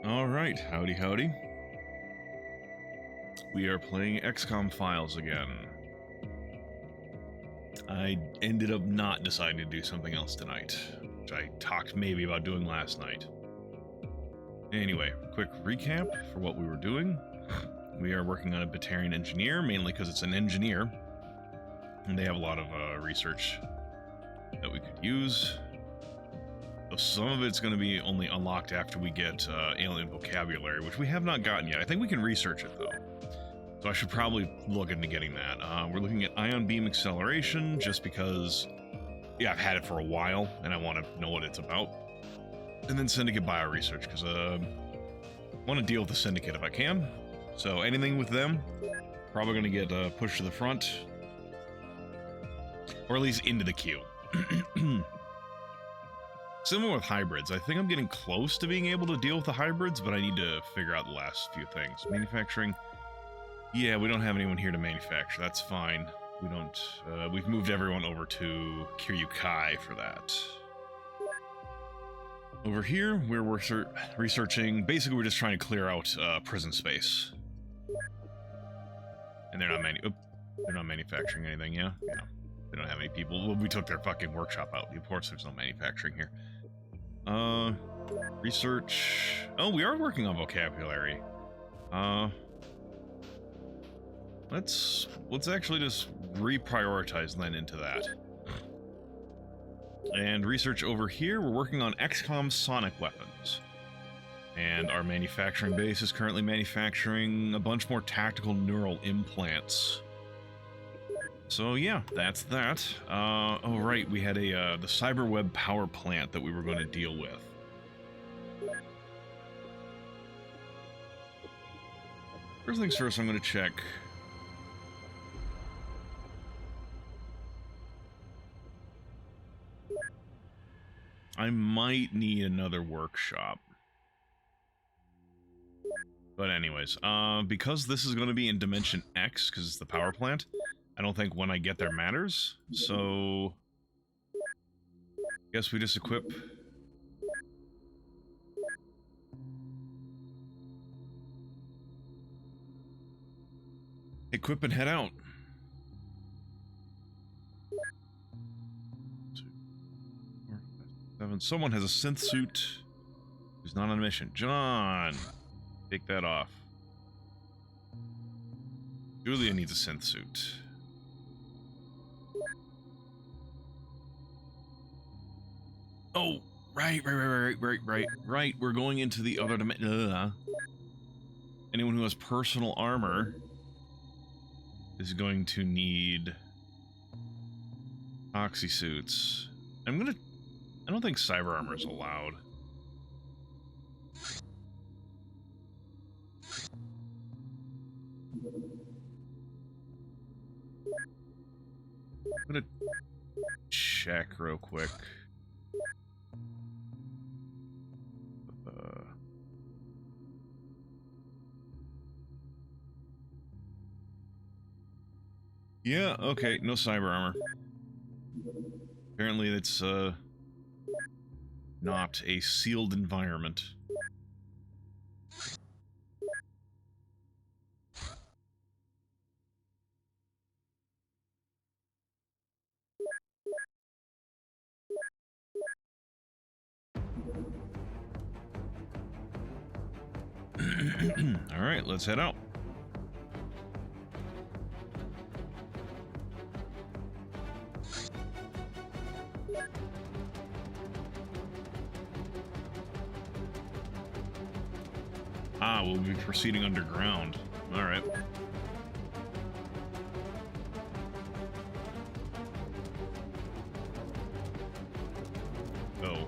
All right, howdy, howdy. We are playing XCOM Files again. I ended up not deciding to do something else tonight, which I talked maybe about doing last night. Anyway, quick recap for what we were doing. We are working on a Batarian engineer, mainly because it's an engineer, and they have a lot of research that we could use. So some of it's going to be only unlocked after we get alien vocabulary, which we have not gotten yet. I think we can research it, though. So I should probably look into getting that. We're looking at ion beam acceleration, just because, yeah, I've had it for a while, and I want to know what it's about. And then syndicate bioresearch, because I want to deal with the syndicate if I can. So anything with them, probably going to get pushed to the front, or at least into the queue. Similar with hybrids, I think I'm getting close to being able to deal with the hybrids, but I need to figure out the last few things. Manufacturing, yeah, we don't have anyone here to manufacture, that's fine. We don't, we've moved everyone over to Kiryukai for that. Over here, we're researching, basically we're just trying to clear out prison space. And they're not manufacturing anything, yeah? No, they don't have any people. Well, we took their fucking workshop out. Of course there's no manufacturing here. Research. Oh, we are working on vocabulary. Let's actually just reprioritize then into that. And research over here, we're working on XCOM sonic weapons. And our manufacturing base is currently manufacturing a bunch more tactical neural implants. So yeah, that's that. Oh right, we had the cyberweb power plant that we were going to deal with. First things first, I'm going to check. I might need another workshop. But anyways, because this is going to be in Dimension X, because it's the power plant, I don't think when I get there matters, so guess we just equip. Equip and head out. 2, 4, 5, 7. Someone has a synth suit who's not on a mission. John, take that off. Julia needs a synth suit. Oh, right. We're going into the other dimension. Anyone who has personal armor is going to need oxysuits. I don't think cyber armor is allowed. I'm gonna check real quick. Yeah, okay, no cyber armor. Apparently it's not a sealed environment. All right, let's head out. Ah, we'll be proceeding underground. All right. Oh.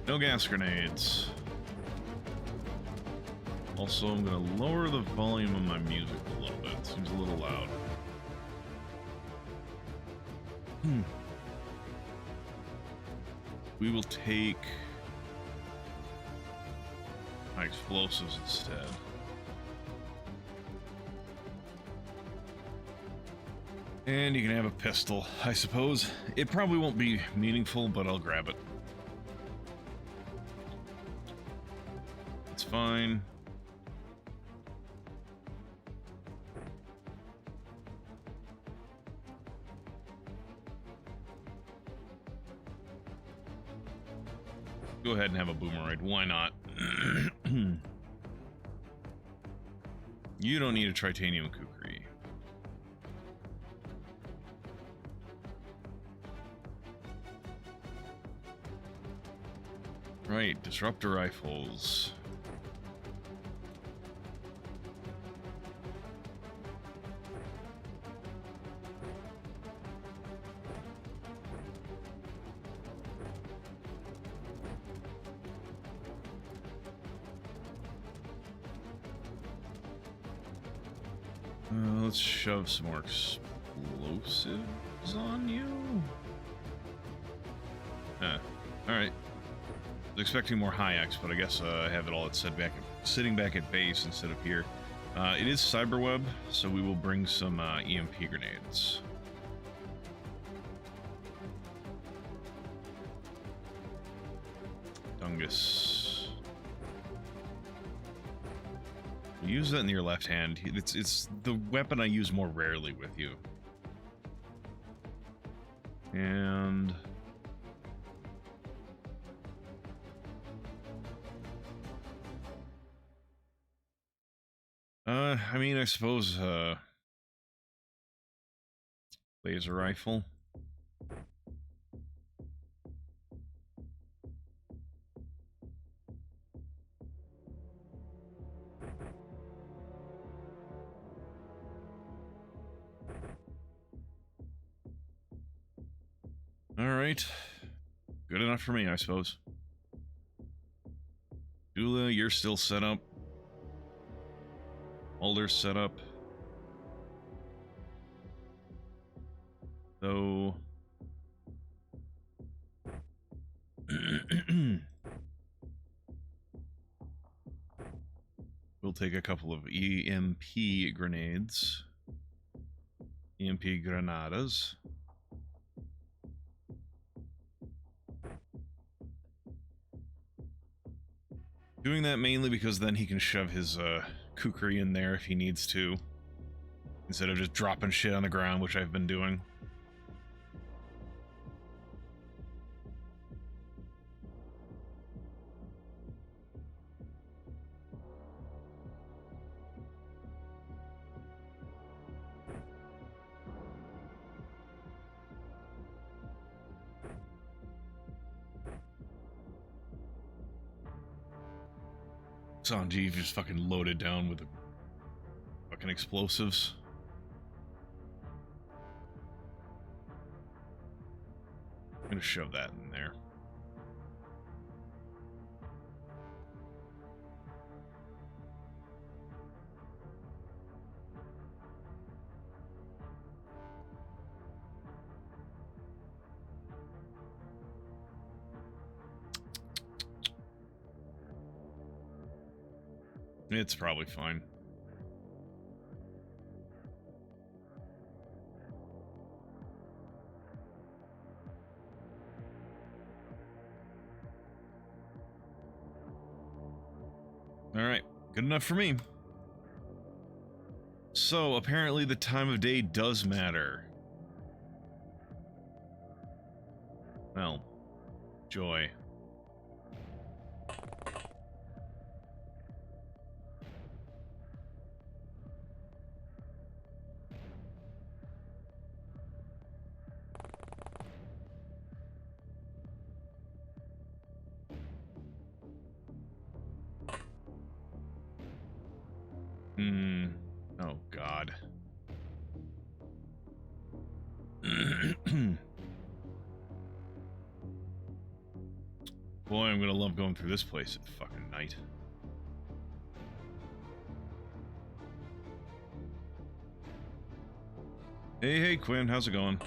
No gas grenades. Also, I'm going to lower the volume of my music a little bit. It seems a little loud. We will take my explosives instead. And you can have a pistol, I suppose. It probably won't be meaningful, but I'll grab it. That's fine. Go ahead and have a boomerang. Why not? You don't need a titanium kukri. Right, disruptor rifles. Let's shove some more explosives on you. Alright. I was expecting more high-X, but I guess I have it all sitting back at base instead of here. It is cyberweb, so we will bring some EMP grenades. Dungus. Use that in your left hand. It's the weapon I use more rarely with you. And I mean, I suppose laser rifle. Alright. Good enough for me, I suppose. Dula, you're still set up. Alder's set up. So... we'll take a couple of EMP grenades. EMP granadas. Doing that mainly because then he can shove his kukri in there if he needs to, instead of just dropping shit on the ground, which I've been doing. Sanjeev just fucking loaded down with the fucking explosives. I'm gonna shove that in there. It's probably fine. Alright, good enough for me. So, apparently the time of day does matter. Well, joy. Oh, God. Boy, I'm gonna love going through this place at fucking night. Hey, Quinn, how's it going?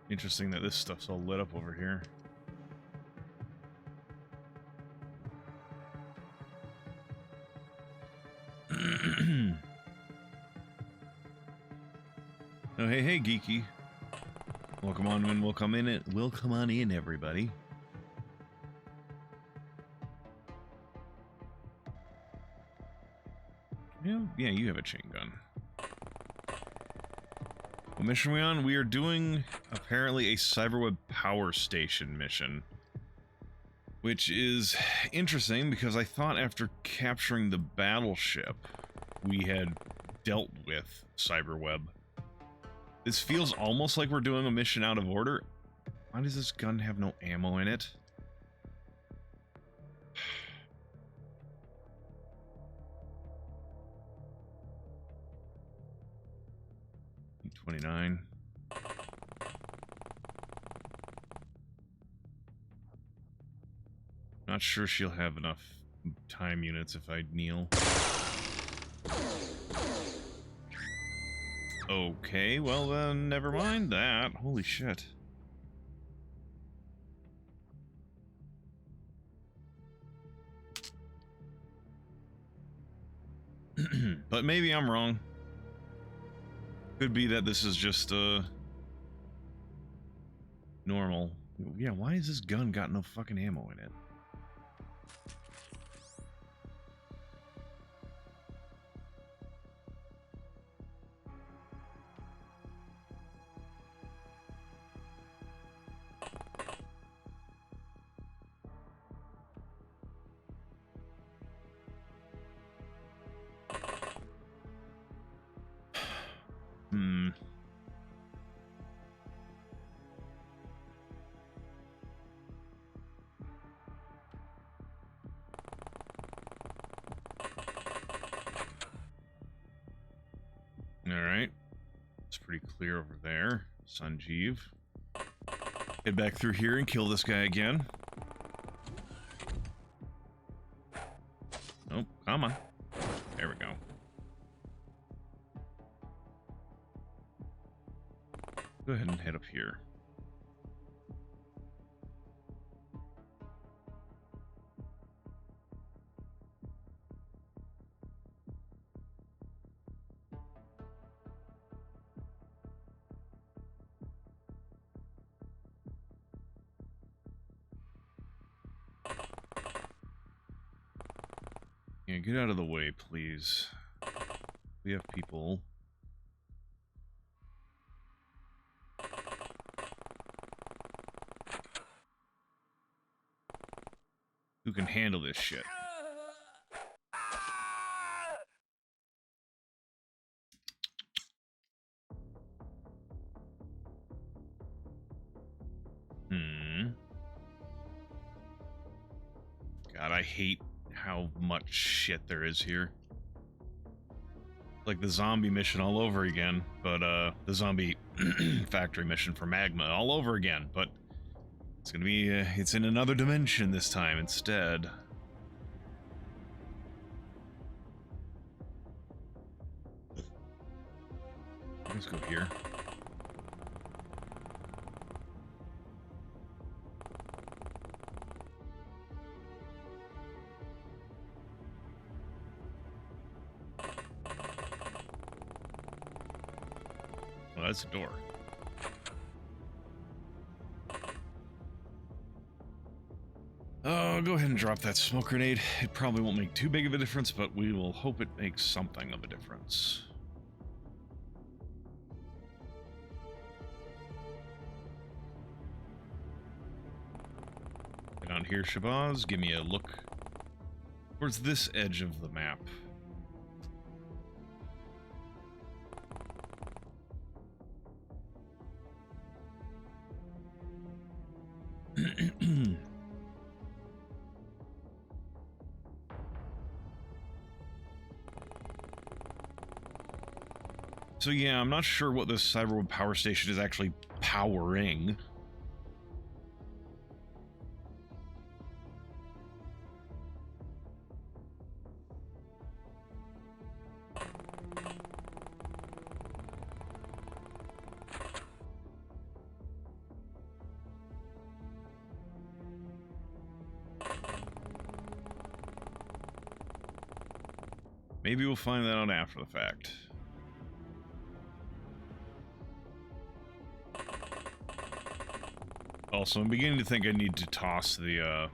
Interesting that this stuff's all lit up over here. Oh, hey, Geeky. Welcome on in, welcome on in, everybody. Yeah, you have a chain gun. What mission are we on? We are doing, apparently, a Cyberweb power station mission. Which is interesting, because I thought after capturing the battleship, we had dealt with Cyberweb. This feels almost like we're doing a mission out of order. Why does this gun have no ammo in it? 29. Not sure she'll have enough time units if I kneel. Okay, well then, never mind that. Holy shit. But maybe I'm wrong. Could be that this is just, normal. Yeah, why has this gun got no fucking ammo in it? Alright. It's pretty clear over there. Sanjeev. Head back through here and kill this guy again. Oh, come on. There we go. Go ahead and head up here. Yeah, get out of the way, please. We have people. Who can handle this shit. God, I hate how much shit there is here. Like the zombie mission all over again, but the zombie factory mission for Magma all over again, but it's gonna be, it's in another dimension this time instead. Let's go here. Well, that's a door. Oh, go ahead and drop that smoke grenade. It probably won't make too big of a difference, but we will hope it makes something of a difference. Get on here, Shabazz. Give me a look towards this edge of the map. So yeah, I'm not sure what this Cyberweb power station is actually powering. Maybe we'll find that out after the fact. Also, I'm beginning to think I need to toss the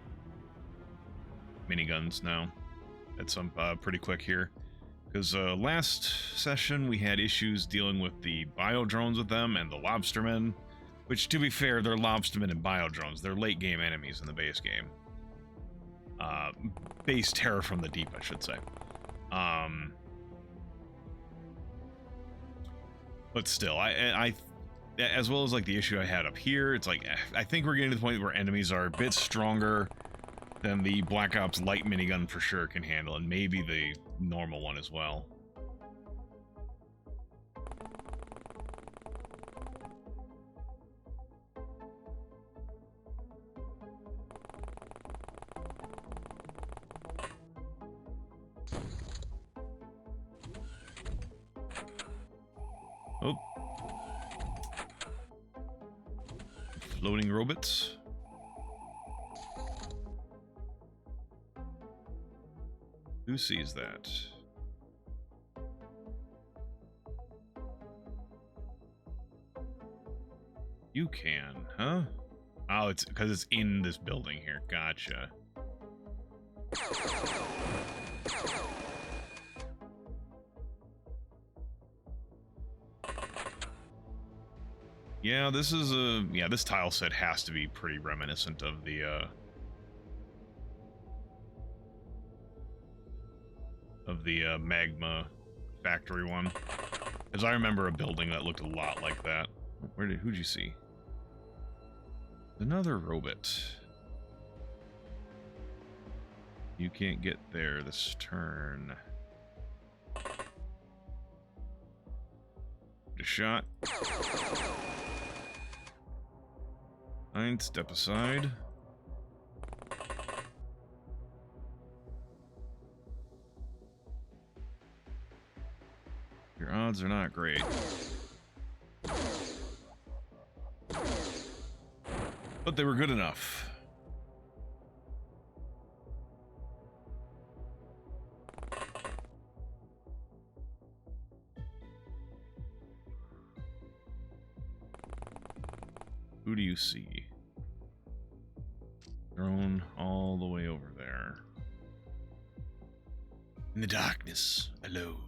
miniguns now. At some pretty quick here. Because last session we had issues dealing with the bio-drones with them and the lobstermen. Which, to be fair, they're lobstermen and bio-drones. They're late-game enemies in the base game. Base terror from the deep, I should say. But still, I as well as like the issue I had up here, it's like I think we're getting to the point where enemies are a bit stronger than the Black Ops light minigun for sure can handle, and maybe the normal one as well. Oh. Floating robots. Who sees that? You can, huh? Oh, it's because it's in this building here. Gotcha. Yeah, this is a... Yeah, this tile set has to be pretty reminiscent of the, magma factory one. Because I remember a building that looked a lot like that. Who'd you see? Another robot. You can't get there this turn. A shot. Fine, step aside. Your odds are not great. But they were good enough. Who do you see? Drone all the way over there. In the darkness, alone.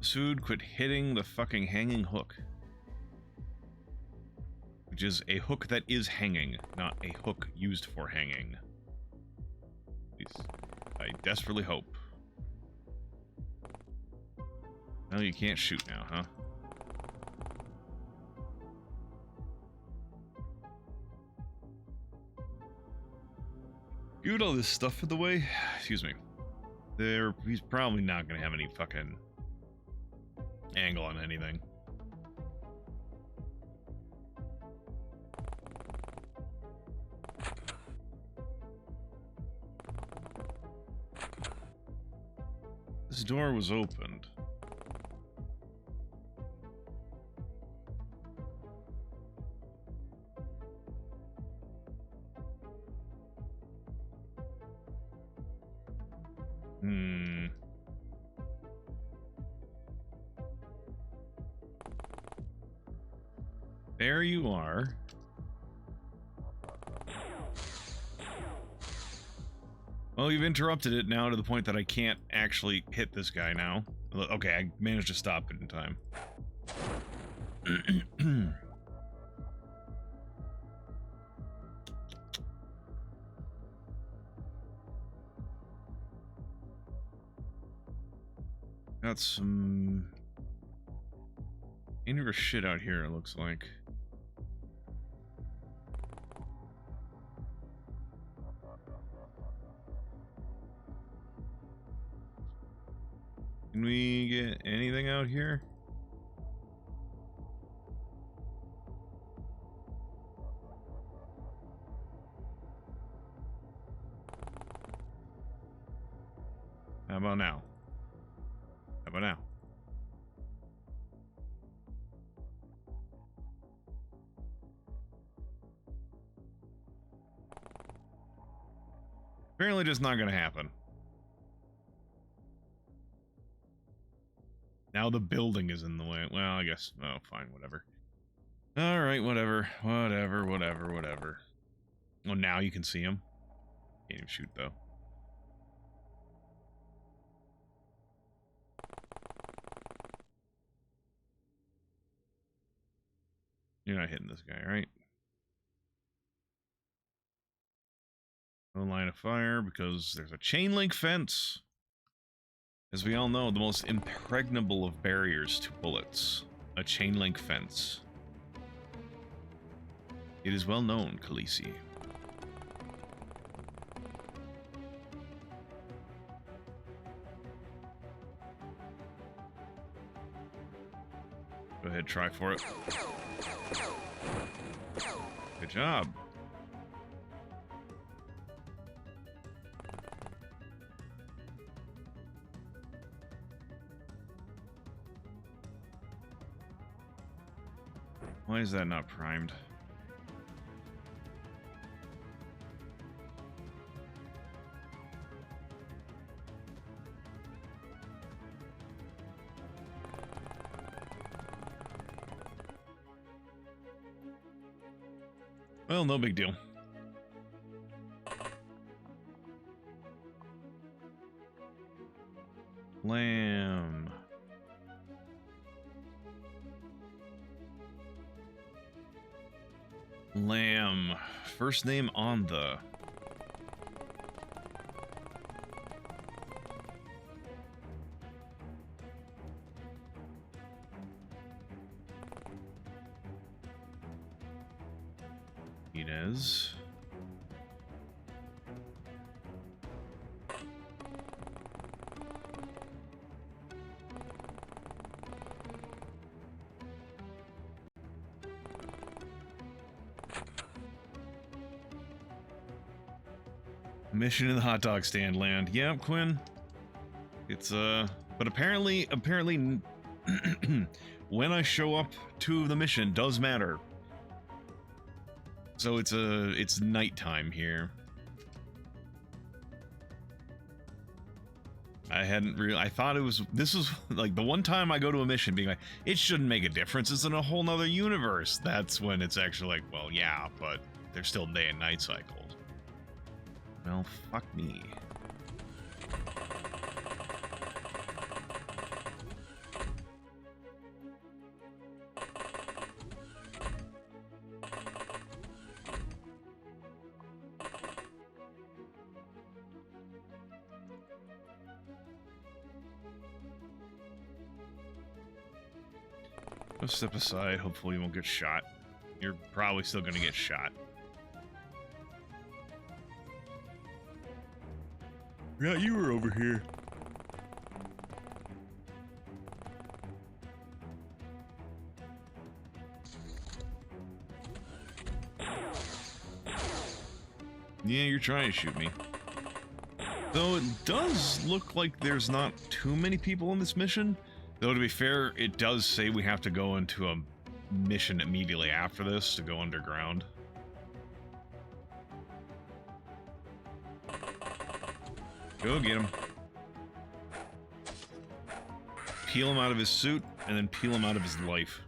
Sood, quit hitting the fucking hanging hook. Which is a hook that is hanging, not a hook used for hanging. Please. I desperately hope. Well, you can't shoot now, huh? Get all this stuff in the way. Excuse me. He's probably not gonna have any fucking angle on anything. This door was opened. There you are. Well, you've interrupted it now to the point that I can't actually hit this guy now. Okay, I managed to stop it in time. Got some dangerous shit out here, it looks like. Can we get anything out here? How about now? How about now? Apparently just not gonna happen. Now the building is in the way. Well, I guess, oh, fine, whatever. Alright, whatever. Whatever. Oh, now you can see him. Can't even shoot, though. You're not hitting this guy, right? No line of fire because there's a chain link fence. As we all know, the most impregnable of barriers to bullets. A chain link fence. It is well known, Khaleesi. Go ahead, try for it. Good job. Why is that not primed? Well, no big deal. Lamb. Lamb. First name on the... Inez. Mission in the hot dog stand land. Yeah, Quinn. It's but apparently when I show up to the mission does matter. So it's nighttime here. I thought it was, this was like the one time I go to a mission being like, it shouldn't make a difference, it's in a whole nother universe. That's when it's actually like, well, yeah, but there's still day and night cycles. Well, fuck me. Go step aside, hopefully you won't get shot. You're probably still gonna get shot. Yeah, you were over here. Yeah, you're trying to shoot me. Though it does look like there's not too many people on this mission. Though, to be fair, it does say we have to go into a mission immediately after this to go underground. Go get him. Peel him out of his suit, and then peel him out of his life.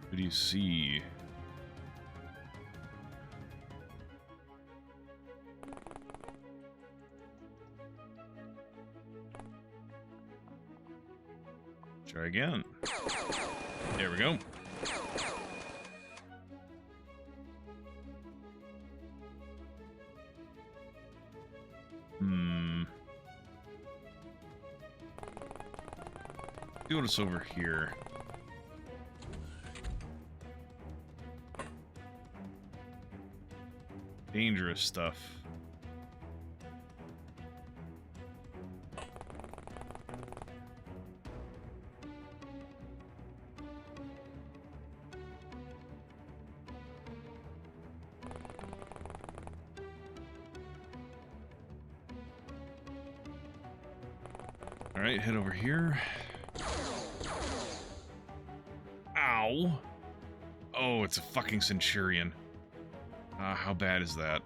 What do you see? Try again. There we go. See what's over here. Dangerous stuff. Alright, head over here. Ow! Oh, it's a fucking Centurion. How bad is that?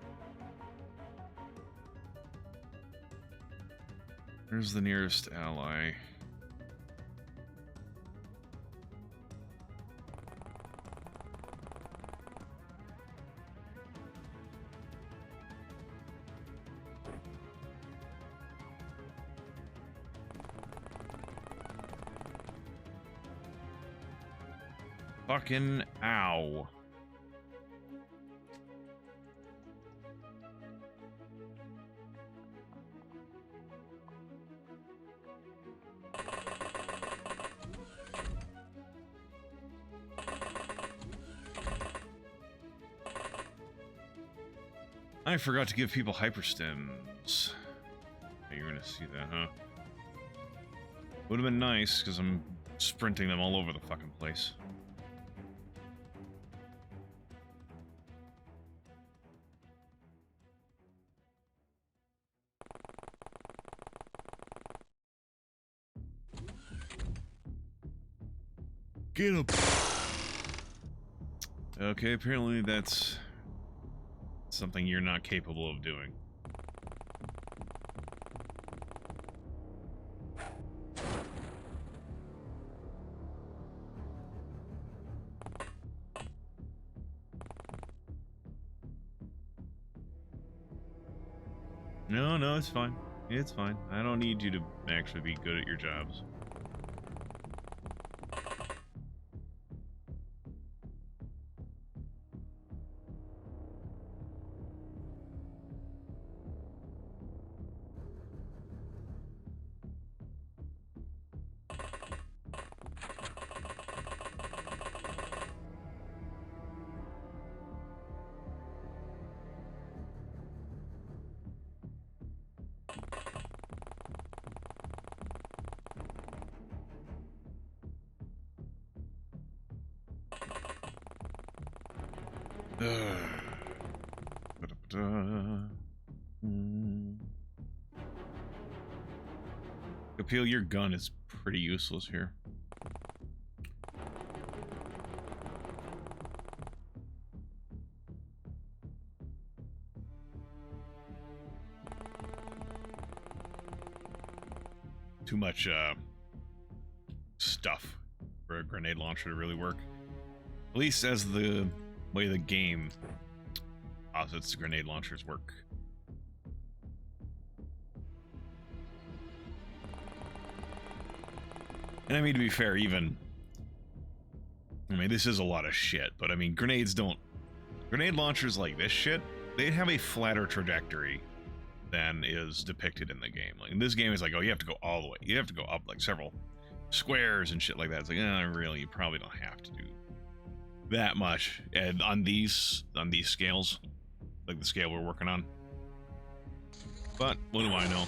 Where's the nearest ally? Fucking ow. I forgot to give people hyperstims. You're gonna see that, huh? Would have been nice, because I'm sprinting them all over the fucking place. Get him! Okay, apparently that's something you're not capable of doing. No, it's fine. It's fine. I don't need you to actually be good at your jobs. Appeal, your gun is pretty useless here. Too much stuff for a grenade launcher to really work. At least as the way the game posits grenade launchers work. And I mean, to be fair, even... I mean, this is a lot of shit, but I mean, grenade launchers like this shit, they have a flatter trajectory than is depicted in the game. Like, in this game, it's like, oh, you have to go all the way. You have to go up, like, several squares and shit like that. It's like, really, you probably don't have to do that much. And on these scales, like the scale we're working on. But, what do I know?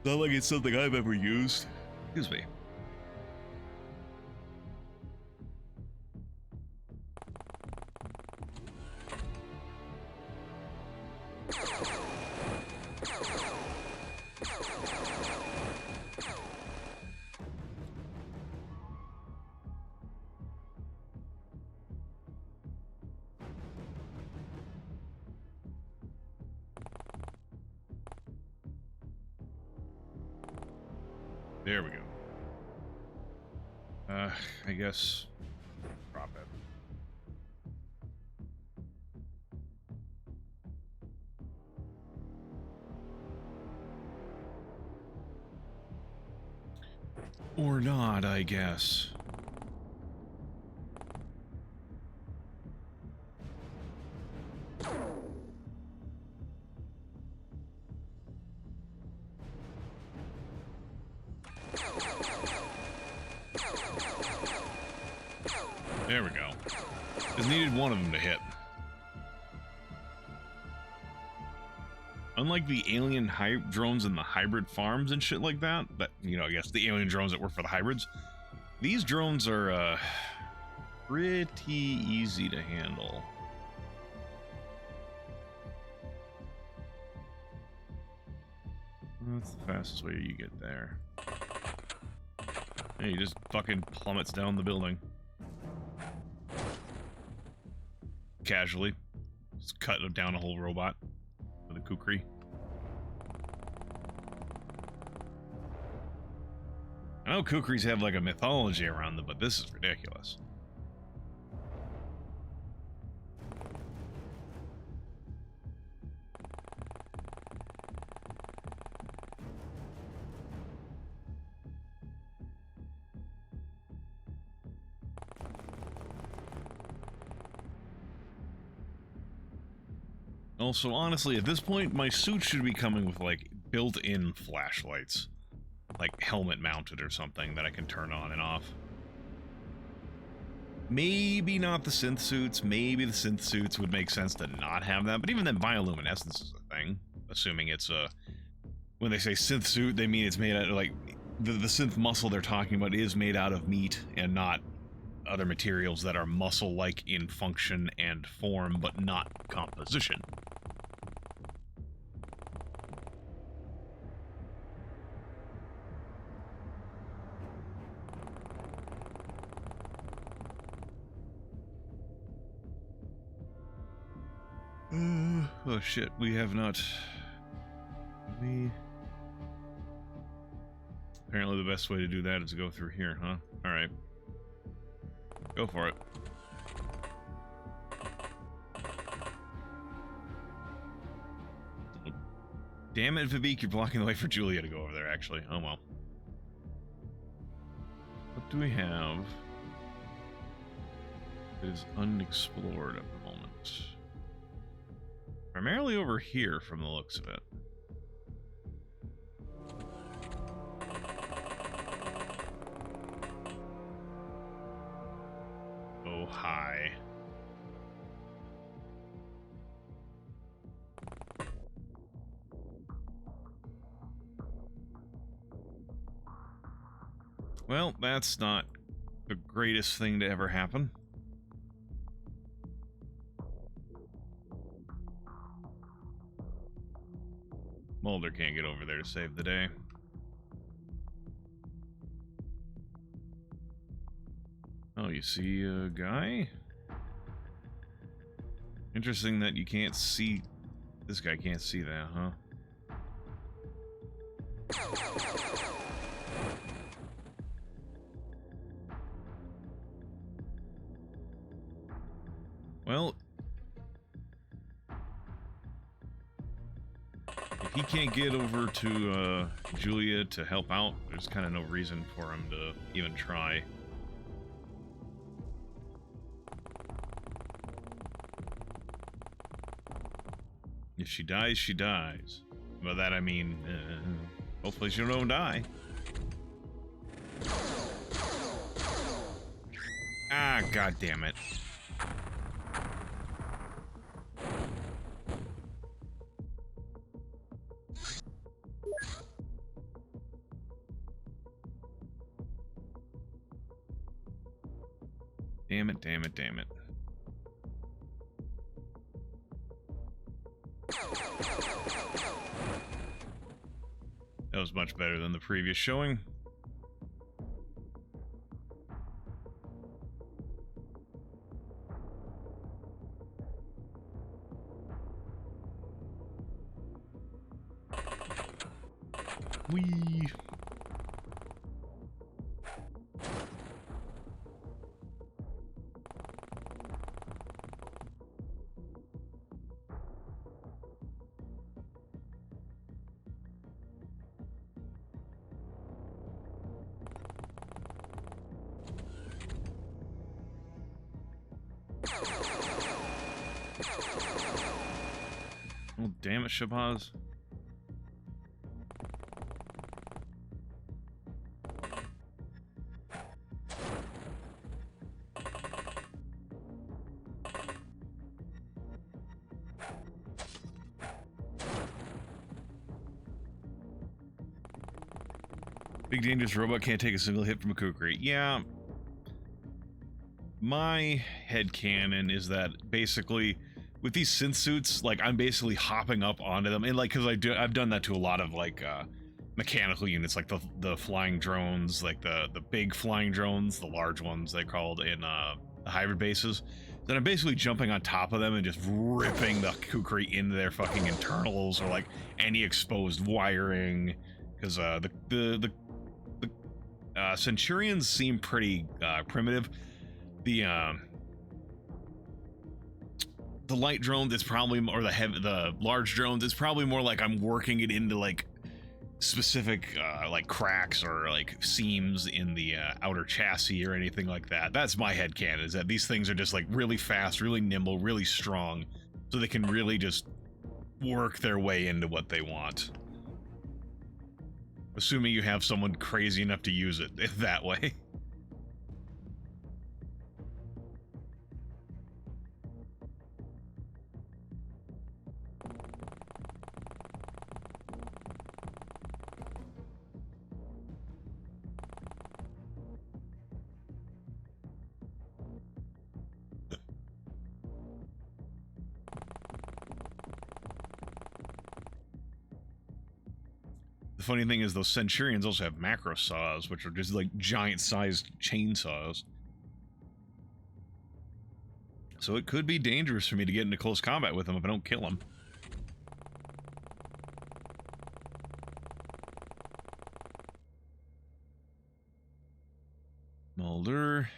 Not like it's something I've ever used. Excuse me. There we go. I guess drop it. Or not, I guess. There we go. Just needed one of them to hit. Unlike the alien drones in the hybrid farms and shit like that, you know, I guess the alien drones that work for the hybrids, these drones are pretty easy to handle. That's the fastest way you get there. Hey, he just fucking plummets down the building. Casually. Just cut down a whole robot with a kukri. I know kukris have like a mythology around them, but this is ridiculous. Also, honestly, at this point, my suit should be coming with, like, built-in flashlights. Like, helmet-mounted or something that I can turn on and off. Maybe not the synth suits. Maybe the synth suits would make sense to not have that. But even then, bioluminescence is a thing. Assuming it's a... When they say synth suit, they mean it's made out of, like... The synth muscle they're talking about is made out of meat and not other materials that are muscle-like in function and form, but not composition. Oh shit, we have not... Apparently the best way to do that is to go through here, huh? Alright. Go for it. Damn it, Vivek, you're blocking the way for Julia to go over there, actually. Oh well. What do we have that is unexplored at the moment? Primarily over here, from the looks of it. Oh, hi. Well, that's not the greatest thing to ever happen. Mulder can't get over there to save the day. Oh, you see a guy? Interesting that you can't see... This guy can't see that, huh? Well... If he can't get over to Julia to help out, there's kind of no reason for him to even try. If she dies, she dies. By that I mean, hopefully she don't die. Ah, god damn it. Damn it, damn it, damn it. That was much better than the previous showing. Whee! Oh, damn it, Shabazz. Big dangerous robot can't take a single hit from a kukri. Yeah. My headcanon is that basically with these synth suits, like I'm basically hopping up onto them, and like because I've done that to a lot of like mechanical units, like the flying drones, like the big flying drones, the large ones they called in the hybrid bases. Then I'm basically jumping on top of them and just ripping the kukri into their fucking internals or like any exposed wiring, because the Centurions seem pretty primitive. The light drones, it's probably, or the large drones, it's probably more like I'm working it into like specific like cracks or like seams in the outer chassis or anything like that. That's my headcanon, is that these things are just like really fast, really nimble, really strong, so they can really just work their way into what they want. Assuming you have someone crazy enough to use it that way. The funny thing is those Centurions also have macro saws, which are just like giant-sized chainsaws. So it could be dangerous for me to get into close combat with them if I don't kill them. Mulder.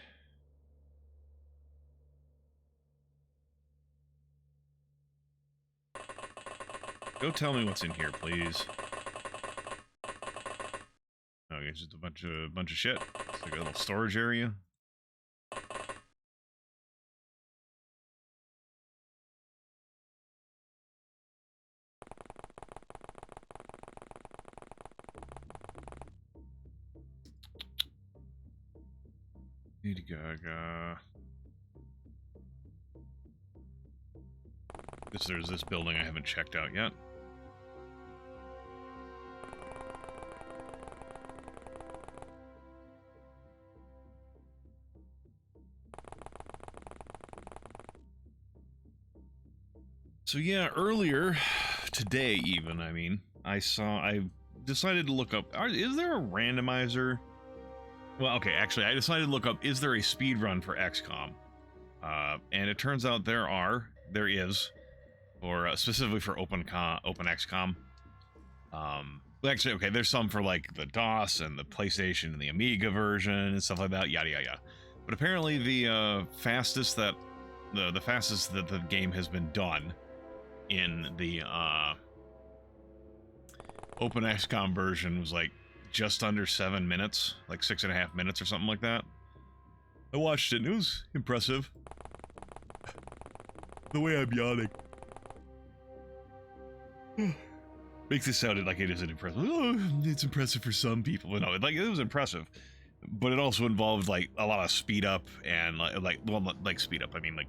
Go tell me what's in here, please. Okay, it's just a bunch of shit. It's like a little storage area. Lady Gaga. There's this building I haven't checked out yet. So yeah, earlier today even, I mean, I decided to look up, is there a randomizer? Well, okay, actually, I decided to look up, is there a speed run for XCOM? And it turns out there is, or specifically for OpenXCOM. Actually, okay, there's some for like the DOS and the PlayStation and the Amiga version and stuff like that, yada yada yada. But apparently the fastest that the game has been done in the OpenXCOM version was like just under 7 minutes, like 6.5 minutes or something like that. I watched it and it was impressive. The way I'm yawning makes it sound like it isn't impressive. Oh, it's impressive for some people. But no, like it was impressive, but it also involved like a lot of speed up and like speed up. I mean, like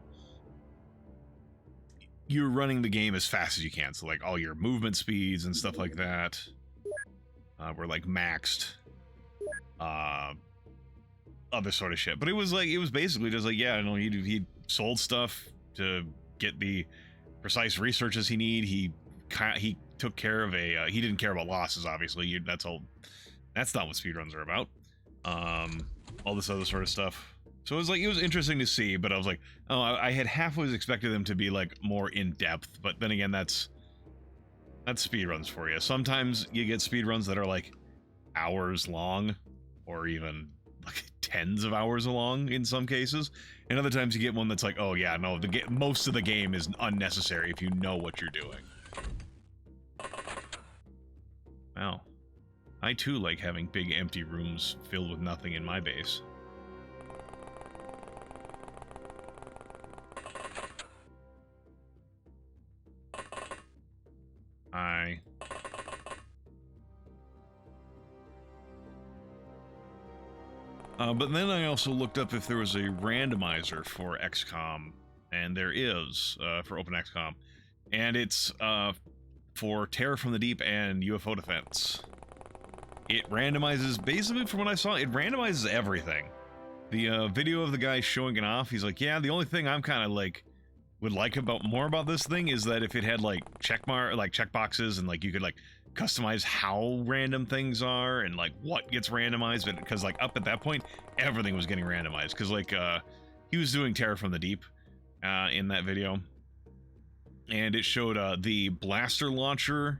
you're running the game as fast as you can, so like all your movement speeds and stuff like that were like maxed. Other sort of shit, but it was basically just like, yeah, no, he sold stuff to get the precise researches he need. He took care of he didn't care about losses, obviously. That's not what speedruns are about. All this other sort of stuff. So it was interesting to see, but I was like, oh, I had halfway expected them to be like more in depth, but then again, that's speedruns for you. Sometimes you get speedruns that are like hours long, or even like tens of hours long in some cases, and other times you get one that's like, oh yeah, no, most of the game is unnecessary if you know what you're doing. Wow. I too like having big empty rooms filled with nothing in my base. But then I also looked up if there was a randomizer for XCOM, and there is for OpenXCOM, and it's for Terror from the Deep and UFO Defense. It randomizes, basically from what I saw, it randomizes everything. The video of the guy showing it off, he's like, yeah, the only thing I'm kind of like would like more about this thing is that if it had like checkboxes and like you could like customize how random things are and like what gets randomized, but because like up at that point everything was getting randomized because like he was doing Terror from the Deep in that video, and it showed the blaster launcher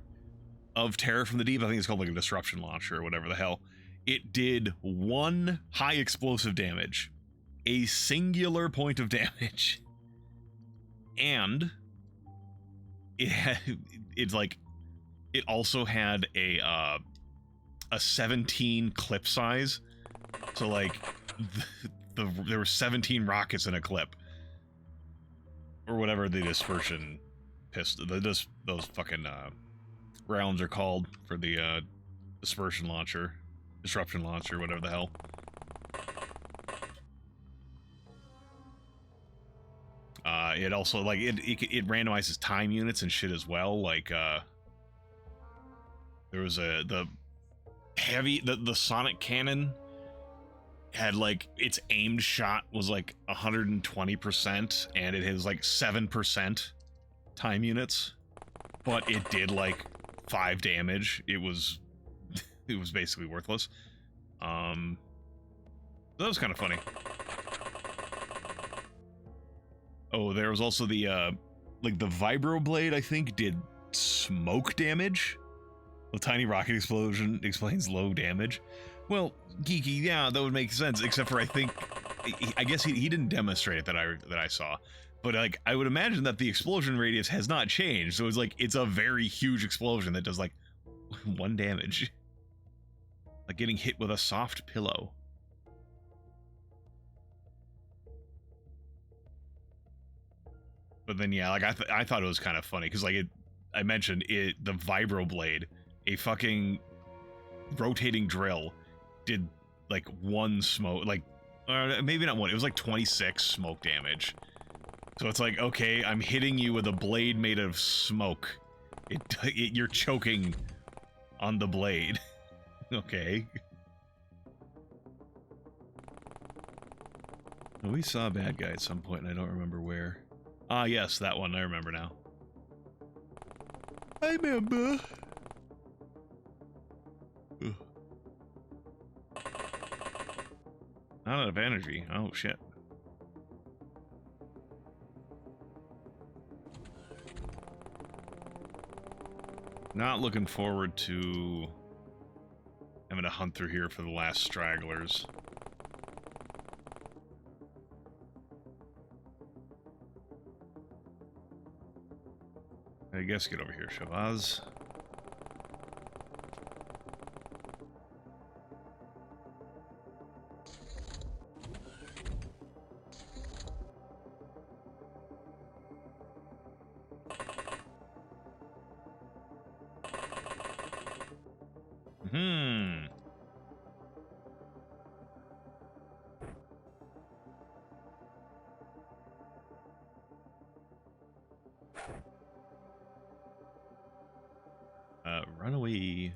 of Terror from the Deep. I think it's called like a disruption launcher or whatever the hell. It did 1 high explosive damage, a singular point of damage, and it also had a 17 clip size. So like there were 17 rockets in a clip, or whatever the dispersion pistol, those fucking rounds are called for the disruption launcher, whatever the hell. It also like it randomizes time units and shit as well. Like there was the sonic cannon had like its aimed shot was like 120% and it has like 7% time units, but it did like 5 damage. It was basically worthless. That was kind of funny. Oh, there was also the like the vibro blade, I think, did smoke damage. A tiny rocket explosion explains low damage. Well, geeky, yeah, that would make sense, except for I guess he didn't demonstrate it that I saw. But like I would imagine that the explosion radius has not changed, so it's a very huge explosion that does like 1 damage. Like getting hit with a soft pillow. But then yeah, like I thought it was kind of funny because like I mentioned the vibro blade, a fucking rotating drill, did like 1 smoke, like maybe not 1, it was like 26 smoke damage. So it's like, okay, I'm hitting you with a blade made of smoke. You're choking on the blade. Okay. We saw a bad guy at some point and I don't remember where. Ah, yes, that one. I remember now. I remember. Ugh. Not out of energy. Oh, shit. Not looking forward to having to hunt through here for the last stragglers. I guess get over here, Shabazz. Run away.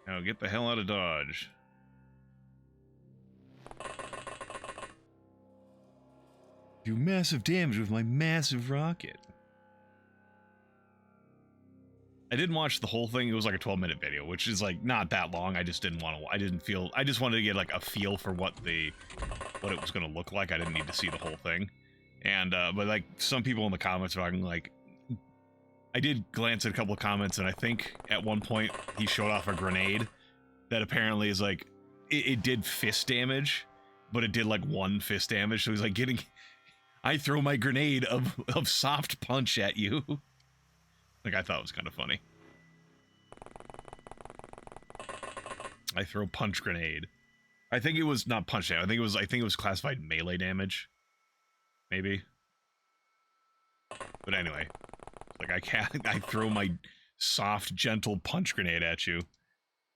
Now get the hell out of Dodge. Do massive damage with my massive rocket. I didn't watch the whole thing. It was like a 12-minute video, which is like not that long. I just didn't want to. I just wanted to get like a feel for what it was going to look like. I didn't need to see the whole thing. And but like some people in the comments are talking like, I did glance at a couple of comments, and I think at one point he showed off a grenade that apparently is like it did fist damage, but it did like 1 fist damage. So he's like getting. I throw my grenade of soft punch at you. Like, I thought it was kind of funny. I throw punch grenade. I think it was not punch damage. I think it was classified melee damage. Maybe. But anyway, like I throw my soft, gentle punch grenade at you.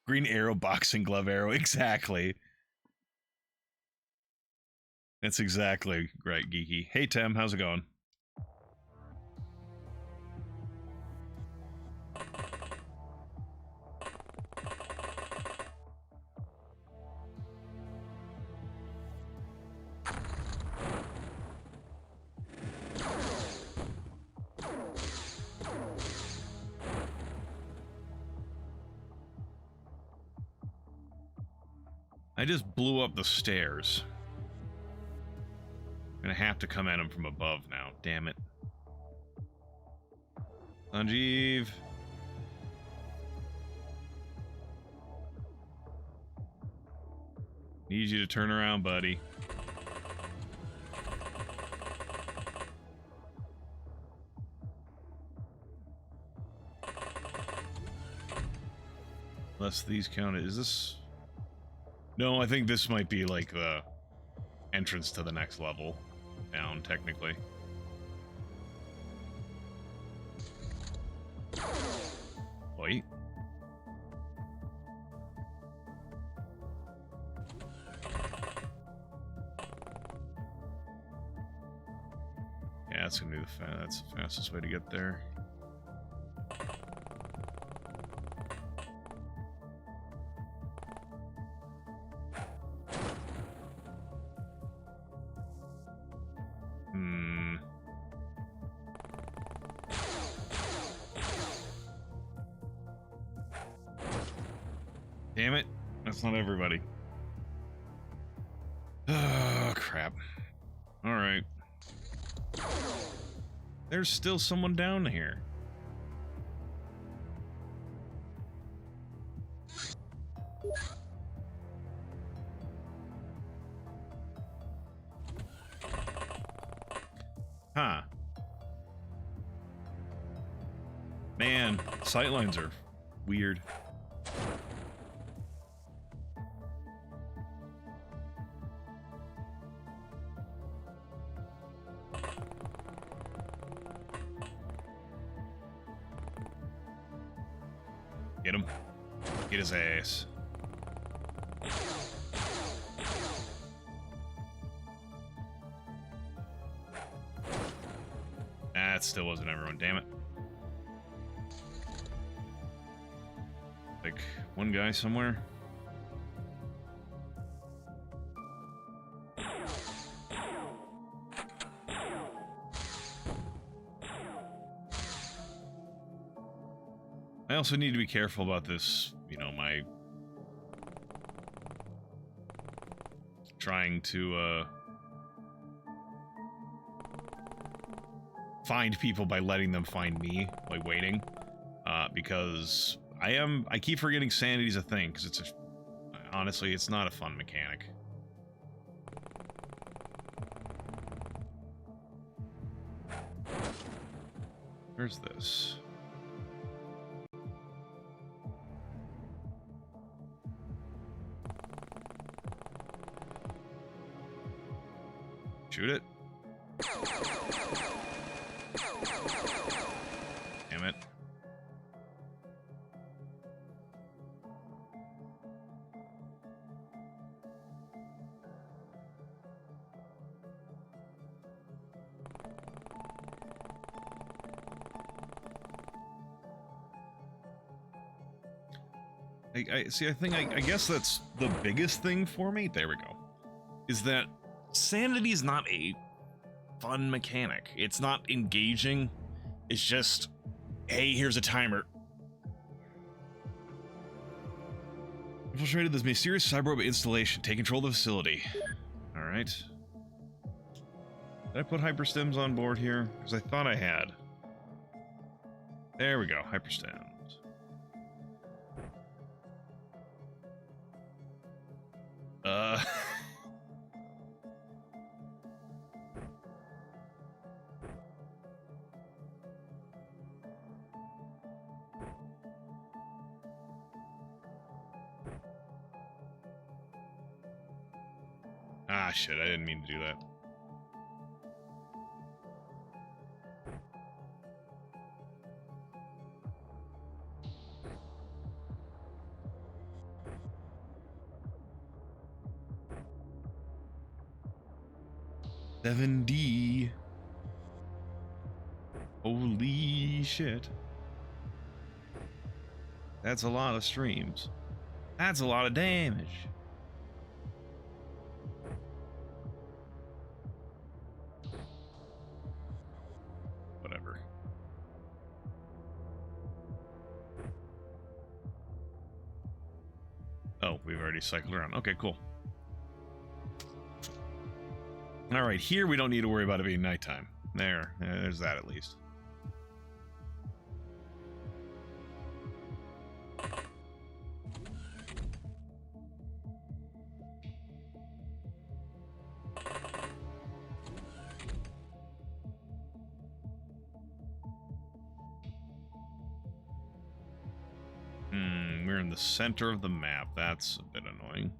Green arrow, boxing glove arrow, exactly. That's exactly right, Geeky. Hey, Tim, how's it going? I just blew up the stairs. I'm gonna have to come at him from above now. Damn it. Sanjeev. Need you to turn around, buddy. Unless these count. Is this... No, I think this might be like the entrance to the next level down, technically. Wait. Yeah, that's gonna be that's the fastest way to get there. Damn it. That's not everybody. Oh, crap. Alright. There's still someone down here. Huh. Man, sightlines are weird. Get him. Get his ass. That still wasn't everyone, damn it. Like, one guy somewhere? I also need to be careful about this, you know, my trying to find people by letting them find me, like waiting, because I keep forgetting sanity's a thing, because it's honestly, it's not a fun mechanic. Where's this? Shoot it. Damn it. I guess that's the biggest thing for me. There we go. Is that sanity is not a fun mechanic. It's not engaging. It's just, hey, here's a timer. Infiltrated this mysterious cyber installation. Take control of the facility. All right. Did I put hyperstems on board here? Because I thought I had. There we go. Hyperstems. Ah, shit, I didn't mean to do that. 7D. Holy shit. That's a lot of streams. That's a lot of damage. Whatever. Oh, we've already cycled around. Okay, cool. All right, here we don't need to worry about it being nighttime. There's that at least. We're in the center of the map. That's a bit annoying.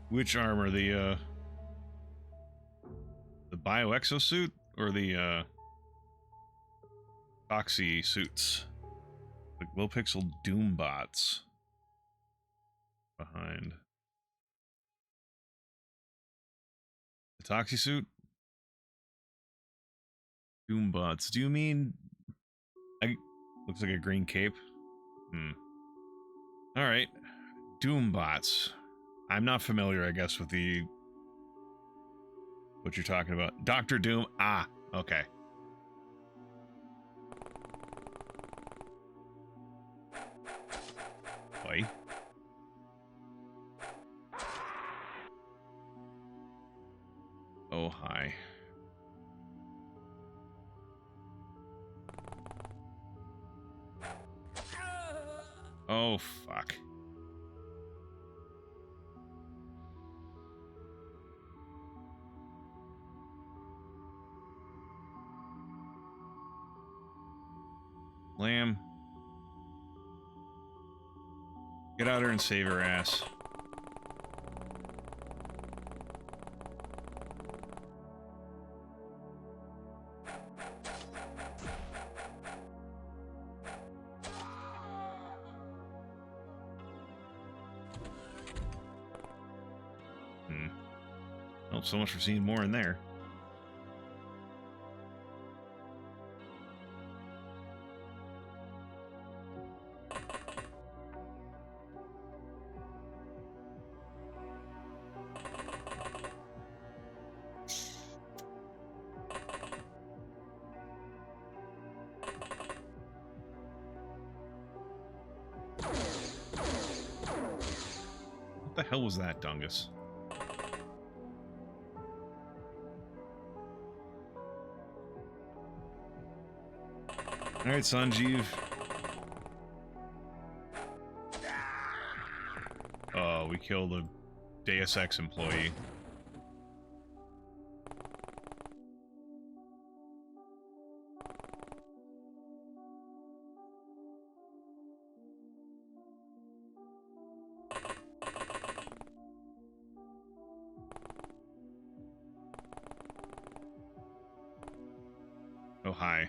Which armor? The bio exosuit or the Foxy suits? Like low pixel doom bots behind. The Toxie suit? Doom bots. Do you mean looks like a green cape? Alright. Doom bots. I'm not familiar, I guess, with what you're talking about. Dr. Doom. Ah, okay. Oi. Oh, hi. Oh, fuck. Lamb. Get out here and save her ass. Well, so much for seeing more in there. What the hell was that, Dungus? Alright, Sanjeev. Oh, we killed a Deus Ex employee. Oh, hi.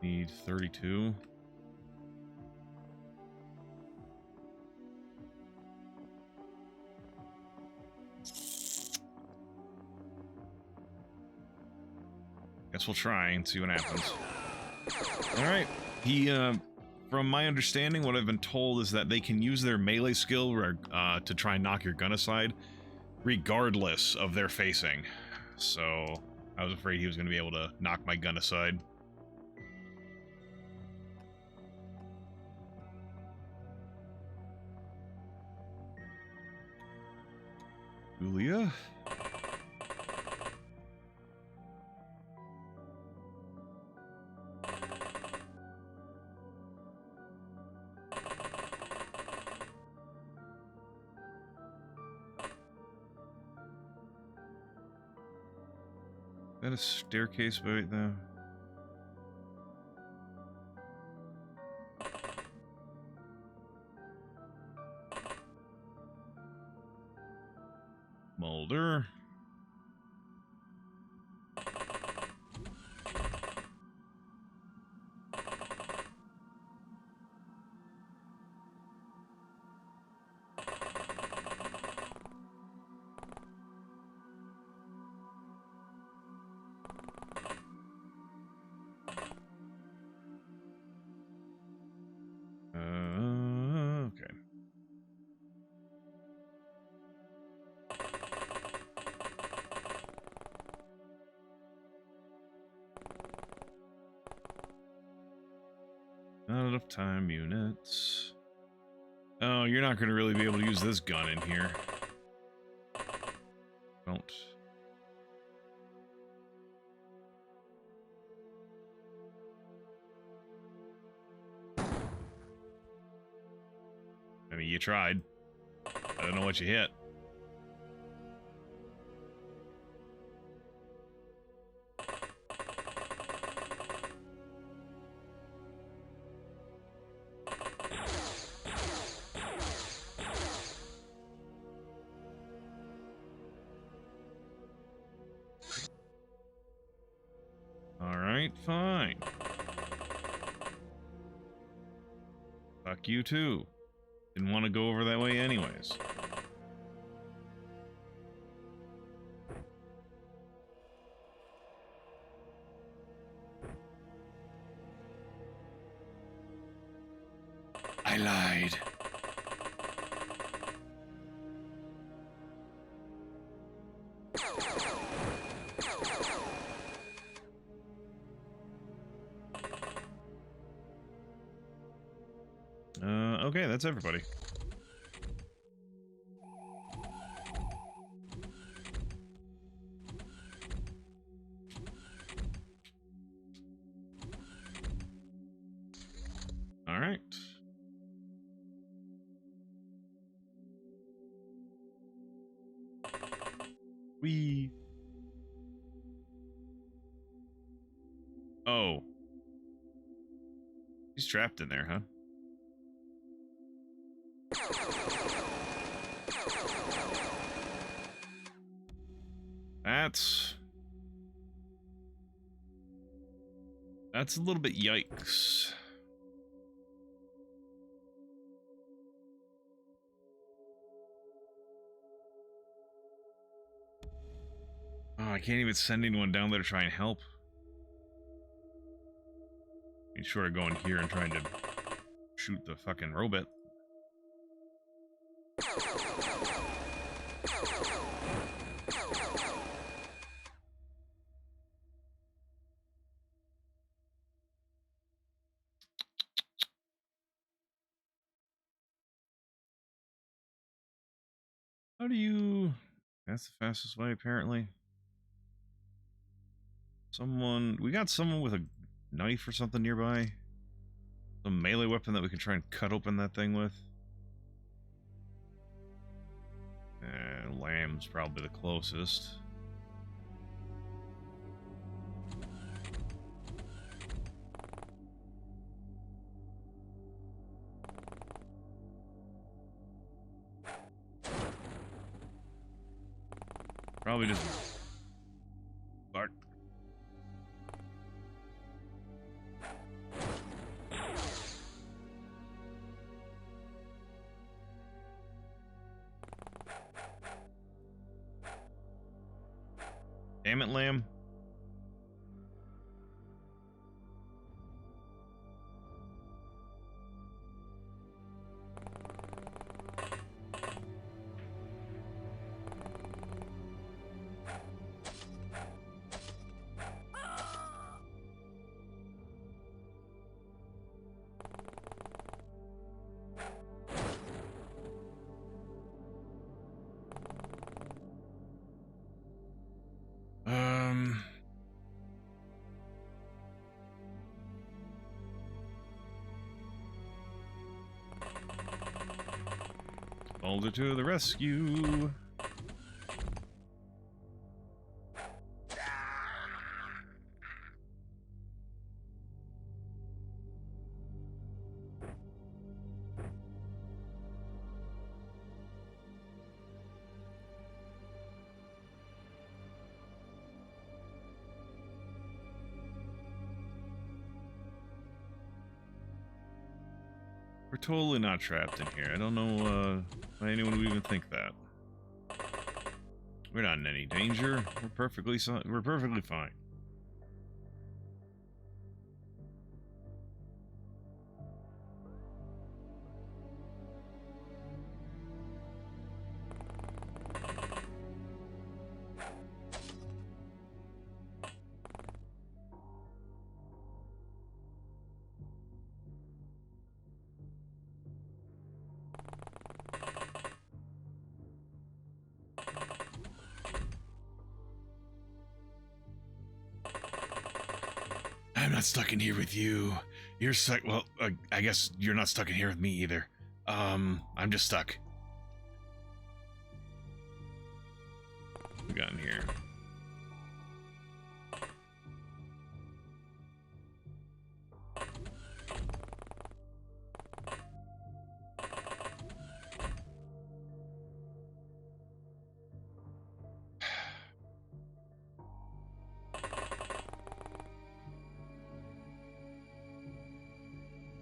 Need 32. Guess we'll try and see what happens. Alright. From my understanding, what I've been told is that they can use their melee skill to try and knock your gun aside, regardless of their facing. So, I was afraid he was going to be able to knock my gun aside. Julia? that a staircase right there? Molder. Okay. Not enough time units. Oh, you're not going to really be able to use this gun in here. Don't. I mean, you tried. I don't know what you hit. Alright, fine. Fuck you too. Didn't want to go over that way anyways. I lied. Okay, that's everybody. All right. Oh. He's trapped in there, huh? That's a little bit yikes. Oh, I can't even send anyone down there to try and help. Be sure of going here and trying to shoot the fucking robot. How do you... That's the fastest way, apparently. We got someone with a knife or something nearby. Some melee weapon that we can try and cut open that thing with. Lamb's probably the closest. Probably just bark. Damn it, lamb. Boulder to the rescue. We're totally not trapped in here. I don't know why anyone would even think that. We're not in any danger. We're perfectly fine. I'm not stuck in here with you. You're stuck. Well, I guess you're not stuck in here with me either. I'm just stuck. What we got in here?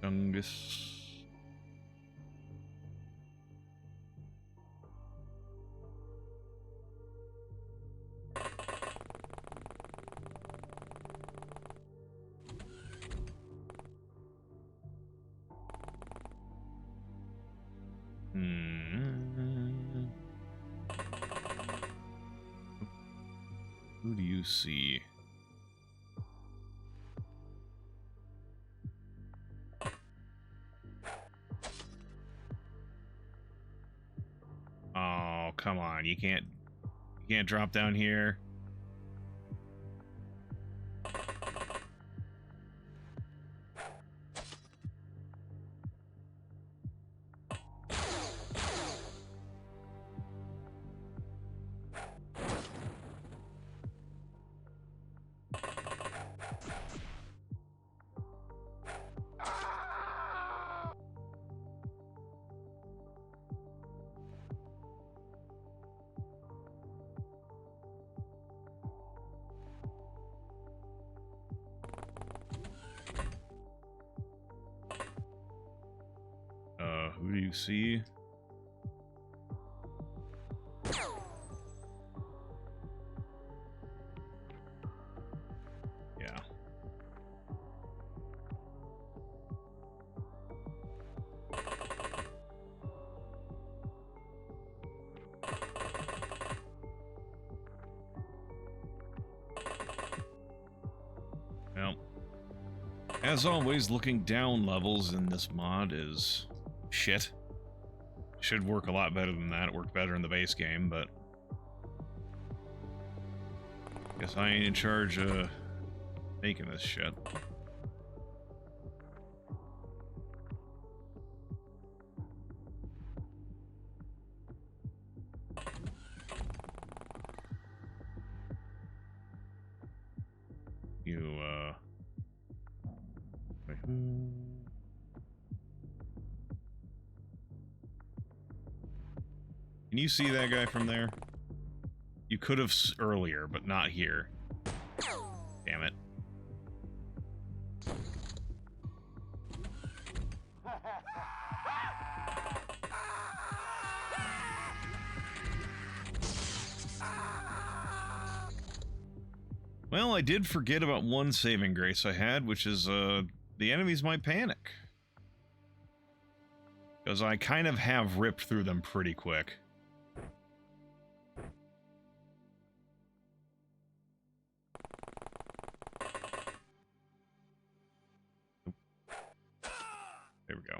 Fungus. Who do you see? Oh, come on. You can't drop down here. Who do you see? Yeah. Well, as always, looking down levels in this mod is shit. Should work a lot better than that. It worked better in the base game, but guess I ain't in charge of making this shit. You, wait. Can you see that guy from there? You could have earlier, but not here. Damn it. Well, I did forget about one saving grace I had, which is, the enemies might panic. Because I kind of have ripped through them pretty quick. There we go.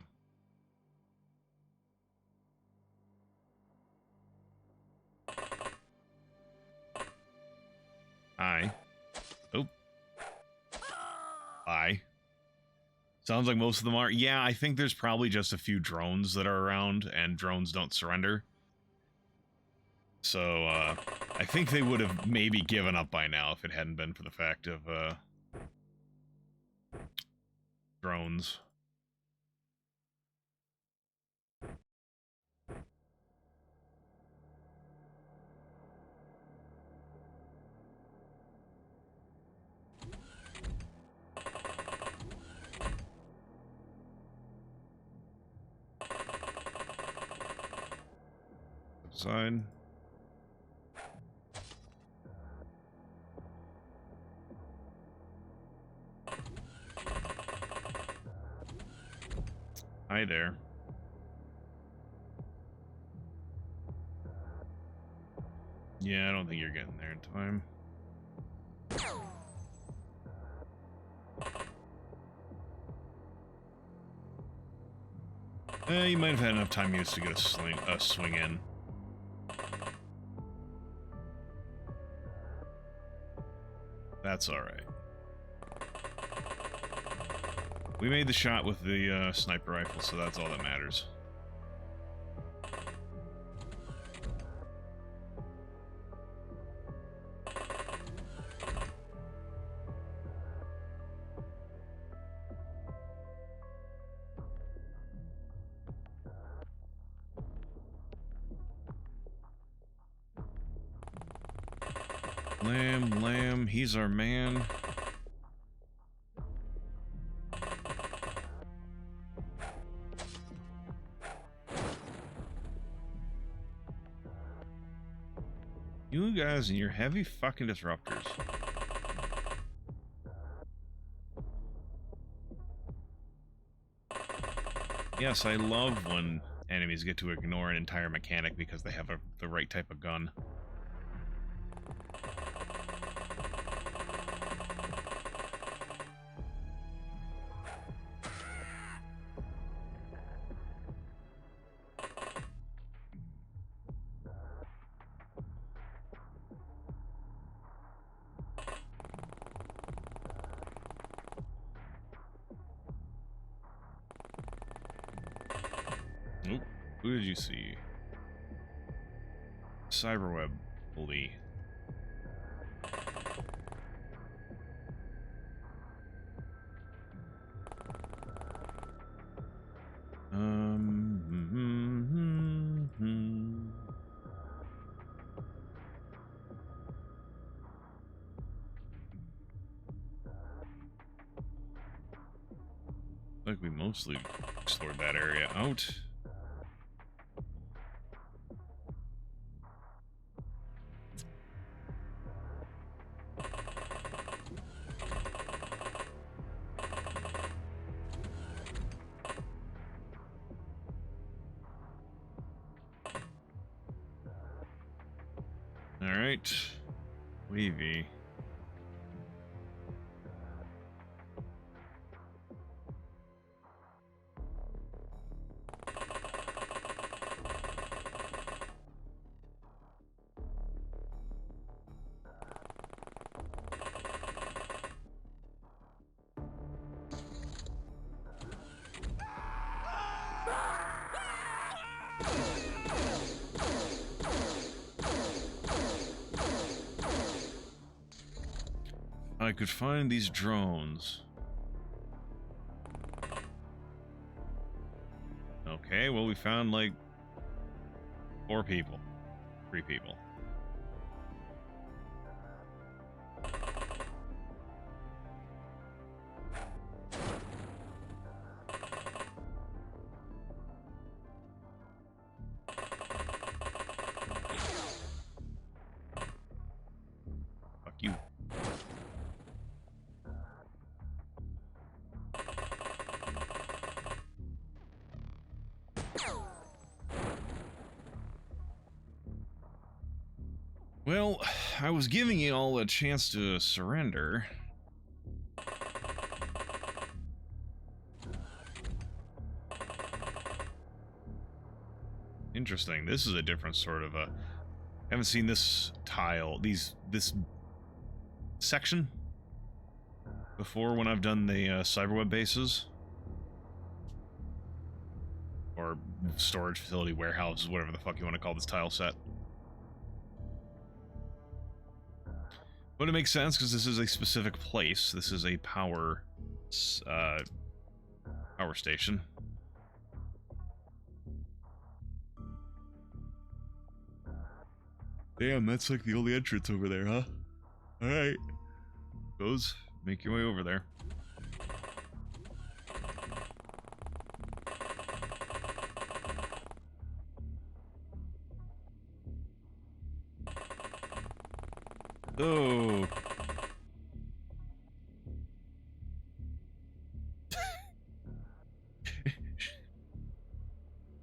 Hi. Oh. Hi. Sounds like most of them are. Yeah, I think there's probably just a few drones that are around, and drones don't surrender. So, I think they would have maybe given up by now if it hadn't been for the fact of, drones. Side. Hi there. Yeah, I don't think you're getting there in time. You might have had enough time used to get a swing in. That's alright. We made the shot with the sniper rifle, so that's all that matters. Lamb, he's our man. You guys and your heavy fucking disruptors. Yes, I love when enemies get to ignore an entire mechanic because they have the right type of gun. Nope. Who did you see? Cyberweb Lee. Like we mostly explored that area out. All right, Wavy. I could find these drones. Okay, well, we found like 4 people. 3 people. Fuck you. Well, I was giving you all a chance to surrender. Interesting. This is a different sort of a... Haven't seen this tile, this section before when I've done the cyberweb bases. Or storage facility, warehouses, whatever the fuck you want to call this tile set. But it makes sense because this is a specific place. This is a power station. Damn, that's like the only entrance over there, huh? Alright. Goes, make your way over there.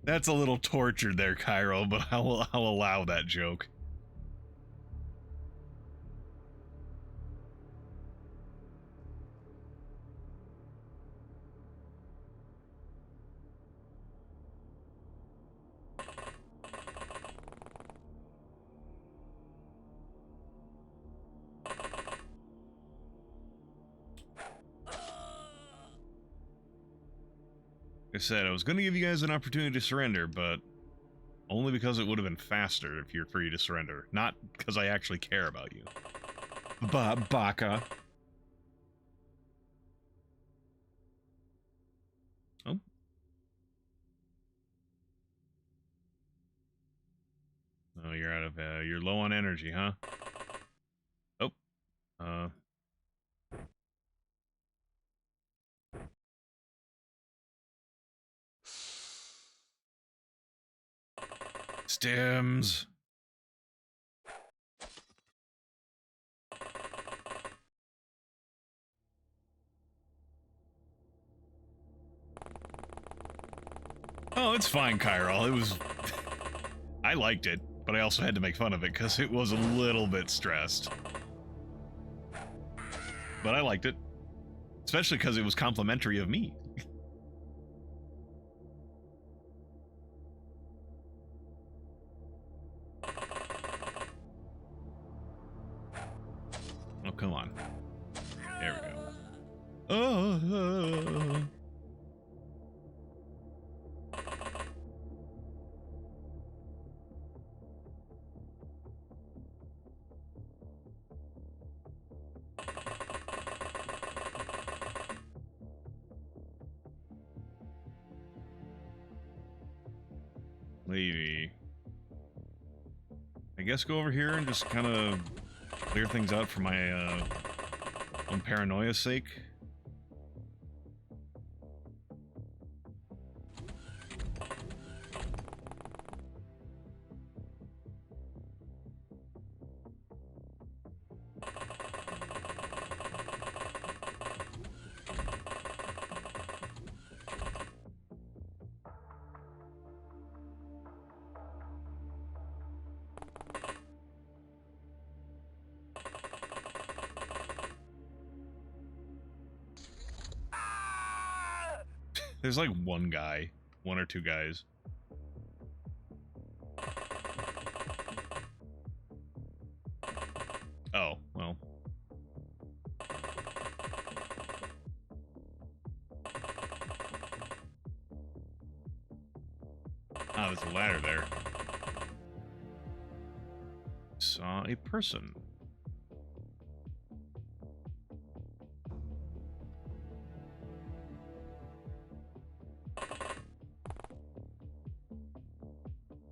That's a little tortured there, Cairo, but I'll allow that joke. Like I said, I was going to give you guys an opportunity to surrender, but only because it would have been faster if you're free to surrender, not because I actually care about you. Baka. Oh. Oh, you're out of, you're low on energy, huh? Oh. Stems. Oh, it's fine, Chiral. It was... I liked it, but I also had to make fun of it because it was a little bit stressed. But I liked it. Especially because it was complimentary of me. Oh, come on. There we go. Oh. Maybe. I guess go over here and just kind of clear things out for my own paranoia's sake. There's like one guy, one or two guys. Oh, well. Ah, there's a ladder there. Saw a person.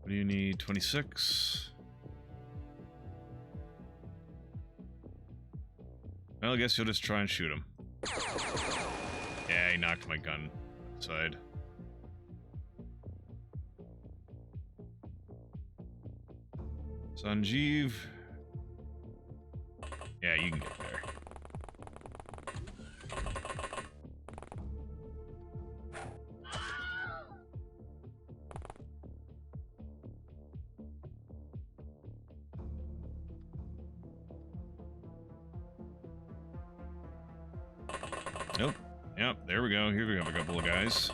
What do you need? 26. Well, I guess you'll just try and shoot him. Yeah, he knocked my gun aside. Sanjeev. Yeah, you can get there. Nope. Yep, there we go. Here we have a couple of guys.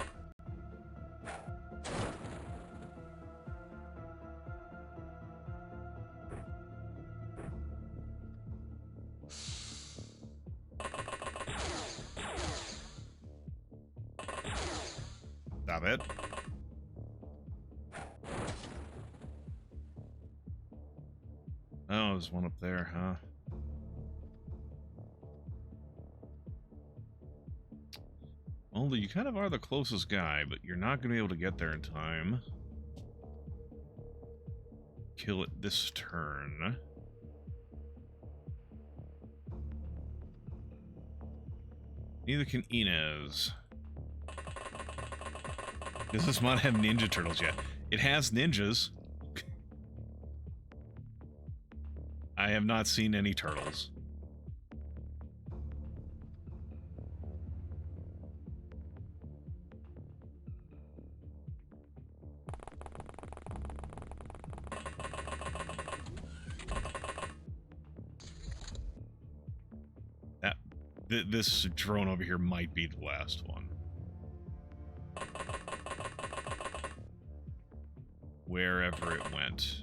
Stop it. Oh, there's one up there, huh? Well, you kind of are the closest guy, but you're not going to be able to get there in time. Kill it this turn. Neither can Inez. Does this mod have Ninja Turtles yet? It has ninjas. I have not seen any turtles. This drone over here might be the last one. Wherever it went.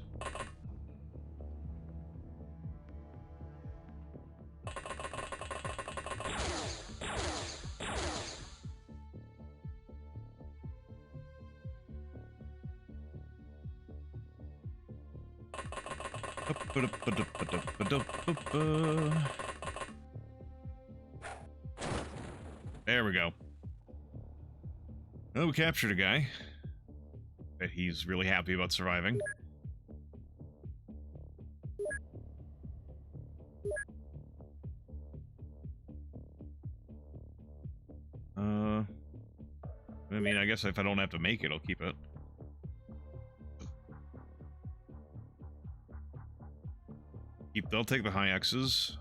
There we go. Oh, we captured a guy. Bet he's really happy about surviving. I mean, I guess if I don't have to make it, I'll keep it. They'll take the high X's.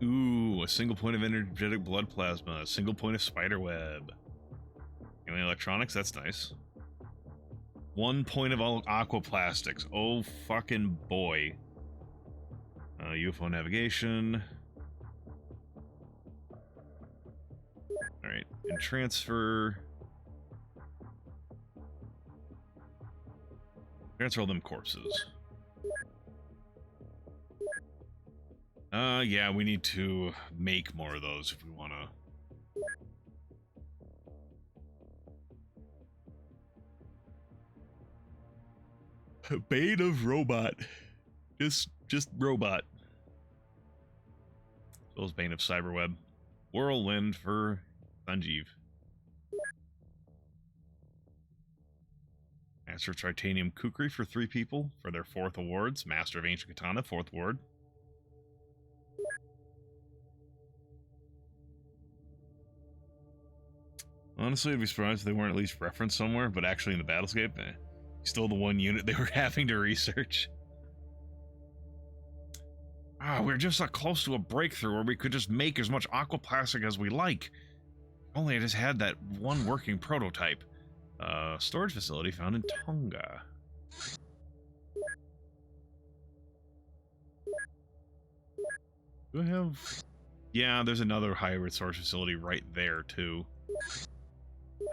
Ooh, a single point of energetic blood plasma, a single point of spider web. Any electronics? That's nice. 1 point of all aquaplastics. Oh, fucking boy. UFO navigation. Alright, and transfer. Transfer all them corpses. Yeah, we need to make more of those if we want to. Bane of robot. Just robot. So is Bane of Cyberweb. Whirlwind for Sanjeev. Master of Tritanium Kukri for 3 people for their 4th awards. Master of Ancient Katana, 4th award. Honestly, I'd be surprised if they weren't at least referenced somewhere, but actually in the Battlescape, still the one unit they were having to research. We're just that close to a breakthrough where we could just make as much aquaplastic as we like. Only I just had that one working prototype. Storage facility found in Tonga. Do I have... Yeah, there's another hybrid storage facility right there, too.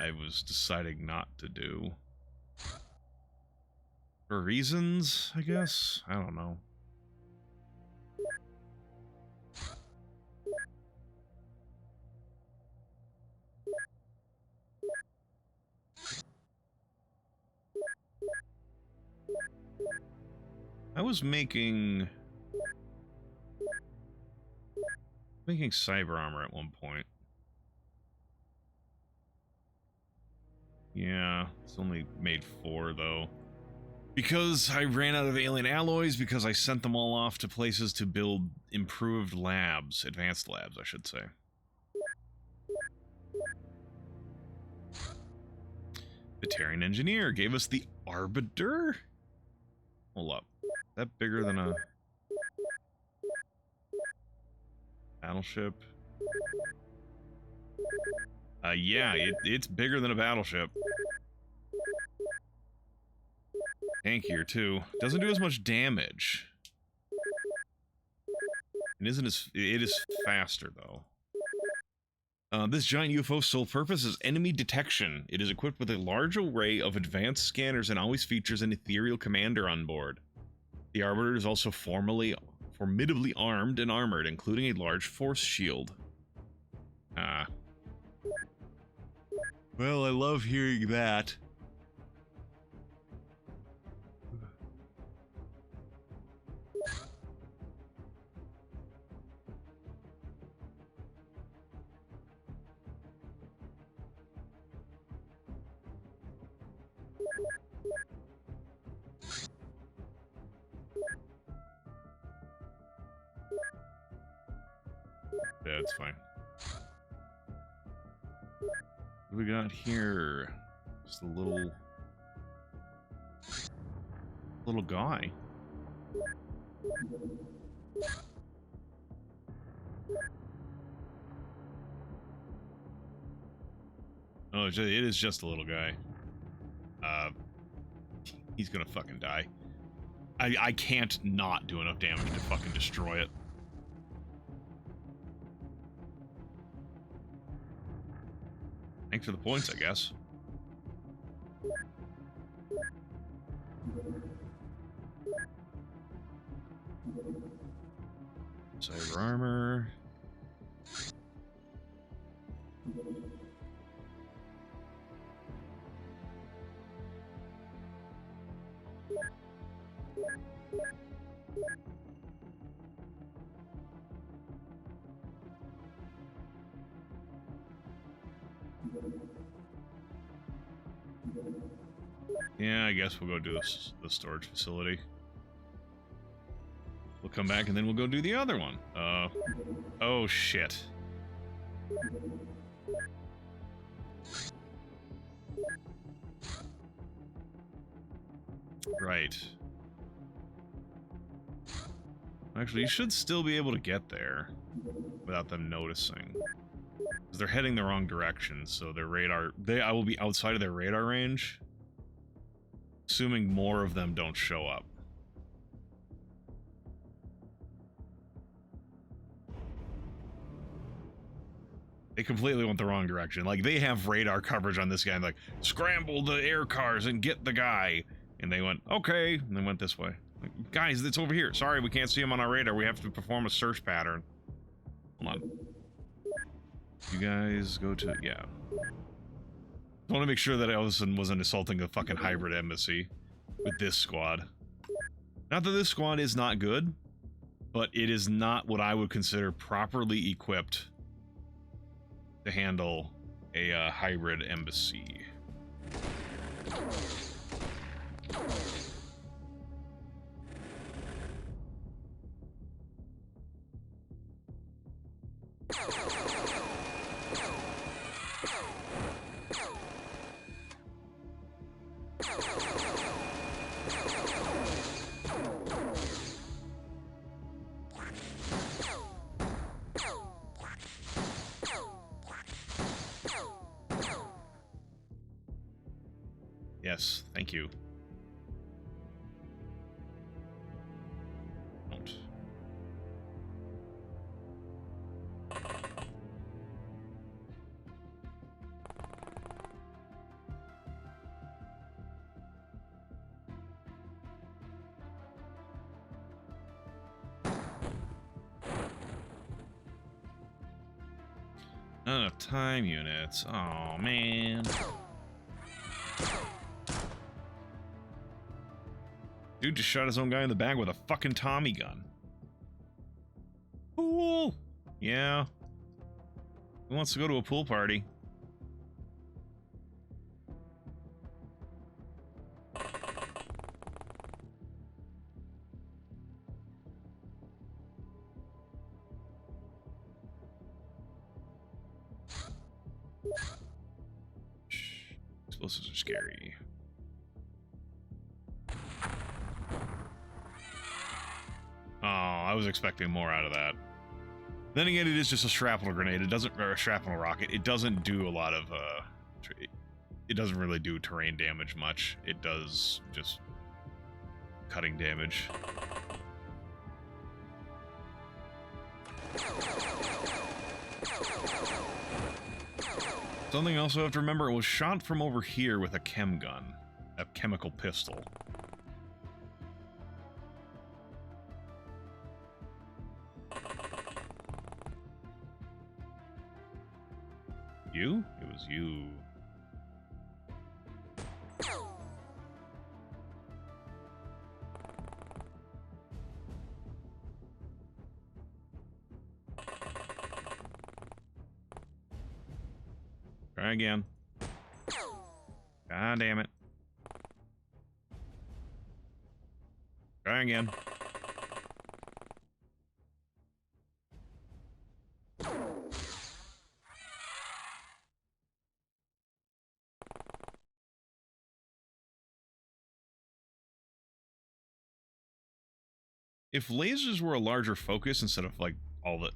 I was deciding not to do. For reasons, I guess? I don't know. I was making cyber armor at one point. Yeah, it's only made 4 though. Because I ran out of alien alloys, because I sent them all off to places to build improved labs, advanced labs, I should say. Veteran engineer gave us the Arbiter? Hold up. Is that bigger than a battleship? Yeah, it's bigger than a battleship. Tankier too. Doesn't do as much damage. It is faster though. This giant UFO's sole purpose is enemy detection. It is equipped with a large array of advanced scanners and always features an ethereal commander on board. The Arbiter is also formidably armed and armored, including a large force shield. Well, I love hearing that. Yeah, it's fine. What do we got here? Just a little guy. Oh, it is just a little guy. He's gonna fucking die. I can't not do enough damage to fucking destroy it. Thanks for the points, I guess. Cyber armor. Yeah, I guess we'll go do the storage facility. We'll come back and then we'll go do the other one. Oh shit. Right. Actually, you should still be able to get there without them noticing. Because they're heading the wrong direction, so their radar... I will be outside of their radar range. Assuming more of them don't show up. They completely went the wrong direction. Like, they have radar coverage on this guy. And like, scramble the air cars and get the guy. And they went, okay. And they went this way. Like, guys, it's over here. Sorry, we can't see him on our radar. We have to perform a search pattern. Hold on. You guys go to... Yeah. I want to make sure that Ellison wasn't assaulting a fucking hybrid embassy with this squad. Not that this squad is not good, but it is not what I would consider properly equipped to handle a hybrid embassy. Yes, thank you. Don't. Not enough time units. Oh man. Dude just shot his own guy in the back with a fucking Tommy gun. Cool. Yeah. Who wants to go to a pool party? Explosives are scary. Oh, I was expecting more out of that. Then again, it is just a shrapnel grenade. It doesn't, or a shrapnel rocket. It doesn't do a lot of, it doesn't really do terrain damage much. It does just cutting damage. Something else I have to remember, it was shot from over here with a chem gun. A chemical pistol. You? It was you. Try again. God damn it. Try again. If lasers were a larger focus instead of like all the...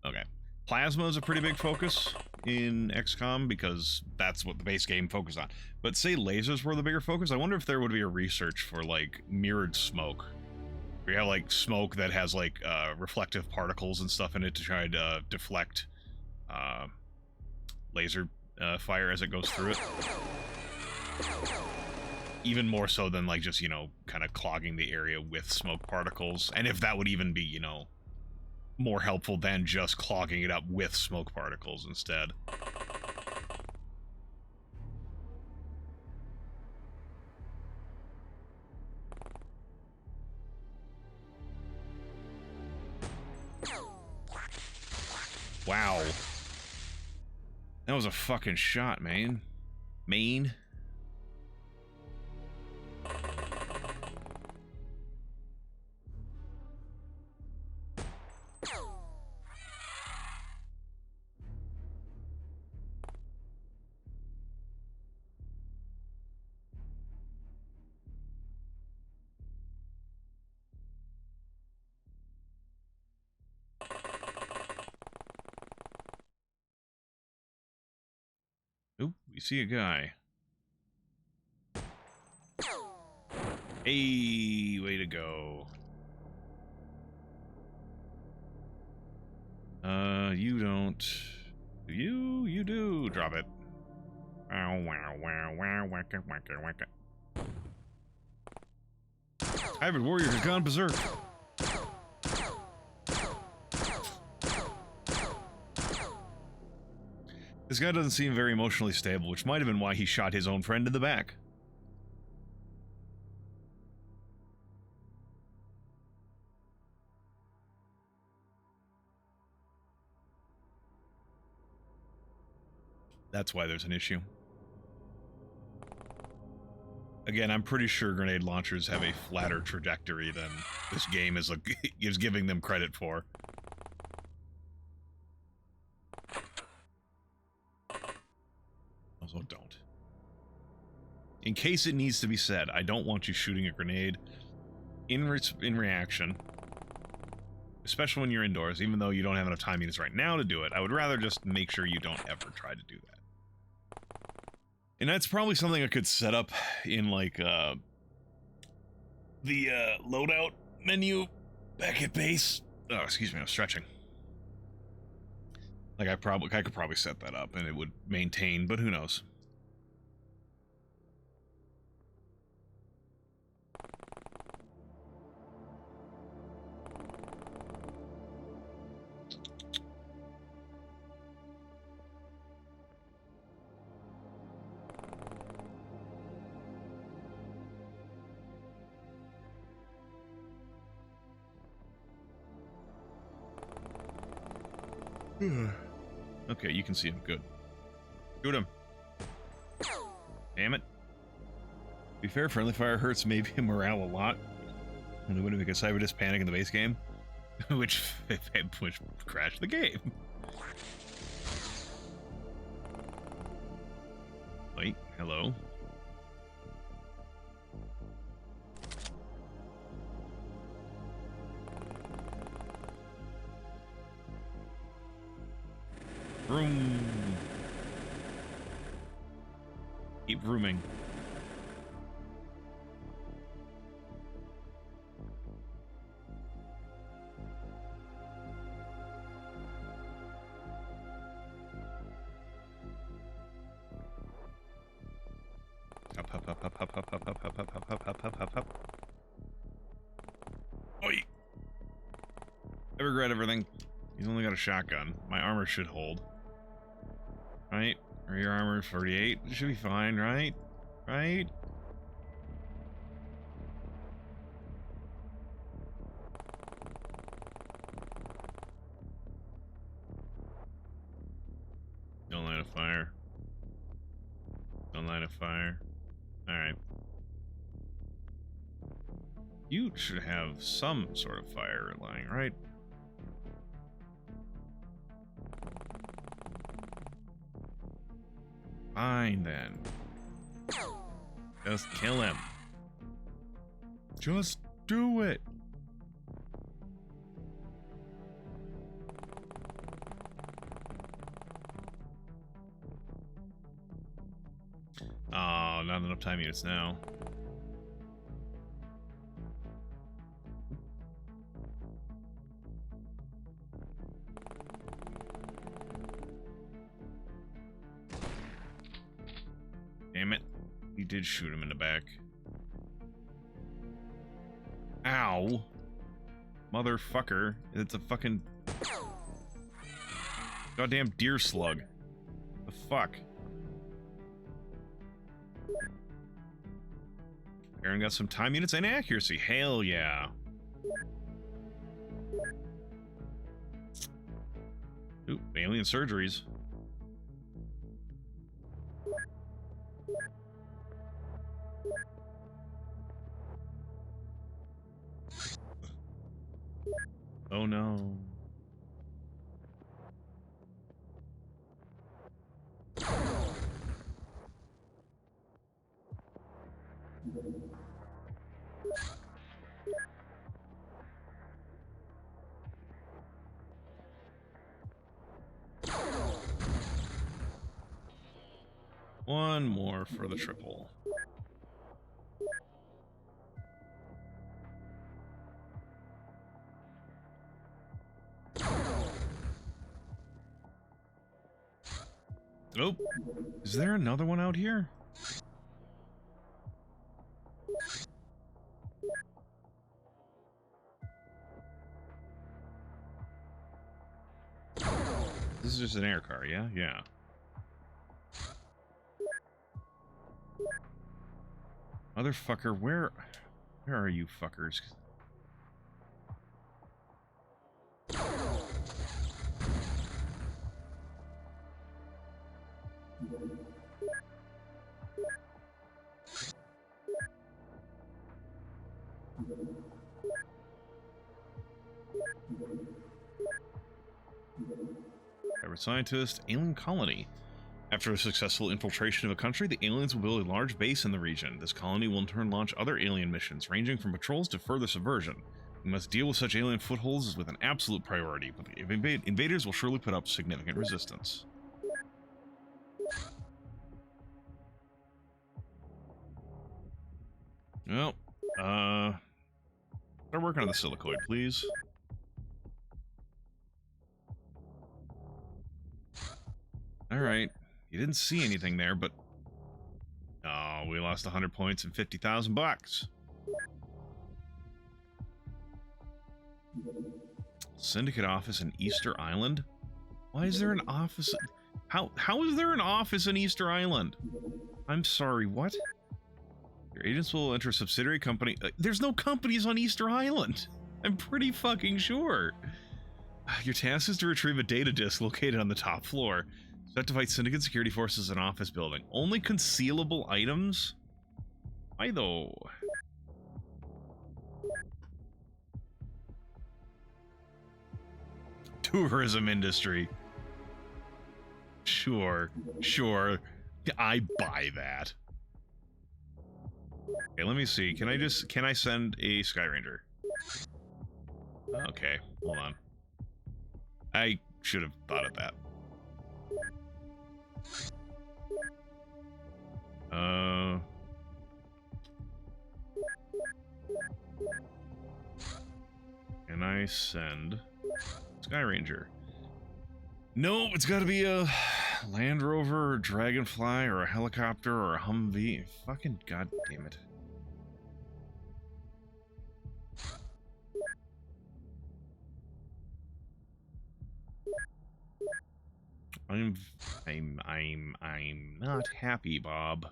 Okay. Plasma is a pretty big focus in XCOM because that's what the base game focused on. But say lasers were the bigger focus, I wonder if there would be a research for like mirrored smoke. We have like smoke that has like reflective particles and stuff in it to try to deflect laser fire as it goes through it. Even more so than like just, you know, kind of clogging the area with smoke particles. And if that would even be, you know, more helpful than just clogging it up with smoke particles instead. Wow. That was a fucking shot, man. Main. Oop, we see a guy. Hey, way to go. You don't. Do you? You do. Drop it. Wow, wow, wow, wow, wacka, wacka, wacka. Hybrid warrior has gone berserk. This guy doesn't seem very emotionally stable, which might have been why he shot his own friend in the back. That's why there's an issue. Again, I'm pretty sure grenade launchers have a flatter trajectory than this game is giving them credit for. Also, don't. In case it needs to be said, I don't want you shooting a grenade in reaction, especially when you're indoors, even though you don't have enough time units right now to do it. I would rather just make sure you don't ever try to do that. And that's probably something I could set up in, like, the loadout menu back at base. Oh, excuse me, I'm stretching. Like, I could probably set that up and it would maintain, but who knows? Okay, you can see him. Good. Shoot him. Damn it. To be fair, friendly fire hurts maybe morale a lot. And it wouldn't make a cyberdisc panic in the base game. which crashed the game. Wait, hello? Room. Keep rooming. Up, up, up, up, up, up, up, up, up, up, up, up, up, up, up, up. Oi! I regret everything. He's only got a shotgun. My armor should hold. Right? Or your armor is 48. It should be fine, right? Right? Don't light a fire. Don't light a fire. Alright. You should have some sort of fire lying, right? Fine then. Just kill him. Just do it. time units now. Damn it. He did shoot him in the back. Ow. Motherfucker. It's a fucking goddamn deer slug. The fuck? Aaron got some time units and accuracy. Hell yeah. Ooh, alien surgeries. Oh no. One more for the triple. Oh, is there another one out here? This is just an air car, yeah? Yeah. Motherfucker, where are you fuckers? Private scientist, alien colony. After a successful infiltration of a country, the aliens will build a large base in the region. This colony will in turn launch other alien missions, ranging from patrols to further subversion. We must deal with such alien footholds with an absolute priority, but the invaders will surely put up significant resistance. Well, start working on the silicoid, please. Alright. You didn't see anything there, but... Oh, we lost 100 points and 50,000 bucks. Syndicate office in Easter Island? Why is there an office... How is there an office in Easter Island? I'm sorry, what? Your agents will enter a subsidiary company... there's no companies on Easter Island! I'm pretty fucking sure. Your task is to retrieve a data disk located on the top floor. Set to fight syndicate security forces in an office building. Only concealable items? Why though? Tourism industry. Sure, sure. I buy that. Okay, let me see. Can I send a Sky Ranger? Okay, hold on. I should have thought of that. Can I send Sky Ranger? No, it's got to be a Land Rover or Dragonfly or a helicopter or a Humvee. Fucking goddamn it. I'm not happy, Bob.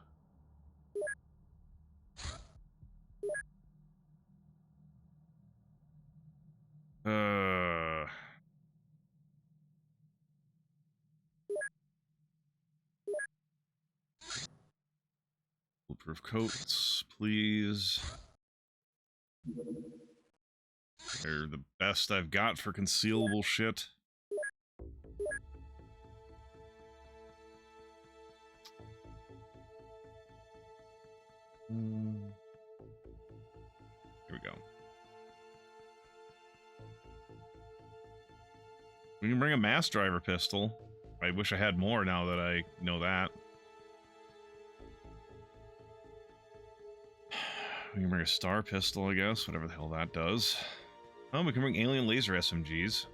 Bulletproof coats, please. They're the best I've got for concealable shit. Here we go. We can bring a mass driver pistol. I wish I had more now that I know that. bring a star pistol, I guess, whatever the hell that does. Oh, we can bring alien laser SMGs.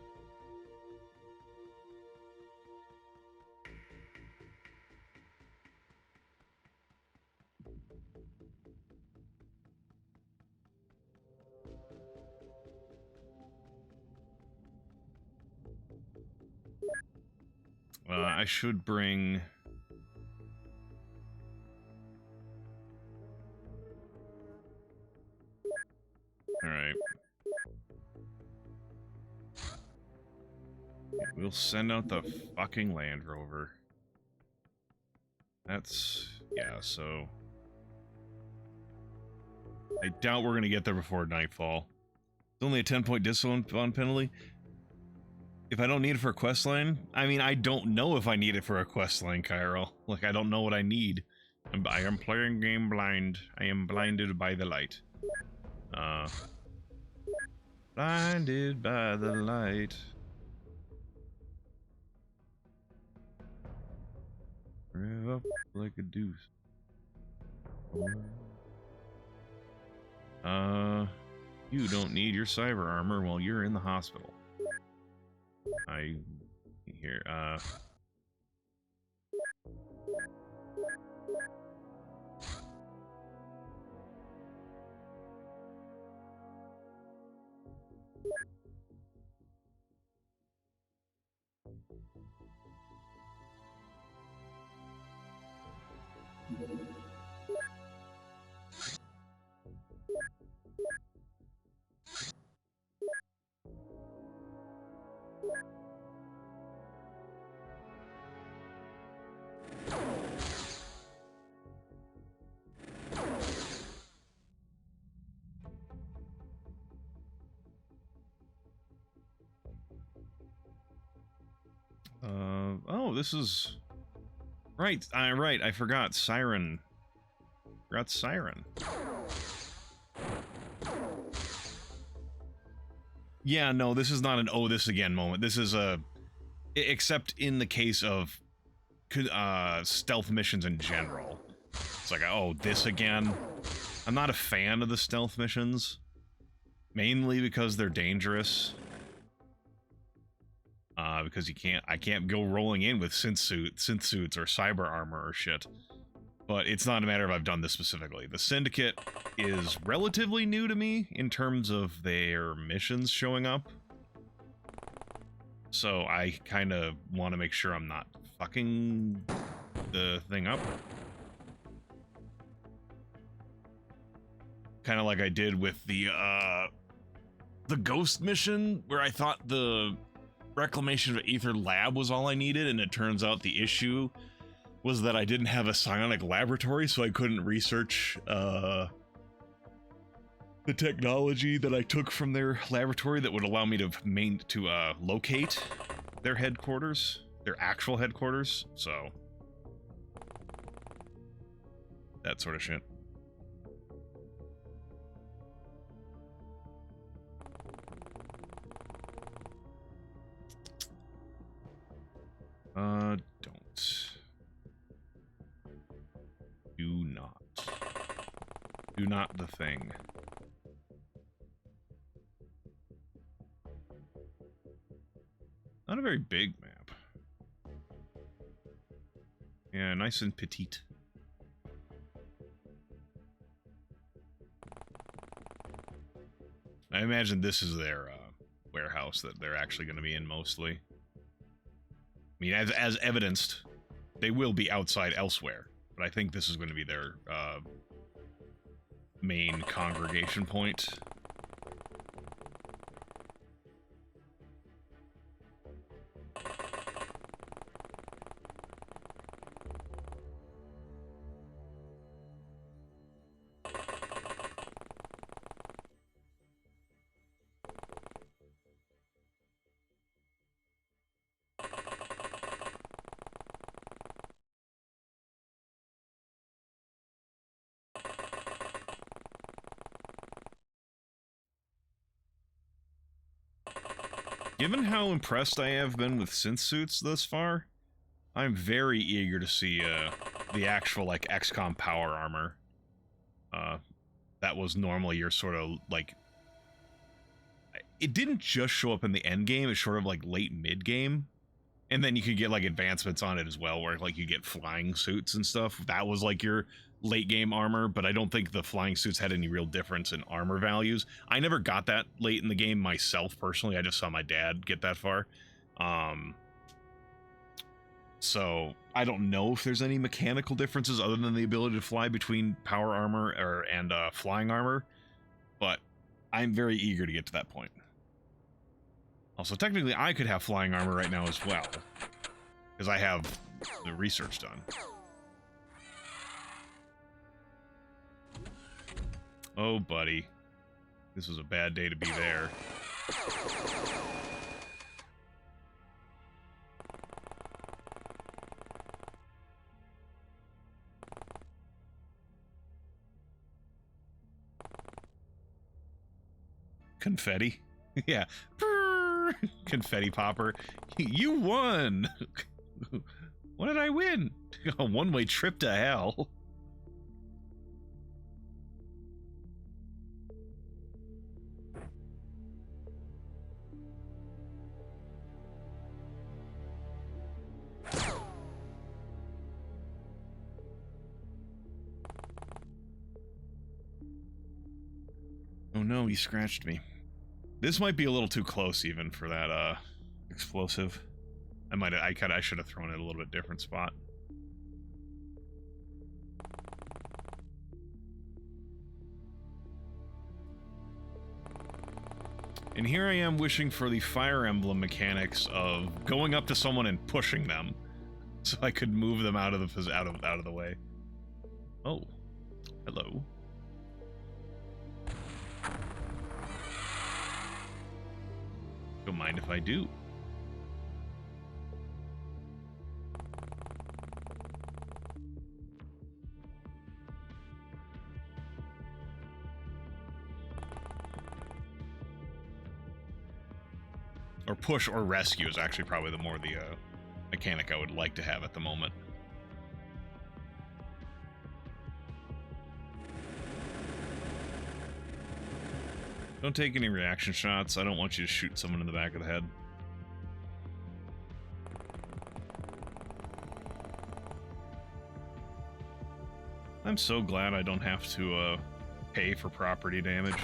I should bring... Alright. We'll send out the fucking Land Rover. That's... yeah, so... I doubt we're gonna get there before nightfall. It's only a 10-point discipline penalty. If I don't need it for a quest line, I mean, I don't know if I need it for a quest line, Kyril. Like, I don't know what I need. I am playing game blind. I am blinded by the light. Blinded by the light. Rev up like a deuce. You don't need your cyber armor while you're in the hospital. Here, oh, this is... Right, right, I forgot. Siren. Forgot Siren. Yeah, no, this is not an oh, this again moment. This is a... Except in the case of stealth missions in general. It's like, oh, this again? I'm not a fan of the stealth missions. Mainly because they're dangerous. Because I can't go rolling in with synth suits or cyber armor or shit. But it's not a matter of I've done this specifically. The Syndicate is relatively new to me in terms of their missions showing up. So I kind of want to make sure I'm not fucking the thing up. Kind of like I did with the Ghost mission, where I thought the Reclamation of Aether lab was all I needed, and it turns out the issue was that I didn't have a psionic laboratory, so I couldn't research the technology that I took from their laboratory that would allow me to locate their headquarters, their actual headquarters. So that sort of shit. Don't. Do not. Do not the thing. Not a very big map. Yeah, nice and petite. I imagine this is their warehouse that they're actually going to be in mostly. I mean, as evidenced, they will be outside elsewhere, but I think this is going to be their main congregation point. Given how impressed I have been with synth suits thus far, I'm very eager to see the actual like XCOM power armor. that was normally your sort of like, it didn't just show up in the end game, it's sort of like late mid game. And then you could get like advancements on it as well, where like you get flying suits and stuff. That was like your late game armor, but I don't think the flying suits had any real difference in armor values. I never got that late in the game myself personally. I just saw my dad get that far. So I don't know if there's any mechanical differences other than the ability to fly between power armor and flying armor, but I'm very eager to get to that point. Also, technically, I could have flying armor right now as well, because I have the research done. Oh, buddy. This was a bad day to be there. Confetti? Yeah. Confetti popper. You won! What did I win? A one-way trip to hell. Oh no, he scratched me. This might be a little too close even for that explosive. I should have thrown it a little bit different spot. And here I am wishing for the Fire Emblem mechanics of going up to someone and pushing them, so I could move them out of the way. Oh, hello. Don't mind if I do. Or push or rescue is actually probably the mechanic I would like to have at the moment. Don't take any reaction shots. I don't want you to shoot someone in the back of the head. I'm so glad I don't have to pay for property damage.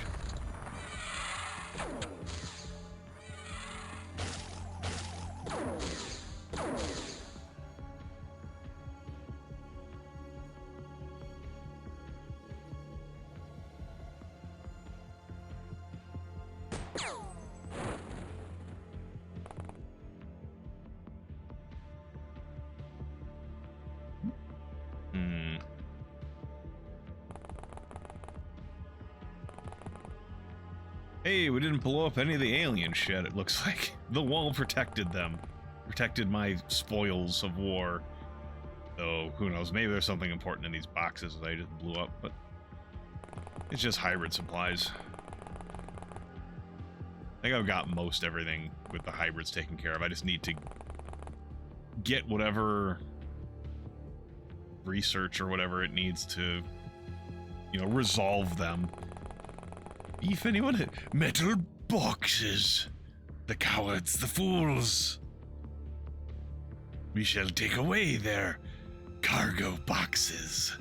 Hey, we didn't blow up any of the alien shit, it looks like. The wall protected them. Protected my spoils of war. So, who knows, maybe there's something important in these boxes that I just blew up, but it's just hybrid supplies. I think I've got most everything with the hybrids taken care of. I just need to get whatever research or whatever it needs to, you know, resolve them. If anyone... Metal boxes! The cowards, the fools! We shall take away their cargo boxes.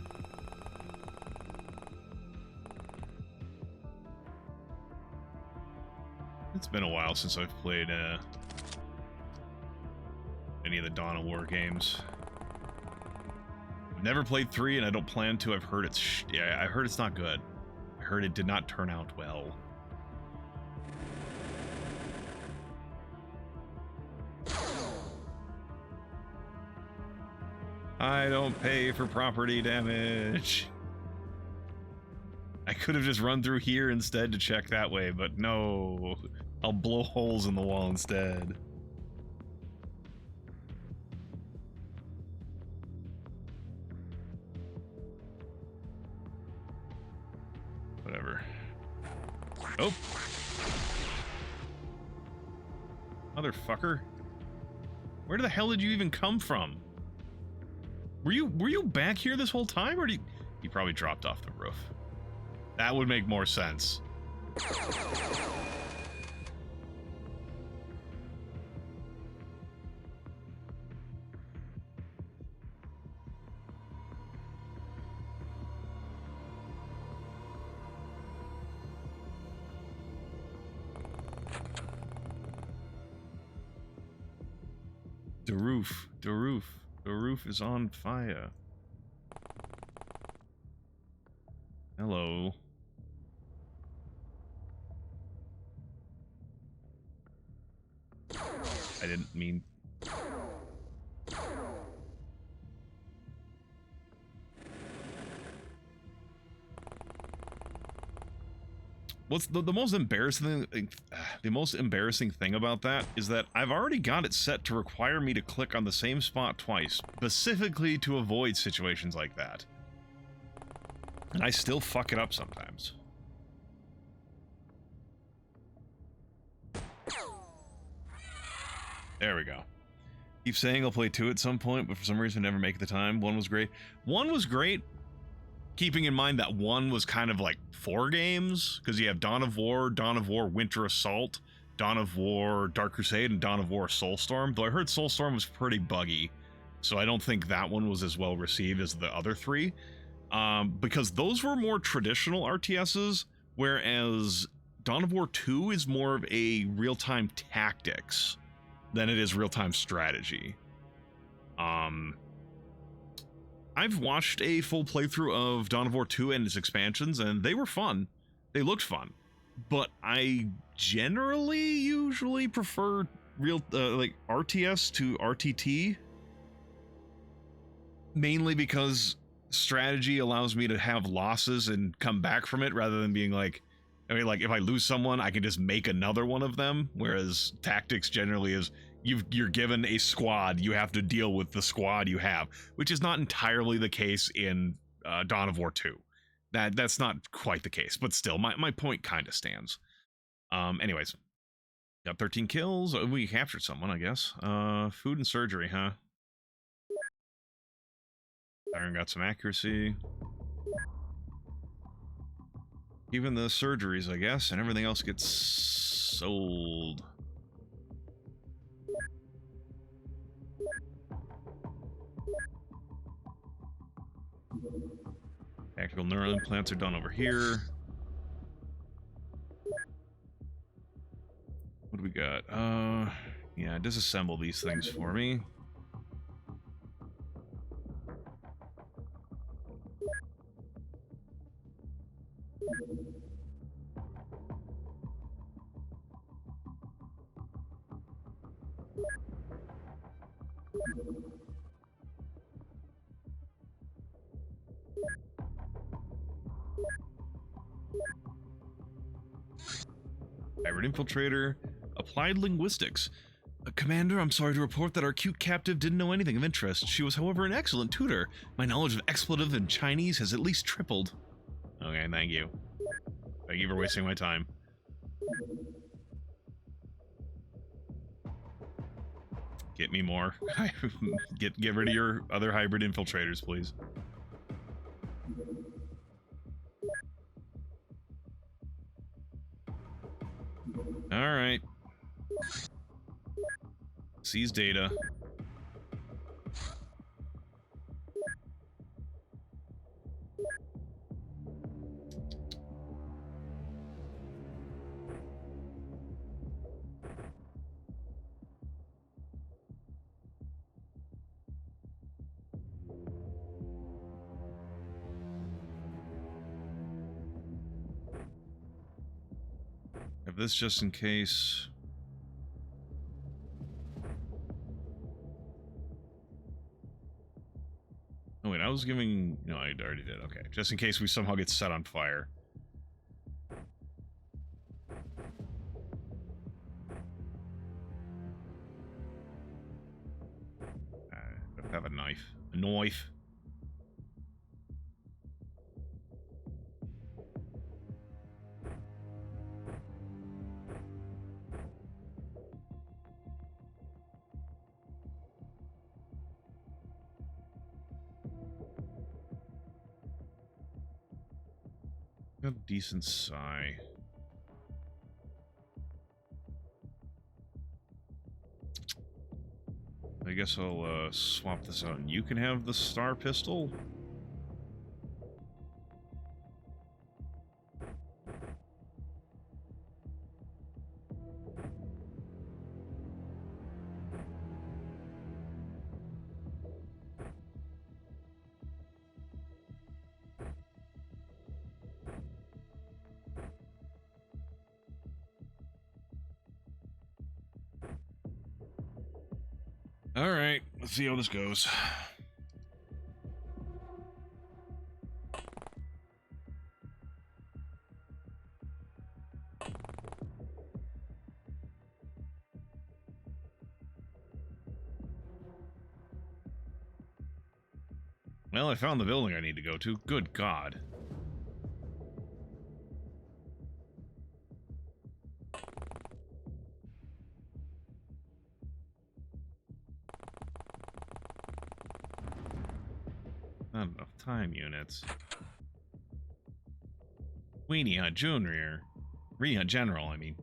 It's been a while since I've played any of the Dawn of War games. I've never played 3 and I don't plan to. I've heard I heard it's not good. I heard it did not turn out well. I don't pay for property damage. I could have just run through here instead to check that way, but no. I'll blow holes in the wall instead. Whatever. Oh! Motherfucker. Where the hell did you even come from? Were you back here this whole time, or did you probably dropped off the roof? That would make more sense. The roof is on fire. Hello. I didn't mean... What's the most embarrassing thing? The most embarrassing thing about that is that I've already got it set to require me to click on the same spot twice, specifically to avoid situations like that. And I still fuck it up sometimes. There we go. Keep saying I'll play 2 at some point, but for some reason I never make the time. 1 was great. 1 was great, keeping in mind that 1 was kind of like 4 games, because you have Dawn of War, Winter Assault, Dawn of War, Dark Crusade, and Dawn of War, Soulstorm. Though I heard Soulstorm was pretty buggy, so I don't think that one was as well received as the other 3. Because those were more traditional RTSs, whereas Dawn of War 2 is more of a real-time tactics than it is real-time strategy. I've watched a full playthrough of Dawn of War 2 and its expansions, and they were fun. They looked fun. But I usually prefer like RTS to RTT. Mainly because strategy allows me to have losses and come back from it, rather than being like, I mean, like, if I lose someone, I can just make another one of them, whereas tactics generally is, you're given a squad, you have to deal with the squad you have, which is not entirely the case in Dawn of War 2. That's not quite the case, but still, my point kind of stands. Anyways, got 13 kills. We captured someone, I guess. Food and surgery, huh? Iron got some accuracy. Even the surgeries, I guess, and everything else gets sold. Tactical neural implants are done over here. What do we got? Yeah, disassemble these things for me. Hybrid infiltrator, applied linguistics. Commander, I'm sorry to report that our cute captive didn't know anything of interest. She was, however, an excellent tutor. My knowledge of expletive and Chinese has at least tripled. Okay, thank you. Thank you for wasting my time. Get me more. Get rid of your other hybrid infiltrators, please. Alright. Seize data. Have this just in case. Oh wait, I was giving... No, I already did. Okay, just in case we somehow get set on fire. I don't have a knife. A knife. a decent sigh. I guess I'll swap this out and you can have the star pistol. Alright, let's see how this goes. Well, I found the building I need to go to. Good God. Not enough time units. Weenie Hunt Junior. Rehunt General, I mean.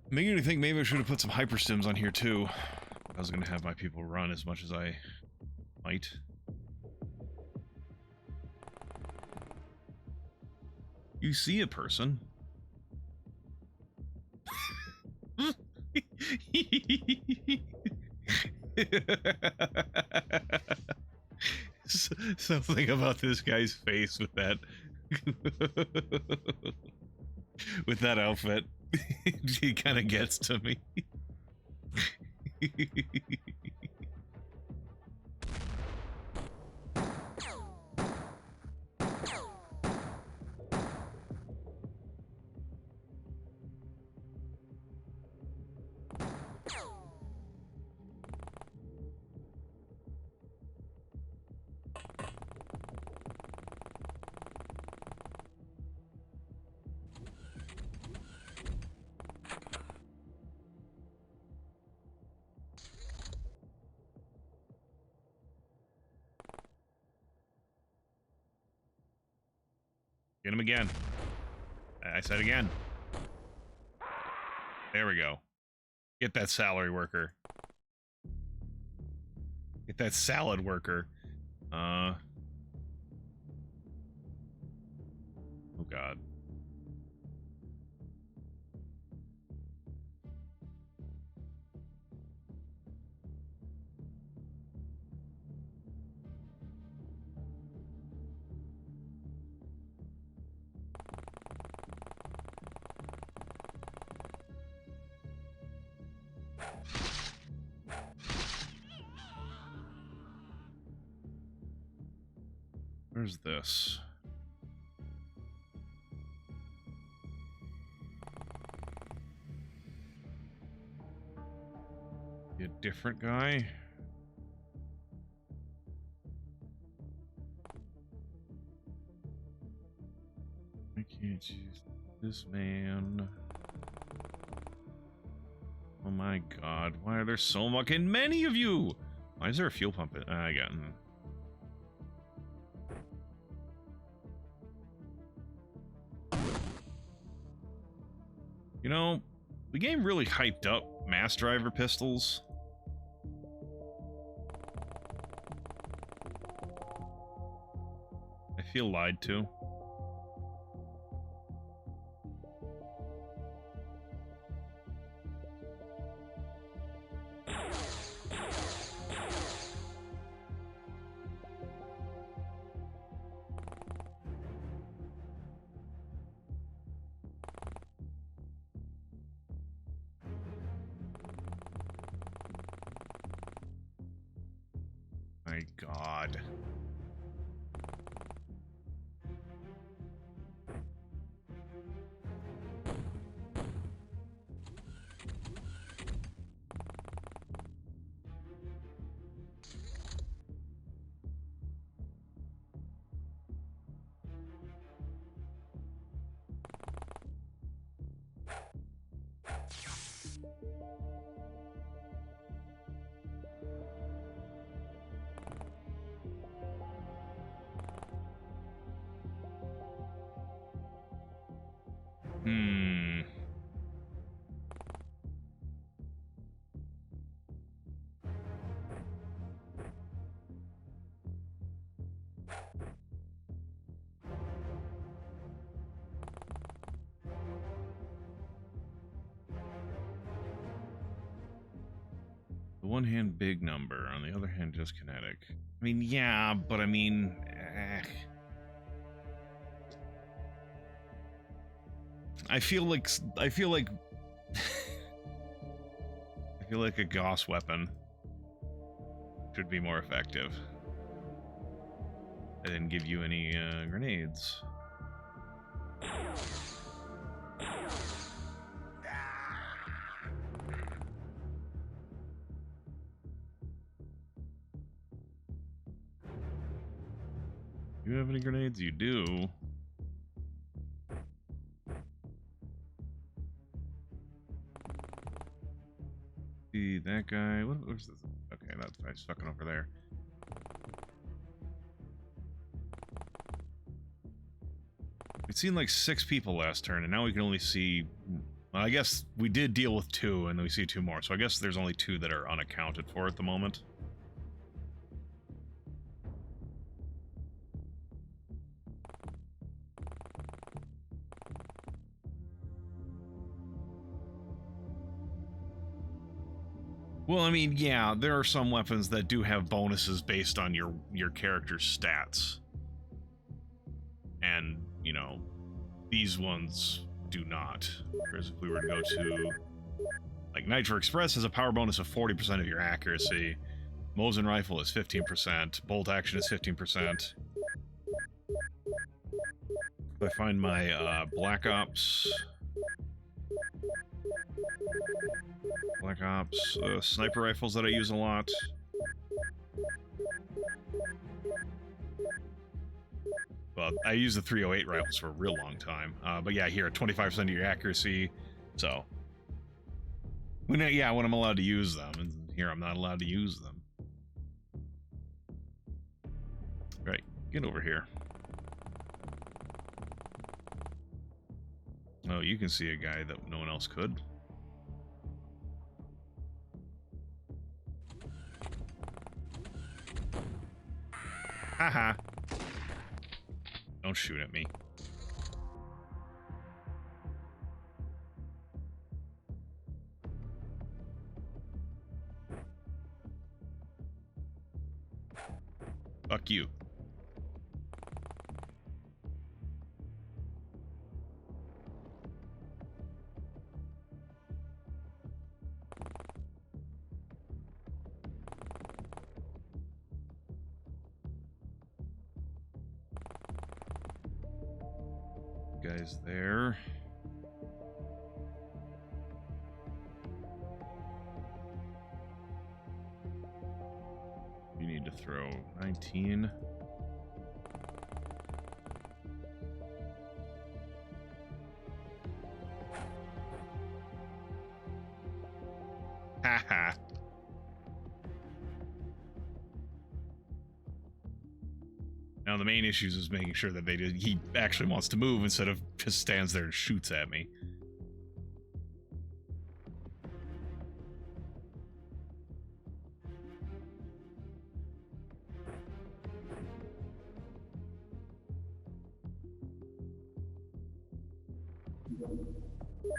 Making me think maybe I should have put some hyperstims on here too. I was going to have my people run as much as I might. You see a person. Something about this guy's face with that with that outfit. He kind of gets to me. Get him again. I said again. There we go. Get that salary worker. Get that salad worker. Oh God. Where's this? A different guy? I can't use this man. Oh my God, why are there so fucking many of you? Why is there a fuel pump? I got him. You know, the game really hyped up mass driver pistols. I feel lied to. My God. Hmm. The one hand, big number. On the other hand, just kinetic. I mean, yeah, but I mean... I feel like I feel like a Gauss weapon should be more effective. I didn't give you any grenades. You have any grenades? You do. See that guy? What's this? Okay, that's guy's fucking over there. We'd seen like 6 people last turn, and now we can only see... Well, I guess we did deal with 2, and then we see 2 more, so I guess there's only 2 that are unaccounted for at the moment. Well, I mean, yeah, there are some weapons that do have bonuses based on your character's stats. And, you know, these ones do not. Whereas if we were to go to... Like, Nitro Express has a power bonus of 40% of your accuracy. Mosin Rifle is 15%. Bolt Action is 15%. If I find my Black Ops... sniper rifles that I use a lot. Well, I use the 308 rifles for a real long time. But yeah, here, 25% of your accuracy. So, when I'm allowed to use them, and here I'm not allowed to use them. Right, get over here. Oh, you can see a guy that no one else could. Haha. Don't shoot at me. Fuck you. Guys there. You need to throw 19. Haha. Now the main issue is making sure that he actually wants to move instead of just stands there and shoots at me.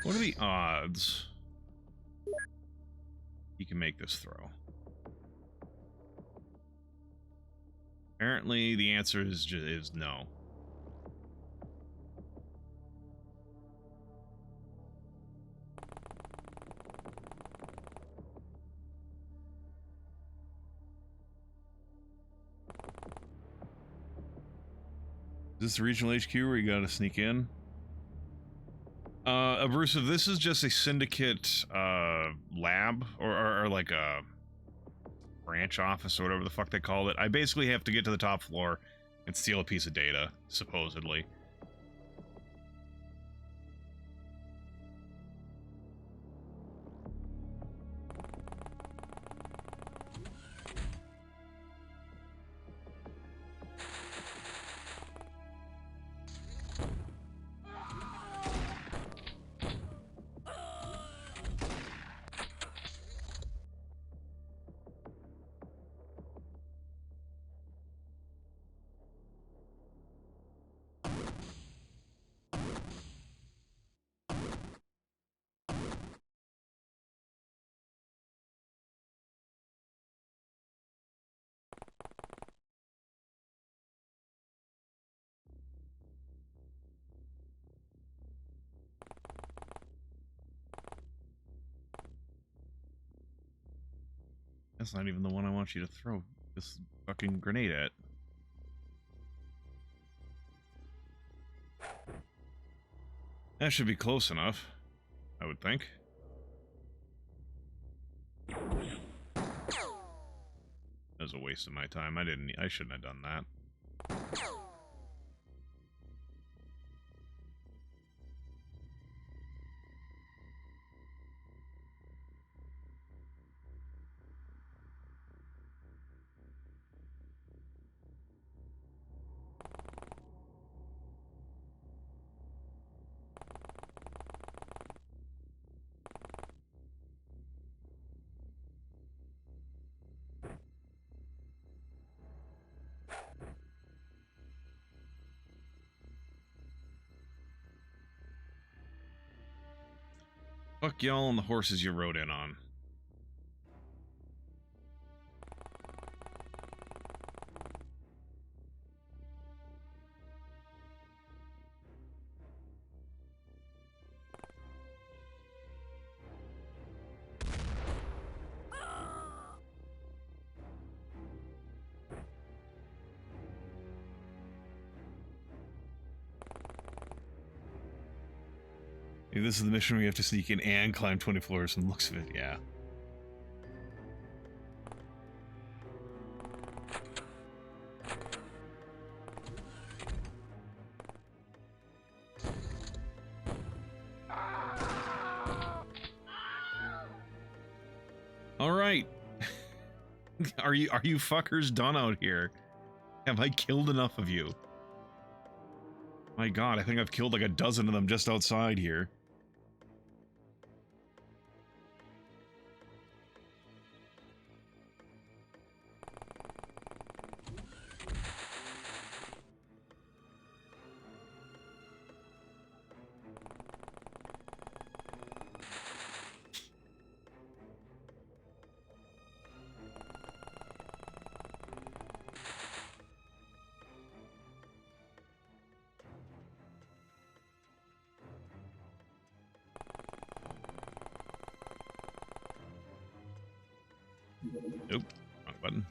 What are the odds he can make this throw? Apparently, the answer is no. Is this the regional HQ where you gotta sneak in? Bruce, this is just a syndicate lab or like a branch office or whatever the fuck they call it. I basically have to get to the top floor and steal a piece of data, supposedly. That's not even the one I want you to throw this fucking grenade at. That should be close enough, I would think. That was a waste of my time. I shouldn't have done that. Fuck y'all and the horses you rode in on. Maybe this is the mission where you have to sneak in and climb 20 floors from the looks of it, yeah. Alright. Are you fuckers done out here? Have I killed enough of you? My god, I think I've killed like a dozen of them just outside here. Nope, wrong button.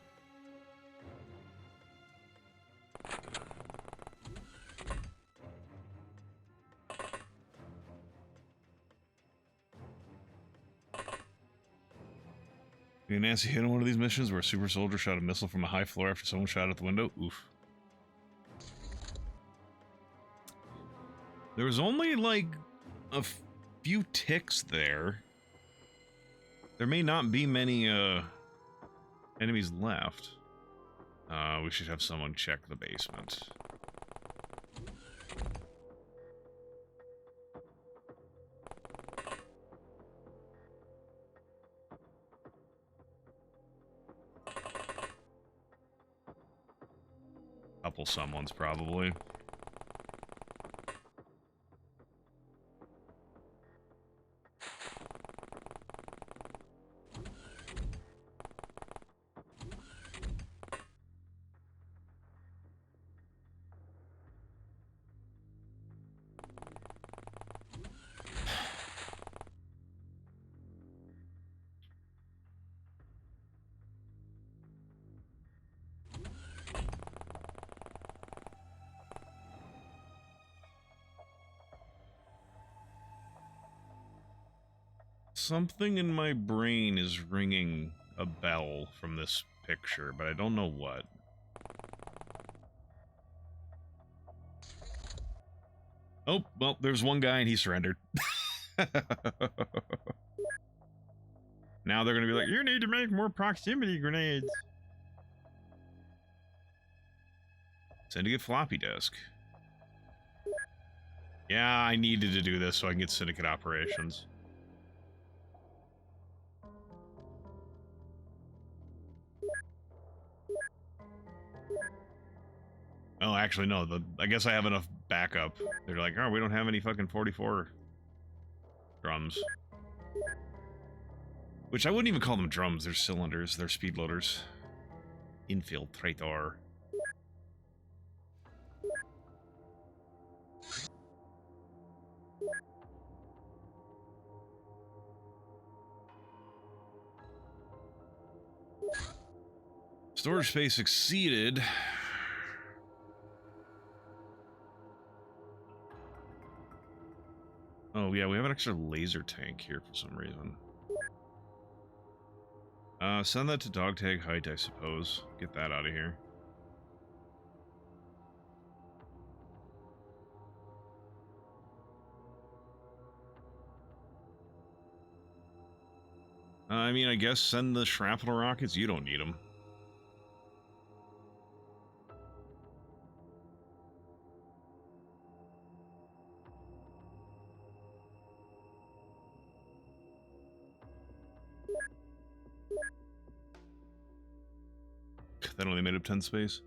You Nancy hit on one of these missions where a super soldier shot a missile from a high floor after someone shot out the window? Oof. There was only like a few ticks there. There may not be many enemies left. We should have someone check the basement. Couple someone's probably. Something in my brain is ringing a bell from this picture, but I don't know what. Oh, well, there's one guy and he surrendered. Now they're gonna be like, you need to make more proximity grenades. Syndicate floppy disk. Yeah, I needed to do this so I can get syndicate operations. Oh, actually, no. I guess I have enough backup. They're like, oh, we don't have any fucking 44 drums. Which I wouldn't even call them drums. They're cylinders. They're speed loaders. Infiltrator. Storage space exceeded. Oh, yeah, we have an extra laser tank here for some reason. Send that to dog tag height, I suppose. Get that out of here. I mean, I guess send the shrapnel rockets. You don't need them. That only made up 10 space.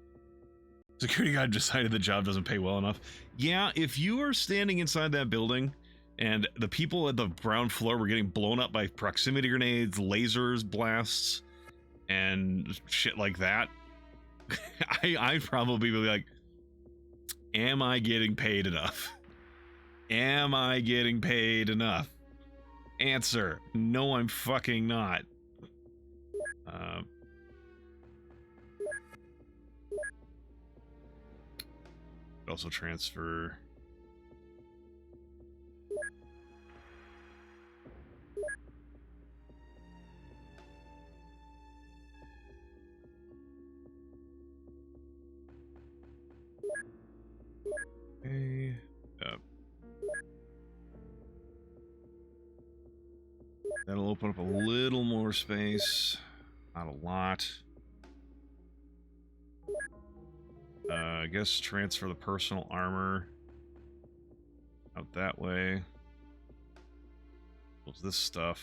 Security guard decided the job doesn't pay well enough. Yeah, if you are standing inside that building and the people at the ground floor were getting blown up by proximity grenades, lasers, blasts, and shit like that, I'd probably be like, am I getting paid enough? Am I getting paid enough? Answer, no, I'm fucking not. Also transfer. Okay. That'll open up a little more space. Not a lot. I guess transfer the personal armor out that way. What's this stuff?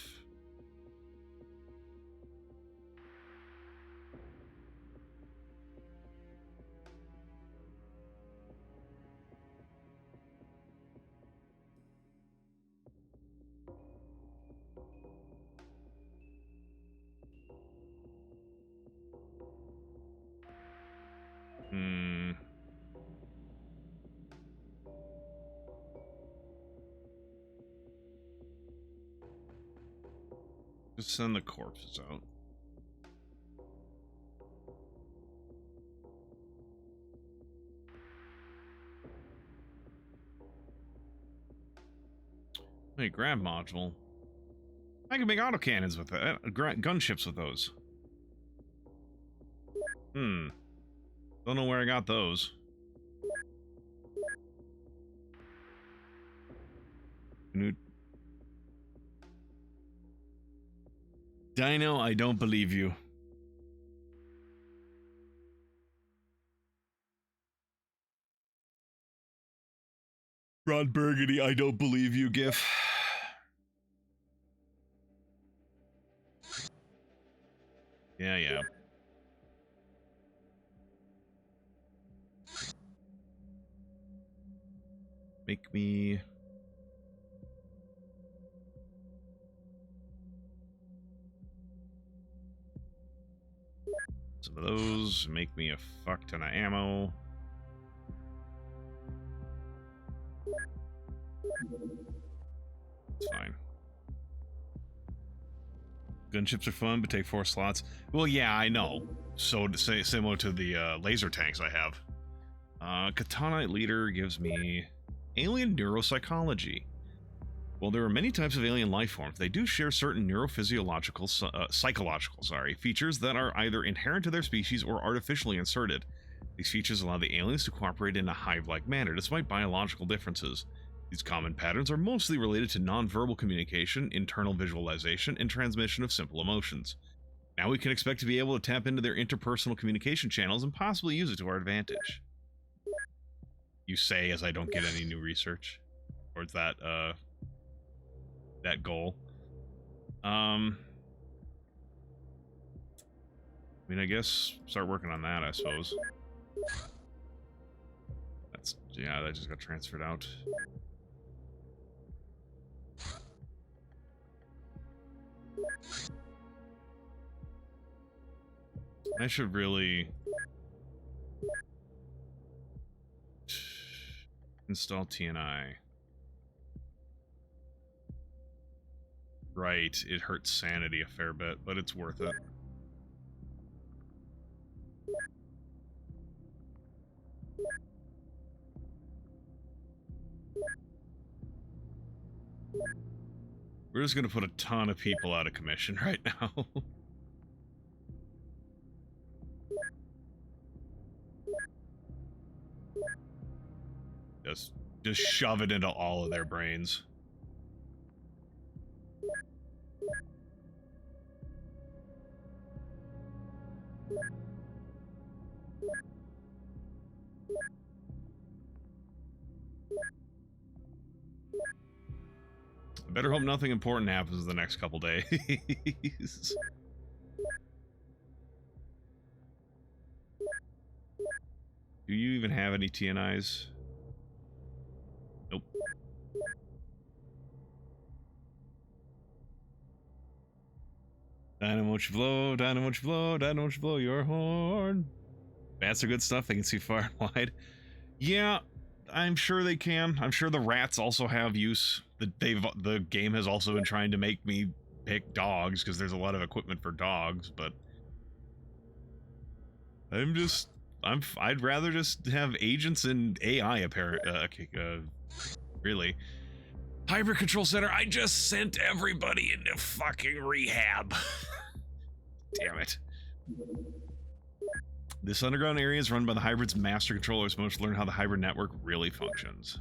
Just send the corpses out. Wait, grab module. I can make autocannons with that. Gunships with those. Don't know where I got those. Dino, I don't believe you. Ron Burgundy, I don't believe you, GIF. Yeah. Make me... some of those. Make me a fuck ton of ammo. It's fine. Gunships are fun, but take 4 slots. Well, yeah, I know. So to say, similar to the laser tanks I have. Katana Leader gives me alien neuropsychology. While there are many types of alien life forms, they do share certain neurophysiological, psychological, features that are either inherent to their species or artificially inserted. These features allow the aliens to cooperate in a hive-like manner, despite biological differences. These common patterns are mostly related to non-verbal communication, internal visualization, and transmission of simple emotions. Now we can expect to be able to tap into their interpersonal communication channels and possibly use it to our advantage. You say as I don't get any new research towards that, that goal. I mean, I guess start working on that, I suppose. That's, yeah, that just got transferred out. I should really install TNI. Right, it hurts sanity a fair bit, but it's worth it. We're just gonna put a ton of people out of commission right now. Just shove it into all of their brains. I better hope nothing important happens the next couple days. Do you even have any TNIs? Nope. Dino, won't you blow? Dino, won't you blow? Dino, won't you blow your horn? Bats are good stuff. They can see far and wide. Yeah, I'm sure they can. I'm sure the rats also have use. The game has also been trying to make me pick dogs because there's a lot of equipment for dogs, but I'd rather just have agents and AI really. Hybrid Control Center, I just sent everybody into fucking rehab. Damn it. This underground area is run by the Hybrid's master controllers, most to learn how the Hybrid network really functions.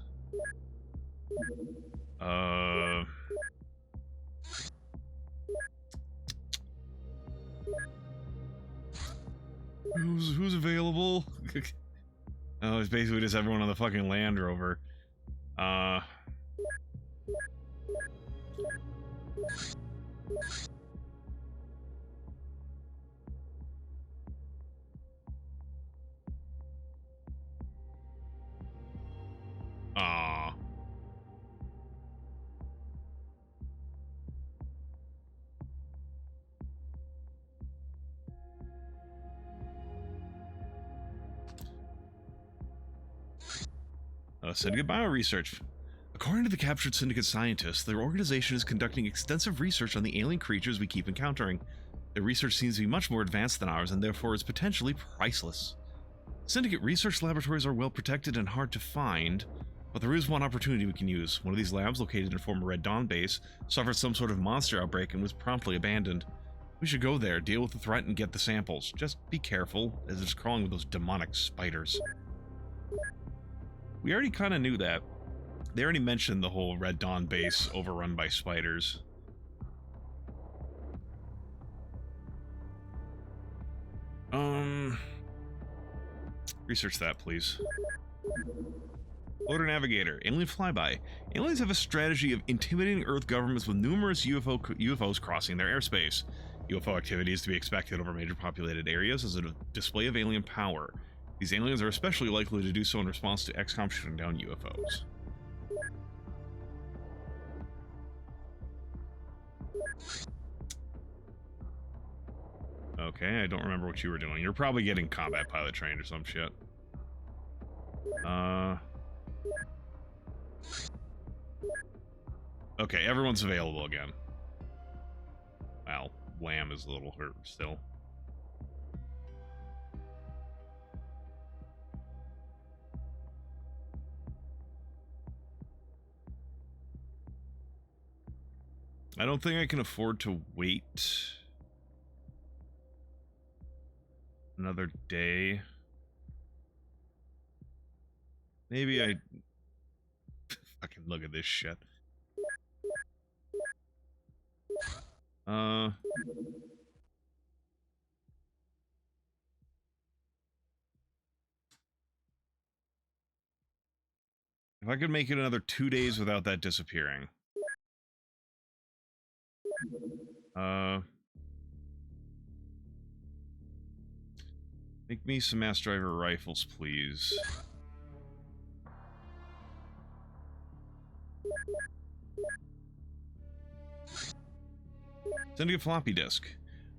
Who's available? Oh, it's basically just everyone on the fucking Land Rover. Syndicate Bioresearch. According to the captured Syndicate scientists, their organization is conducting extensive research on the alien creatures we keep encountering. Their research seems to be much more advanced than ours and therefore is potentially priceless. Syndicate research laboratories are well protected and hard to find, but there is one opportunity we can use. One of these labs, located in a former Red Dawn base, suffered some sort of monster outbreak and was promptly abandoned. We should go there, deal with the threat, and get the samples. Just be careful, as it's crawling with those demonic spiders. We already kind of knew that. They already mentioned the whole Red Dawn base overrun by spiders. Research that, please. Loader Navigator, Alien Flyby. Aliens have a strategy of intimidating Earth governments with numerous UFOs crossing their airspace. UFO activity is to be expected over major populated areas as a display of alien power. These aliens are especially likely to do so in response to XCOM shooting down UFOs. Okay, I don't remember what you were doing. You're probably getting combat pilot trained or some shit. Okay, everyone's available again. Well, Lamb is a little hurt still. I don't think I can afford to wait another day. Maybe I fucking look at this shit. If I could make it another 2 days without that disappearing. Make me some mass driver rifles, please. Syndicate floppy disk.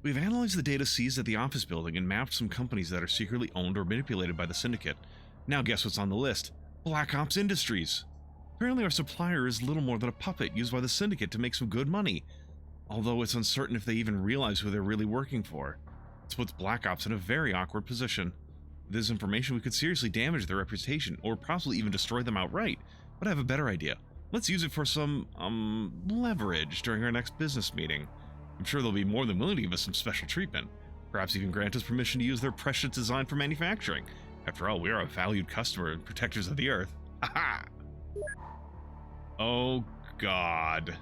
We've analyzed the data seized at the office building and mapped some companies that are secretly owned or manipulated by the Syndicate. Now guess what's on the list? Black Ops Industries. Apparently our supplier is little more than a puppet used by the Syndicate to make some good money. Although it's uncertain if they even realize who they're really working for. This puts Black Ops in a very awkward position. With this information, we could seriously damage their reputation, or possibly even destroy them outright. But I have a better idea. Let's use it for some, leverage during our next business meeting. I'm sure they'll be more than willing to give us some special treatment. Perhaps even grant us permission to use their precious design for manufacturing. After all, we are a valued customer and protectors of the Earth. Haha! Oh, God.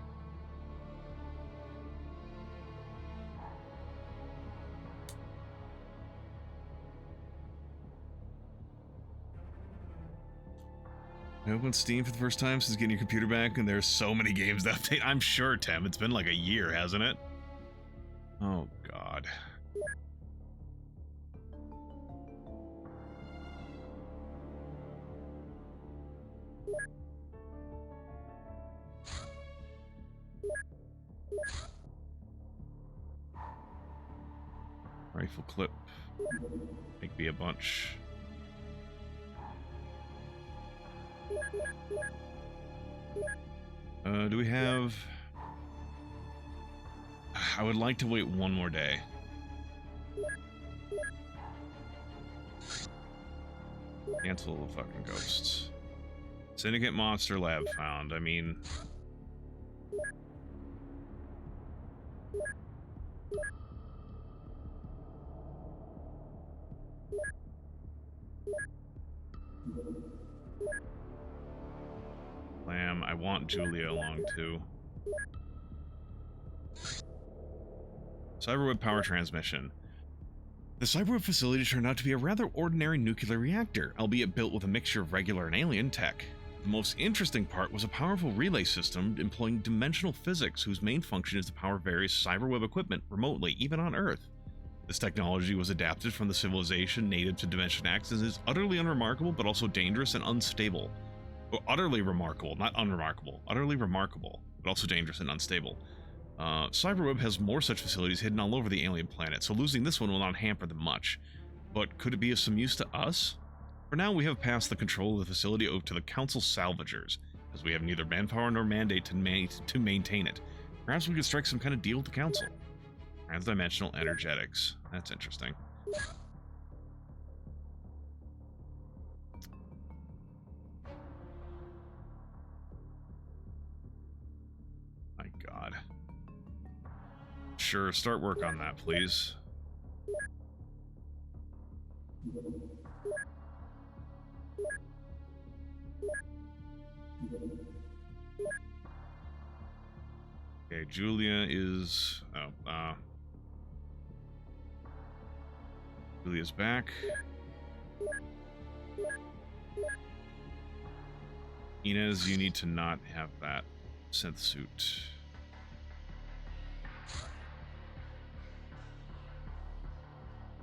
I opened Steam for the first time since getting your computer back, and there's so many games to update. I'm sure, Tim. It's been like a year, hasn't it? Oh, God. Rifle clip. Make me a bunch. Do we have... I would like to wait one more day. Cancel the fucking ghosts. Syndicate Monster Lab found. I mean... Lamb, I want Julia along too. Cyberweb power transmission. The Cyberweb facility turned out to be a rather ordinary nuclear reactor, albeit built with a mixture of regular and alien tech. The most interesting part was a powerful relay system employing dimensional physics whose main function is to power various Cyberweb equipment remotely, even on Earth. This technology was adapted from the civilization native to Dimension X and is utterly unremarkable but also dangerous and unstable. Well, utterly remarkable, not unremarkable. Utterly remarkable, but also dangerous and unstable. Cyberweb has more such facilities hidden all over the alien planet, so losing this one will not hamper them much. But could it be of some use to us? For now, we have passed the control of the facility over to the Council Salvagers, as we have neither manpower nor mandate to maintain it. Perhaps we could strike some kind of deal with the Council. Transdimensional energetics. That's interesting. My God. Sure, start work on that, please. Okay, Julia is... Oh, Julia's back. Inez, you need to not have that synth suit.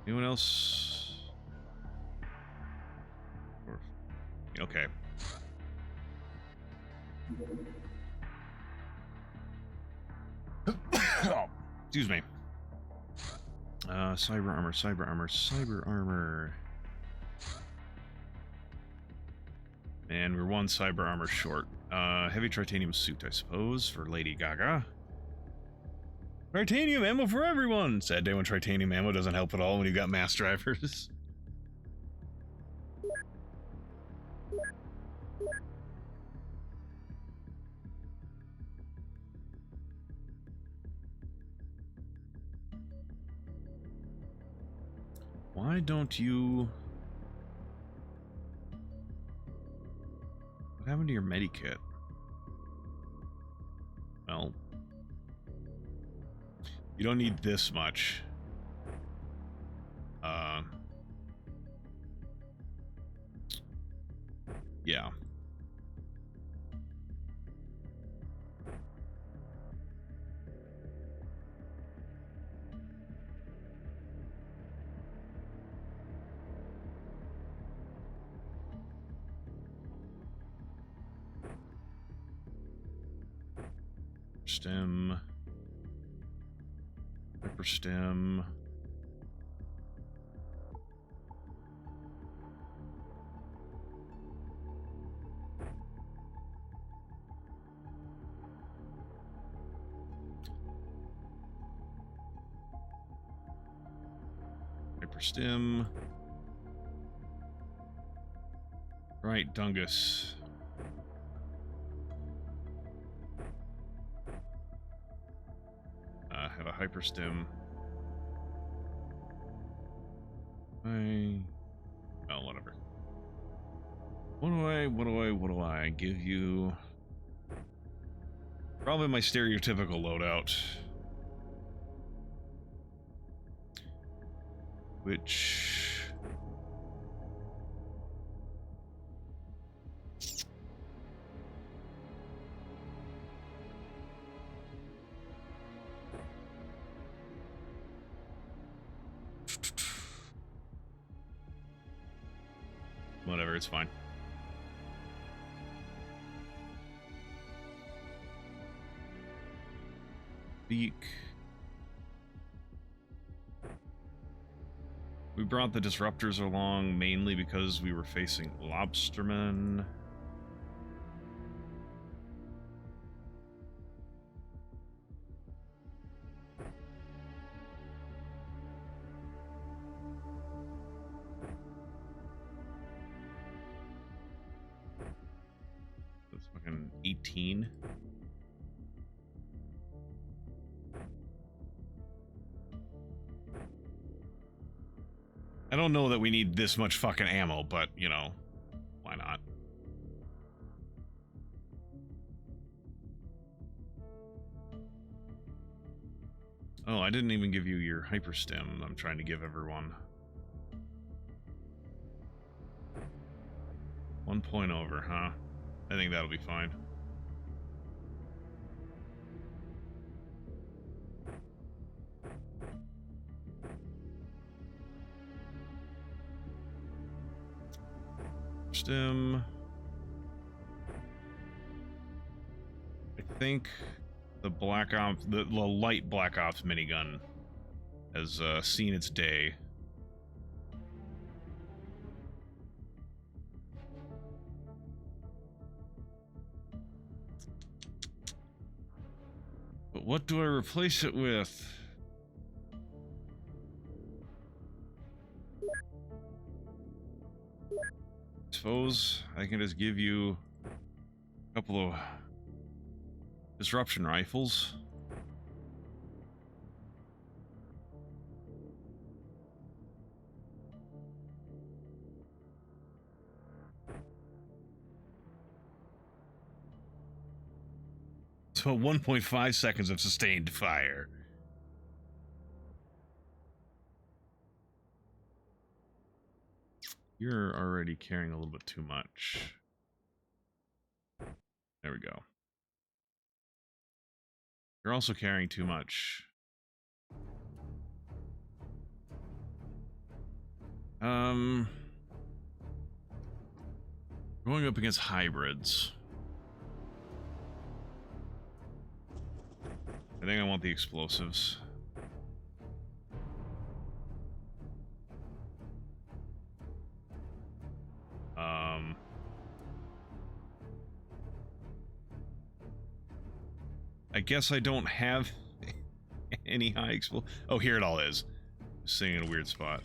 Anyone else? Okay. Excuse me. Cyber armor, cyber armor, cyber armor. And we're one cyber armor short. Heavy titanium suit, I suppose, for Lady Gaga. Titanium ammo for everyone! Sad day when titanium ammo doesn't help at all when you've got mass drivers. Why don't you... What happened to your medikit? Well... You don't need this much. Yeah. Stem. Hyperstem. Hyperstem. Right, Dungus. hyperstim. Oh, whatever. What do I give you? Probably my stereotypical loadout. Which... whatever, it's fine. Beak. We brought the disruptors along mainly because we were facing lobstermen. That's fucking 18. I don't know that we need this much fucking ammo, but, you know, why not? Oh, I didn't even give you your hyperstim. I'm trying to give everyone. 1 point over, huh? I think that'll be fine. Stim. I think the Black Ops, the light Black Ops minigun has seen its day. But what do I replace it with? Suppose I can just give you a couple of disruption rifles. So 1.5 seconds of sustained fire. You're already carrying a little bit too much. There we go. You're also carrying too much. Going up against hybrids. I think I want the explosives. I guess I don't have any high explosive. Oh, here it all is. Just sitting in a weird spot.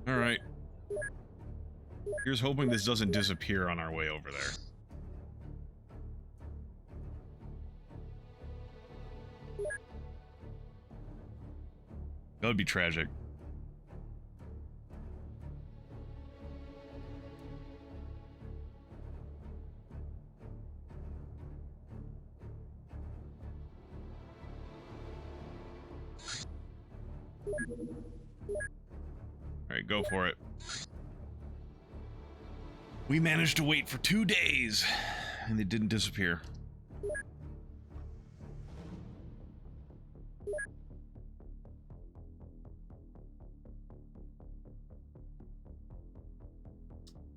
Alright. Here's hoping this doesn't disappear on our way over there. That would be tragic. Alright, go for it. We managed to wait for 2 days, and they didn't disappear.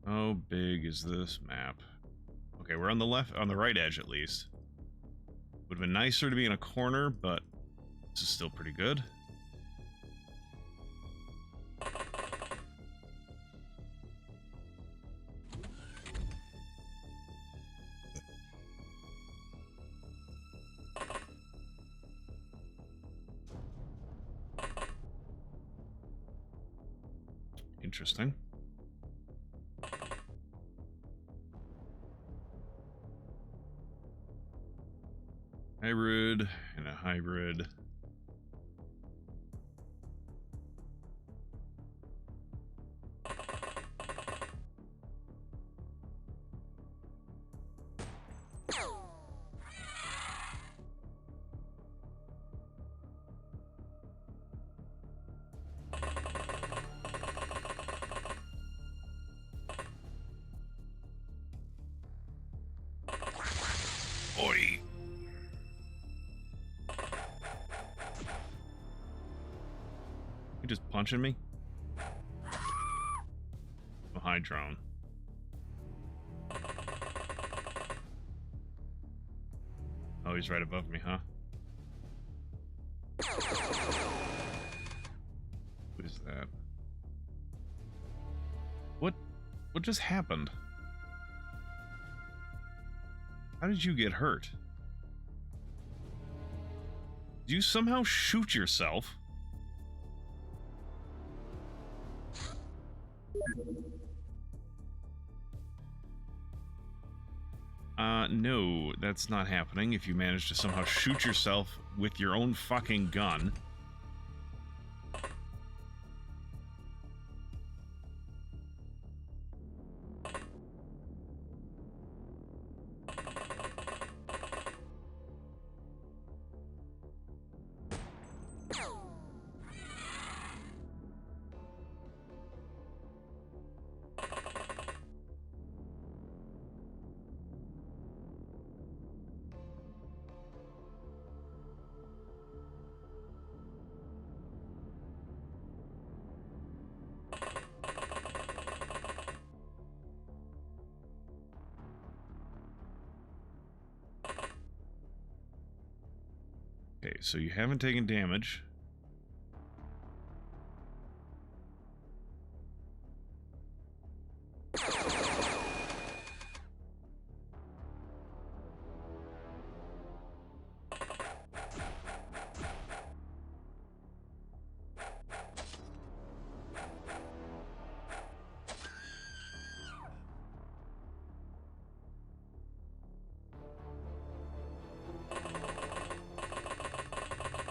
How big is this map? Okay, we're on the right edge at least. Would have been nicer to be in a corner, but this is still pretty good. Interesting. Hybrid and a hybrid. Oi. You just punching me? A high drone. Oh, he's right above me, huh? What is that? What just happened? How did you get hurt? Did you somehow shoot yourself? No, that's not happening if you manage to somehow shoot yourself with your own fucking gun. Okay, so you haven't taken damage.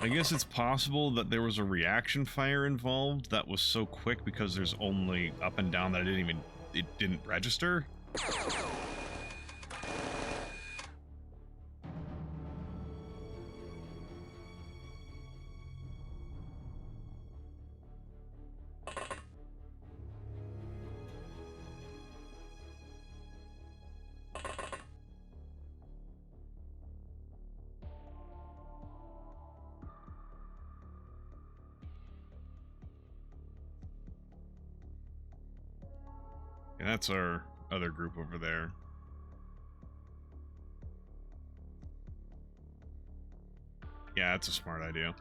I guess it's possible that there was a reaction fire involved that was so quick because there's only up and down that it didn't register. And that's our other group over there. Yeah, that's a smart idea.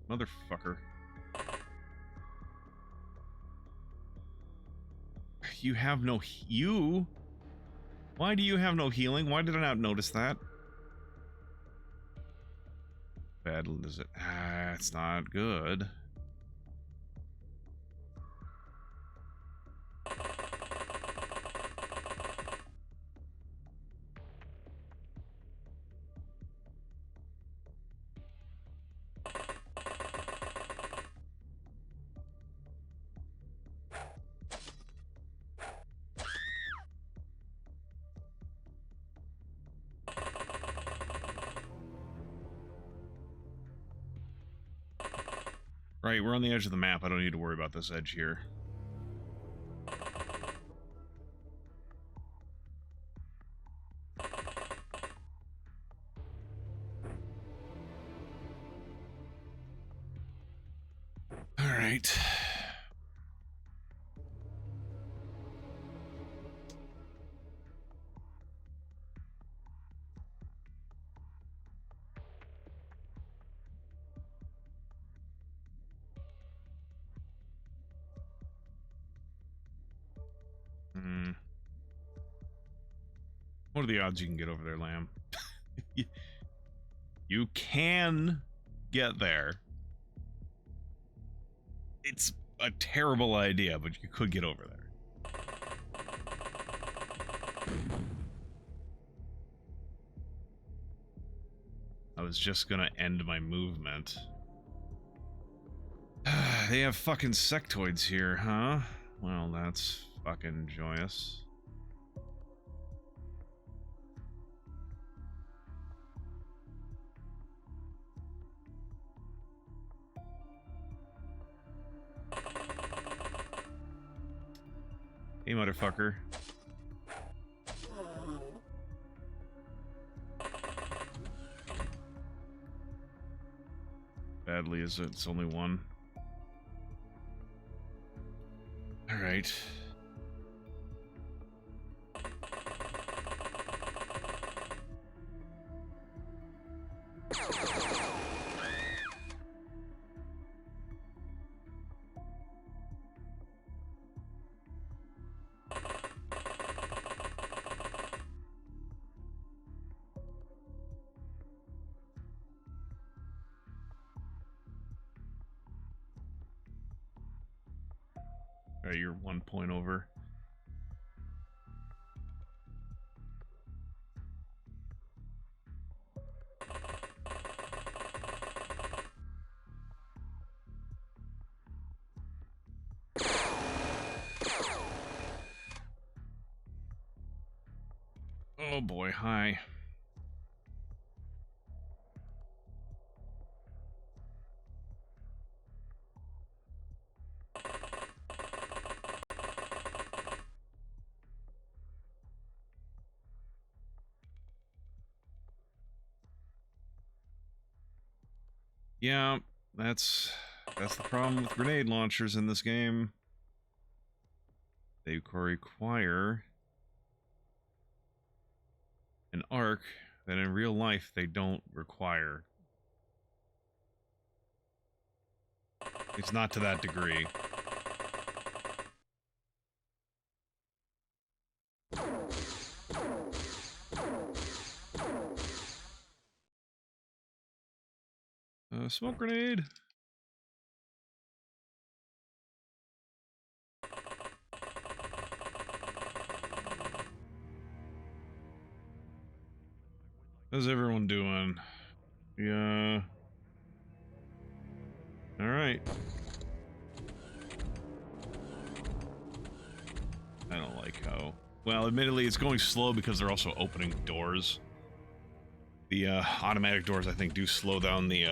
Motherfucker. You have no... You? Why do you have no healing? Why did I not notice that? Bad is it? Ah, it's not good. Right, we're on the edge of the map. I don't need to worry about this edge here. All right. What are the odds you can get over there, Lamb? You can get there. It's a terrible idea, but you could get over there. I was just gonna end my movement. They have fucking sectoids here, huh? Well, that's fucking joyous. Hey, motherfucker. Badly is it? It's only one. Alright. Alright, you're 1 point over. Oh boy, hi. Yeah, that's the problem with grenade launchers in this game. They require an arc that in real life they don't require. It's not to that degree. Smoke grenade. How's everyone doing? Yeah. All right. I don't like how... Well, admittedly, it's going slow because they're also opening doors. The automatic doors, I think, do slow down the...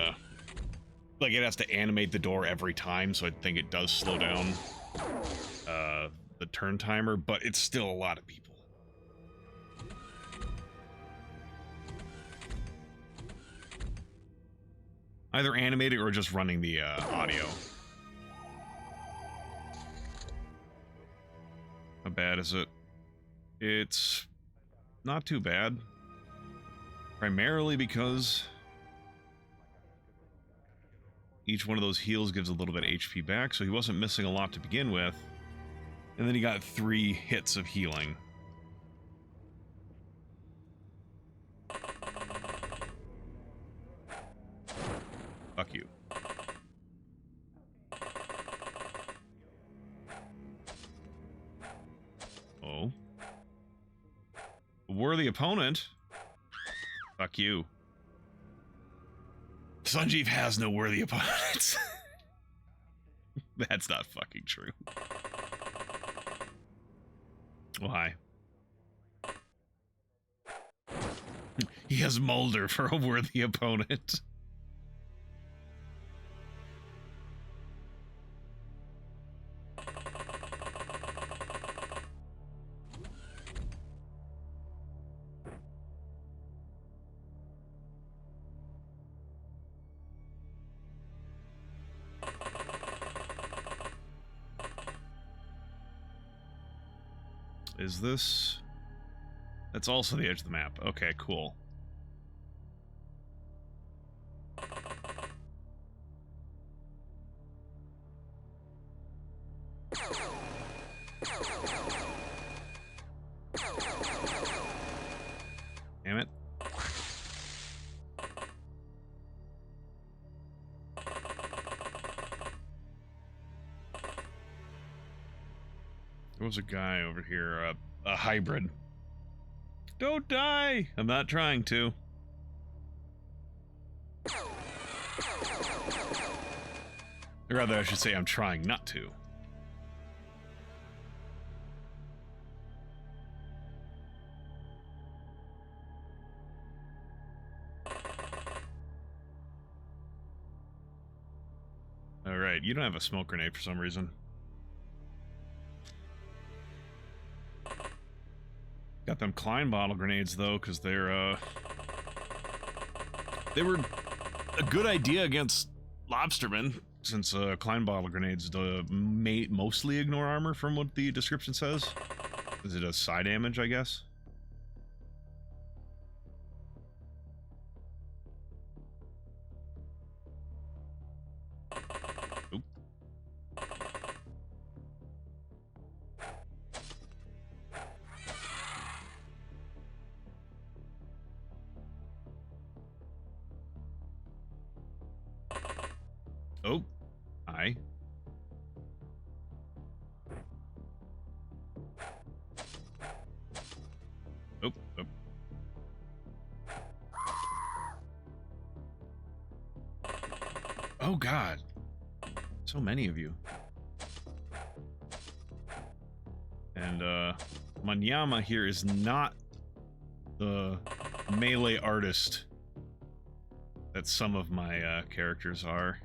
Like, it has to animate the door every time, so I think it does slow down the turn timer, but it's still a lot of people. Either animating or just running the audio. How bad is it? It's not too bad. Primarily because each one of those heals gives a little bit of HP back, so he wasn't missing a lot to begin with. And then he got 3 hits of healing. Fuck you. Oh. A worthy opponent? Fuck you. Sanjeev has no worthy opponents. That's not fucking true. Why? He has Mulder for a worthy opponent. Is this... That's also the edge of the map. Okay, cool. Damn it. There was a guy over here, a hybrid. Don't die! I'm not trying to. Or rather, I should say I'm trying not to. Alright, you don't have a smoke grenade for some reason. Got them Klein bottle grenades though, because they were a good idea against lobstermen, since Klein bottle grenades mostly ignore armor from what the description says. Is it a side damage, I guess? Oop. Oh, hi. Oh, oh. Oh God, so many of you. And Manyama here is not the melee artist that some of my characters are.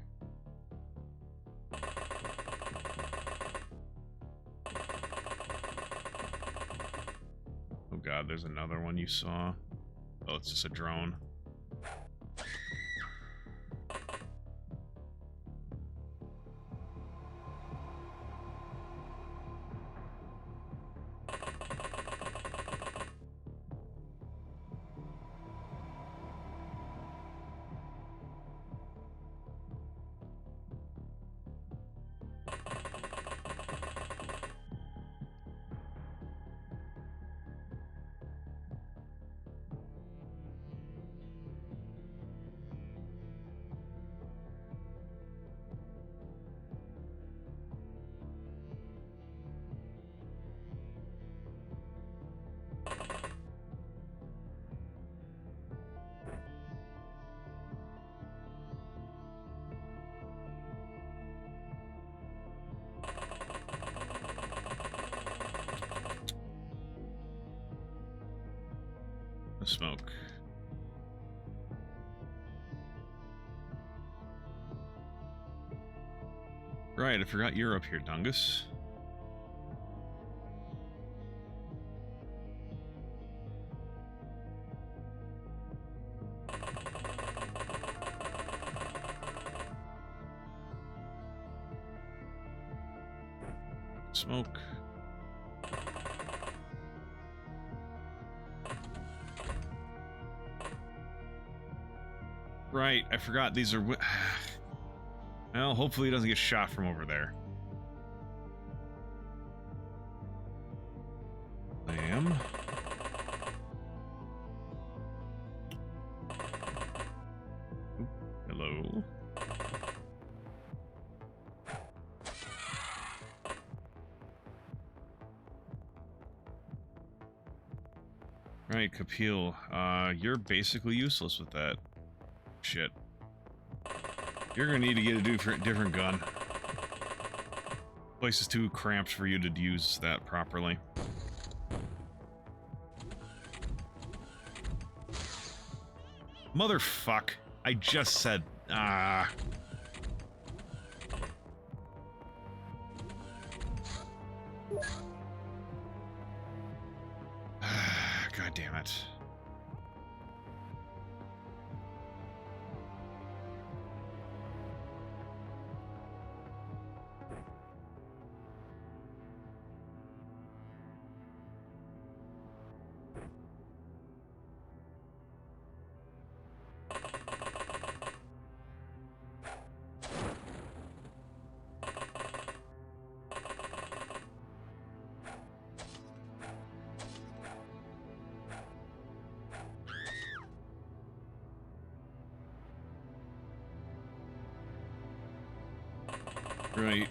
Oh God, there's another one you saw. Oh, it's just a drone. Smoke. Right, I forgot you're up here, Dungus. Smoke. Right, I forgot these are... Well, hopefully he doesn't get shot from over there. Lamb. Oop, hello. Right, Kapil. You're basically useless with that. Shit. You're gonna need to get a different gun. Place is too cramped for you to use that properly. Motherfuck. I just said, God damn it. Right.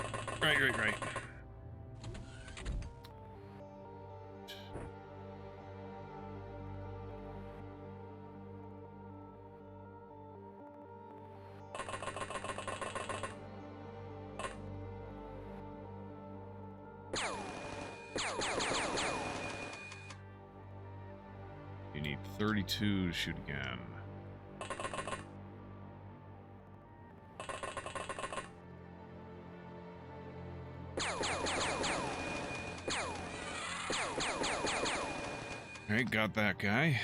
You need 32 to shoot again. Alright, got that guy.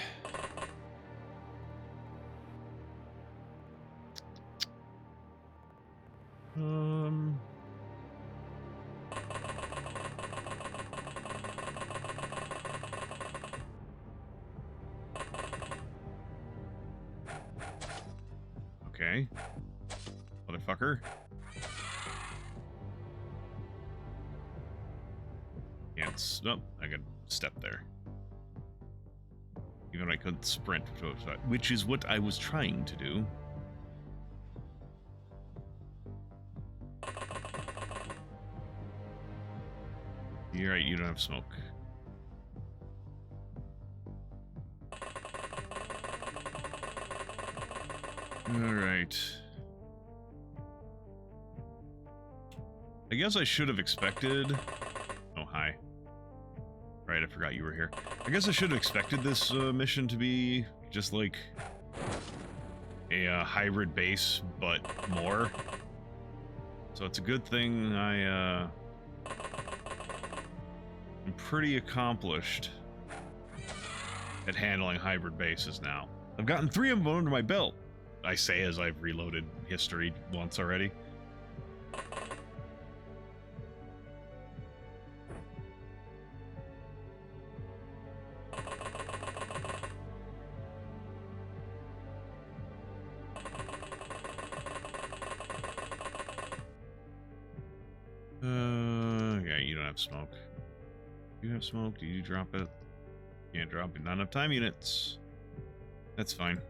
Okay. Motherfucker. Can't. Nope, I could step there. Even though I couldn't sprint, which is what I was trying to do. You're right, you don't have smoke. Alright. I guess I should have expected... Oh, hi. Right, I forgot you were here. I guess I should have expected this mission to be just like a hybrid base, but more. So it's a good thing I'm pretty accomplished at handling hybrid bases now. I've gotten 3 of them under my belt. I say as I've reloaded history once already. Yeah, you don't have smoke. You have smoke? Do you drop it? Can't drop it. Not enough time units. That's fine.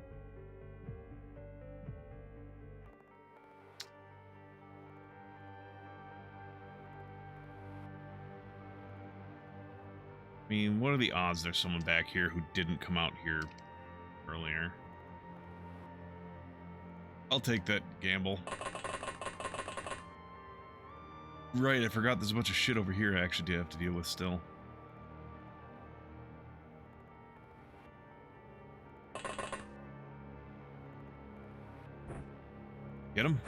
I mean, what are the odds there's someone back here who didn't come out here earlier? I'll take that gamble. Right, I forgot there's a bunch of shit over here I actually do have to deal with still. Get him.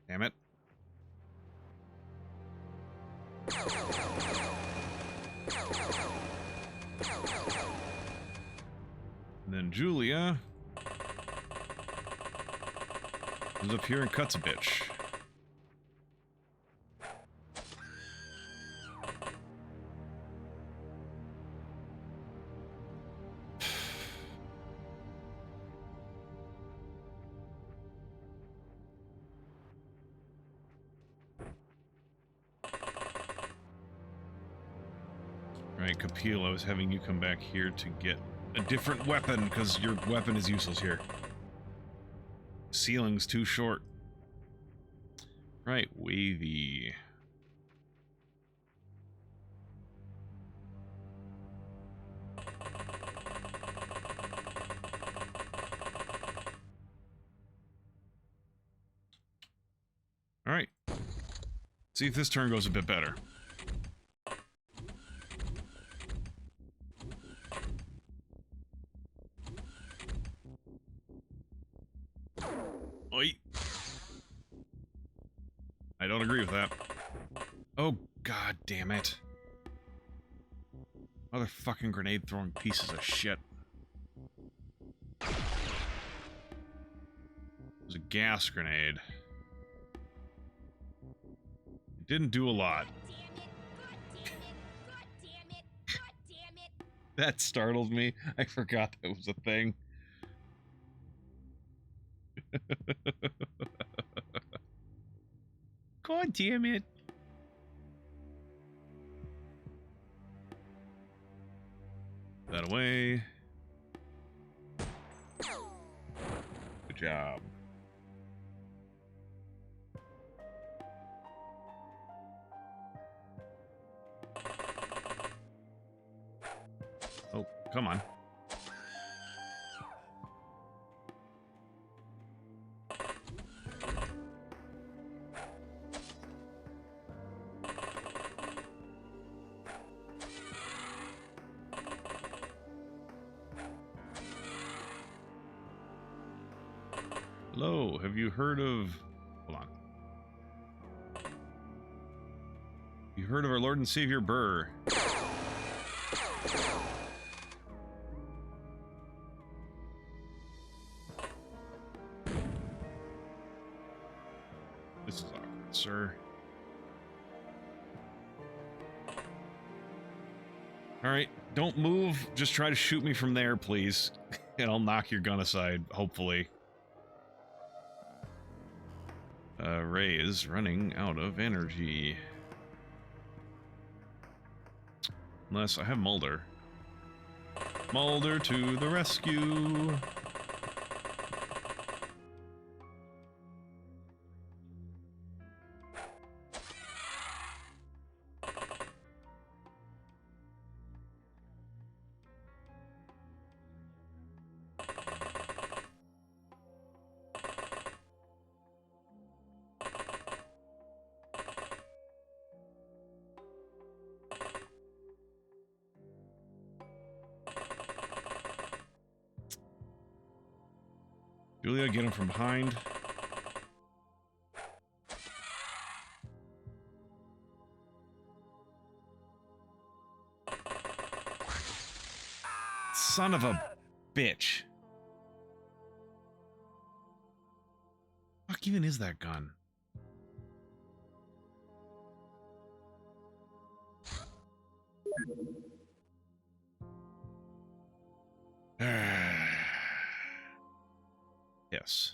Damn it. And then Julia comes up here and cuts a bitch. Right, Kapil, I was having you come back here to get a different weapon, because your weapon is useless here. Ceiling's too short. Right, wavy. Alright. See if this turn goes a bit better. Oi. I don't agree with that. Oh, god damn it. Motherfucking grenade throwing pieces of shit. It was a gas grenade. It didn't do a lot. That startled me. I forgot that was a thing. God damn it. That away. Good job. come on. Hello, have you heard of... Hold on. You heard of our Lord and Savior Burr? This is awkward, sir. Alright, don't move. Just try to shoot me from there, please. And I'll knock your gun aside, hopefully. Ray is running out of energy. Unless I have Mulder. Mulder to the rescue! Julia, get him from behind. Son of a bitch. Fuck even is that gun? Yes.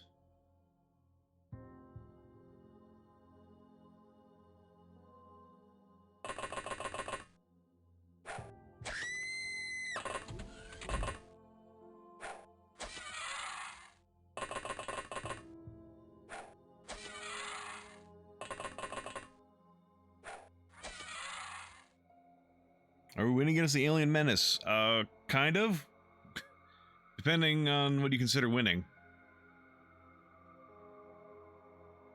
Are we winning against the alien menace? Kind of. Depending on what you consider winning.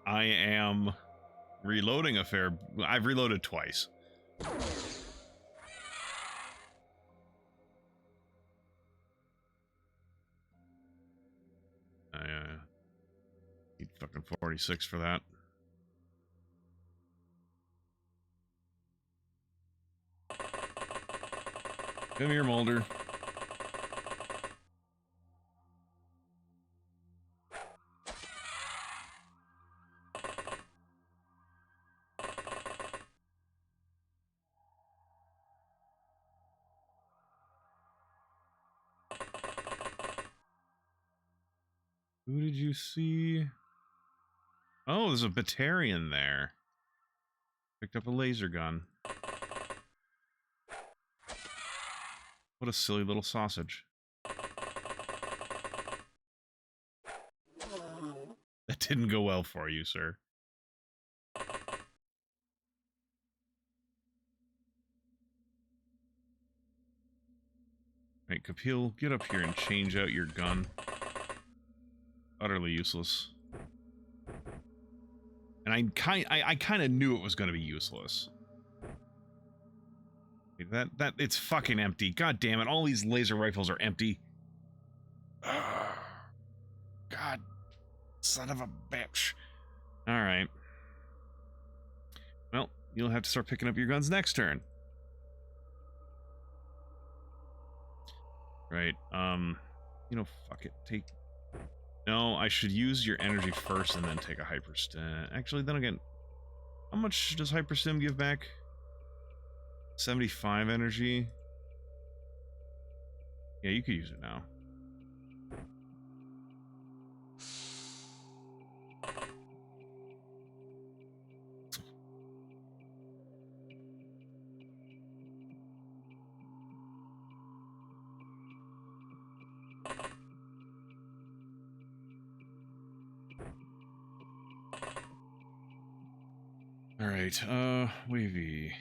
I am reloading a fair... I've reloaded twice. I need fucking 46 for that. Come here, Mulder. Who did you see? Oh, there's a Batarian there. Picked up a laser gun. What a silly little sausage. That didn't go well for you, sir. Right, Kapil, get up here and change out your gun. Utterly useless. And I kind of knew it was going to be useless. That it's fucking empty. God damn it! All these laser rifles are empty. God, son of a bitch. All right. Well, you'll have to start picking up your guns next turn. Right. You know, fuck it. Take. No, I should use your energy first and then take a hyperstim. Actually, then again, how much does hyperstim give back? 75 energy. Yeah, you could use it now. All right, wavy.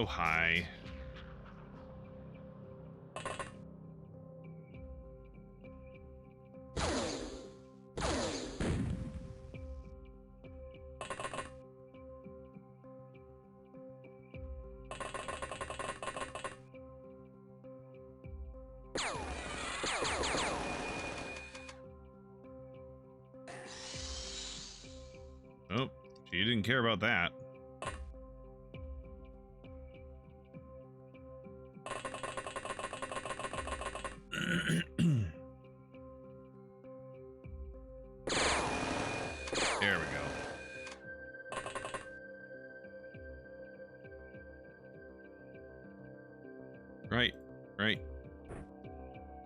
Oh, hi. Oh, she didn't care about that. There we go. Right, right.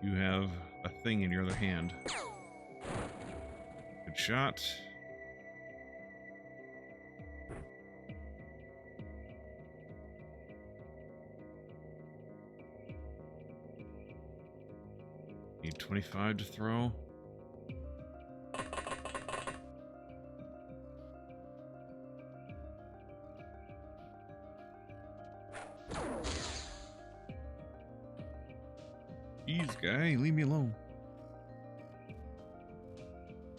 You have a thing in your other hand. Good shot. Need 25 to throw. Jeez, guy, leave me alone.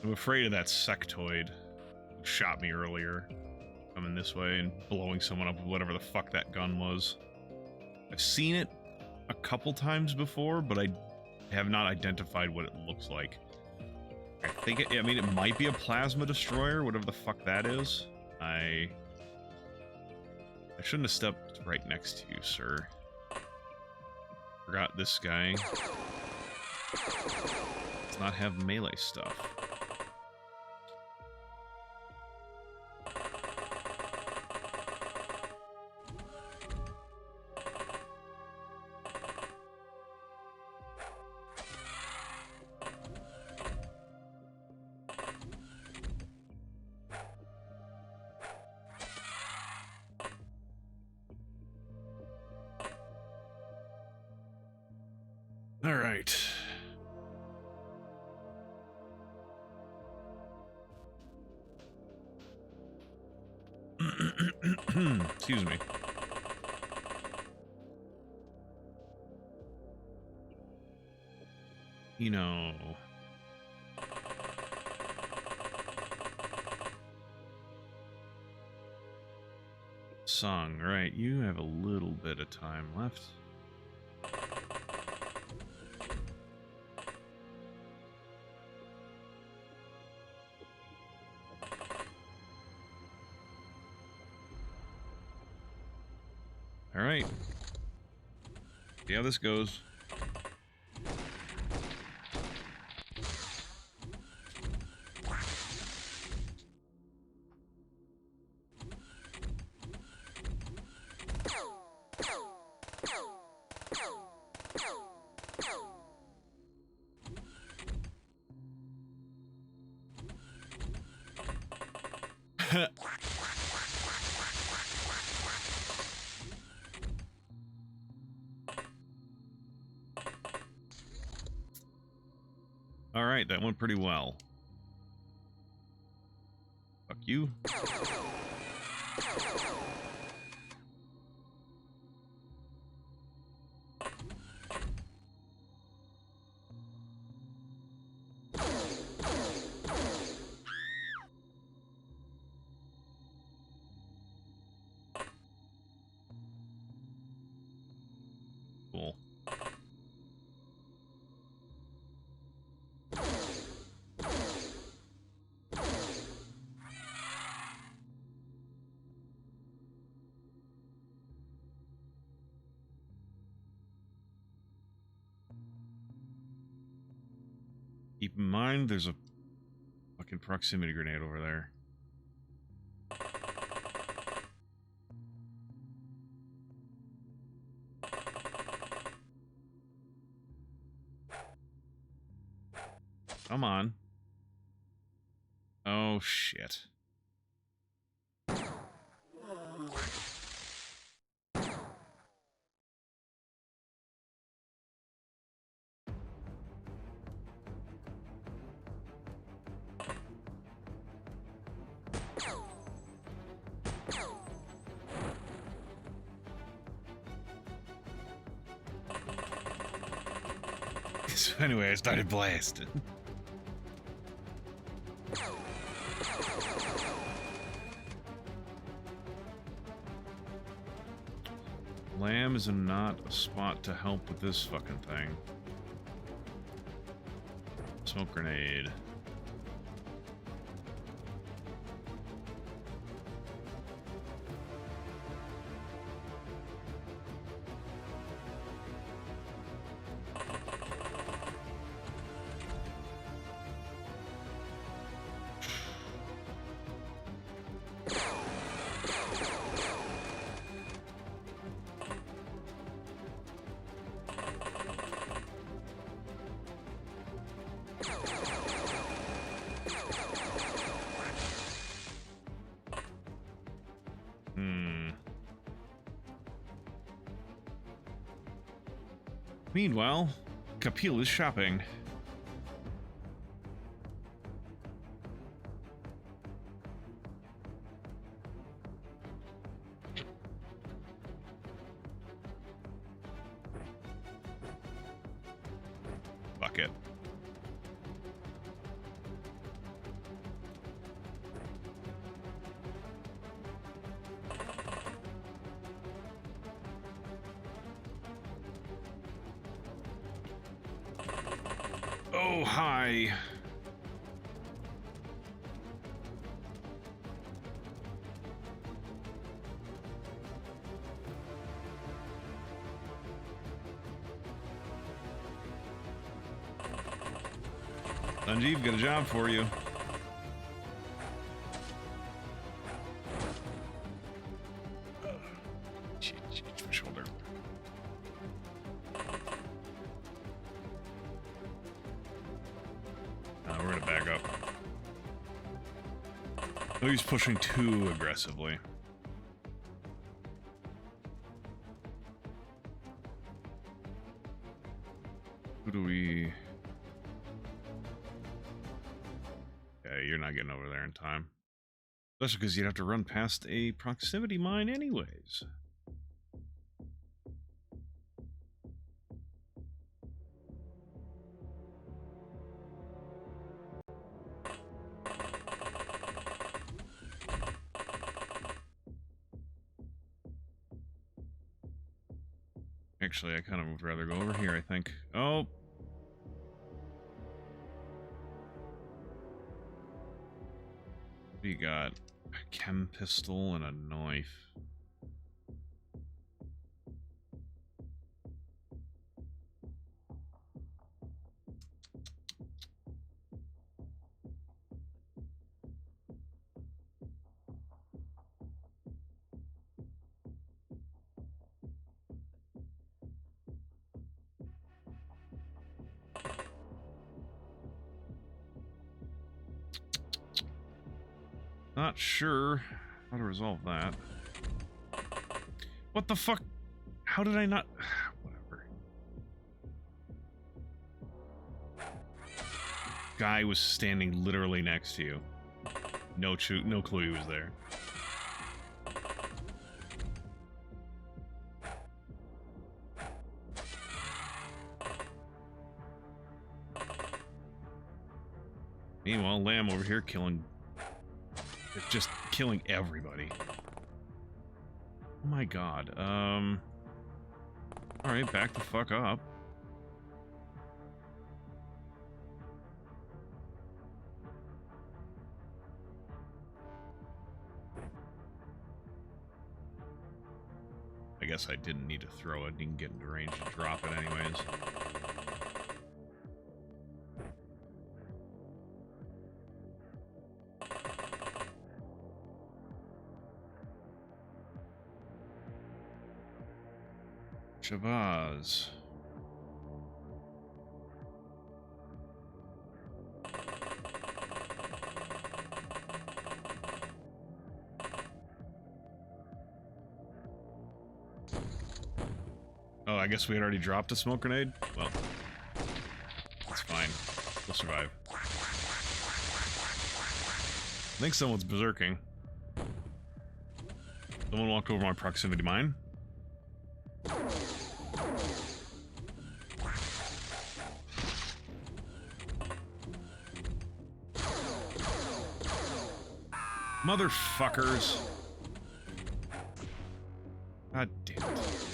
I'm afraid of that sectoid who shot me earlier. Coming this way and blowing someone up with whatever the fuck that gun was. I've seen it a couple times before, but I have not identified what it looks like. I think it, I mean, it might be a plasma destroyer, whatever the fuck that is. I shouldn't have stepped right next to you, sir. Forgot this guy does not have melee stuff. All right. Excuse me. You know, song, right? You have a little bit of time left. All right. See how this goes. All right, that went pretty well. Fuck you. Cool. Keep in mind, there's a fucking proximity grenade over there. Come on. Oh, shit. So anyway, I started blasting. Lamb is not a spot to help with this fucking thing. Smoke grenade. Meanwhile, Kapil is shopping. Fuck it. Oh, hi. Sanjeev, got a job for you. Shit, my shoulder. We're gonna back up. Oh, he's pushing too aggressively. Who do we... Okay, you're not getting over there in time. Especially because you'd have to run past a proximity mine anyways. Actually, I kind of would rather go over here, I think. Oh! We got a chem pistol and a knife. Not sure how to resolve that. What the fuck? How did I not... Whatever. Guy was standing literally next to you. No clue he was there. Meanwhile, Lamb over here killing... Just killing everybody. Oh my god. Alright, back the fuck up. I guess I didn't need to throw it. You can get into range and drop it anyways. Shabazz. Oh, I guess we had already dropped a smoke grenade? Well, that's fine. We'll survive. I think someone's berserking. Someone walked over my proximity mine. Motherfuckers. God damn it.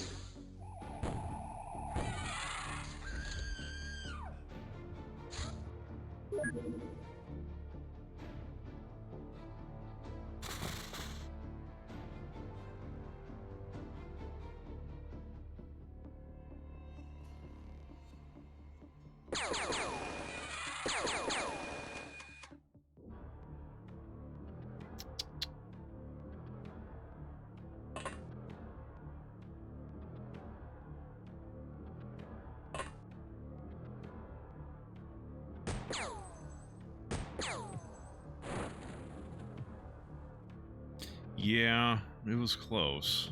Yeah, it was close.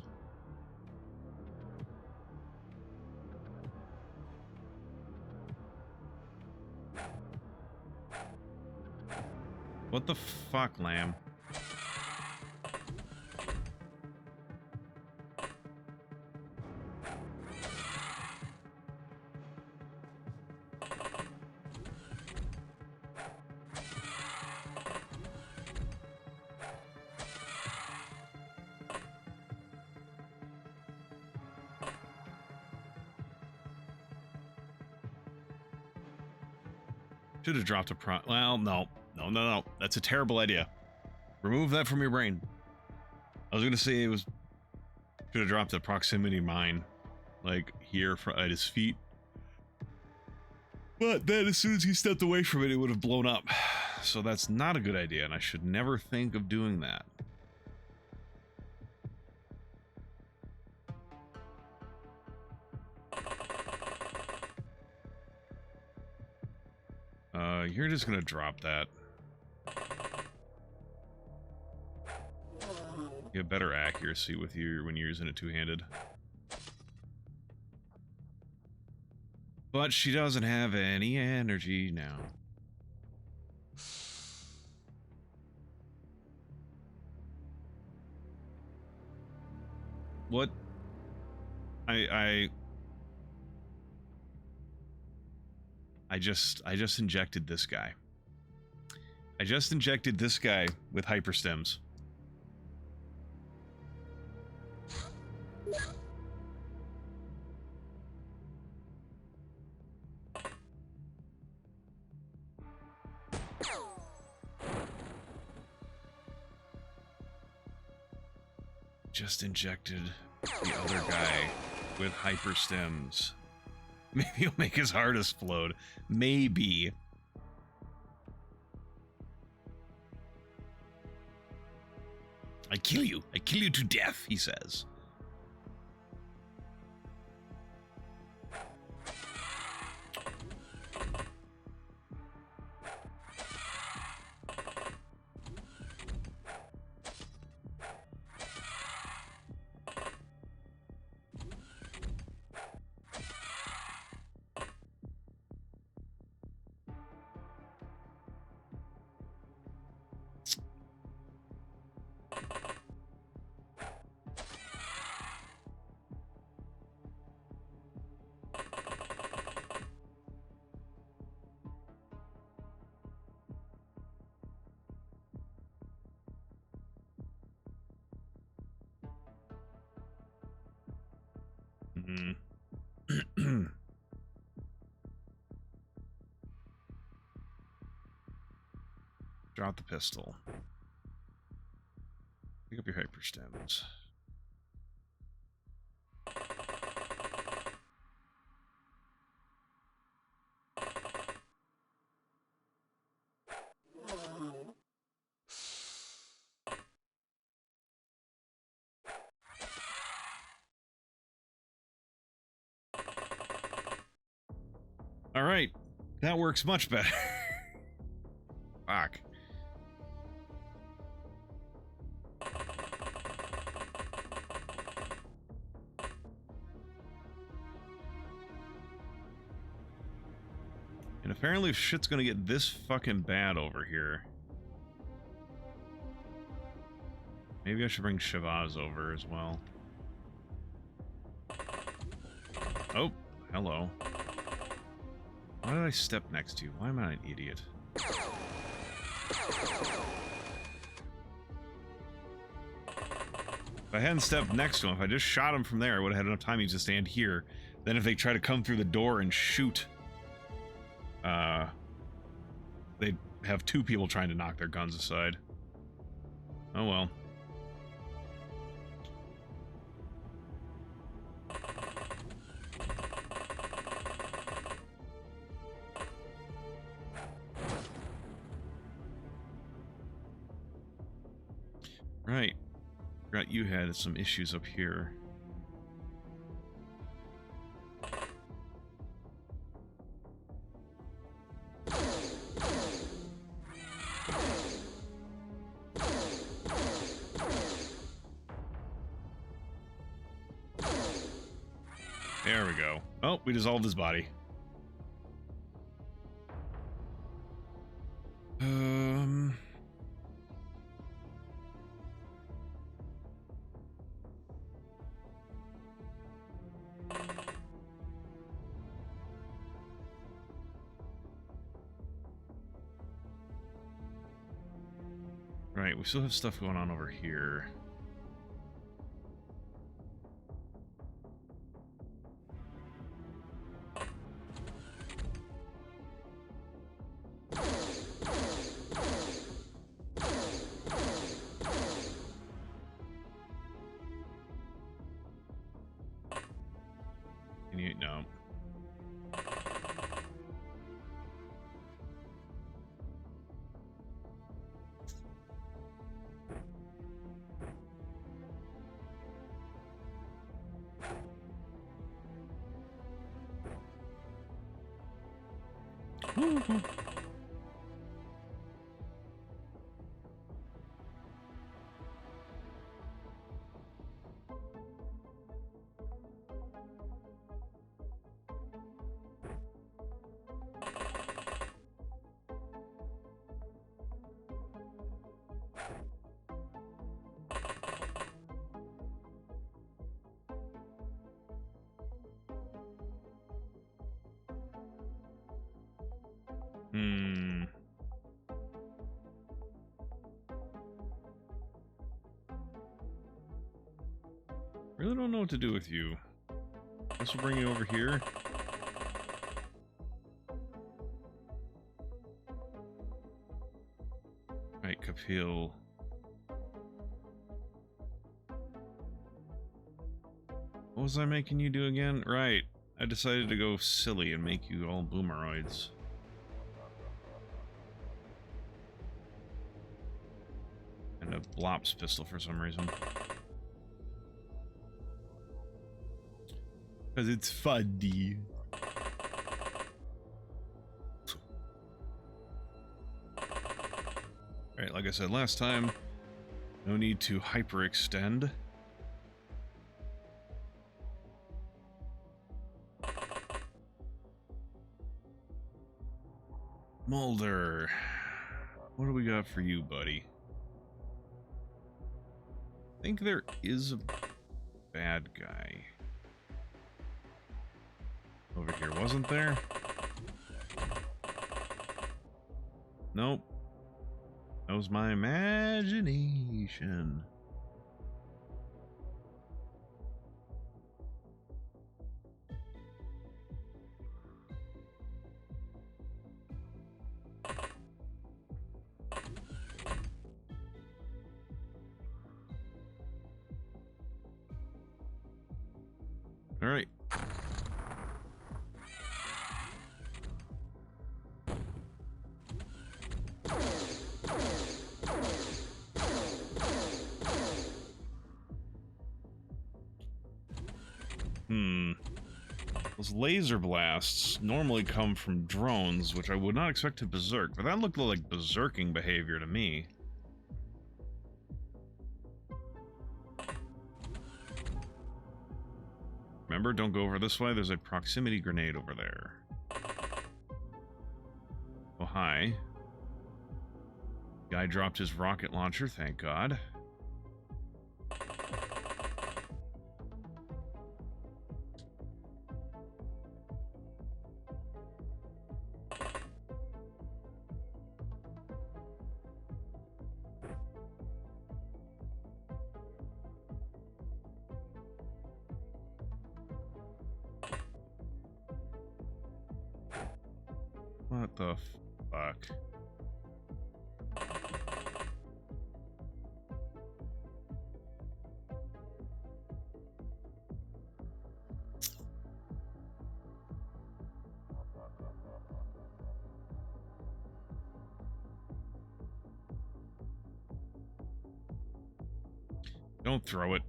What the fuck, lamb? Should have dropped a well, no. No. That's a terrible idea. Remove that from your brain. I was gonna say it was... Should have dropped a proximity mine. Like, here at his feet. But then as soon as he stepped away from it, it would have blown up. So that's not a good idea, and I should never think of doing that. You're just gonna drop that. You have better accuracy with you when you're using it two-handed. But she doesn't have any energy now. What? I just injected this guy. I just injected this guy with hyperstems. Just injected the other guy with hyperstems. Maybe he'll make his heart explode. Maybe. I kill you. I kill you to death, he says. Drop the pistol. Pick up your hyperstems. All right, that works much better. Fuck. And apparently if shit's gonna get this fucking bad over here, maybe I should bring Shavaz over as well. Oh, hello. Why did I step next to you? Why am I an idiot? If I hadn't stepped next to him, if I just shot him from there, I would have had enough time to stand here. Then if they try to come through the door and shoot, they'd have two people trying to knock their guns aside. Oh well. Right. Forgot you had some issues up here. There we go. Oh, we dissolved his body. Right, we still have stuff going on over here. Can you? No. Woo-hoo. Really don't know what to do with you. Guess we'll bring you over here. Right, Kapil. What was I making you do again? Right. I decided to go silly and make you all boomeroids. And a Blops pistol for some reason. Because it's funny. Alright, like I said last time, no need to hyperextend. Mulder, what do we got for you, buddy? I think there is a bad guy over here, wasn't there? Nope. That was my imagination. All right. Those laser blasts normally come from drones, which I would not expect to berserk, but that looked like berserking behavior to me. Remember, don't go over this way. There's a proximity grenade over there. Oh, hi. Guy dropped his rocket launcher, thank God. What the fuck? Don't throw it.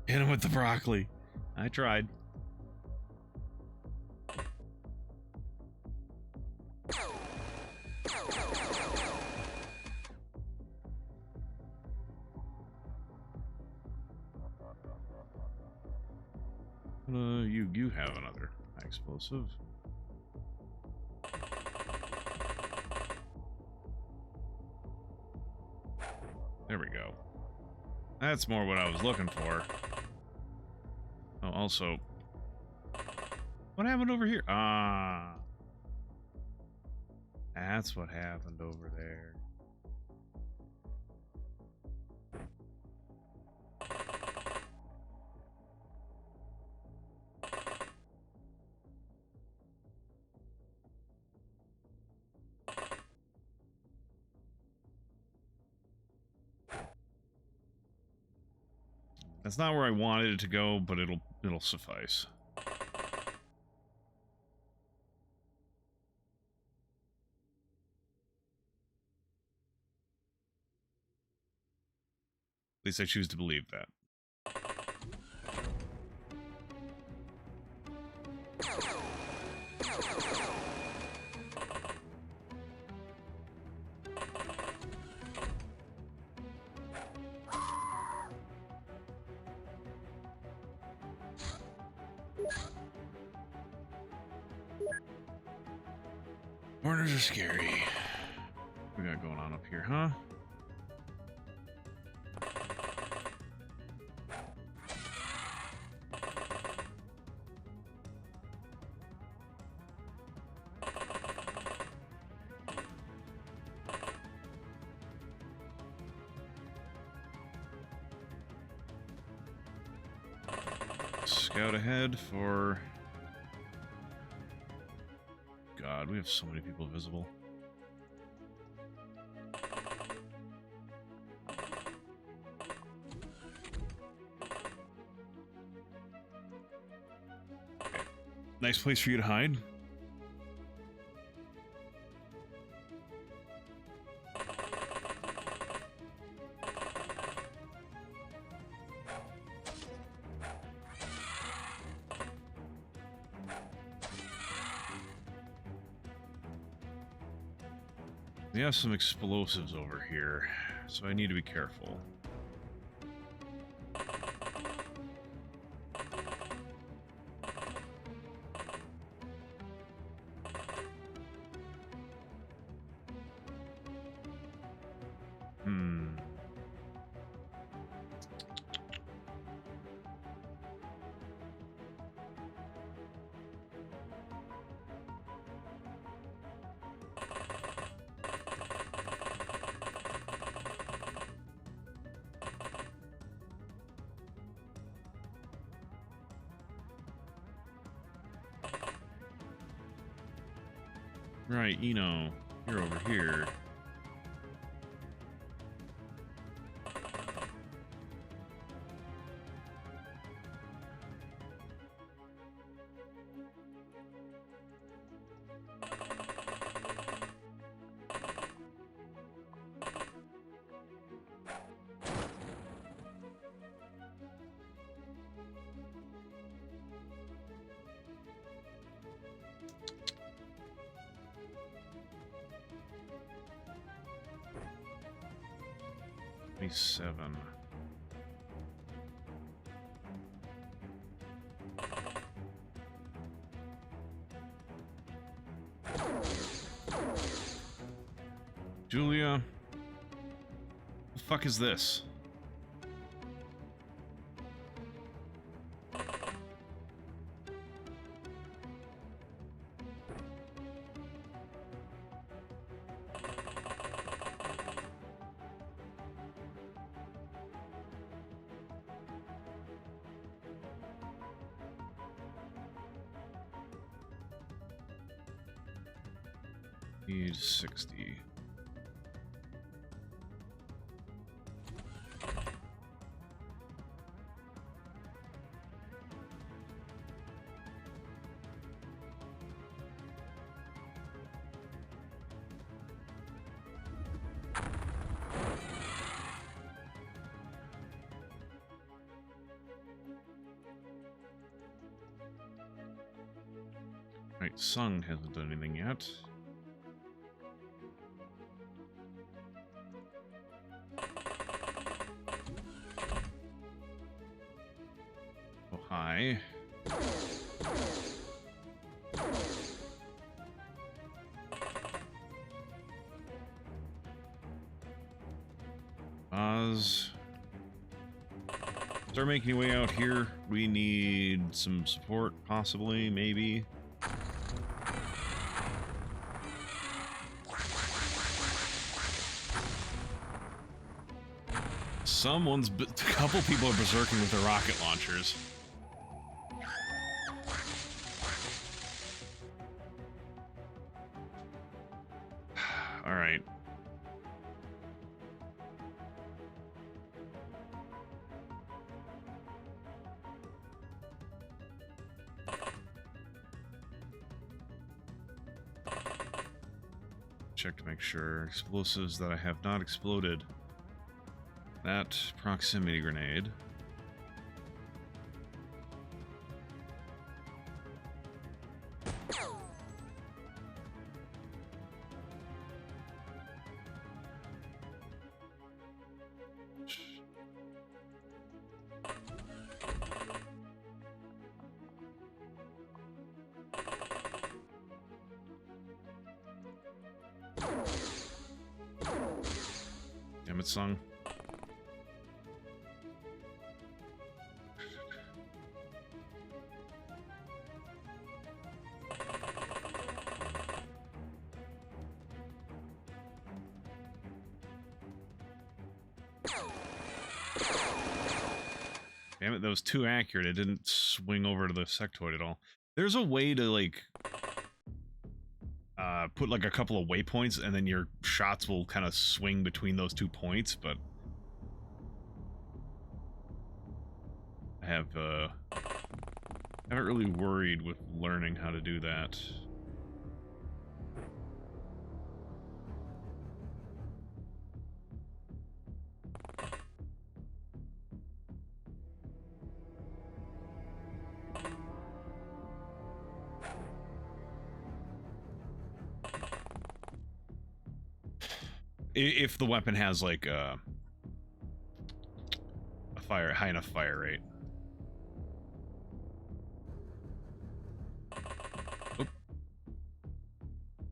Hit him with the broccoli. I tried. You have another explosive. There we go. That's more what I was looking for. Oh, also, what happened over here? Ah, that's what happened over there. That's not where I wanted it to go, but it'll suffice. At least I choose to believe that. Corners are scary. What we got going on up here, huh? Scout ahead for... God, we have so many people visible. Okay. Nice place for you to hide. We have some explosives over here, so I need to be careful. Right, you know, you're over here. Seven. Julia, the fuck is this? Need 60. Right, Sun hasn't done anything yet. Oh, hi. Oz. Start making your way out here. We need some support, possibly, maybe. A couple people are berserking with their rocket launchers. All right. Check to make sure. Explosives that I have not exploded. That proximity grenade. Damn it, Sung. Damn it, that was too accurate. It didn't swing over to the sectoid at all. There's a way to, like, put, like, a couple of waypoints, and then your shots will kind of swing between those 2 points, but I haven't really worried with learning how to do that. If the weapon has, like, a high enough fire rate. Oop.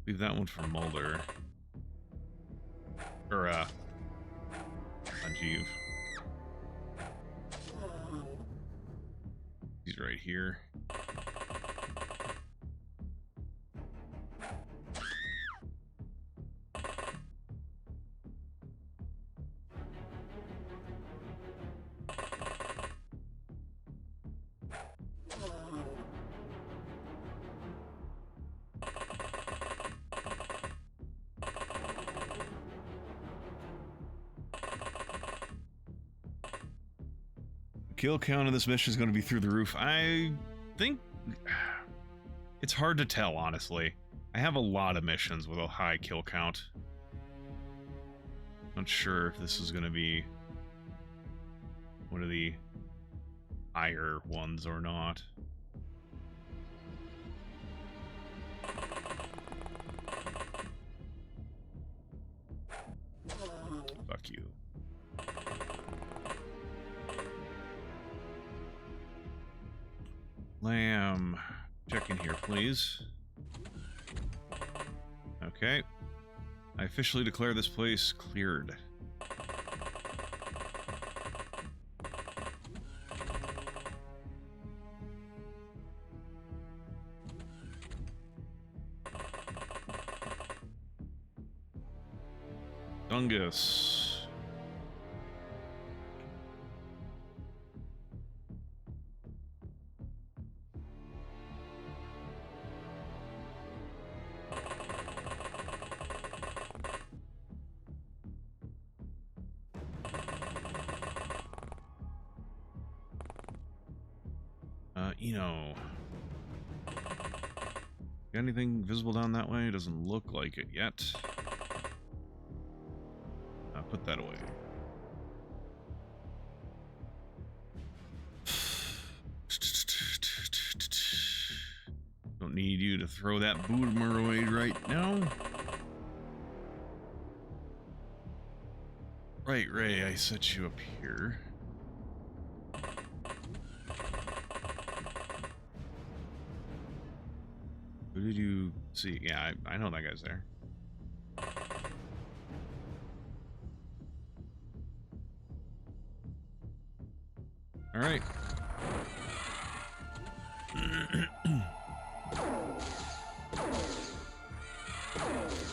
Leave that one for Mulder. Or, Sanjeev. He's right here. Kill count in this mission is going to be through the roof. I think it's hard to tell, honestly. I have a lot of missions with a high kill count. Not sure if this is going to be one of the higher ones or not. Fuck you. Lamb, check in here, please. Okay. I officially declare this place cleared. Dungus. you know... Got anything visible down that way? Doesn't look like it yet. Put that away. Don't need you to throw that boomer away right now. Right, Ray, I set you up here. Who did you see? Yeah, I know that guy's there. All right.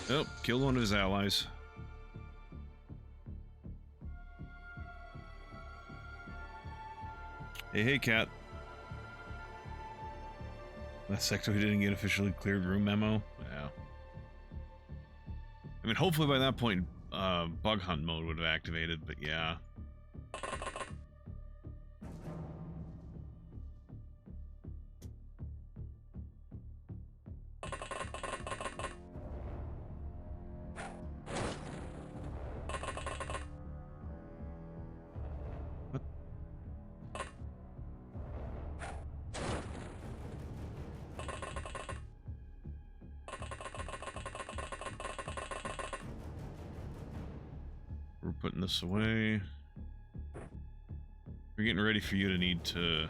Oh, killed one of his allies. Hey, cat. That sector didn't get officially cleared room memo. Yeah. I mean, hopefully by that point, bug hunt mode would have activated, but yeah. We're putting this away. We're getting ready for you to need to...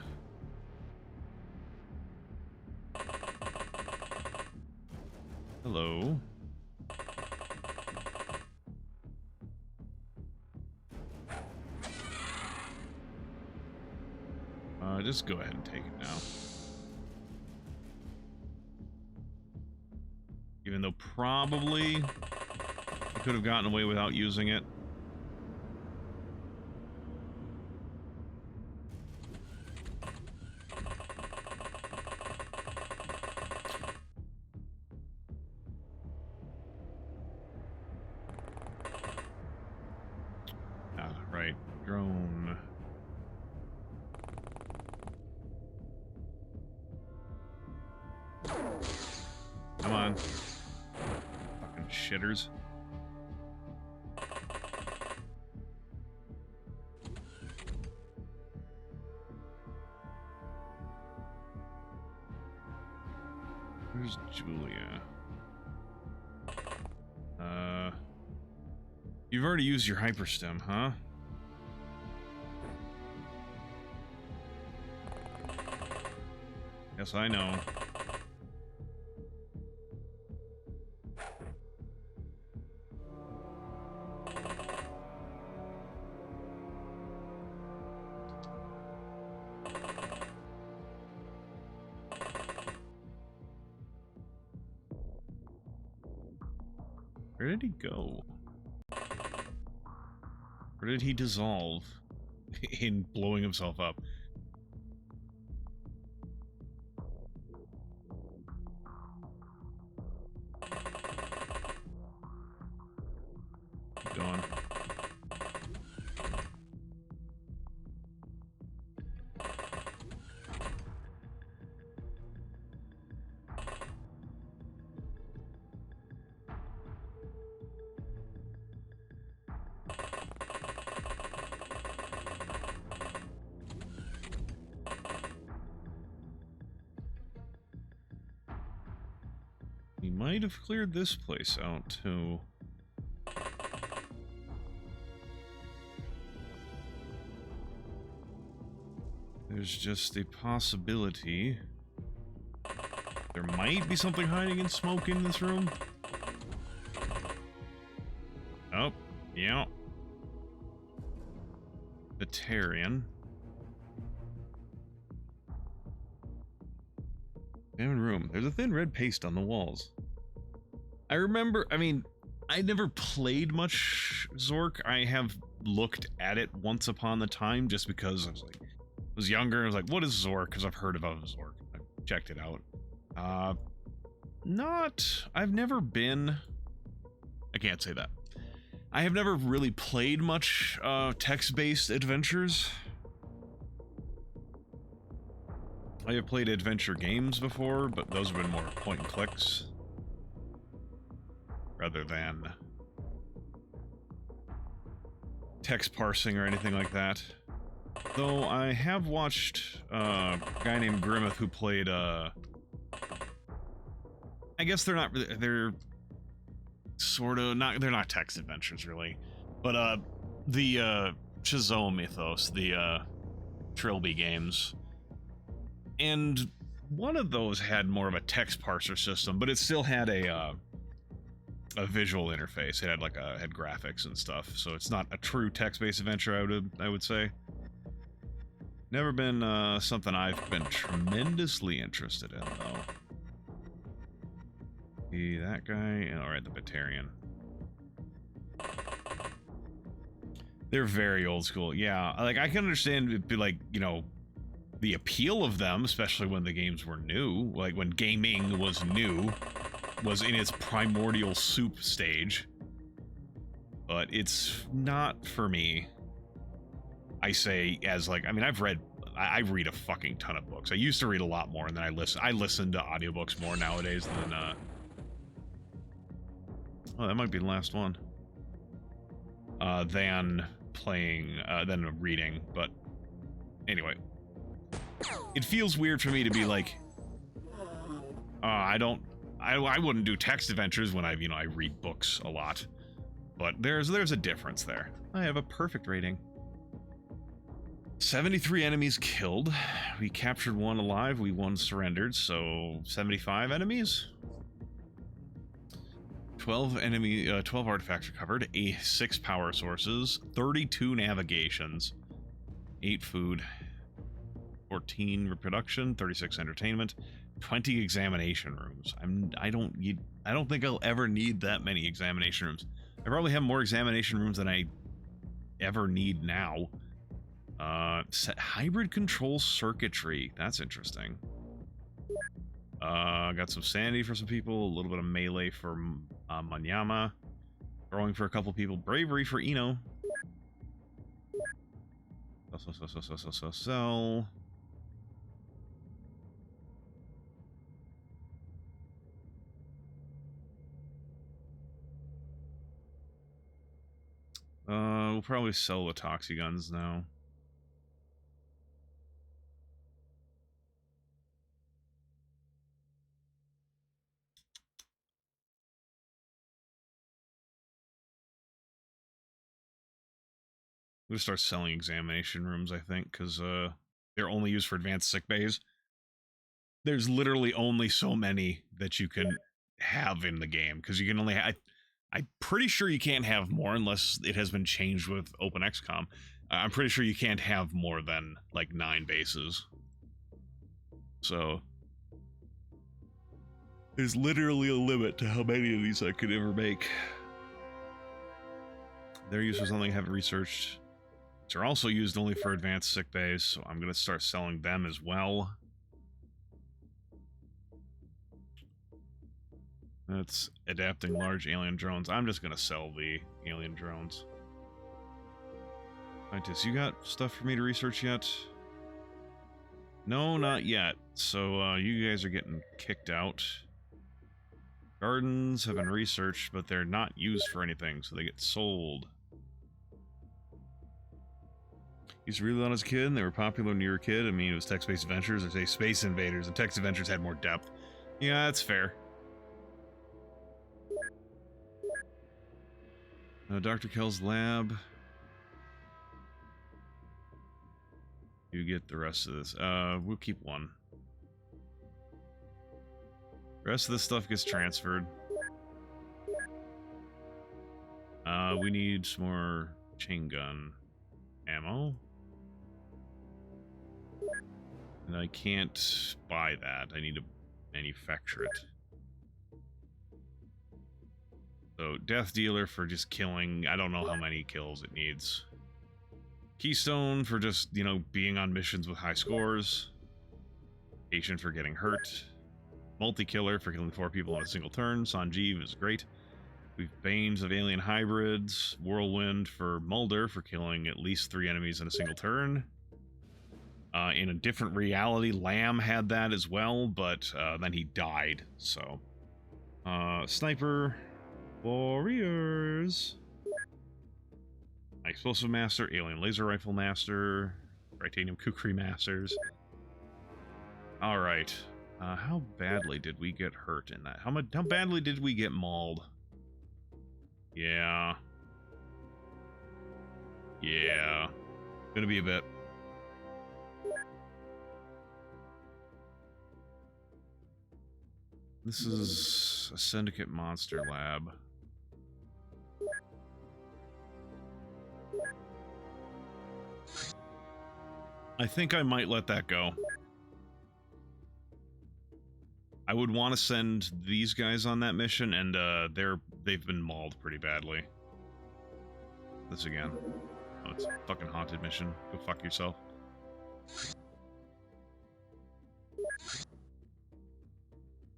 Hello. Just go ahead and take it now. Even though probably I could have gotten away without using it. Right, drone. Come on. Fucking shitters. Where's Julia? You've already used your hyperstem, huh? Yes, I know. Where did he go? Or did he dissolve in blowing himself up? Keep going. He might have cleared this place out, too. There's just the possibility there might be something hiding in smoke in this room. Oh, yeah. Batarian. Room. There's a thin red paste on the walls. I remember, I mean, I never played much Zork. I have looked at it once upon a time just because I was younger. I was like, what is Zork? Because I've heard about Zork. I checked it out. I've never been, I can't say that. I have never really played much text-based adventures. I have played adventure games before, but those have been more point and clicks rather than text parsing or anything like that. Though I have watched a guy named Grimmeth who played, I guess they're not really, they're sort of not, they're not text adventures really, but the Shazam Mythos, the Trilby games, and one of those had more of a text parser system, but it still had a visual interface. It had like had graphics and stuff, so it's not a true text-based adventure. I would say. Never been something I've been tremendously interested in though. That guy, all right, the Batarian. They're very old school. Yeah, like I can understand it'd be like, you know, the appeal of them, especially when the games were new, like when gaming was new, was in its primordial soup stage. But it's not for me. I say as like, I mean, I read a fucking ton of books. I used to read a lot more, and then I listen to audiobooks more nowadays than oh, that might be the last one. Than playing, than reading, but anyway. It feels weird for me to be like, I wouldn't do text adventures when I read books a lot. But there's a difference there. I have a perfect rating. 73 enemies killed. We captured one alive, we one surrendered, so 75 enemies? 12 artifacts recovered, 6 power sources, 32 navigations, 8 food, 14 reproduction, 36 entertainment, 20 examination rooms. I don't think I'll ever need that many examination rooms. I probably have more examination rooms than I ever need now. Set hybrid control circuitry. That's interesting. Got some sanity for some people, a little bit of melee for Manyama, throwing for a couple people, bravery for Eno. Sell. We'll probably sell the Toxi guns now. We'll start selling examination rooms, I think, because they're only used for advanced sick bays. There's literally only so many that you can have in the game, because you can only I'm pretty sure you can't have more unless it has been changed with OpenXCOM. I'm pretty sure you can't have more than like 9 bases. So there's literally a limit to how many of these I could ever make. They're used for something I haven't researched. They're also used only for advanced sick bays, so I'm going to start selling them as well. That's adapting large alien drones. I'm just going to sell the alien drones. Scientists, you got stuff for me to research yet? No, not yet. So you guys are getting kicked out. Gardens have been researched, but they're not used for anything, so they get sold. Used to read them as a kid, and they were popular when you were a kid. I mean, it was text-based adventures. I say Space Invaders, and text adventures had more depth. Yeah, that's fair. Dr. Kell's lab. You get the rest of this. We'll keep one. The rest of this stuff gets transferred. We need some more chain gun ammo. And I can't buy that. I need to manufacture it. So, Death Dealer for just killing. I don't know how many kills it needs. Keystone for just, you know, being on missions with high scores. Patient for getting hurt. Multi-killer for killing 4 people in a single turn. Sanjeev is great. We've Banes of Alien Hybrids. Whirlwind for Mulder for killing at least 3 enemies in a single turn. In a different reality, Lamb had that as well, but then he died, so. Sniper. Warriors. Explosive Master, Alien Laser Rifle Master, Titanium Kukri Masters. Alright. How badly did we get hurt in that? How badly did we get mauled? Yeah. Yeah. Gonna be a bit. This is a Syndicate Monster Lab. I think I might let that go. I would want to send these guys on that mission, and they've been mauled pretty badly. This again. Oh, it's a fucking haunted mission. Go fuck yourself.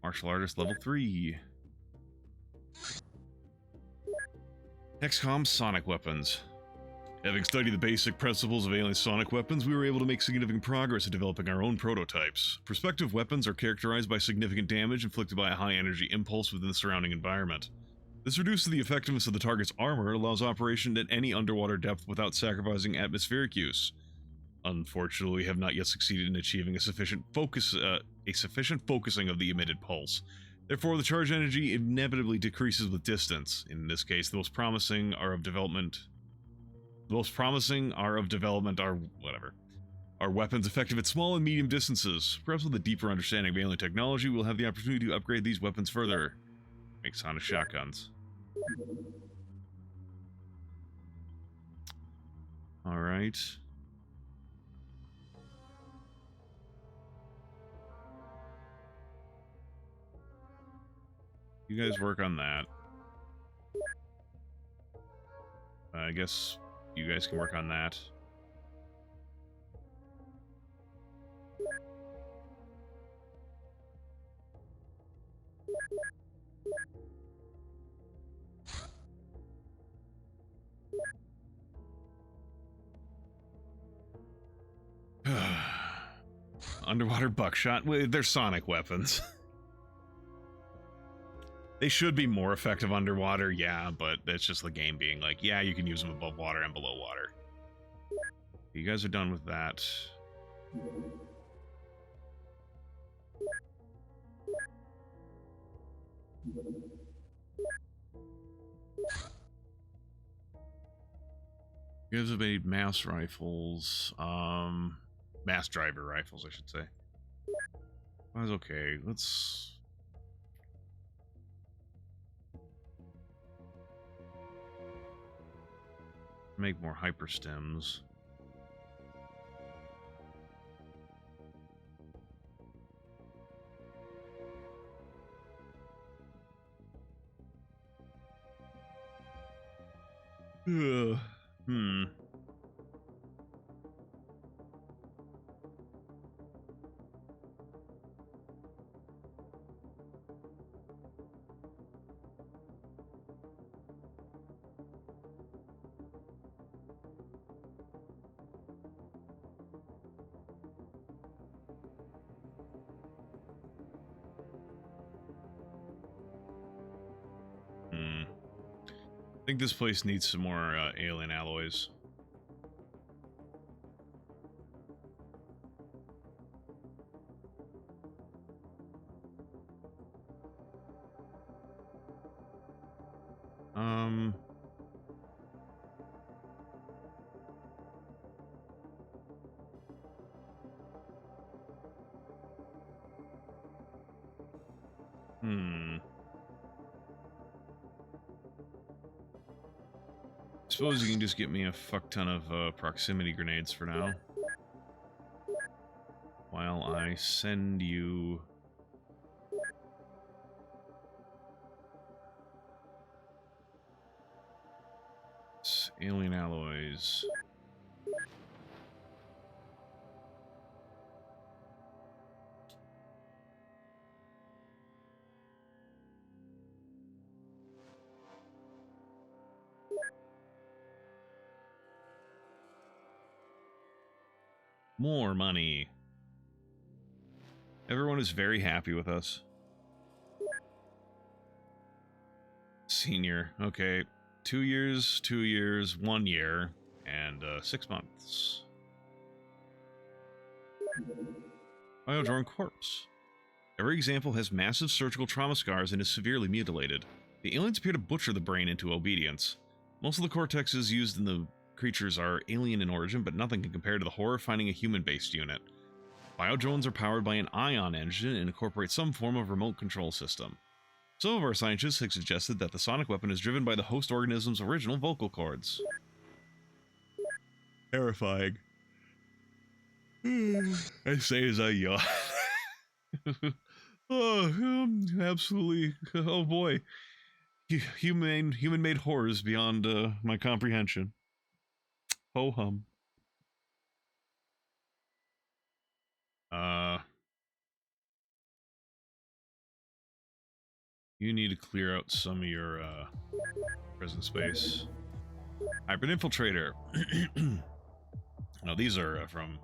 Martial Artist level 3. XCOM Sonic Weapons. Having studied the basic principles of alien sonic weapons, we were able to make significant progress in developing our own prototypes. Prospective weapons are characterized by significant damage inflicted by a high-energy impulse within the surrounding environment. This reduces the effectiveness of the target's armor and allows operation at any underwater depth without sacrificing atmospheric use. Unfortunately, we have not yet succeeded in achieving a sufficient focusing of the emitted pulse. Therefore, the charge energy inevitably decreases with distance. In this case, the most promising are of development are whatever. Are weapons effective at small and medium distances? Perhaps with a deeper understanding of alien technology, we'll have the opportunity to upgrade these weapons further. Make sonic shotguns. Alright. You guys work on that. I guess you guys can work on that. Underwater buckshot. They're sonic weapons. They should be more effective underwater, yeah, but that's just the game being like, yeah, you can use them above water and below water. You guys are done with that. You guys have made mass rifles, mass driver rifles, I should say. That's okay. Let's make more hyperstems. Hmm. I think this place needs some more alien alloys. Suppose you can just get me a fuck ton of proximity grenades for now. While I send you... alien alloys. More money. Everyone is very happy with us. Senior. Okay. 2 years, 2 years, 1 year, and 6 months. Biodrone corpse. Every example has massive surgical trauma scars and is severely mutilated. The aliens appear to butcher the brain into obedience. Most of the cortexes used in the creatures are alien in origin, but nothing can compare to the horror of finding a human-based unit. Biodrones are powered by an ion engine and incorporate some form of remote control system. Some of our scientists have suggested that the sonic weapon is driven by the host organism's original vocal cords. Terrifying. I say as I yawn. Oh, absolutely. Oh boy. Human-made horrors beyond my comprehension. Ho-hum. You need to clear out some of your prison space. Hybrid Infiltrator. No, these are from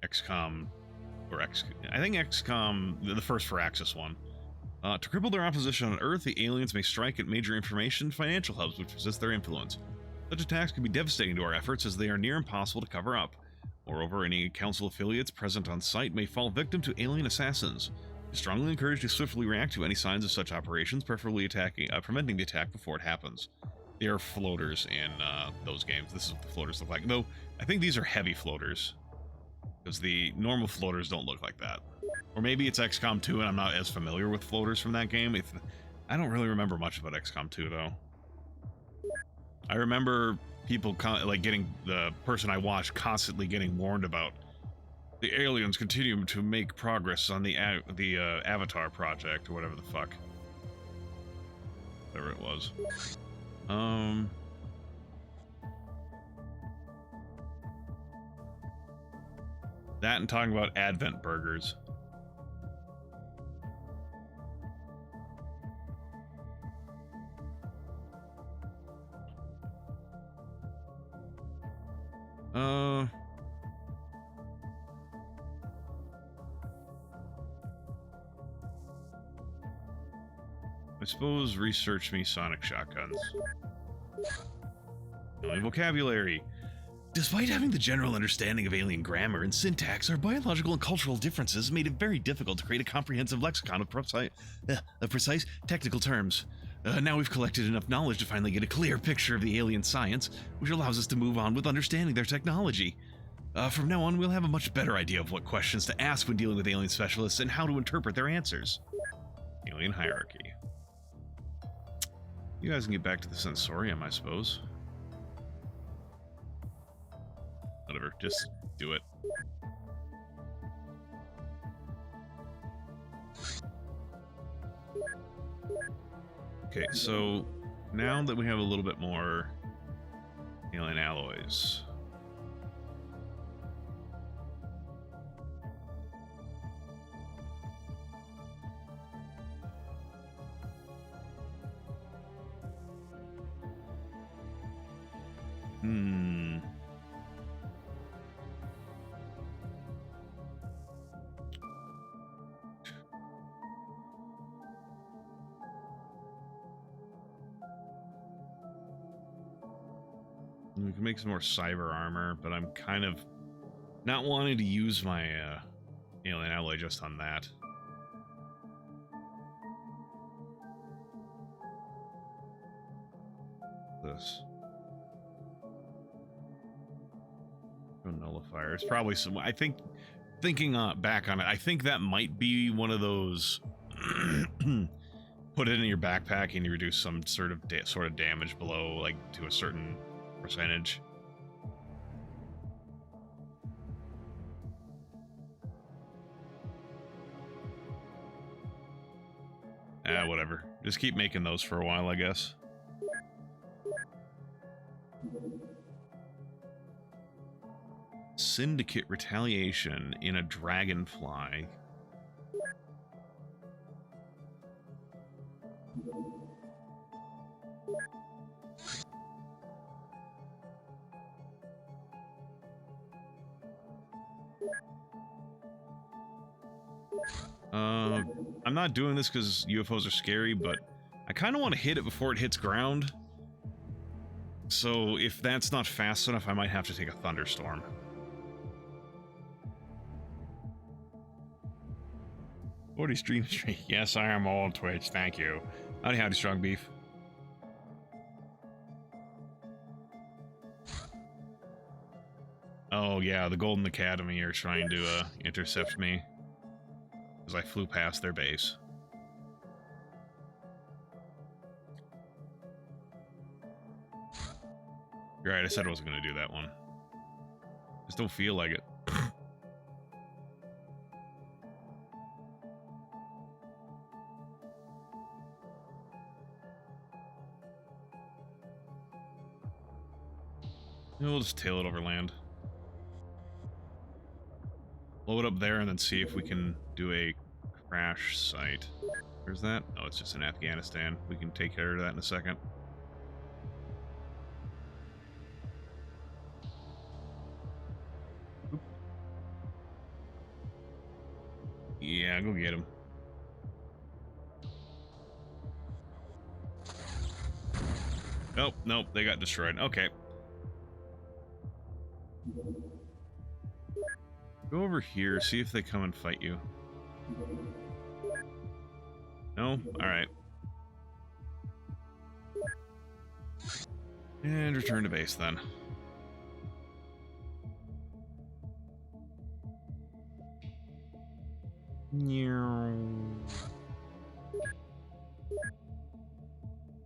XCOM, or I think XCOM, the first Firaxis one. To cripple their opposition on Earth, the aliens may strike at major information financial hubs which resist their influence. Such attacks can be devastating to our efforts as they are near impossible to cover up. Moreover, any Council affiliates present on site may fall victim to alien assassins. We strongly encourage you to swiftly react to any signs of such operations, preferably preventing the attack before it happens. They are floaters in those games. This is what the floaters look like. Though, I think these are heavy floaters, because the normal floaters don't look like that. Or maybe it's XCOM 2 and I'm not as familiar with floaters from that game. I don't really remember much about XCOM 2 though. I remember people like getting, the person I watched constantly getting warned about the aliens continue to make progress on the Avatar project or whatever the fuck. Whatever it was. That and talking about Advent burgers. I suppose research me sonic shotguns. Alien vocabulary. Despite having the general understanding of alien grammar and syntax, our biological and cultural differences made it very difficult to create a comprehensive lexicon of precise technical terms. Now we've collected enough knowledge to finally get a clear picture of the alien science, which allows us to move on with understanding their technology. From now on, we'll have a much better idea of what questions to ask when dealing with alien specialists and how to interpret their answers. Alien hierarchy. You guys can get back to the sensorium, I suppose. Whatever, just do it. Okay, so now that we have a little bit more alien alloys. We can make some more cyber armor, but I'm kind of not wanting to use my alien alloy just on that. This. A nullifier. It's probably some. I think, thinking back on it, I think that might be one of those. Put it in your backpack and you reduce some sort of damage below, like to a certain percentage. Whatever. Just keep making those for a while, I guess. Syndicate retaliation in a dragonfly. I'm not doing this because UFOs are scary, but I kind of want to hit it before it hits ground. So if that's not fast enough, I might have to take a thunderstorm. Stream. Yes, I am on Twitch. Thank you. Howdy, strong beef. Oh yeah, the Golden Academy are trying to intercept me as I flew past their base. You're right, I said I wasn't going to do that one. Just don't feel like it. We'll just tail it over land. Blow it up there and then see if we can do a crash site. Where's that? Oh, it's just in Afghanistan. We can take care of that in a second. Oop. Yeah, go get him. Nope, nope, they got destroyed. Okay. Go over here, see if they come and fight you. No? Alright. And return to base then.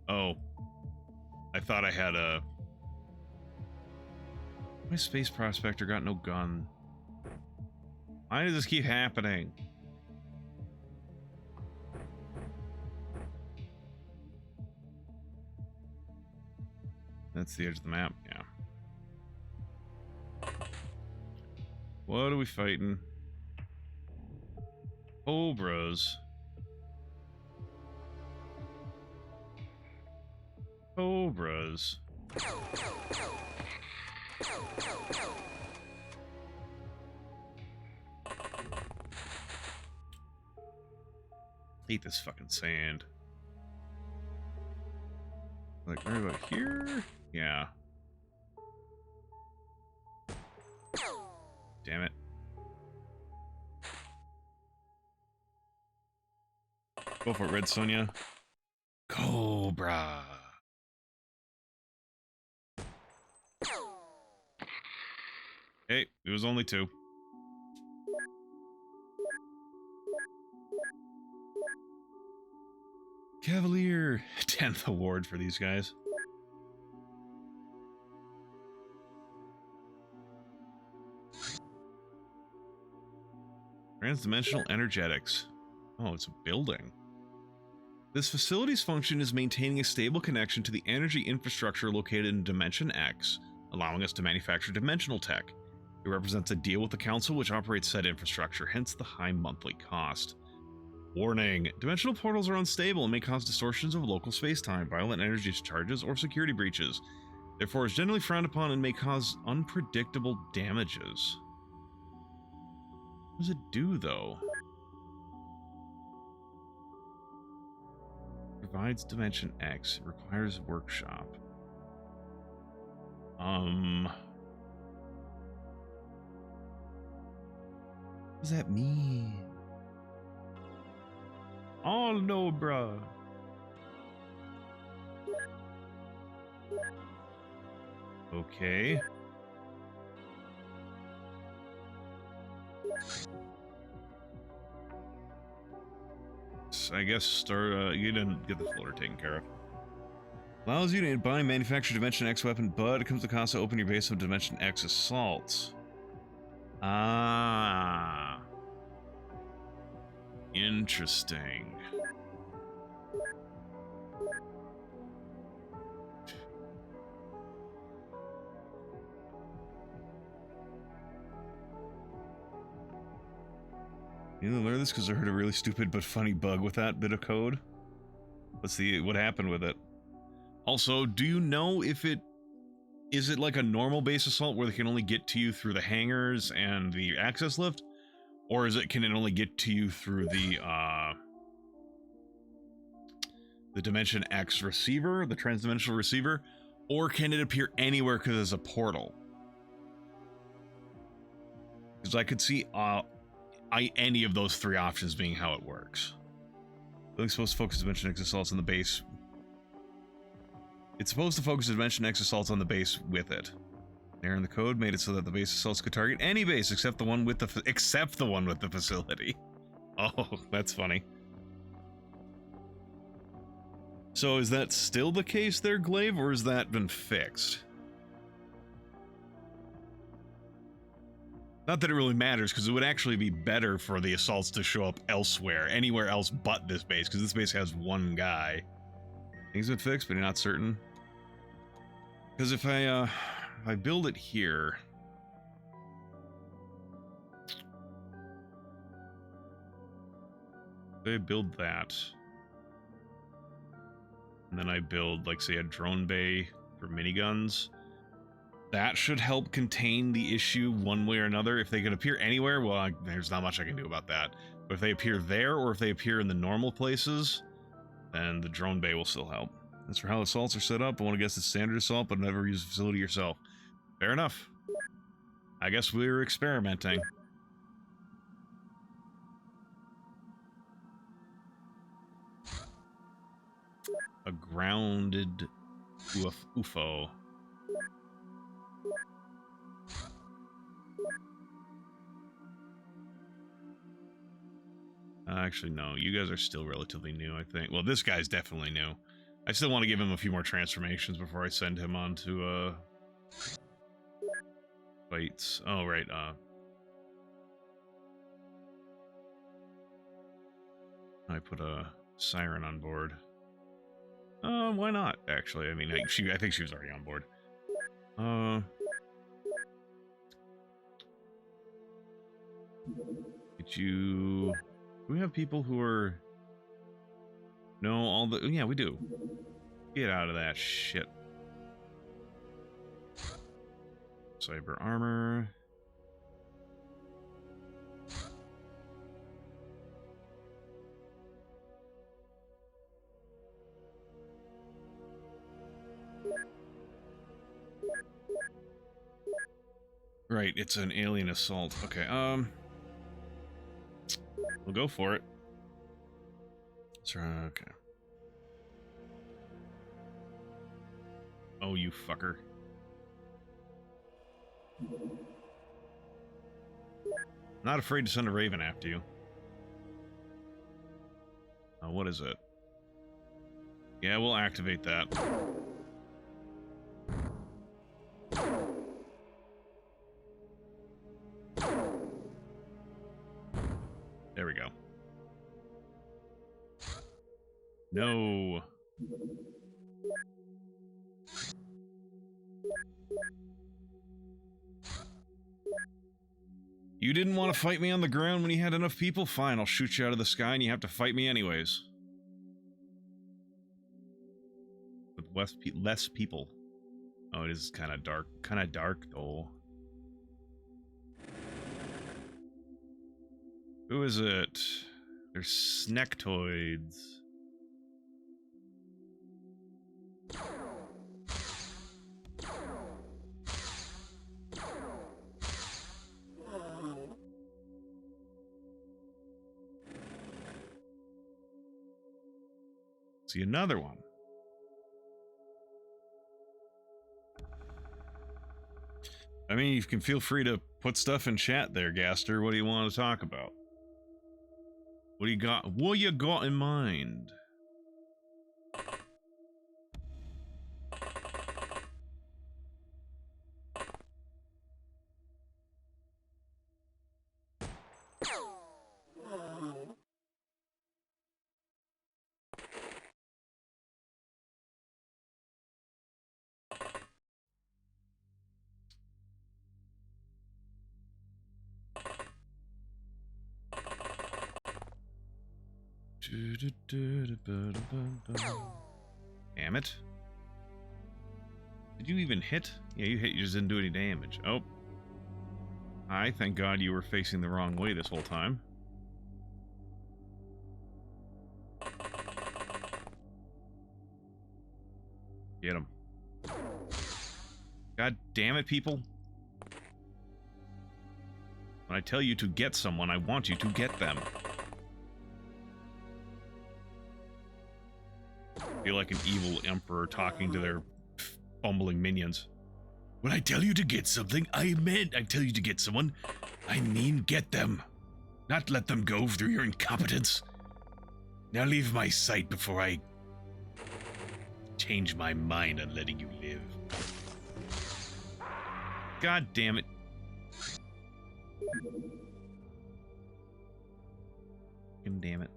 Oh. I thought I had a... My space prospector got no gun. Why does this keep happening? That's the edge of the map, yeah. What are we fighting? Cobras. Cobras. Hate this fucking sand. Like, right about here? Yeah. Damn it. Go for it, Red Sonja. Cobra. Hey, it was only 2. Cavalier. 10th award for these guys. Transdimensional energetics. Oh, it's a building. This facility's function is maintaining a stable connection to the energy infrastructure located in Dimension X, allowing us to manufacture dimensional tech. It represents a deal with the Council which operates said infrastructure, hence the high monthly cost. Warning. Dimensional portals are unstable and may cause distortions of local space-time, violent energy charges, or security breaches. Therefore, is generally frowned upon and may cause unpredictable damages. What does it do, though? Provides Dimension X. Requires workshop. What does that mean? Oh no, bruh. Okay. So I guess start, you didn't get the floater taken care of. Allows you to buy and manufacture Dimension X weapon, but it comes to the cost to open your base of Dimension X assaults. Ah. Interesting. You didn't learn this because I heard a really stupid but funny bug with that bit of code. What happened with it? Also, do you know if is it like a normal base assault where they can only get to you through the hangars and the access lift? Or is it, can it only get to you through the Dimension X receiver, the transdimensional receiver? Or can it appear anywhere because it's a portal? Because I could see any of those three options being how it works. It's supposed to focus Dimension X assaults on the base. It's supposed to focus Dimension X assaults on the base with it. Error in the code made it so that the base assaults could target any base except the one with the facility. Oh, that's funny. So is that still the case there, Glaive, or has that been fixed? Not that it really matters, because it would actually be better for the assaults to show up elsewhere, anywhere else but this base, because this base has one guy. Things been fixed, but you're not certain. Because if I build it here, if I build that, and then I build, like, say, a drone bay for miniguns, that should help contain the issue one way or another. If they can appear anywhere, well, there's not much I can do about that. But if they appear there, or if they appear in the normal places, then the drone bay will still help. That's for how assaults are set up. I want to guess it's standard assault, but never use the facility yourself. Fair enough. I guess we were experimenting. A grounded UFO. Actually, no. You guys are still relatively new, I think. Well, this guy's definitely new. I still want to give him a few more transformations before I send him on to, fights. Oh, right, I put a siren on board. Why not, actually? I mean, I think she was already on board. Did you... Do we have people who are... No, all the... Yeah, we do. Get out of that shit. Cyber armor. Right, it's an alien assault. Okay, we'll go for it. Okay. Oh, you fucker. Not afraid to send a Raven after you. What is it? Yeah, we'll activate that. There we go. No. You didn't want to fight me on the ground when you had enough people? Fine, I'll shoot you out of the sky and you have to fight me anyways. With less people. Oh, it is kind of dark. Kind of dark, though. Who is it? They're Snectoids. See another one. I mean, you can feel free to put stuff in chat there, Gaster. What do you want to talk about? What do you got? What you got in mind? Damn it. Did you even hit? Yeah, you hit. You just didn't do any damage. Oh. I thank God you were facing the wrong way this whole time. Get him. God damn it, people. When I tell you to get someone, I want you to get them. I feel like an evil emperor talking to their fumbling minions. When I tell you to get something, I tell you to get someone, I mean get them. Not let them go through your incompetence. Now leave my sight before I change my mind on letting you live. God damn it. Damn it.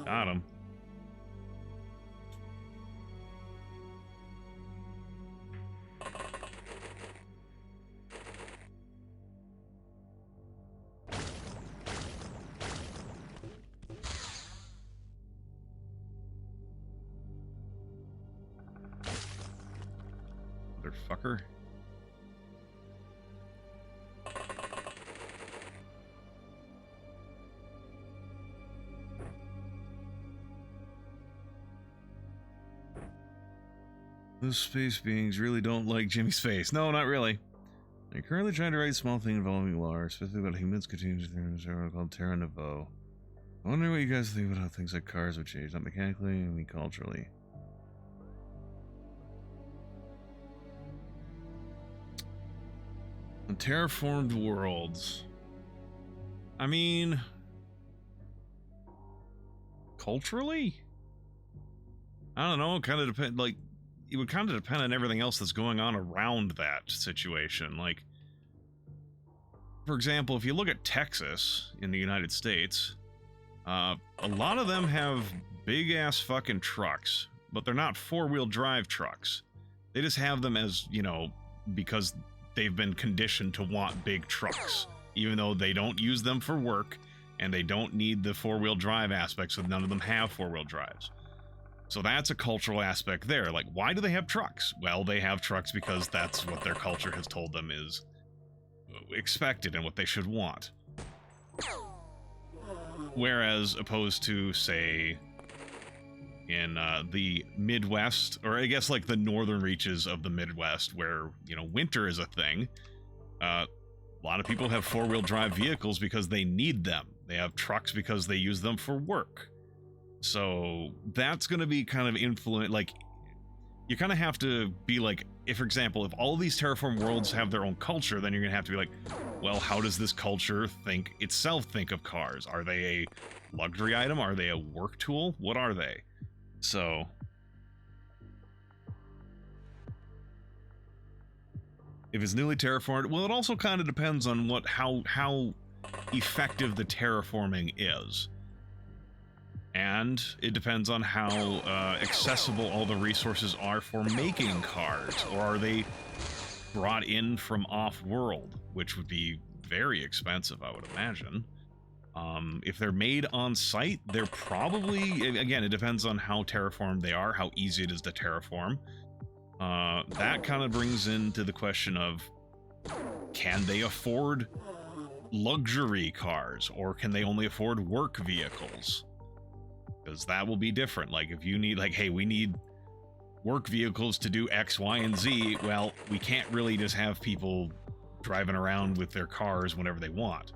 Got him. Motherfucker. Those space beings really don't like Jimmy's face. No, not really. They're currently trying to write a small thing involving lore, specifically about humans continuing to a server called Terra Nouveau. I wonder what you guys think about how things like cars would change, not mechanically, I mean culturally. On terraformed worlds. I mean, culturally? I don't know, kind of depend, like, it would kind of depend on everything else that's going on around that situation. Like, for example, if you look at Texas in the United States, a lot of them have big-ass fucking trucks, but they're not four-wheel drive trucks. They just have them as, you know, because they've been conditioned to want big trucks, even though they don't use them for work, and they don't need the four-wheel drive aspect, so none of them have four-wheel drives. So that's a cultural aspect there. Like, why do they have trucks? Well, they have trucks because that's what their culture has told them is expected and what they should want. Whereas, opposed to, say, in the Midwest, or I guess like the northern reaches of the Midwest, where, you know, winter is a thing, a lot of people have four-wheel drive vehicles because they need them. They have trucks because they use them for work. So that's going to be kind of influent, like, you kind of have to be like, if, for example, if all of these terraform worlds have their own culture, then you're going to have to be like, well, how does this culture think of cars? Are they a luxury item? Are they a work tool? What are they? So if it's newly terraformed, well, it also kind of depends on how effective the terraforming is. And it depends on how accessible all the resources are for making cars, or are they brought in from off-world, which would be very expensive, I would imagine. If they're made on site, they're probably, again, it depends on how terraformed they are, how easy it is to terraform. That kind of brings into the question of, can they afford luxury cars, or can they only afford work vehicles? Because that will be different. Like, if you need, like, hey, we need work vehicles to do X, Y, and Z, well, we can't really just have people driving around with their cars whenever they want.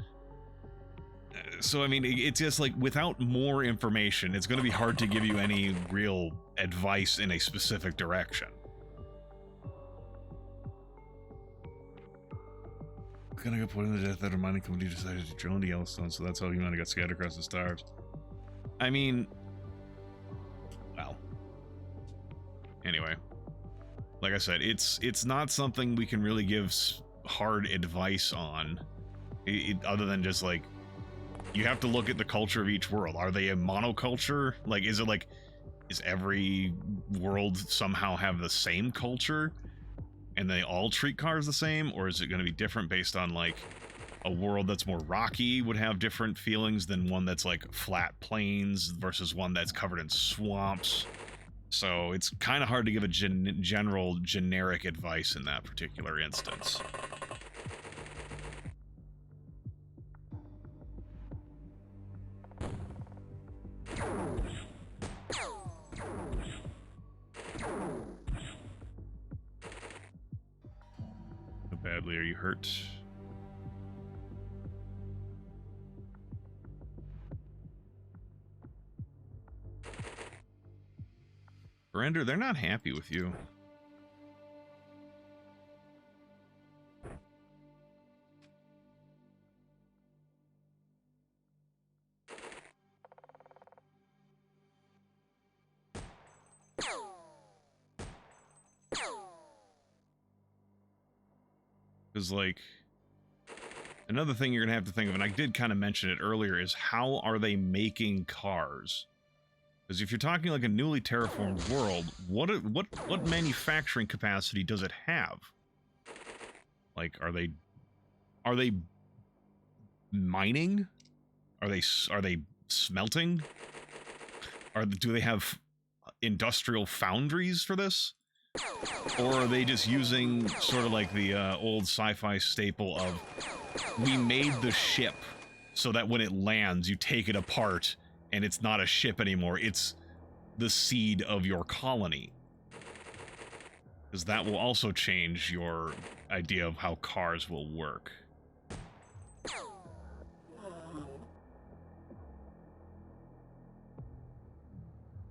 So, I mean, it's just like, without more information, it's going to be hard to give you any real advice in a specific direction. Gonna get put in the death that mining company decided to drone the Yellowstone, so that's how humanity got scattered across the stars. I mean, well, anyway, like I said, it's not something we can really give hard advice on, other than just like, you have to look at the culture of each world. Are they a monoculture? Like, is it like, is every world somehow have the same culture and they all treat cars the same, or is it going to be different based on, like, a world that's more rocky would have different feelings than one that's like flat plains versus one that's covered in swamps. So it's kind of hard to give a general generic advice in that particular instance. How badly are you hurt? Brender, they're not happy with you. Because, like, another thing you're gonna have to think of, and I did kind of mention it earlier, is how are they making cars? Because if you're talking like a newly terraformed world, what manufacturing capacity does it have? Like, are they mining? Are they smelting? Do they have industrial foundries for this? Or are they just using sort of like the old sci-fi staple of, we made the ship so that when it lands, you take it apart and it's not a ship anymore, it's the seed of your colony. Because that will also change your idea of how cars will work.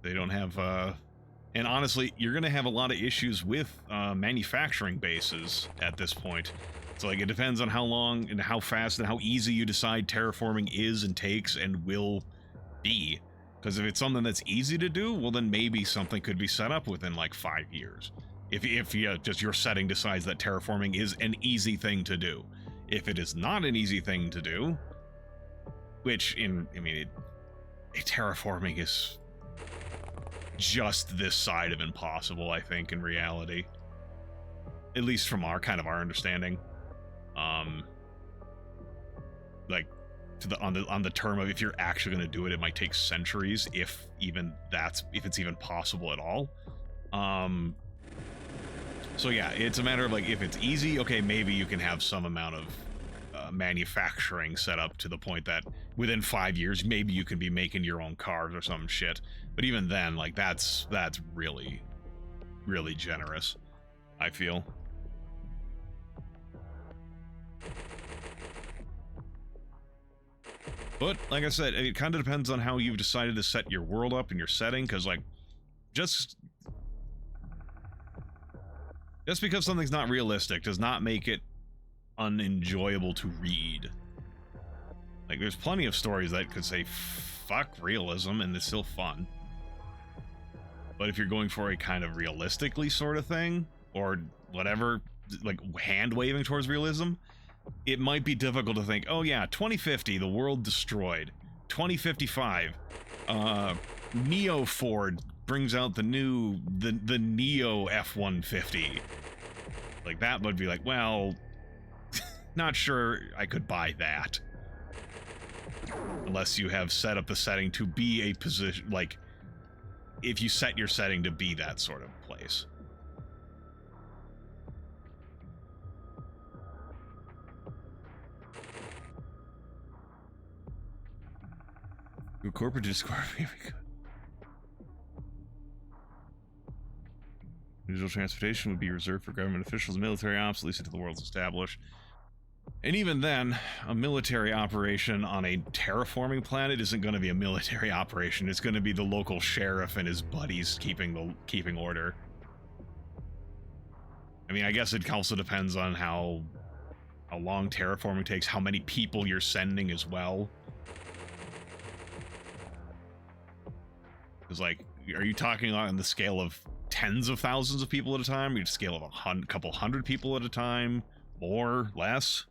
They don't have, and honestly, you're going to have a lot of issues with manufacturing bases at this point. So, like, it depends on how long and how fast and how easy you decide terraforming is and takes and will be. Because if it's something that's easy to do, well, then maybe something could be set up within, like, 5 years. If just your setting decides that terraforming is an easy thing to do. If it is not an easy thing to do, which, terraforming is just this side of impossible, I think, in reality. At least from our understanding. Like, on the term of, if you're actually going to do it, it might take centuries, if it's even possible at all. So yeah, it's a matter of, like, if it's easy, okay, maybe you can have some amount of manufacturing set up to the point that within 5 years, maybe you can be making your own cars or some shit. But even then, like, that's really, really generous, I feel. But, like I said, it kind of depends on how you've decided to set your world up and your setting, because, like, just because something's not realistic does not make it unenjoyable to read. Like, there's plenty of stories that could say, fuck realism, and it's still fun. But if you're going for a kind of realistically sort of thing, or whatever, like, hand-waving towards realism, it might be difficult to think, oh yeah, 2050, the world destroyed. 2055, Neo Ford brings out the Neo F-150. Like, that would be like, well, not sure I could buy that. Unless you have set up the setting to be a position, like, if you set your setting to be that sort of place. Your corporate Discord, very good. Usual transportation would be reserved for government officials, military ops, at least until the world's established. And even then, a military operation on a terraforming planet isn't going to be a military operation. It's going to be the local sheriff and his buddies keeping order. I mean, I guess it also depends on how long terraforming takes, how many people you're sending as well. Because, like, are you talking on the scale of tens of thousands of people at a time? Or you scale of a couple hundred people at a time? More? Less?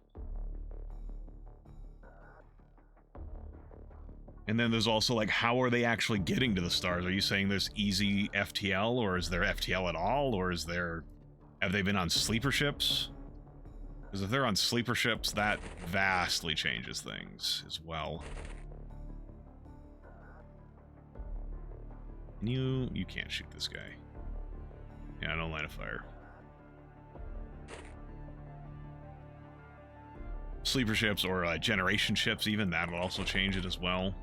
And then there's also, like, how are they actually getting to the stars? Are you saying there's easy FTL, or is there FTL at all? Or have they been on sleeper ships? Because if they're on sleeper ships, that vastly changes things as well. Can you can't shoot this guy. Yeah, no line of fire. Sleeper ships or generation ships, even that will also change it as well.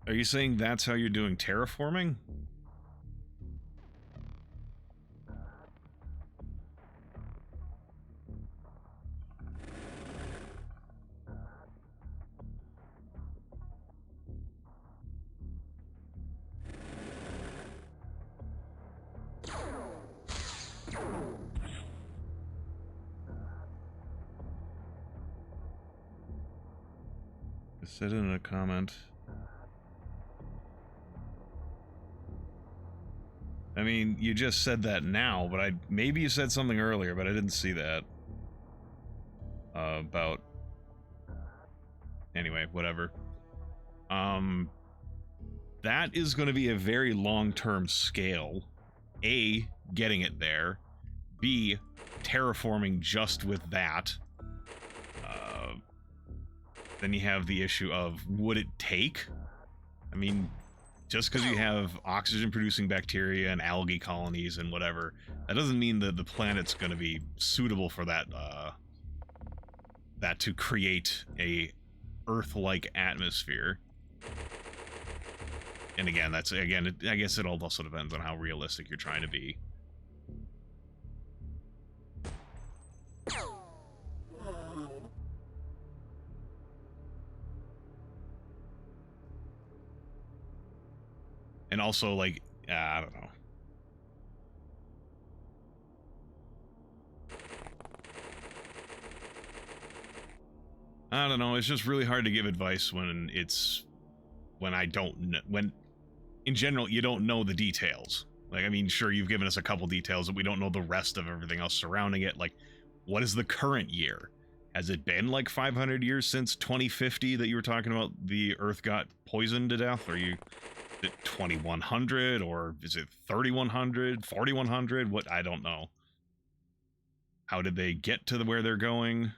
Are you saying that's how you're doing terraforming? Said it in a comment. I mean, you just said that now, but maybe you said something earlier, but I didn't see that. About... Anyway, whatever. That is going to be a very long-term scale. A, getting it there. B, terraforming just with that. Then you have the issue of, would it take? I mean, just because you have oxygen-producing bacteria and algae colonies and whatever, that doesn't mean that the planet's going to be suitable for that, that to create a Earth-like atmosphere. And again, I guess it all also depends on how realistic you're trying to be. And also, like, I don't know. I don't know, it's just really hard to give advice when I don't know, when, in general, you don't know the details. Like, I mean, sure, you've given us a couple details, but we don't know the rest of everything else surrounding it. Like, what is the current year? Has it been like 500 years since 2050 that you were talking about the Earth got poisoned to death? Or is it 2100, or is it 3100, 4100? What? I don't know. How did they get to where they're going?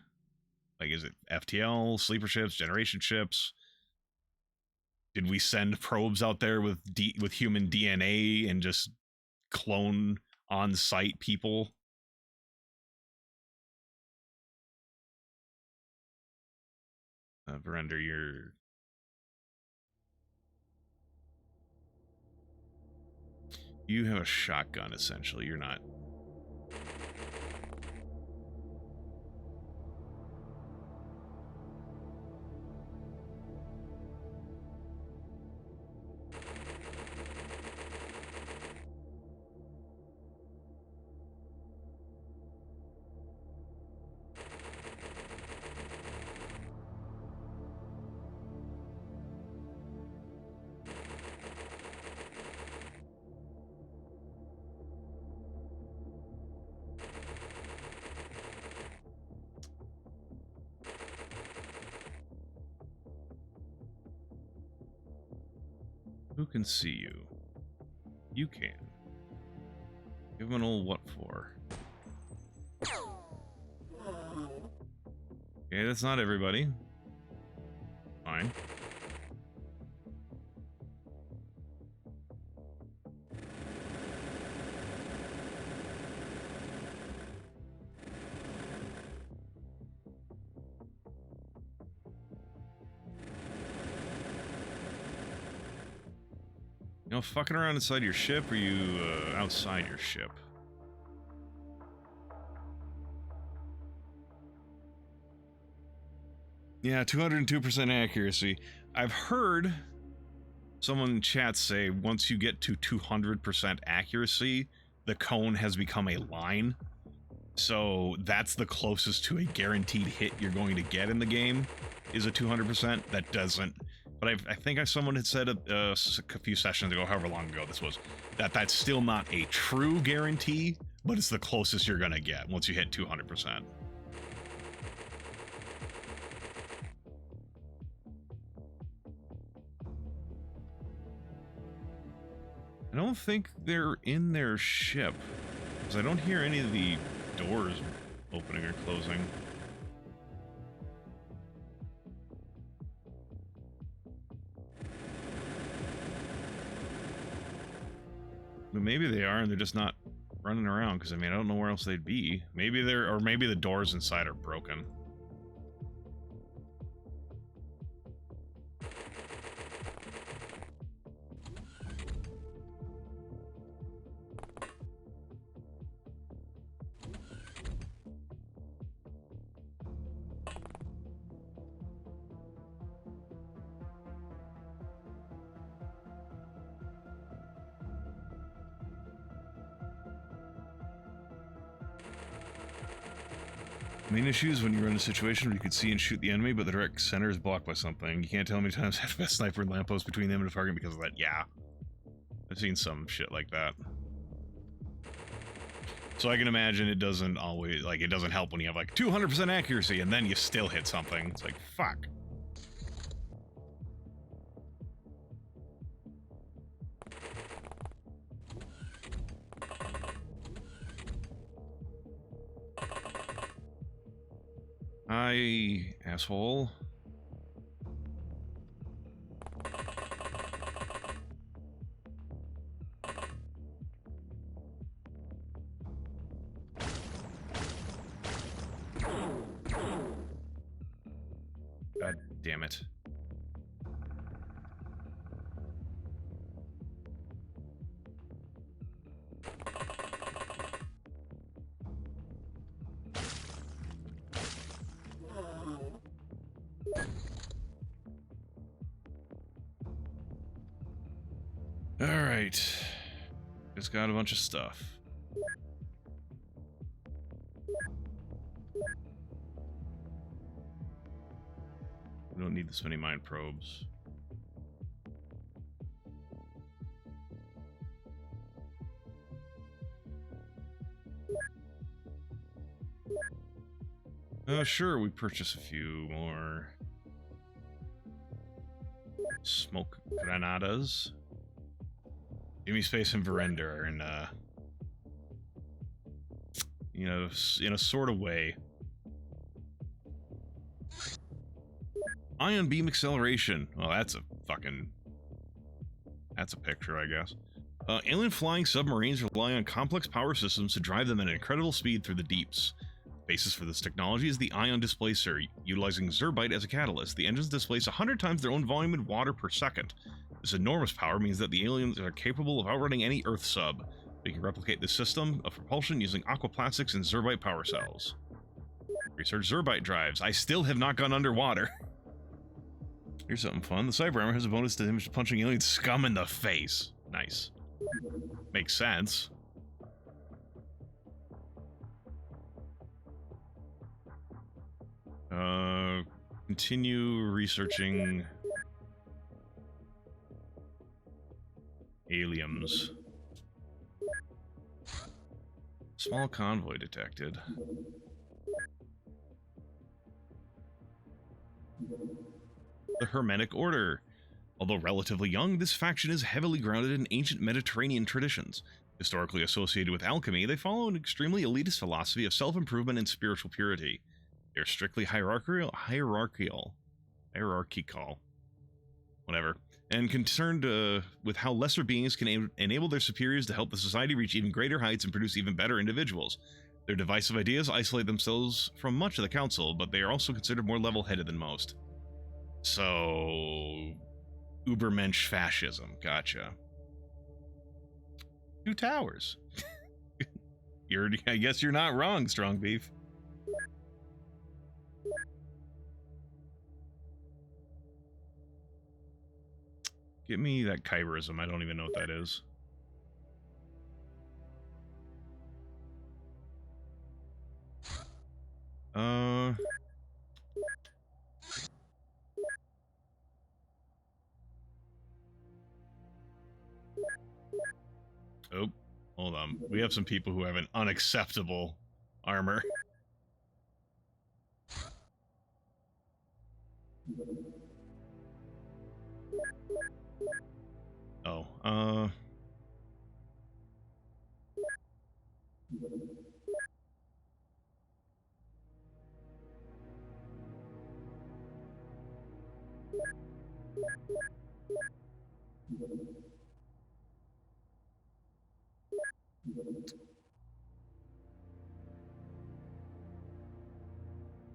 Like, is it FTL, sleeper ships, generation ships? Did we send probes out there with human DNA and just clone on-site people? Verender, you have a shotgun, essentially. You're not... Who can see you? You can. Give him an old what for? Okay, that's not everybody. Fine. You know, fucking around inside your ship, or you outside your ship? Yeah, 202% accuracy. I've heard someone in chat say once you get to 200% accuracy, the cone has become a line. So that's the closest to a guaranteed hit you're going to get in the game, is a 200%. That doesn't... But I think someone had said a few sessions ago, however long ago this was, that that's still not a true guarantee, but it's the closest you're going to get once you hit 200%. don't think they're in their ship, because I don't hear any of the doors opening or closing. But maybe they are, and they're just not running around, because I mean, I don't know where else they'd be. Maybe they're, or maybe the doors inside are broken. Main issue is when you run a situation where you could see and shoot the enemy, but the direct center is blocked by something. You can't tell how many times I have a sniper and lamppost between them and a target because of that. Yeah. I've seen some shit like that. So I can imagine it doesn't always, like, it doesn't help when you have, like, 200% accuracy and then you still hit something. It's like, fuck. Hi, asshole. God damn it. Alright. Just got a bunch of stuff. We don't need this many mine probes. Sure, we purchase a few more smoke granadas. Give me space and Verender, and you know, in a sort of way. Ion beam acceleration. Well, that's a picture, I guess. Alien flying submarines rely on complex power systems to drive them at an incredible speed through the deeps. Basis for this technology is the ion displacer, utilizing zerbite as a catalyst. The engines displace 100 times their own volume in water per second. This enormous power means that the aliens are capable of outrunning any Earth sub. We can replicate this system of propulsion using aquaplastics and zerbite power cells. Research zerbite drives. I still have not gone underwater. Here's something fun. The cyber armor has a bonus to damage punching alien scum in the face. Nice. Makes sense. Continue researching aliens. Small convoy detected. The Hermetic Order. Although relatively young, this faction is heavily grounded in ancient Mediterranean traditions. Historically associated with alchemy, they follow an extremely elitist philosophy of self-improvement and spiritual purity. They're strictly hierarchical, whatever, and concerned with how lesser beings can enable their superiors to help the society reach even greater heights and produce even better individuals. Their divisive ideas isolate themselves from much of the council, but they are also considered more level-headed than most. So, Ubermensch fascism, gotcha. 2 towers. I guess you're not wrong, Strong Beef. Get me that chimerism. I don't even know what that is. Oh, hold on. We have some people who have an unacceptable armor. Oh,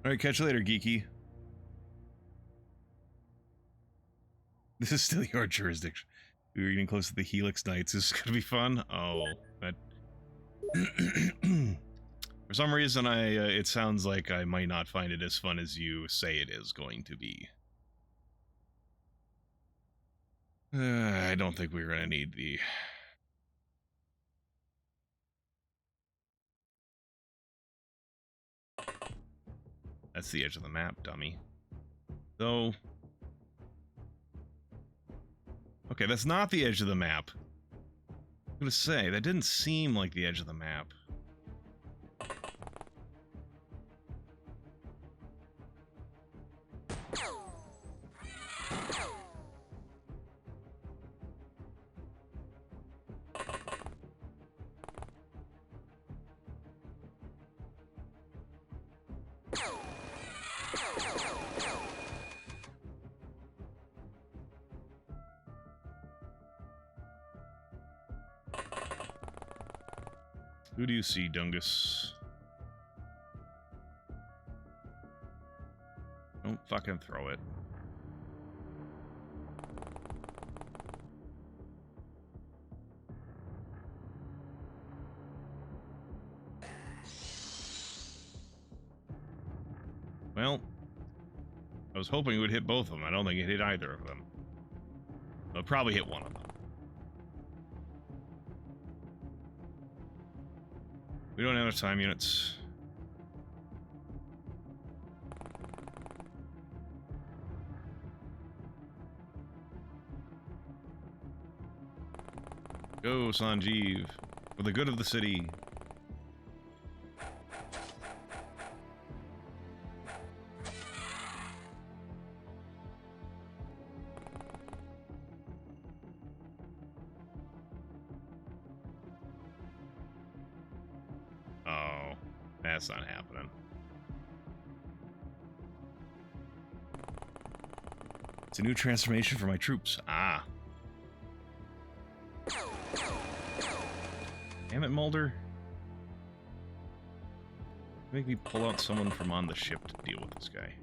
Alright, catch you later, geeky. This is still your jurisdiction. We were getting close to the Helix Knights. This is gonna be fun. Oh, that... For some reason, it sounds like I might not find it as fun as you say it is going to be. I don't think we're gonna need the... That's the edge of the map, dummy. So... Okay, that's not the edge of the map. I'm gonna say, that didn't seem like the edge of the map. Who do you see, Dungus? Don't fucking throw it. Well, I was hoping it would hit both of them. I don't think it hit either of them. It'll probably hit one of them. We don't have enough time units. Go, Sanjeev, for the good of the city. That's not happening. It's a new transformation for my troops. Ah. Damn it, Mulder. Make me pull out someone from on the ship to deal with this guy.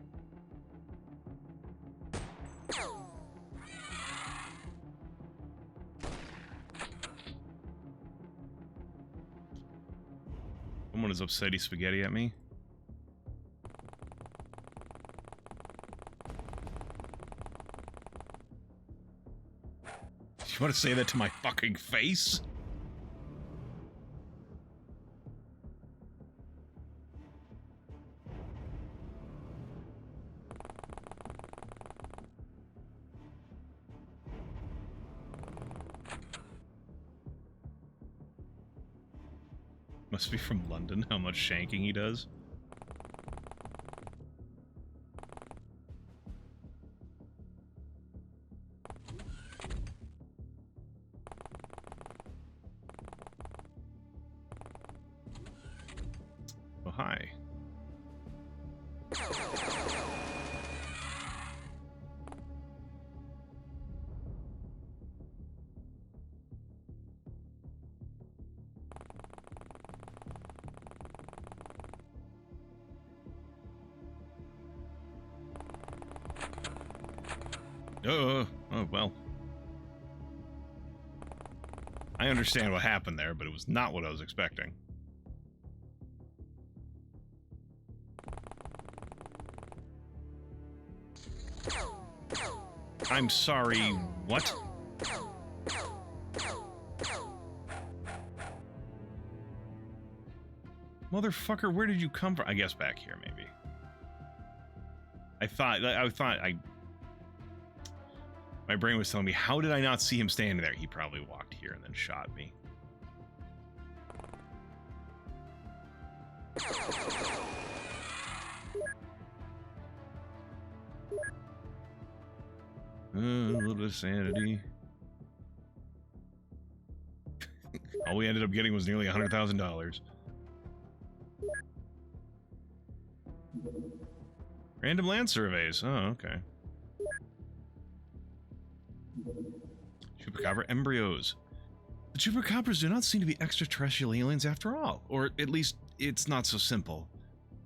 Someone is upsetty spaghetti at me. You want to say that to my fucking face? Must be from London, how much shanking he does. Oh, hi. Oh, well. I understand what happened there, but it was not what I was expecting. I'm sorry, what? Motherfucker, where did you come from? I guess back here, maybe. I thought my brain was telling me, how did I not see him standing there? He probably walked here and then shot me. A little bit of sanity. All we ended up getting was nearly $100,000. Random land surveys. Oh, okay. Chupacabra embryos. The chupacabras do not seem to be extraterrestrial aliens after all. Or at least, it's not so simple.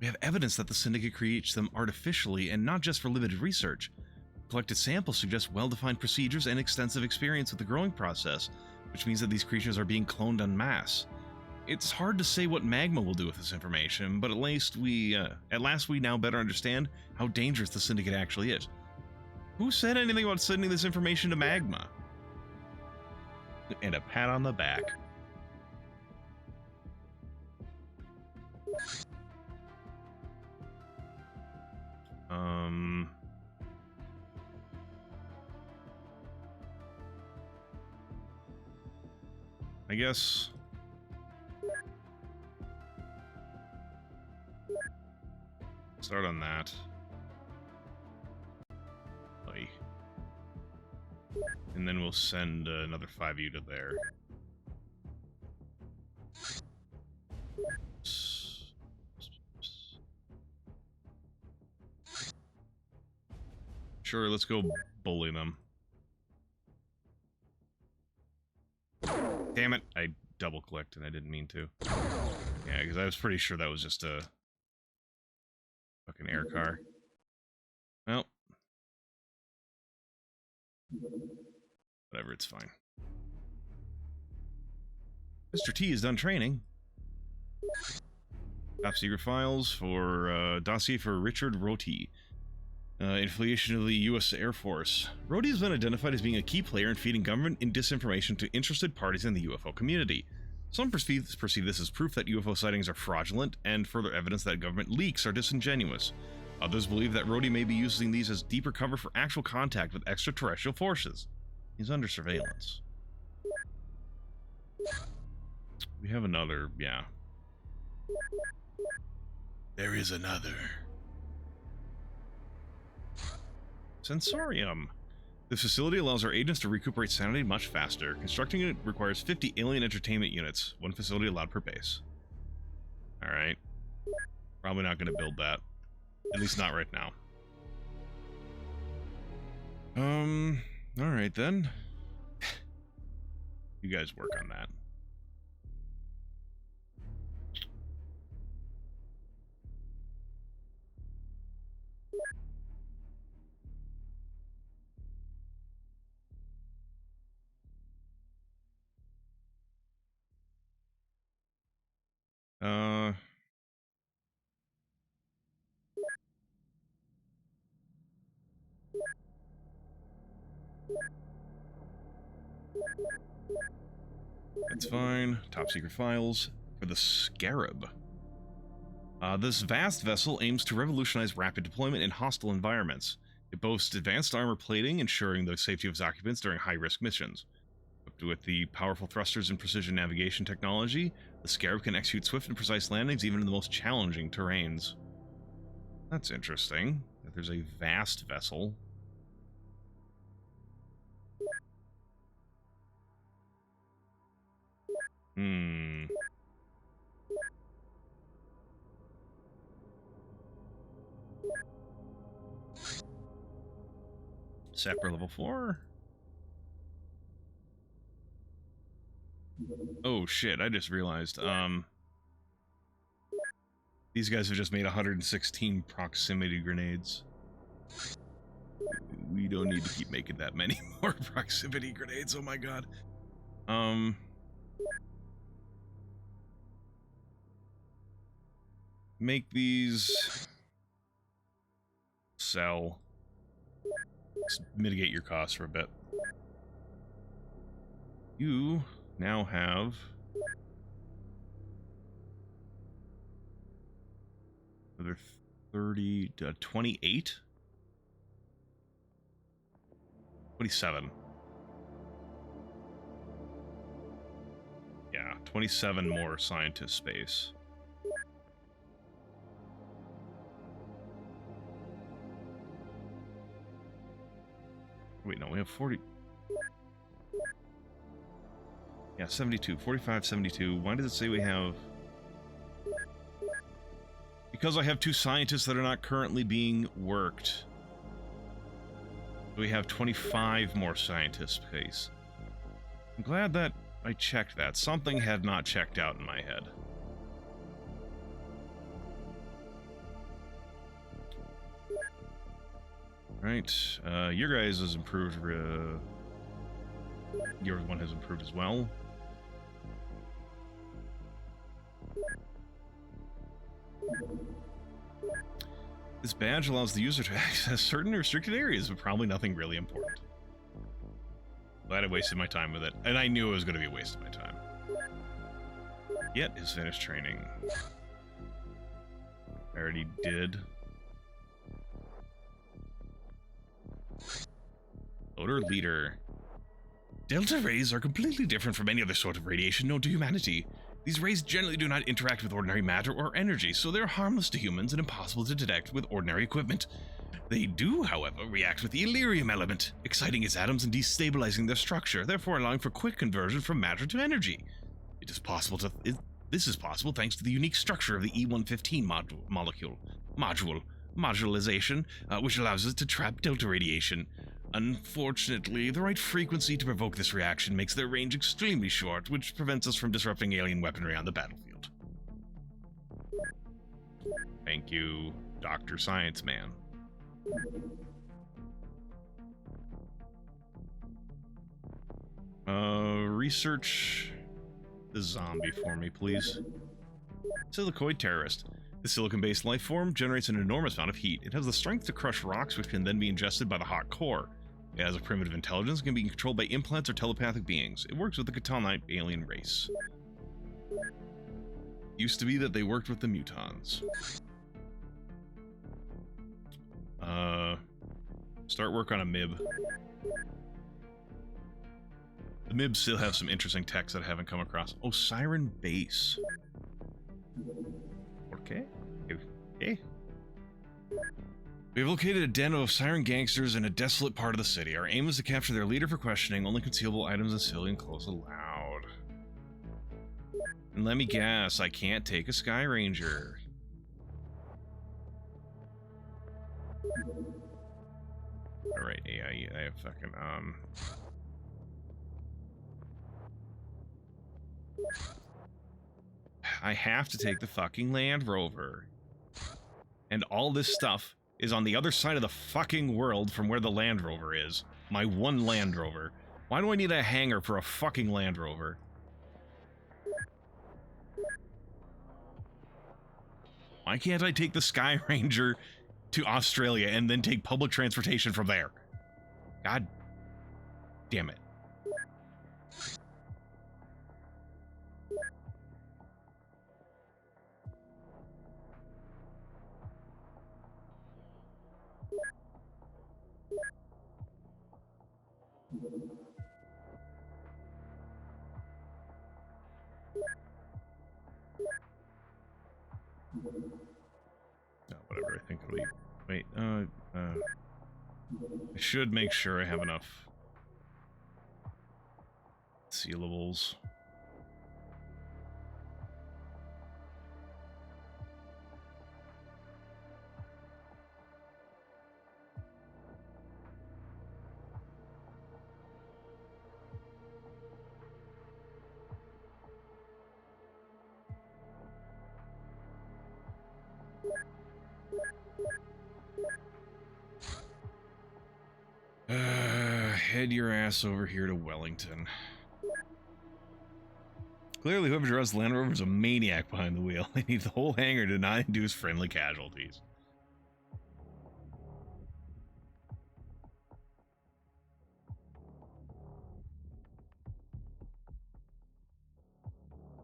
We have evidence that the Syndicate creates them artificially and not just for limited research. Collected samples suggest well-defined procedures and extensive experience with the growing process, which means that these creatures are being cloned en masse. It's hard to say what Magma will do with this information, but at last we now better understand how dangerous the Syndicate actually is. Who said anything about sending this information to Magma? And a pat on the back. I guess start on that. And then we'll send another 5U to there. Sure, let's go bully them. Damn it, I double-clicked and I didn't mean to. Yeah, because I was pretty sure that was just a fucking air car. Well. Whatever, it's fine. Mr. T is done training. Top secret files for dossier for Richard Roti. Affiliation of the U.S. Air Force. Roti has been identified as being a key player in feeding government and disinformation to interested parties in the UFO community. Some perceive this as proof that UFO sightings are fraudulent and further evidence that government leaks are disingenuous. Others believe that Roti may be using these as deeper cover for actual contact with extraterrestrial forces. He's under surveillance. We have another, yeah. There is another. Sensorium. This facility allows our agents to recuperate sanity much faster. Constructing it requires 50 alien entertainment units, one facility allowed per base. Alright. Probably not going to build that. At least not right now. Alright then. You guys work on that. That's fine. Top secret files for the Scarab. This vast vessel aims to revolutionize rapid deployment in hostile environments. It boasts advanced armor plating, ensuring the safety of its occupants during high-risk missions. With the powerful thrusters and precision navigation technology, the Scarab can execute swift and precise landings even in the most challenging terrains. That's interesting, that there's a vast vessel. Sapper level 4. Oh shit, I just realized, these guys have just made 116 proximity grenades. We don't need to keep making that many more proximity grenades, oh my god. Make these... sell. Just mitigate your costs for a bit. You now have... another 30 to 28? 27. Yeah, 27 more scientist space. Wait, no, we have 40. Yeah, 72. 45, 72. Why does it say we have... Because I have 2 scientists that are not currently being worked. We have 25 more scientist space. I'm glad that I checked that. Something had not checked out in my head. Right. Your guys has improved. Your one has improved as well. This badge allows the user to access certain restricted areas, but probably nothing really important. Glad I wasted my time with it, and I knew it was going to be a waste of my time. Yet is finished training. I already did. Odor leader. Delta rays are completely different from any other sort of radiation known to humanity. These rays generally do not interact with ordinary matter or energy, so they're harmless to humans and impossible to detect with ordinary equipment. They do, however, react with the Illyrium element, exciting its atoms and destabilizing their structure, therefore allowing for quick conversion from matter to energy. This is possible thanks to the unique structure of the E115 modulization, which allows it to trap delta radiation. Unfortunately, the right frequency to provoke this reaction makes their range extremely short, which prevents us from disrupting alien weaponry on the battlefield. Thank you, Dr. Science Man. Research the zombie for me, please. Silicoid terrorist. The silicon-based life form generates an enormous amount of heat. It has the strength to crush rocks, which can then be ingested by the hot core. It has a primitive intelligence and can be controlled by implants or telepathic beings. It works with the Katanite alien race. Used to be that they worked with the mutons. Start work on a MIB. The MIBs still have some interesting techs that I haven't come across. Oh, Siren Base. Okay. Okay. We have located a den of Siren gangsters in a desolate part of the city. Our aim is to capture their leader for questioning. Only concealable items and civilian clothes allowed. And let me guess, I can't take a Sky Ranger. Alright, AI, I have fucking, I have to take the fucking Land Rover. And all this stuff is on the other side of the fucking world from where the Land Rover is. My one Land Rover. Why do I need a hangar for a fucking Land Rover? Why can't I take the Sky Ranger to Australia and then take public transportation from there? God damn it. Oh, whatever, I think it'll be... Wait, I should make sure I have enough sealables. Head your ass over here to Wellington. Clearly, whoever drives the Land Rover is a maniac behind the wheel. They need the whole hangar to not induce friendly casualties.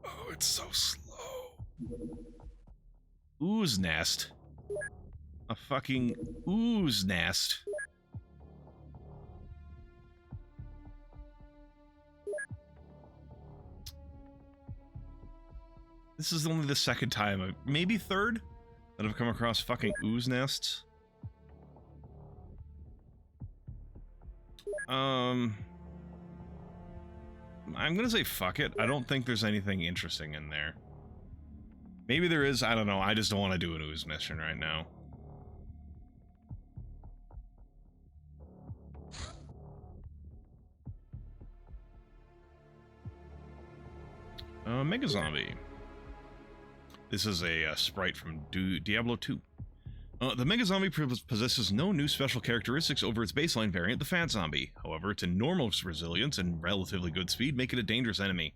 Oh, it's so slow. Ooze nest. A fucking ooze nest. This is only the second time, maybe third, that I've come across fucking ooze nests. I'm gonna say fuck it. I don't think there's anything interesting in there. Maybe there is, I don't know. I just don't want to do an ooze mission right now. Mega Zombie. This is a sprite from Diablo 2. The Mega Zombie possesses no new special characteristics over its baseline variant, the Fat Zombie. However, its enormous resilience and relatively good speed make it a dangerous enemy.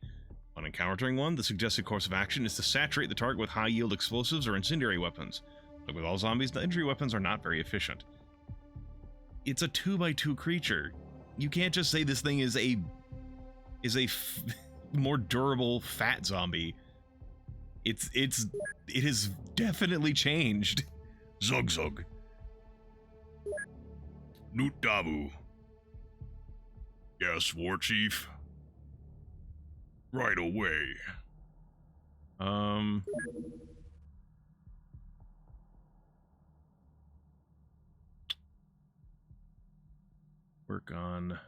On encountering one, the suggested course of action is to saturate the target with high-yield explosives or incendiary weapons. Like with all zombies, the injury weapons are not very efficient. It's a 2x2 creature. You can't just say this thing is a more durable fat zombie. It has definitely changed. Zug Zug. Newt Dabu. Yes, War Chief. Right away. Work on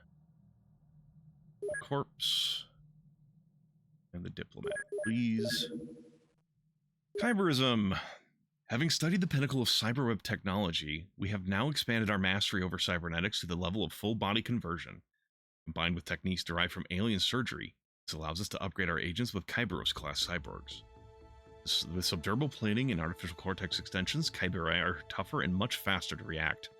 the corpse and the diplomat, please. Kyberism. Having studied the pinnacle of cyberweb technology, we have now expanded our mastery over cybernetics to the level of full body conversion. Combined with techniques derived from alien surgery, this allows us to upgrade our agents with Kyberos-class cyborgs. With subdermal plating and artificial cortex extensions, Kyberi are tougher and much faster to react.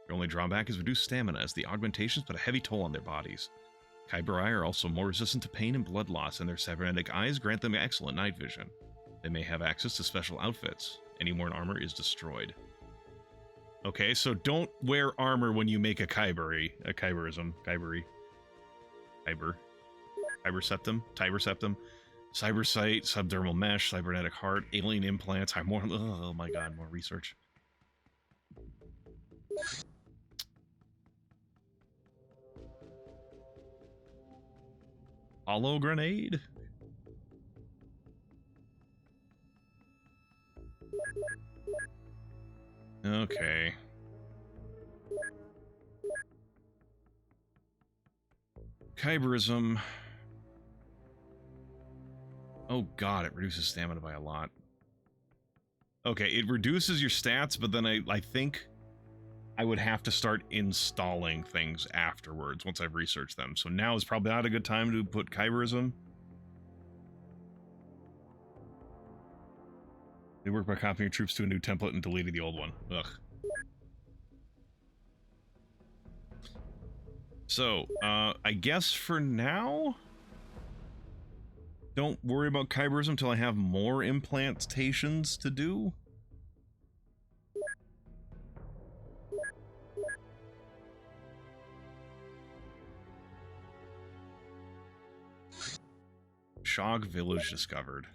Their only drawback is reduced stamina, as the augmentations put a heavy toll on their bodies. Kyberi are also more resistant to pain and blood loss, and their cybernetic eyes grant them excellent night vision. They may have access to special outfits. Any worn armor is destroyed. Okay, so don't wear armor when you make a Kyberi. A Kyberism. Kyberi. Kyber. Kyberseptum. Tiberseptum. Cybersight. Subdermal mesh. Cybernetic heart. Alien implants. More. Oh my god, more research. Hollow grenade? Okay. Kyberism. Oh god, it reduces stamina by a lot. Okay, it reduces your stats, but then I think I would have to start installing things afterwards once I've researched them. So now is probably not a good time to put Kyberism. They work by copying your troops to a new template and deleting the old one. Ugh. So, I guess for now, don't worry about Kyberism until I have more implantations to do. Shog Village discovered.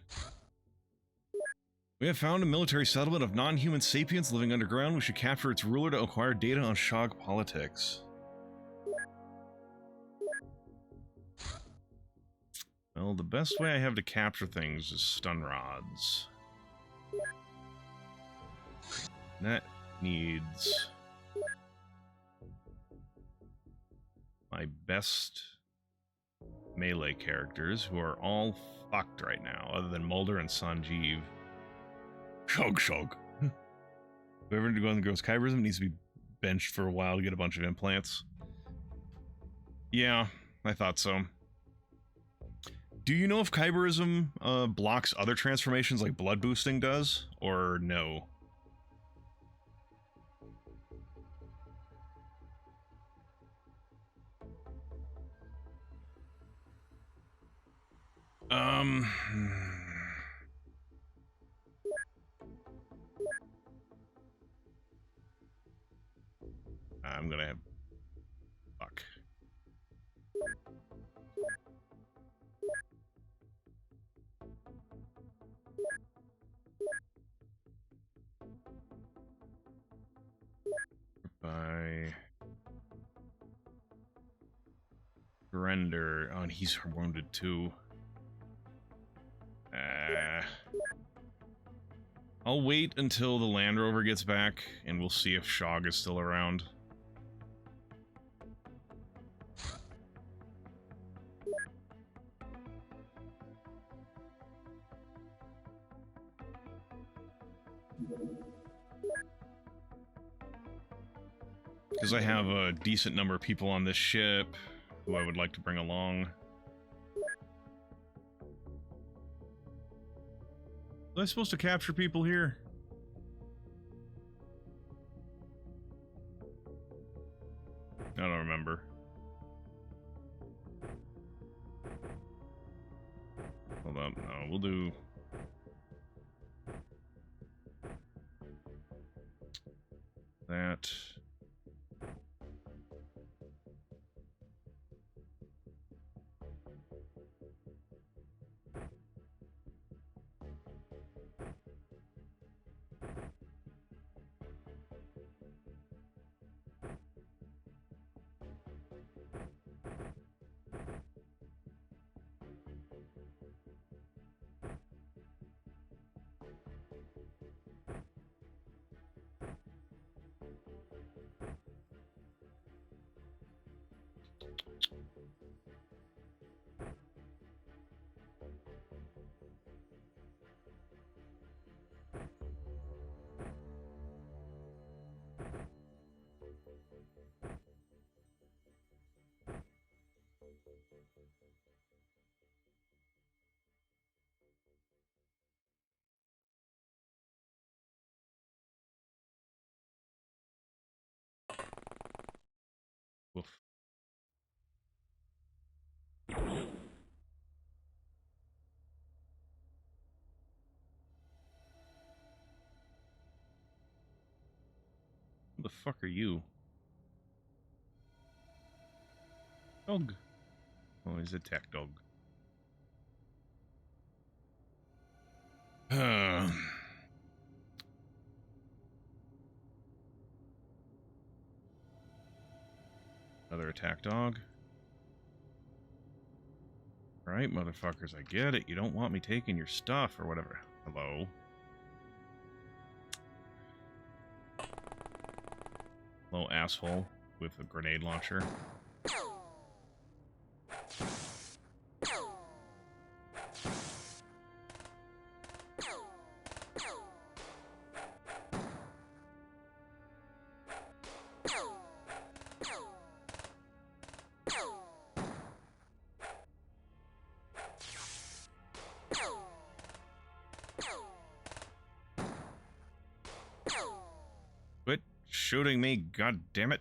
We have found a military settlement of non-human sapients living underground. We should capture its ruler to acquire data on Shog politics. Well, the best way I have to capture things is stun rods. That needs my best melee characters, who are all fucked right now, other than Mulder and Sanjeev. Shog Shog. Whoever goes Kyberism needs to be benched for a while to get a bunch of implants. Yeah, I thought so. Do you know if Kyberism blocks other transformations like blood boosting does, or no? I'm gonna have... Fuck. By... Render. Oh, and he's wounded too. I'll wait until the Land Rover gets back, and we'll see if Shog is still around. Because I have a decent number of people on this ship who I would like to bring along. Was I supposed to capture people here? I don't remember. Hold up. No, we'll do... that. Woof. Who the fuck are you? Dog. Oh, he's a tech dog. Another attack dog. Alright, motherfuckers, I get it. You don't want me taking your stuff or whatever. Hello? Hello, asshole with a grenade launcher. Quit shooting me, god damn it.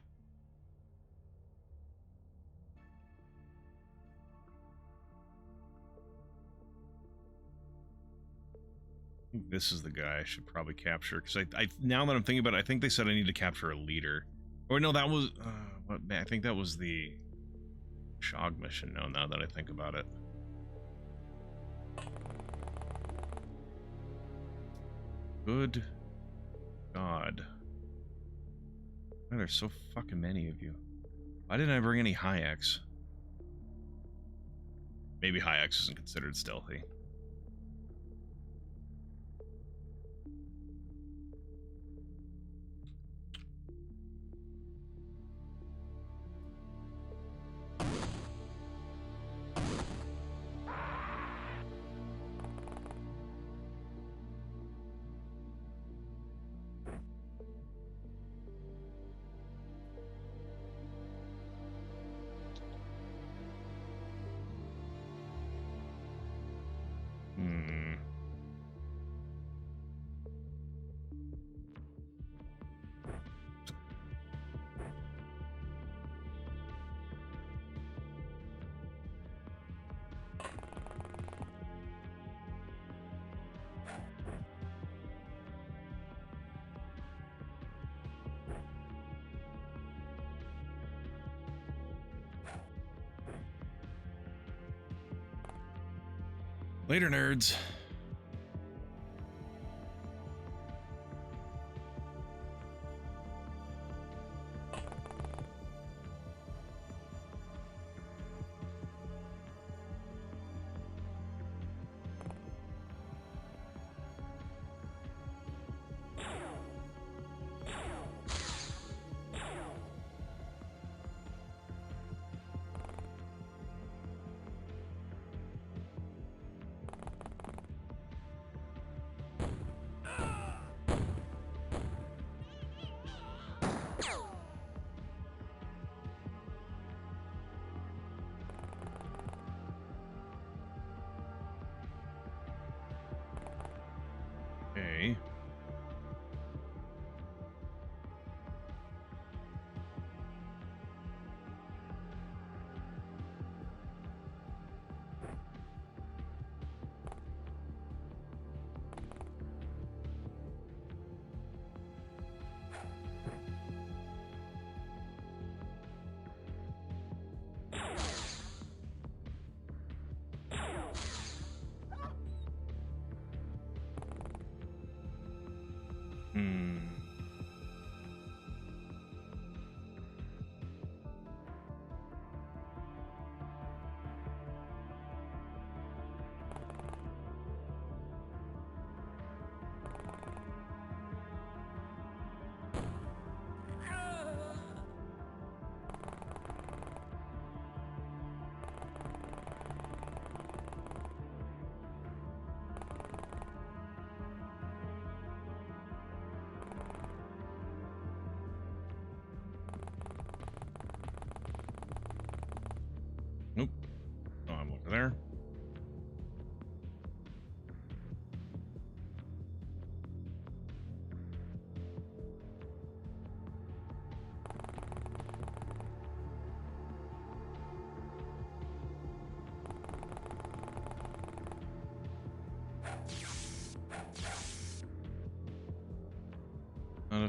I think this is the guy I should probably capture, because I now that I'm thinking about it, I think they said I need to capture a leader. Or no, that was I think that was the Shog mission. No, now that I think about it. Good God. Why are there so fucking many of you? Why didn't I bring any Hayeks? Maybe Hayeks isn't considered stealthy. Later, nerds.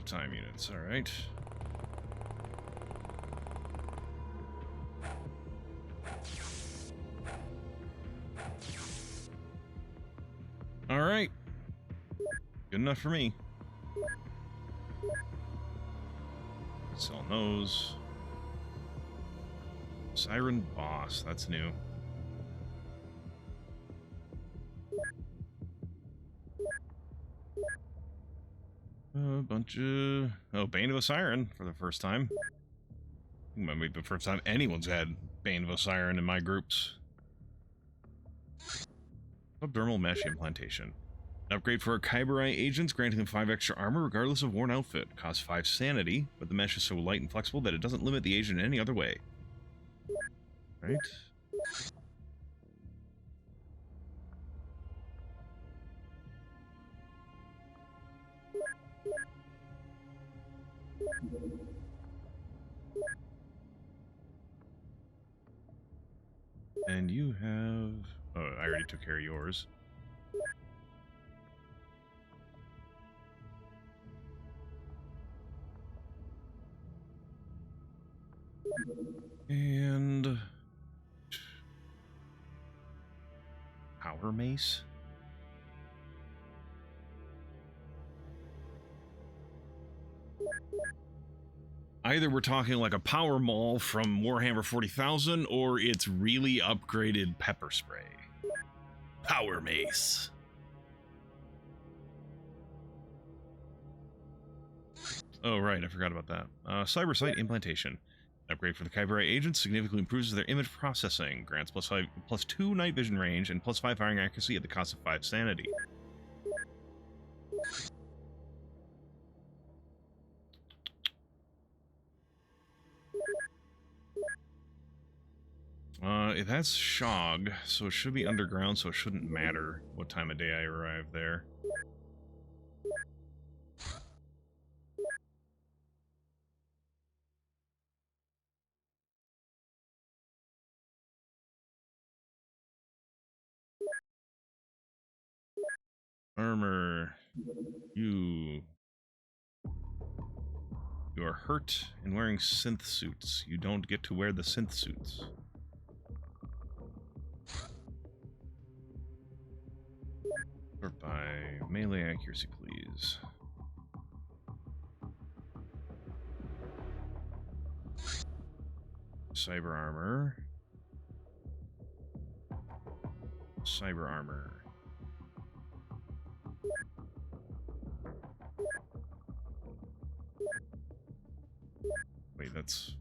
time units, alright. Alright. Good enough for me. Sell those. Siren Boss, that's new. A bunch of... Oh, Bane of a Siren for the first time. Might be the first time anyone's had Bane of a Siren in my groups. Subdermal mesh implantation. An upgrade for our Kyberite agents, granting them 5 extra armor regardless of worn outfit. Costs 5 sanity, but the mesh is so light and flexible that it doesn't limit the agent in any other way. Right? And you have... Oh, I already took care of yours. And... Power Mace? Either we're talking like a Power Maul from Warhammer 40,000, or it's really upgraded pepper spray. Power Mace. Oh, right, I forgot about that. Cyber Sight Implantation. An upgrade for the Kyberite agents significantly improves their image processing. Grants +2 night vision range and +5 firing accuracy at the cost of 5 sanity. That's Shog, so it should be underground, so it shouldn't matter what time of day I arrive there. Armor. You are hurt and wearing synth suits. You don't get to wear the synth suits. Sort by melee accuracy, please. Cyber armor. Cyber armor. Wait, that's...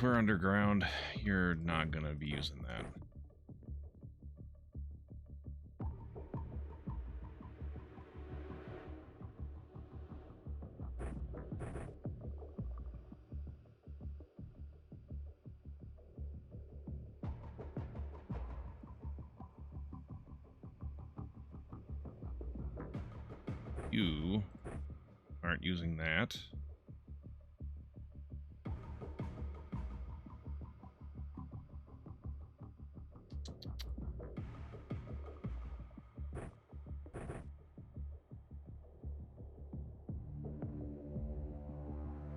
we're underground. You're not gonna be using that. You aren't using that.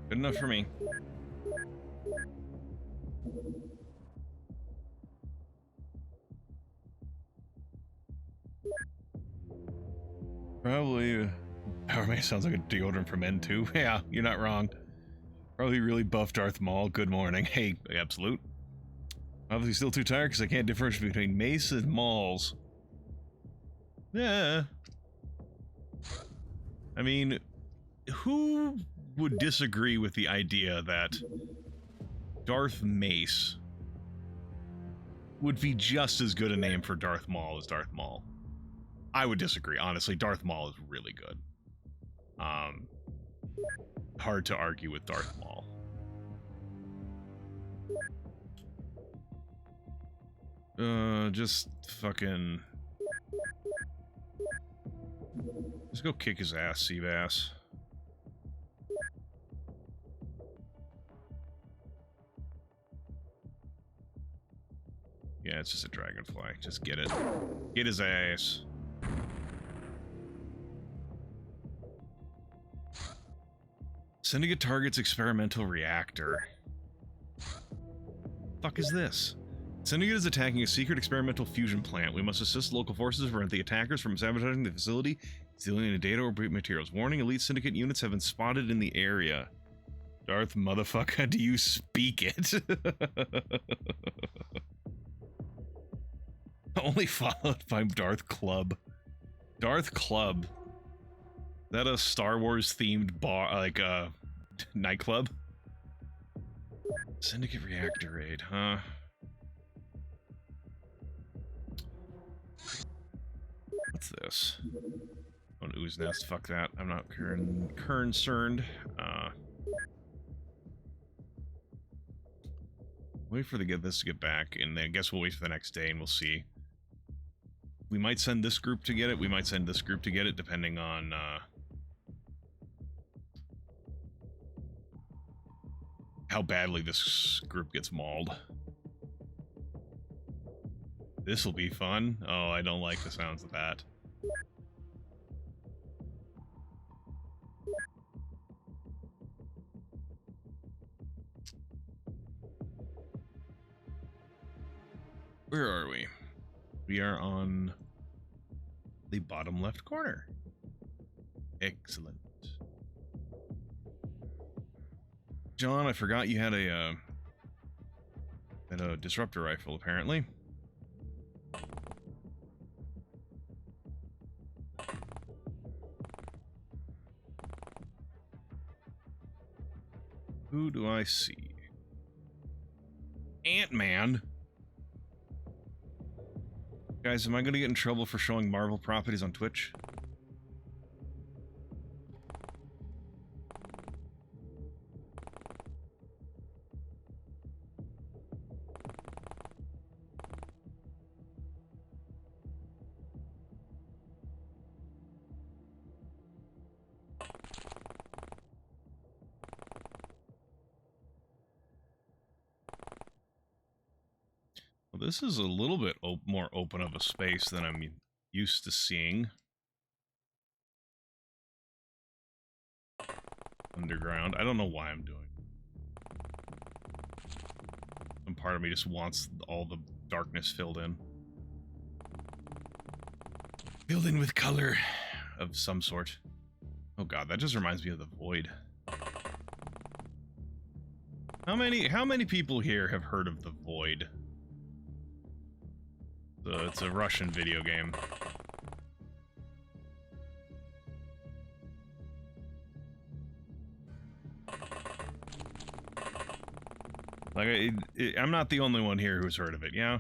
Good enough for me. Probably, Power Mace sounds like a deodorant for men too. Yeah, you're not wrong. Probably really buff Darth Maul. Good morning. Hey, Absolute. Obviously still too tired because I can't differentiate between Mace and Mauls. Yeah. I mean, who would disagree with the idea that Darth Mace would be just as good a name for Darth Maul as Darth Maul? I would disagree. Honestly, Darth Maul is really good. Hard to argue with Darth Maul. Just fucking... Let's go kick his ass, Seabass. Yeah, it's just a dragonfly. Just get it. Get his ass. Syndicate targets experimental reactor. Fuck is this? Syndicate is attacking a secret experimental fusion plant. We must assist local forces to prevent the attackers from sabotaging the facility, stealing any data or materials. Warning, elite Syndicate units have been spotted in the area. Darth motherfucker, do you speak it? Only followed by Darth Club. Darth Club. Is that a Star Wars themed bar, like nightclub? Syndicate reactor raid, huh? What's this? Oh, an ooze nest. Fuck that. I'm not concerned. Wait for this to get back, and then I guess we'll wait for the next day and we'll see. We might send this group to get it. We might send this group to get it, depending on how badly this group gets mauled. This'll be fun. Oh, I don't like the sounds of that. Where are we? We are on the bottom left corner. Excellent. John, I forgot you had a disruptor rifle, apparently. Who do I see? Ant-Man. Guys, am I going to get in trouble for showing Marvel properties on Twitch? Well, this is a little bit more open of a space than I'm used to seeing. Underground. I don't know why I'm doing. Some part of me just wants all the darkness filled in. Filled in with color of some sort. Oh god, that just reminds me of the Void. How many people here have heard of the Void? It's a Russian video game. Like, I'm not the only one here who's heard of it, yeah?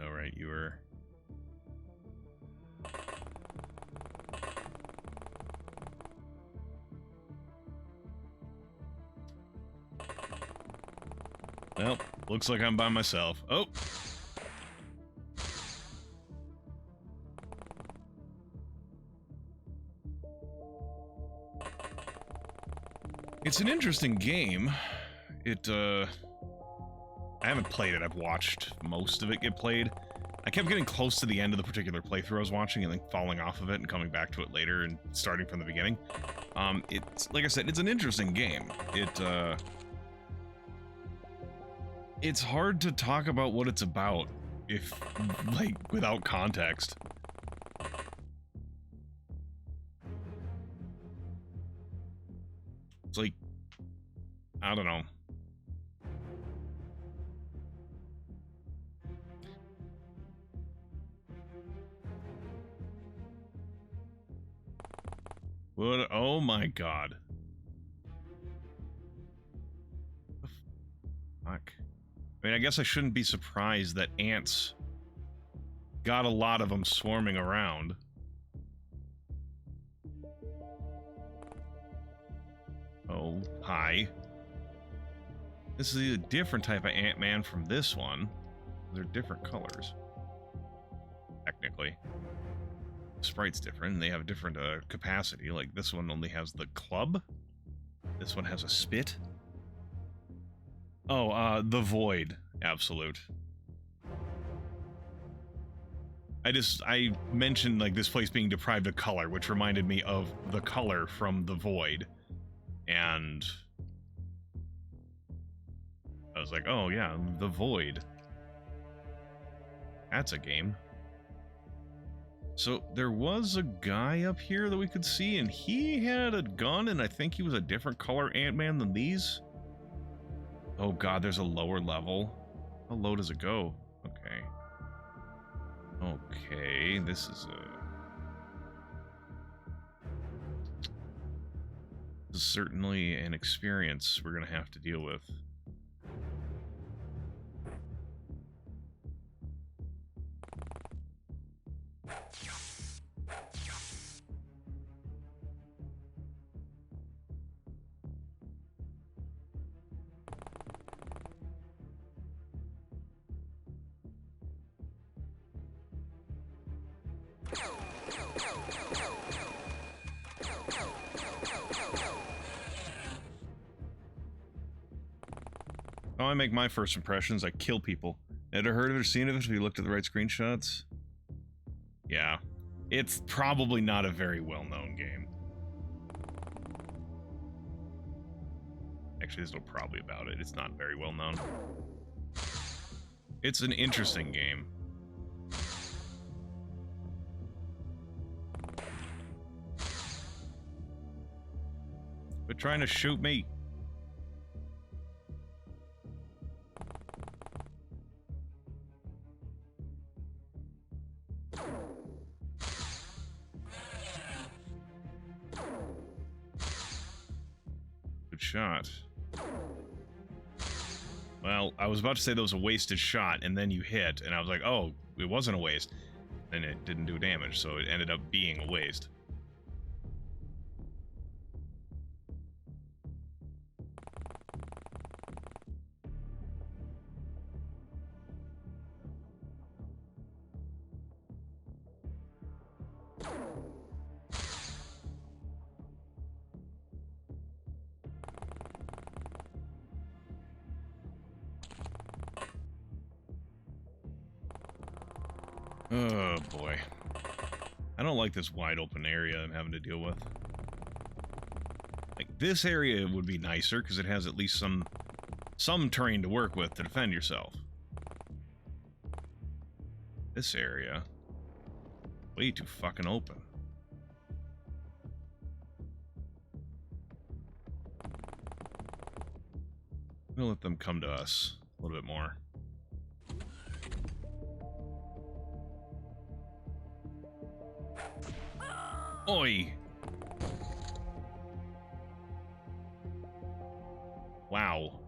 Alright, you were... Well, looks like I'm by myself. Oh! It's an interesting game. I haven't played it, I've watched most of it get played. I kept getting close to the end of the particular playthrough I was watching and then falling off of it and coming back to it later and starting from the beginning. It's, like I said, it's an interesting game. It's hard to talk about what it's about if, like, without context. It's like, I don't know. What? Oh my god. What the fuck? I mean, I guess I shouldn't be surprised that ants got a lot of them swarming around. Oh, hi. This is a different type of Ant-Man from this one. They're different colors. Technically. The sprite's different, and they have a different capacity. Like, this one only has the club. This one has a spit. Oh, the Void. Absolute. I mentioned, like, this place being deprived of color, which reminded me of the color from the Void. And I was like, oh yeah, the Void. That's a game. So there was a guy up here that we could see, and he had a gun, and I think he was a different color Ant-Man than these. Oh god, there's a lower level. How low does it go? Okay. Okay, this is certainly an experience we're gonna have to deal with. How I make my first impressions, I kill people. Ever heard of it or seen it if you looked at the right screenshots? Yeah. It's probably not a very well-known game. Actually, there's no probably about it. It's not very well-known. It's an interesting game. But trying to shoot me. Good shot. Well, I was about to say that was a wasted shot, and then you hit, and I was like, oh, it wasn't a waste. And it didn't do damage, so it ended up being a waste. Oh boy. I don't like this wide open area I'm having to deal with. Like, this area would be nicer because it has at least some terrain to work with to defend yourself. This area, way too fucking open. I'm gonna let them come to us a little bit more. Oi! Wow.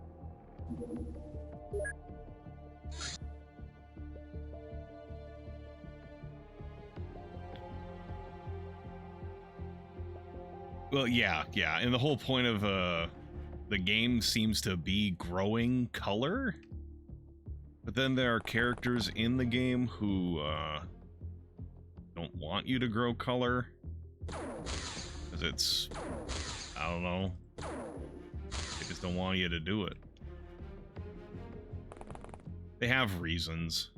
Well, yeah, and the whole point of the game seems to be growing color, but then there are characters in the game who don't want you to grow color. Because it's, I don't know, they just don't want you to do it. They have reasons.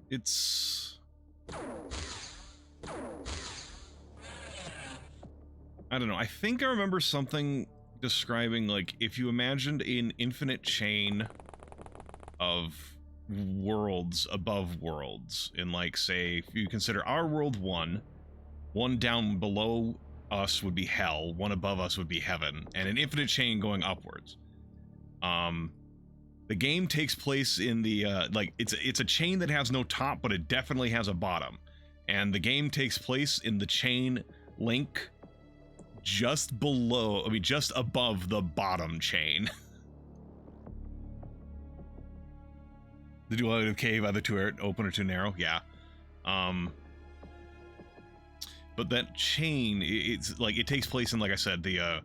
It's, I don't know, I think I remember something describing, like, if you imagined an infinite chain of worlds above worlds, in, like, say, if you consider our world one down below us would be hell, one above us would be heaven, and an infinite chain going upwards. The game takes place in the, like, it's a chain that has no top, but it definitely has a bottom. And the game takes place in the chain link just below, I mean, just above the bottom chain. The duality of cave, either too open or too narrow. Yeah. But that chain, it's like, it takes place in, like I said, the,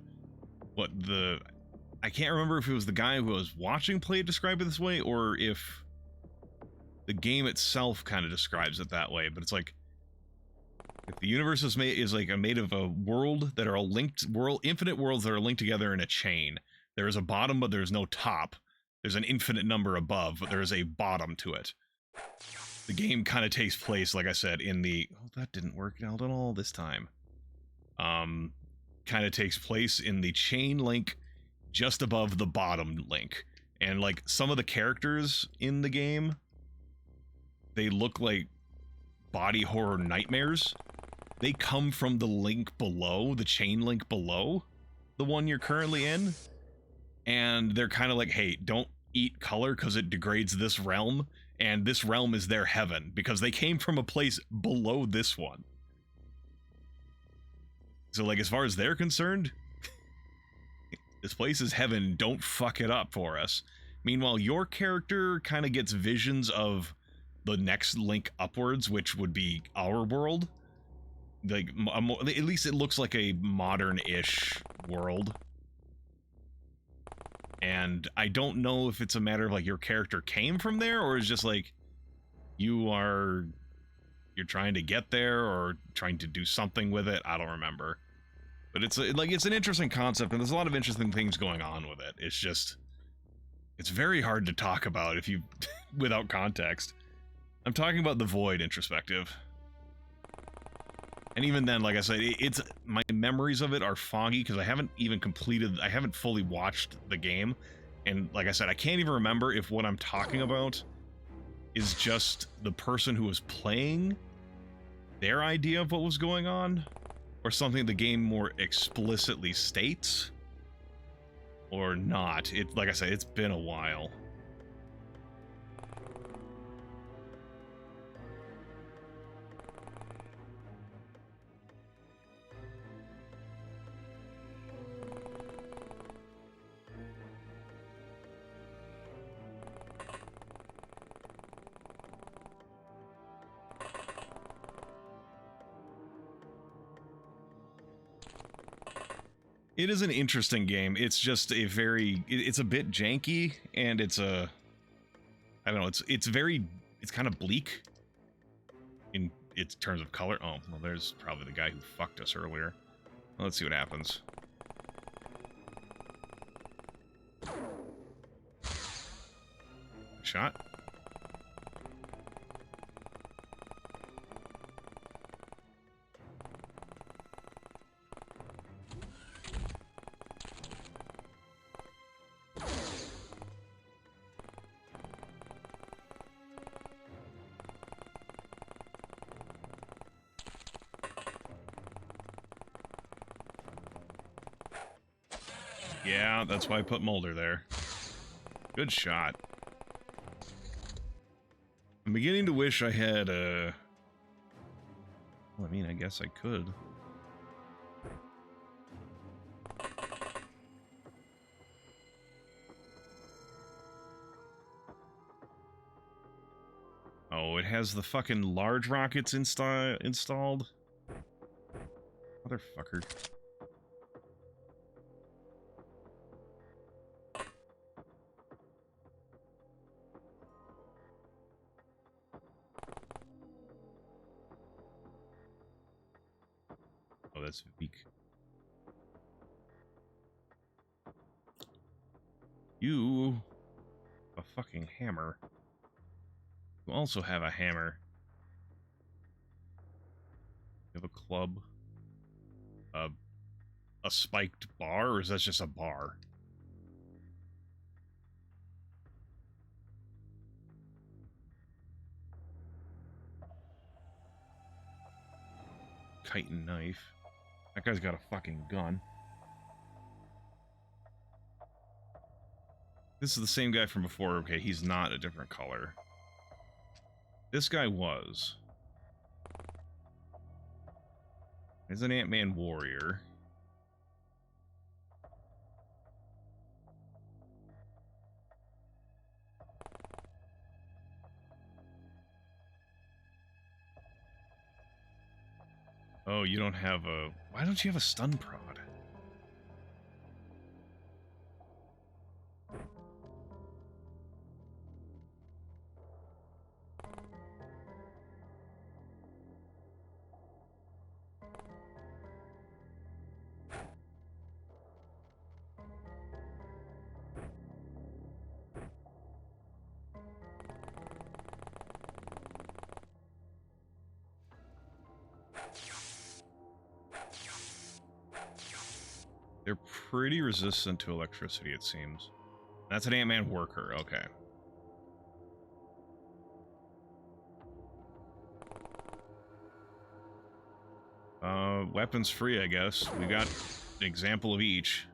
I can't remember if it was the guy who was watching play it describe it this way, or if the game itself kind of describes it that way, but it's like, if the universe is made of a world that are all linked, infinite worlds that are linked together in a chain. There is a bottom, but there's no top. There's an infinite number above, but there is a bottom to it. The game kind of takes place, like I said, in the... Oh, that didn't work out at all this time. Kind of takes place in the chain link just above the bottom link. And, like, some of the characters in the game, they look like body horror nightmares. They come from the link below, the chain link below the one you're currently in. And they're kind of like, hey, don't eat color because it degrades this realm. And this realm is their heaven because they came from a place below this one. So, like, as far as they're concerned, this place is heaven. Don't fuck it up for us. Meanwhile, your character kind of gets visions of the next link upwards, which would be our world. Like, at least it looks like a modern-ish world. And I don't know if it's a matter of, like, your character came from there, or is just, like, you're trying to get there, or trying to do something with it. I don't remember. But it's, like, it's an interesting concept, and there's a lot of interesting things going on with it. It's just... It's very hard to talk about if you... without context. I'm talking about the Void introspective. And even then, like I said, it's my memories of it are foggy because I haven't fully watched the game. And like I said, I can't even remember if what I'm talking about is just the person who was playing their idea of what was going on, or something the game more explicitly states, or not. Like I said, it's been a while. It is an interesting game. It's just a it's a bit janky, and it's I don't know, it's kind of bleak in its terms of color. Oh, well, there's probably the guy who fucked us earlier. Well, let's see what happens. Shot. Yeah, that's why I put Mulder there. Good shot. I'm beginning to wish I had well, I mean, I guess I could. Oh, it has the fucking large rockets installed? Motherfucker. Oh, that's weak. You... a fucking hammer. You also have a hammer. You have a club. A spiked bar, or is that just a bar? Chitin knife. That guy's got a fucking gun. This is the same guy from before. Okay, he's not a different color. This guy was. He's an Ant-Man warrior. Oh, you don't have a... Why don't you have a stun prod? They're pretty resistant to electricity, it seems. That's an Ant-Man worker, okay. Weapons free, I guess. We got an example of each.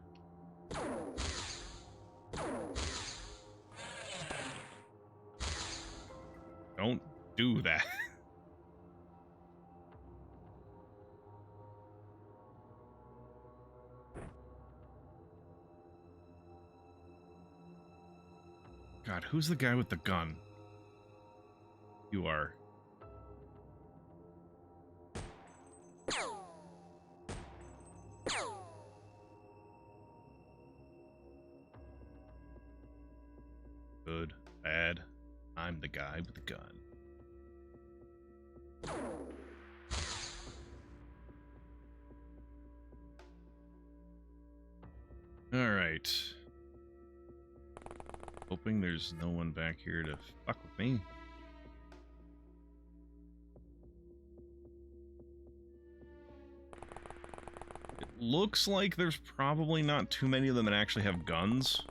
Don't do that. God, who's the guy with the gun? You are. Good, bad. I'm the guy with the gun. Alright. Hoping there's no one back here to fuck with me. It looks like there's probably not too many of them that actually have guns.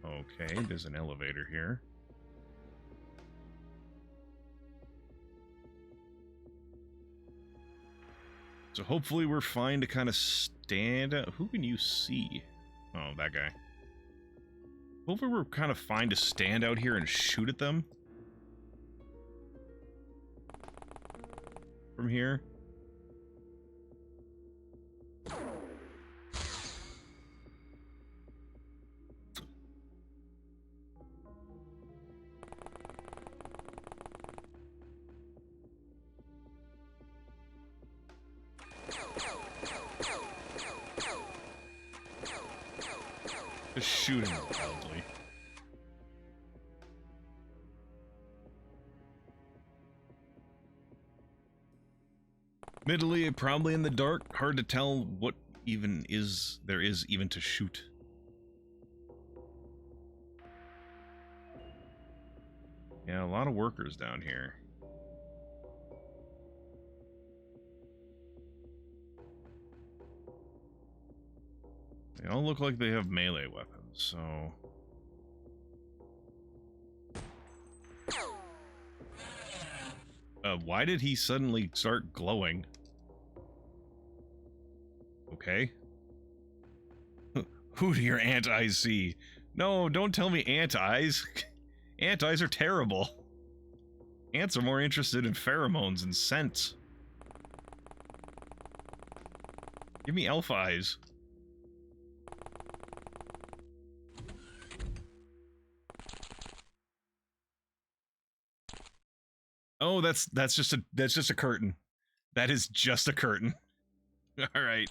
Okay, there's an elevator here. So hopefully we're fine to kind of stand out. Who can you see? Oh, that guy. Hopefully we're kind of fine to stand out here and shoot at them. From here. Just shoot him wildly. Admittedly, probably in the dark, hard to tell what even there is even to shoot. Yeah, a lot of workers down here. They all look like they have melee weapons, so... why did he suddenly start glowing? Okay. Who do your ant eyes see? No, don't tell me ant eyes. Ant eyes are terrible. Ants are more interested in pheromones and scents. Give me elf eyes. Oh, that's just a curtain. That is just a curtain. All right.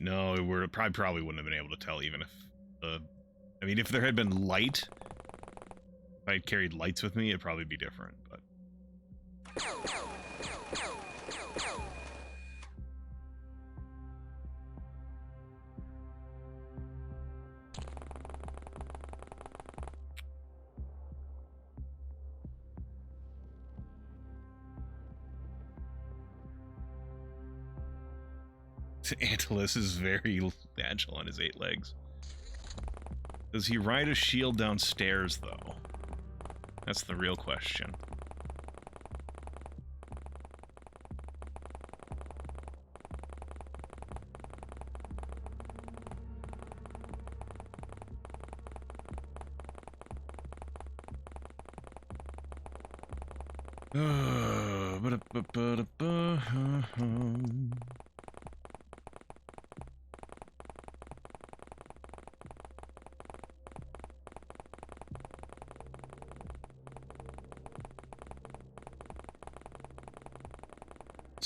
No, we probably wouldn't have been able to tell even if I mean, if there had been light, if I had carried lights with me, it'd probably be different, but Antilus is very agile on his 8 legs. Does he ride a shield downstairs, though? That's the real question.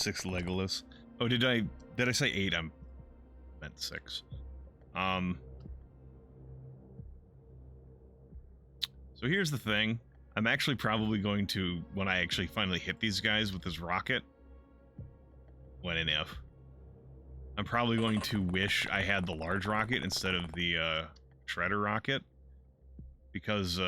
6 Legolas. Oh, did I say 8? I meant 6. So here's the thing. I'm actually probably going to, when I actually finally hit these guys with this rocket, when and if, I'm probably going to wish I had the large rocket instead of the shredder rocket, because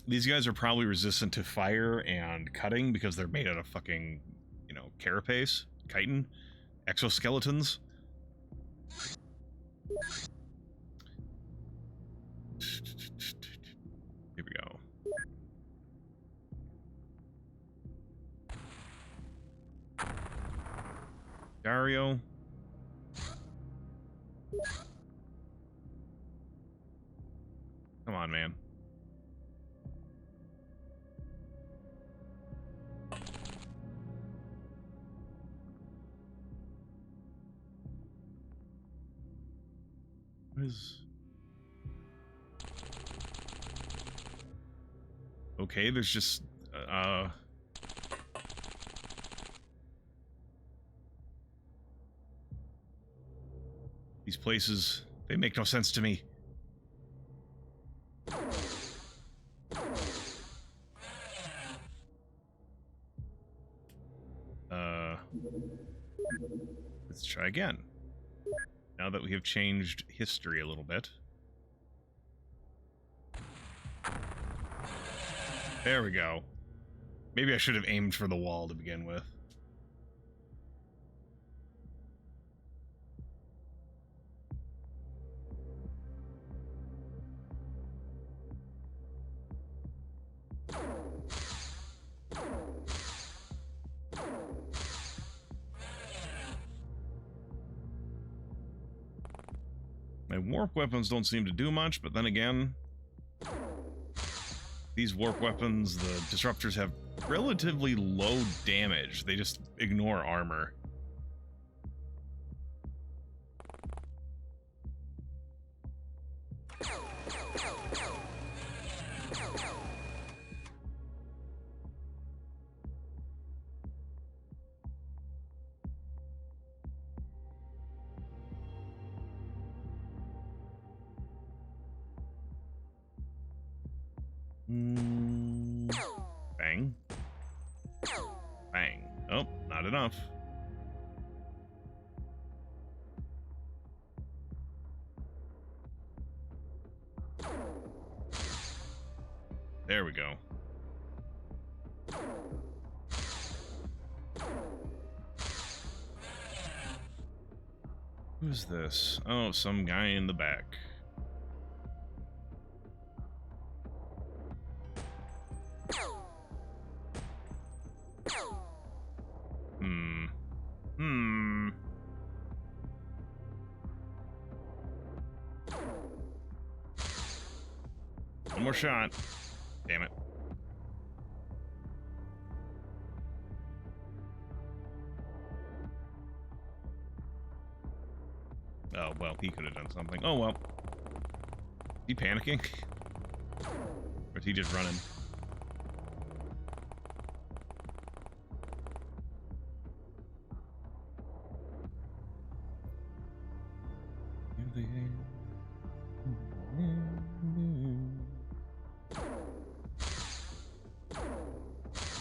these guys are probably resistant to fire and cutting because they're made out of fucking, you know, carapace, chitin, exoskeletons. Here we go. Dario. Come on, man. What is... Okay, there's just... These places, they make no sense to me. Let's try again. Now that we have changed history a little bit. There we go. Maybe I should have aimed for the wall to begin with. My warp weapons don't seem to do much, but then again, these warp weapons, the disruptors, have relatively low damage. They just ignore armor. Bang. Bang. Oh, not enough. There we go. Who's this? Oh, some guy in the back. One more shot. Damn it. Oh, well, he could have done something. Oh, well. Is he panicking? Or is he just running?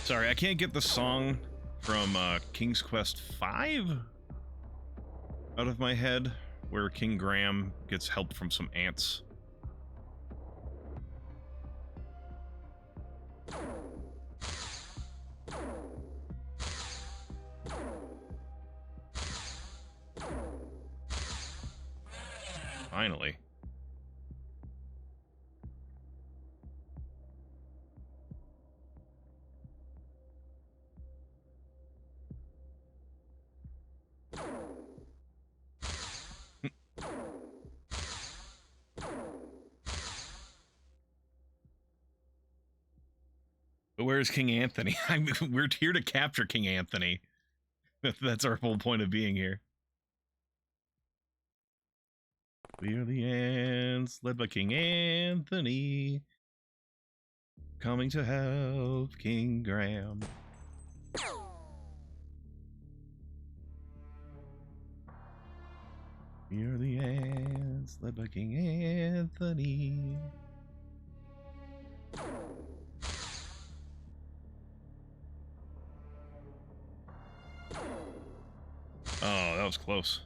Sorry, I can't get the song from King's Quest V out of my head, where King Graham gets help from some ants. Finally. But where's King Anthony? We're here to capture King Anthony. That's our whole point of being here. We are the ants, led by King Anthony, coming to help King Graham. We are the ants, led by King Anthony. Oh, that was close.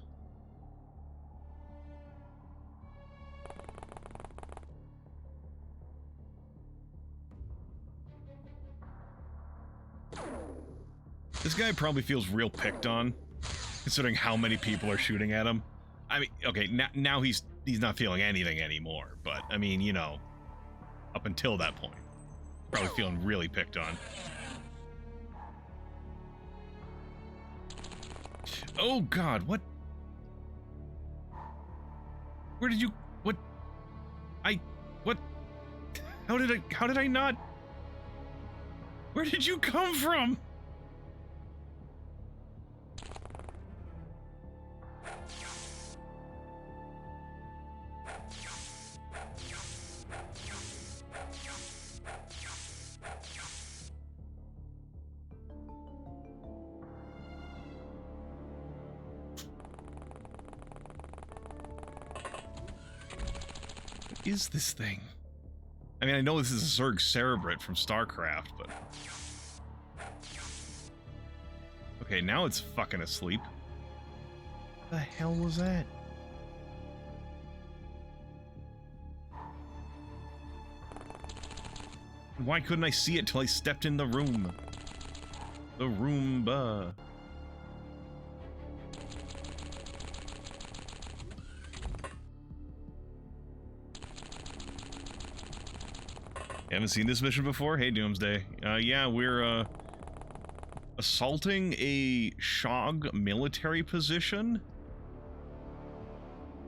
This guy probably feels real picked on, considering how many people are shooting at him. I mean, okay, now he's not feeling anything anymore, but I mean, you know, up until that point, probably feeling really picked on. Oh God, what? Where did you? What? What? How did I not? Where did you come from? Is this thing? I mean, I know this is a Zerg Cerebrit from StarCraft, but... Okay, now it's fucking asleep. What the hell was that? Why couldn't I see it till I stepped in the room? The Roomba. You haven't seen this mission before? Hey, Doomsday. Yeah, we're, assaulting a Shog military position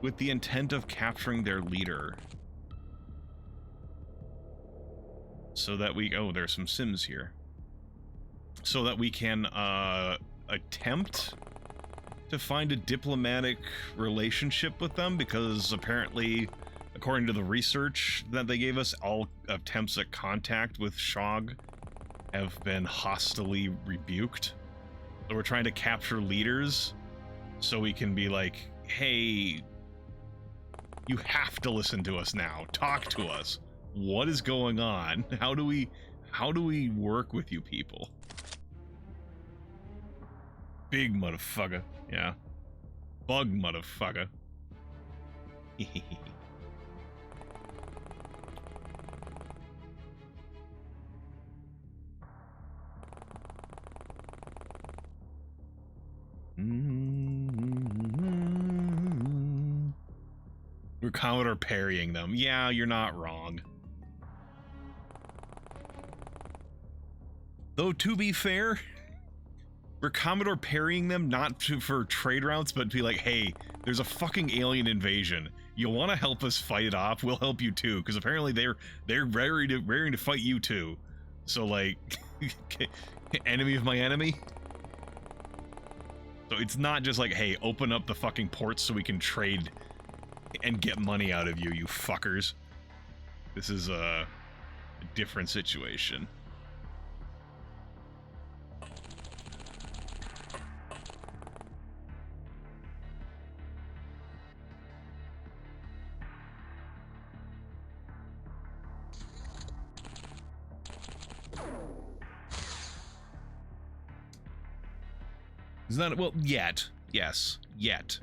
with the intent of capturing their leader. So that we... Oh, there's some Sims here. So that we can, attempt to find a diplomatic relationship with them, because apparently... According to the research that they gave us, all attempts at contact with Shog have been hostily rebuked. So we're trying to capture leaders so we can be like, hey, you have to listen to us now. Talk to us. What is going on? How do we work with you people? Big motherfucker. Yeah. Bug motherfucker. We're Commodore parrying them. Yeah, you're not wrong. Though, to be fair, we're Commodore parrying them not for trade routes, but to be like, hey, there's a fucking alien invasion. You want to help us fight it off? We'll help you too, because apparently they're raring to fight you too. So like, enemy of my enemy. So it's not just like, hey, open up the fucking ports so we can trade and get money out of you, you fuckers. This is a different situation. Is that, well, yet. Yes, yet.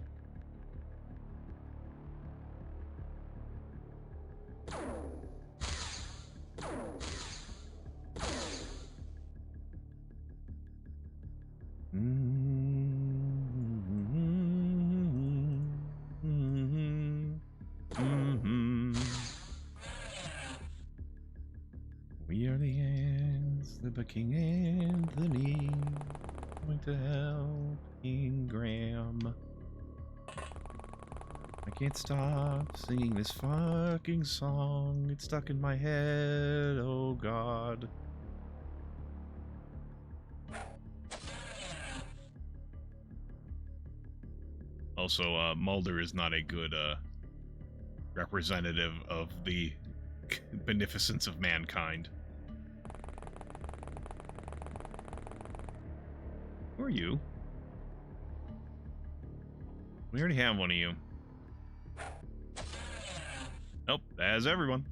We are the ants, the King Anthony, going to help King Graham. I can't stop singing this fucking song. It's stuck in my head. Oh God. Also, Mulder is not a good representative of the beneficence of mankind. Who are you? We already have one of you. Nope, that's everyone.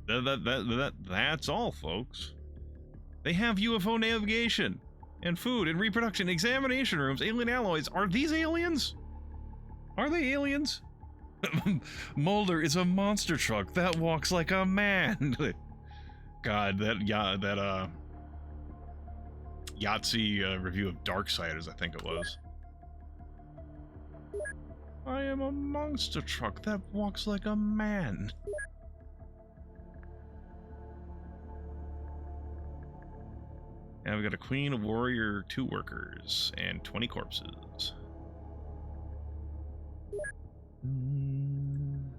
That's all, folks. They have UFO navigation and food and reproduction, examination rooms, alien alloys. Are these aliens? Are they aliens? Mulder is a monster truck that walks like a man. God, that Yahtzee review of Darksiders, I think it was. I am a monster truck that walks like a man. Now we got a queen, a warrior, 2 workers, and 20 corpses.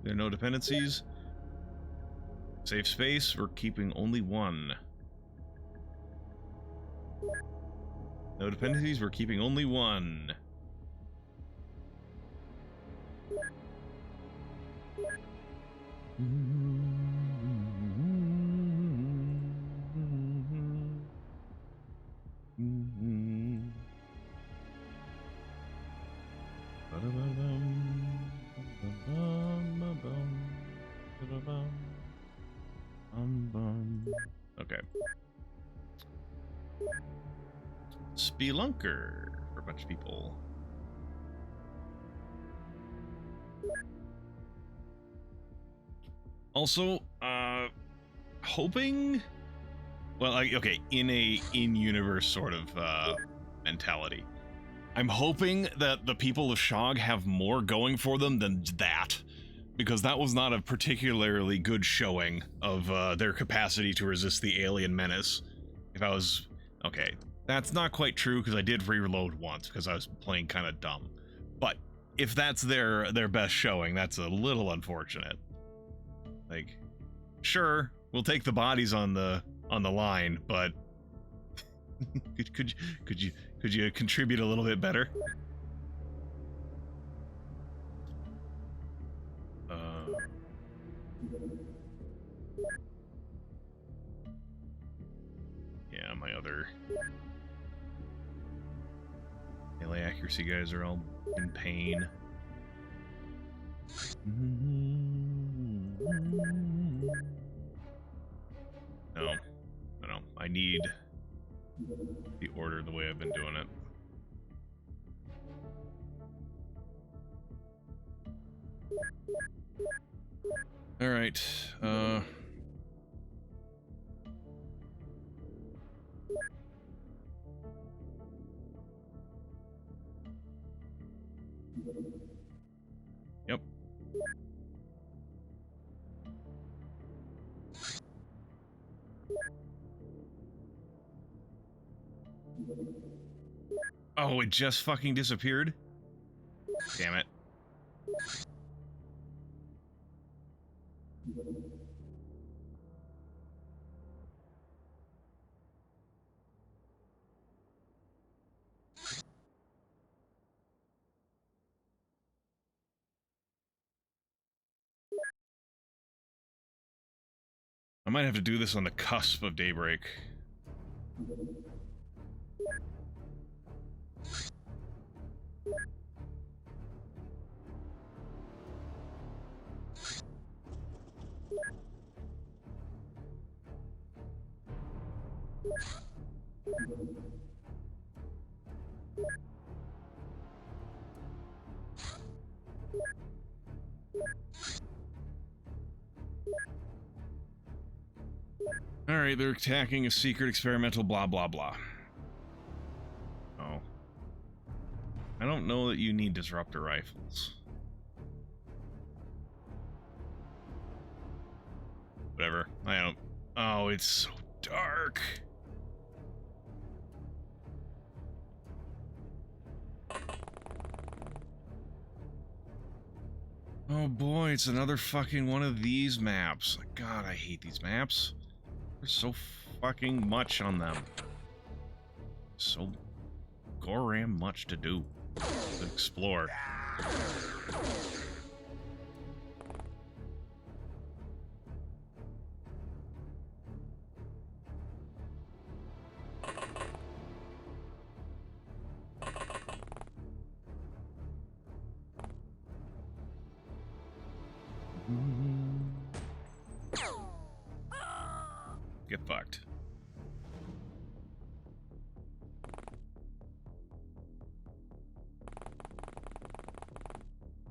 There are no dependencies. Safe space, we're keeping only 1. No dependencies, we're keeping only 1. Okay. Spelunker for a bunch of people. Also, hoping, well, okay, in a in-universe sort of mentality, I'm hoping that the people of Shog have more going for them than that, because that was not a particularly good showing of their capacity to resist the alien menace. If I was, okay, that's not quite true because I did reload once because I was playing kind of dumb, but if that's their best showing, that's a little unfortunate. Like, sure, we'll take the bodies on the line, but could you contribute a little bit better? Yeah, my other melee accuracy guys are all in pain. No, I need the order the way I've been doing it. All right, yep. Oh, it just fucking disappeared? Damn it. I might have to do this on the cusp of daybreak. Alright, they're attacking a secret experimental blah blah blah. Oh. I don't know that you need disruptor rifles. Whatever. I don't... Oh, it's so dark. Oh boy, it's another fucking one of these maps. God, I hate these maps. There's so fucking much on them. So goddamn much to do. To explore.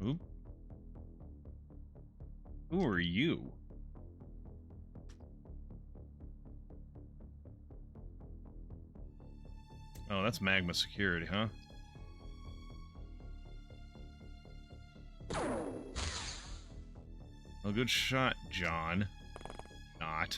Oop. Who are you? Oh, that's magma security, huh? Well, good shot, John. Not.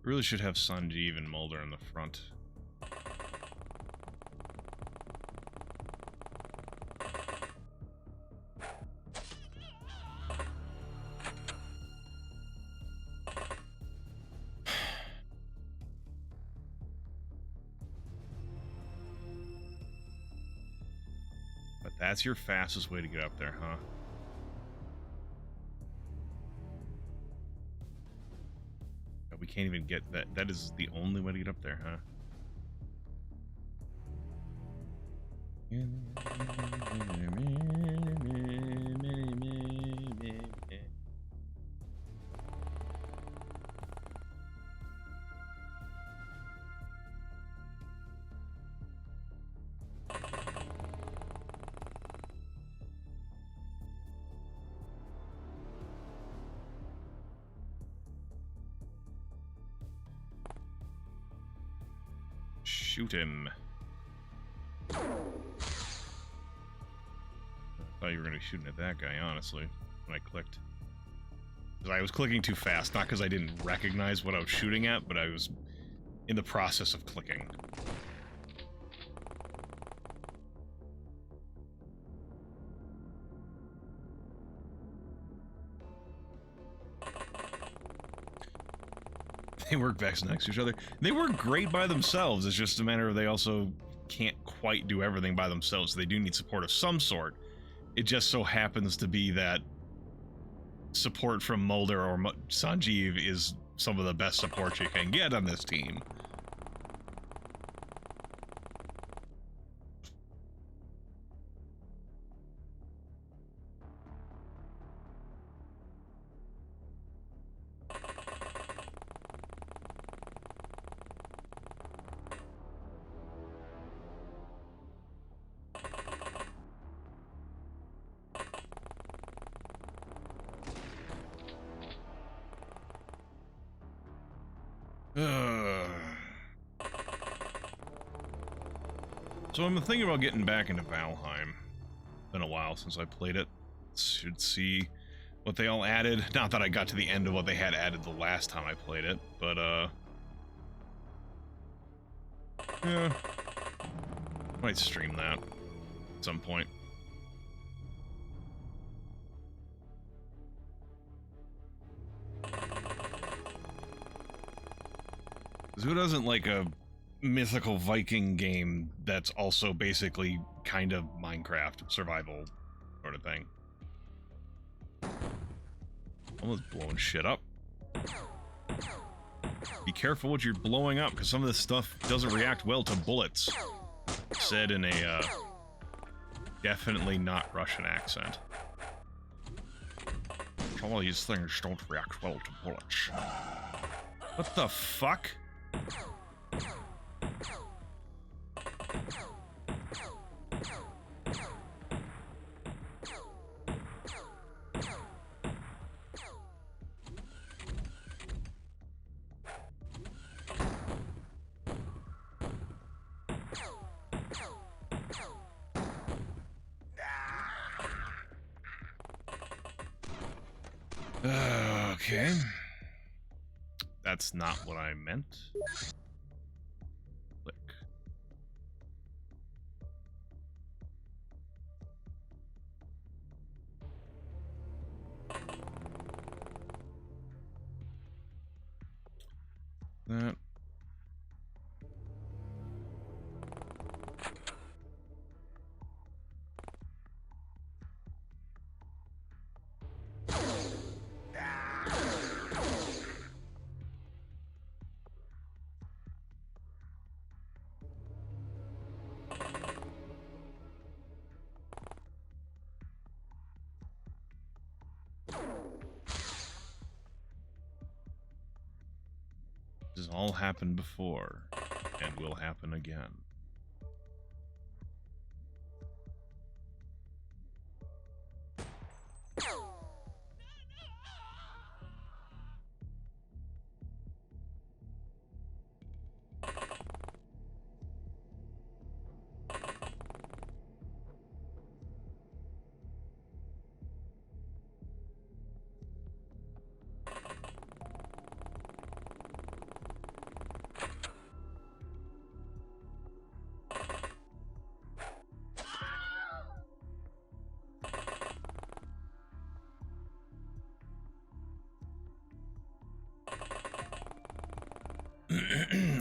Really should have Sanjeev and Mulder in the front. But that's your fastest way to get up there, huh? We can't even get that. That is the only way to get up there, huh? Shoot him. I thought you were going to be shooting at that guy, honestly, when I clicked. Because I was clicking too fast, not because I didn't recognize what I was shooting at, but I was in the process of clicking. They work best next to each other. They work great by themselves. It's just a matter of they also can't quite do everything by themselves. So they do need support of some sort. It just so happens to be that support from Mulder or Sanjeev is some of the best support you can get on this team. So I'm thinking about getting back into Valheim. Been a while since I played it. Should see what they all added. Not that I got to the end of what they had added the last time I played it, but yeah, might stream that at some point. Who doesn't like a mythical Viking game that's also basically kind of Minecraft survival sort of thing? Almost blowing shit up. Be careful what you're blowing up, because some of this stuff doesn't react well to bullets. Said in a definitely not Russian accent. All these things don't react well to bullets. What the fuck? Okay. That's not what I meant. Click. That. This has all happened before, and will happen again.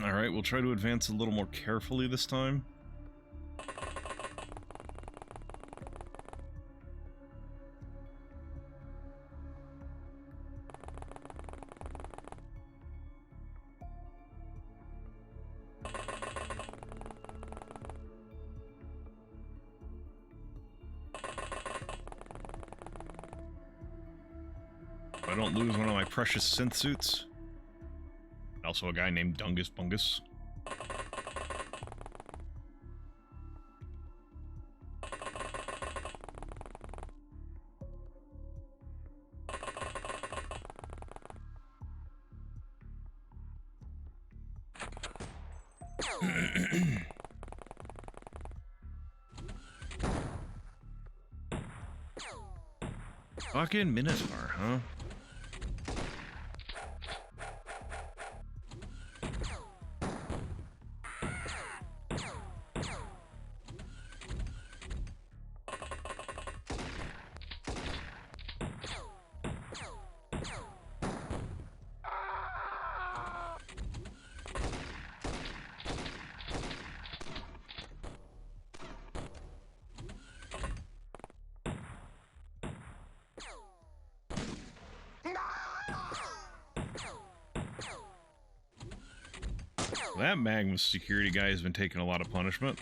Alright, we'll try to advance a little more carefully this time. I don't lose one of my precious synth suits. Also a guy named Dungus Bungus. Fucking Minotaur, huh? That Magnus security guy has been taking a lot of punishment.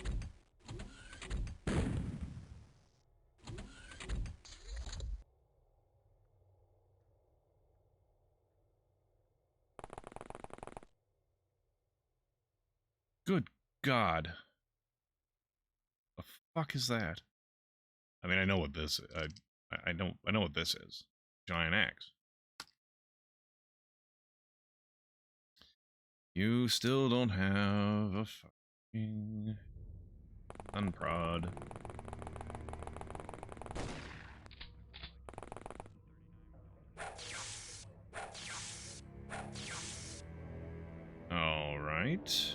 Good God. The fuck is that? I mean, I know what this is. I know what this is. Giant axe. You still don't have a fucking unprod. All right.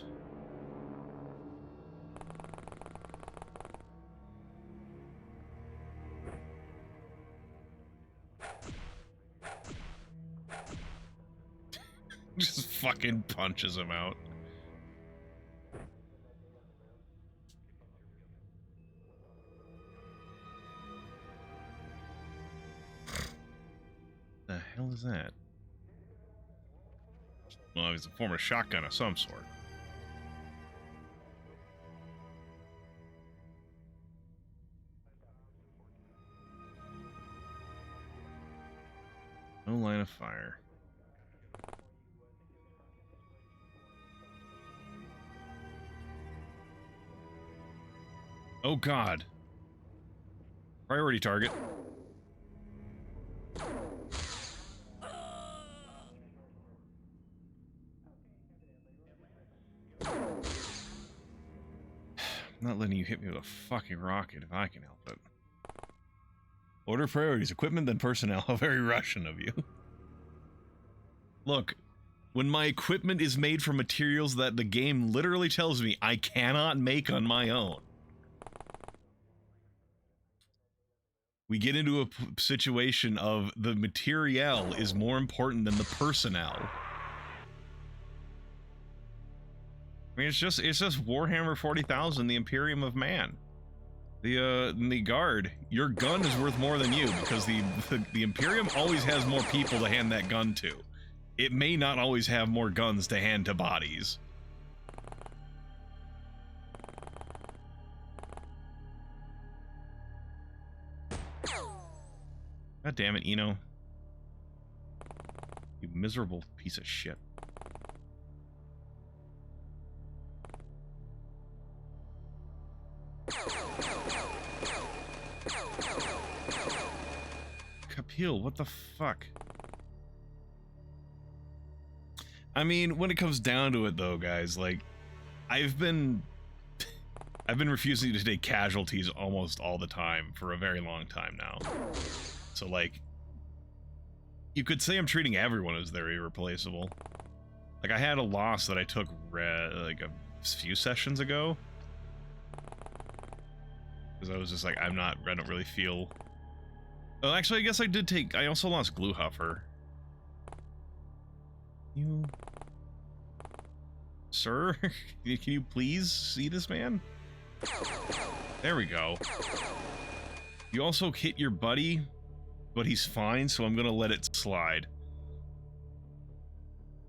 Just fucking punches him out. The hell is that? Well, it's a form of shotgun of some sort. No line of fire. Oh God. Priority target. I'm not letting you hit me with a fucking rocket if I can help it. Order priorities. Equipment, then personnel. How very Russian of you. Look, when my equipment is made from materials that the game literally tells me I cannot make on my own, we get into a situation of the materiel is more important than the personnel. I mean, it's just Warhammer 40,000, the Imperium of Man. The guard, your gun is worth more than you because the Imperium always has more people to hand that gun to. It may not always have more guns to hand to bodies. God damn it, Eno. You miserable piece of shit. Kapil, what the fuck? I mean, when it comes down to it though, guys, like, I've been refusing to take casualties almost all the time for a very long time now. So, like, you could say I'm treating everyone as they're irreplaceable. Like, I had a loss that I took, like, a few sessions ago. Because I was just like, I don't really feel... Well, actually, I guess I did take... I also lost Gluehuffer. You... Sir? Can you please see this man? There we go. You also hit your buddy, but he's fine, so I'm gonna let it slide.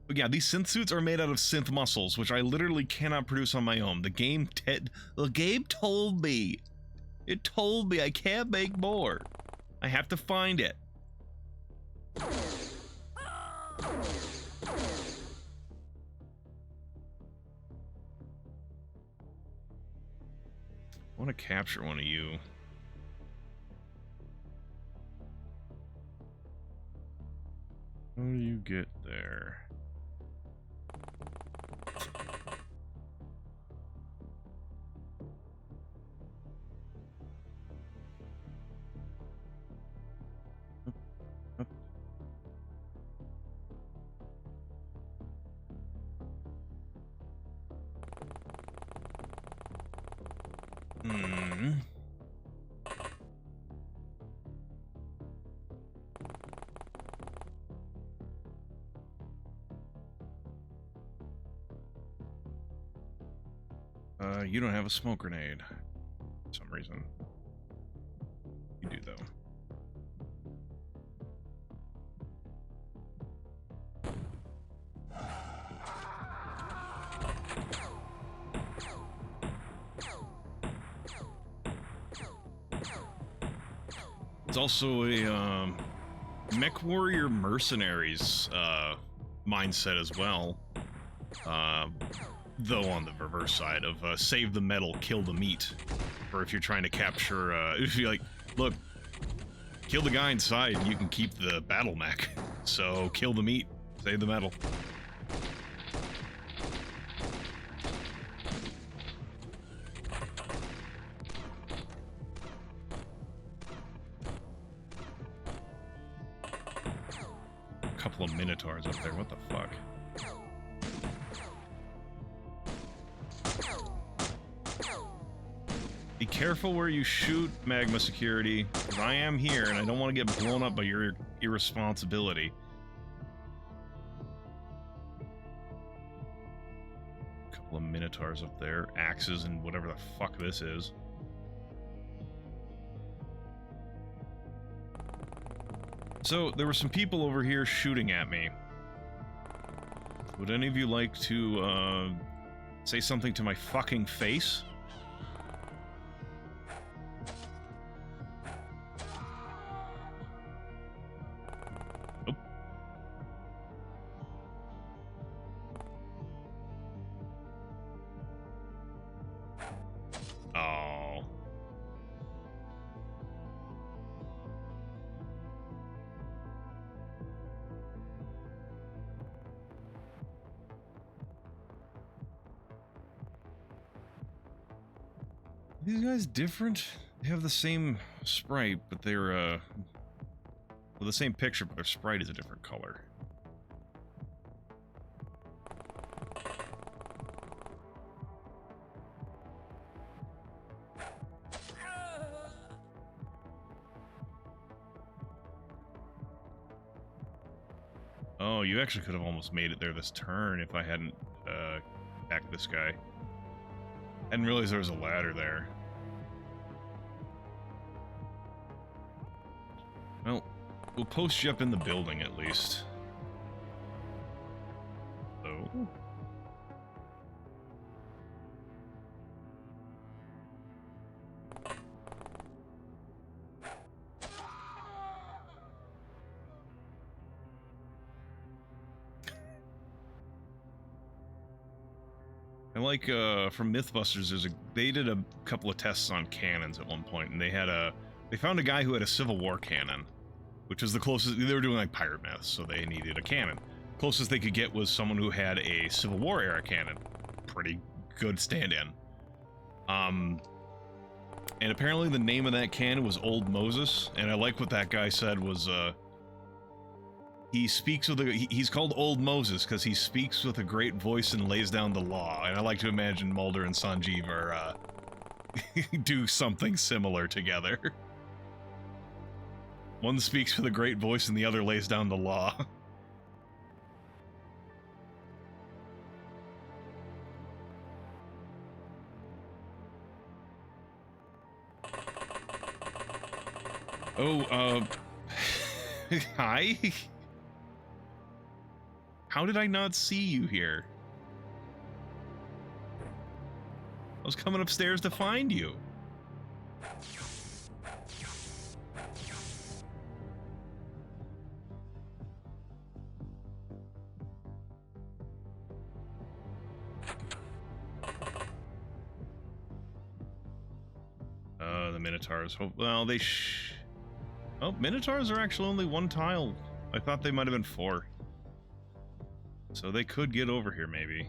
But yeah, these synth suits are made out of synth muscles, which I literally cannot produce on my own. The game told me. It told me I can't make more. I have to find it. I want to capture one of you. How do you get there? Hmm. You don't have a smoke grenade. For some reason. You do, though. It's also a Mech Warrior Mercenaries mindset as well. Though on the reverse side of save the metal, kill the meat. Or if you're trying to capture, if you're like, look, kill the guy inside, you can keep the battle mech. So kill the meat, save the metal. Couple of minotaurs up there, what the fuck? Be careful where you shoot, Magma Security, because I am here and I don't want to get blown up by your irresponsibility. Couple of minotaurs up there, axes and whatever the fuck this is. So, there were some people over here shooting at me. Would any of you like to, say something to my fucking face? Nope. Oh. These guys different? They have the same sprite, but they're, well, the same picture, but their sprite is a different color. Oh, you actually could have almost made it there this turn if I hadn't, attacked this guy. I didn't realize there was a ladder there. Well, we'll post you up in the building at least. So. like from Mythbusters. They did a couple of tests on cannons at one point, and they found a guy who had a Civil War cannon, which was the closest. They were doing like pirate myths, so they needed a cannon. Closest they could get was someone who had a Civil War era cannon. Pretty good stand-in. And apparently the name of that cannon was Old Moses, and I like what that guy said was, he speaks with he's called Old Moses because he speaks with a great voice and lays down the law, and I like to imagine Mulder and Sanjeev are, do something similar together. One speaks with a great voice and the other lays down the law. Oh, hi? How did I not see you here? I was coming upstairs to find you. The Minotaurs. Well, oh, Minotaurs are actually only one tile. I thought they might have been 4. So they could get over here, maybe.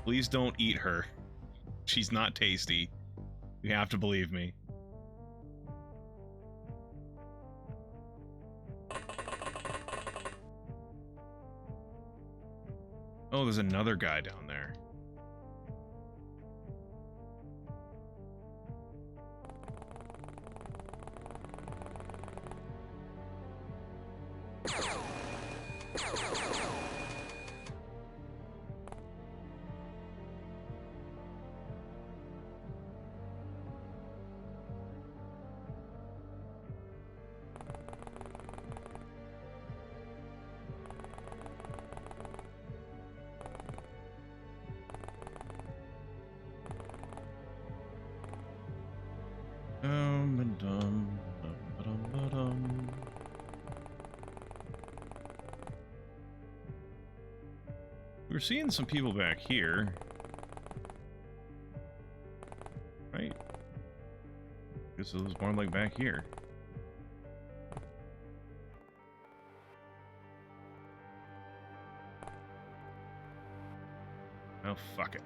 Please don't eat her. She's not tasty. You have to believe me. Oh, there's another guy down there. We're seeing some people back here. Right? Guess it was more like back here. Oh, fuck it.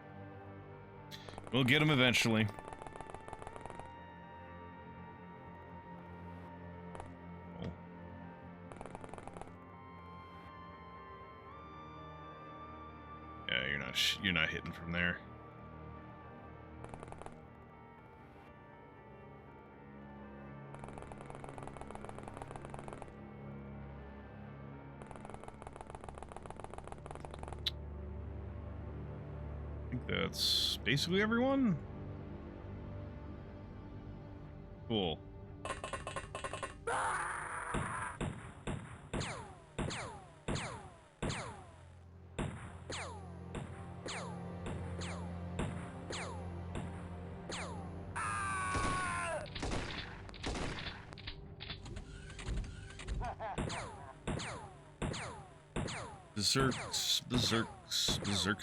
We'll get him eventually. You're not hitting from there. I think that's basically everyone. Cool.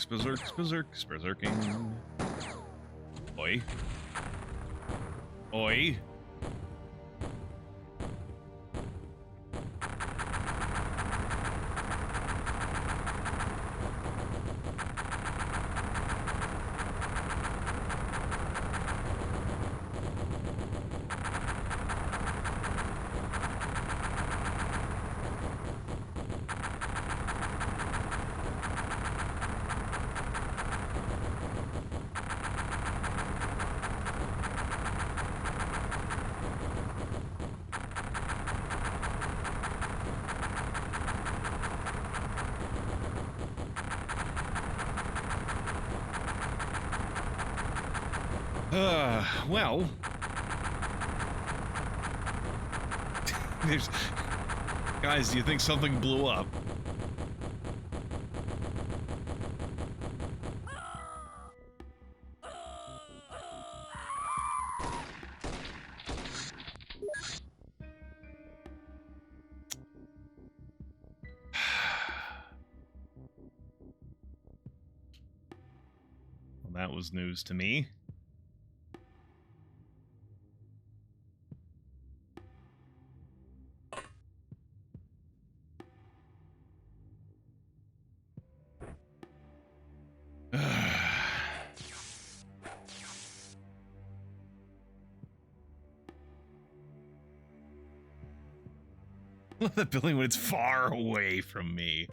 Berserking. Oi. Oi. Well, guys, do you think something blew up? That was news to me. That building when it's far away from me.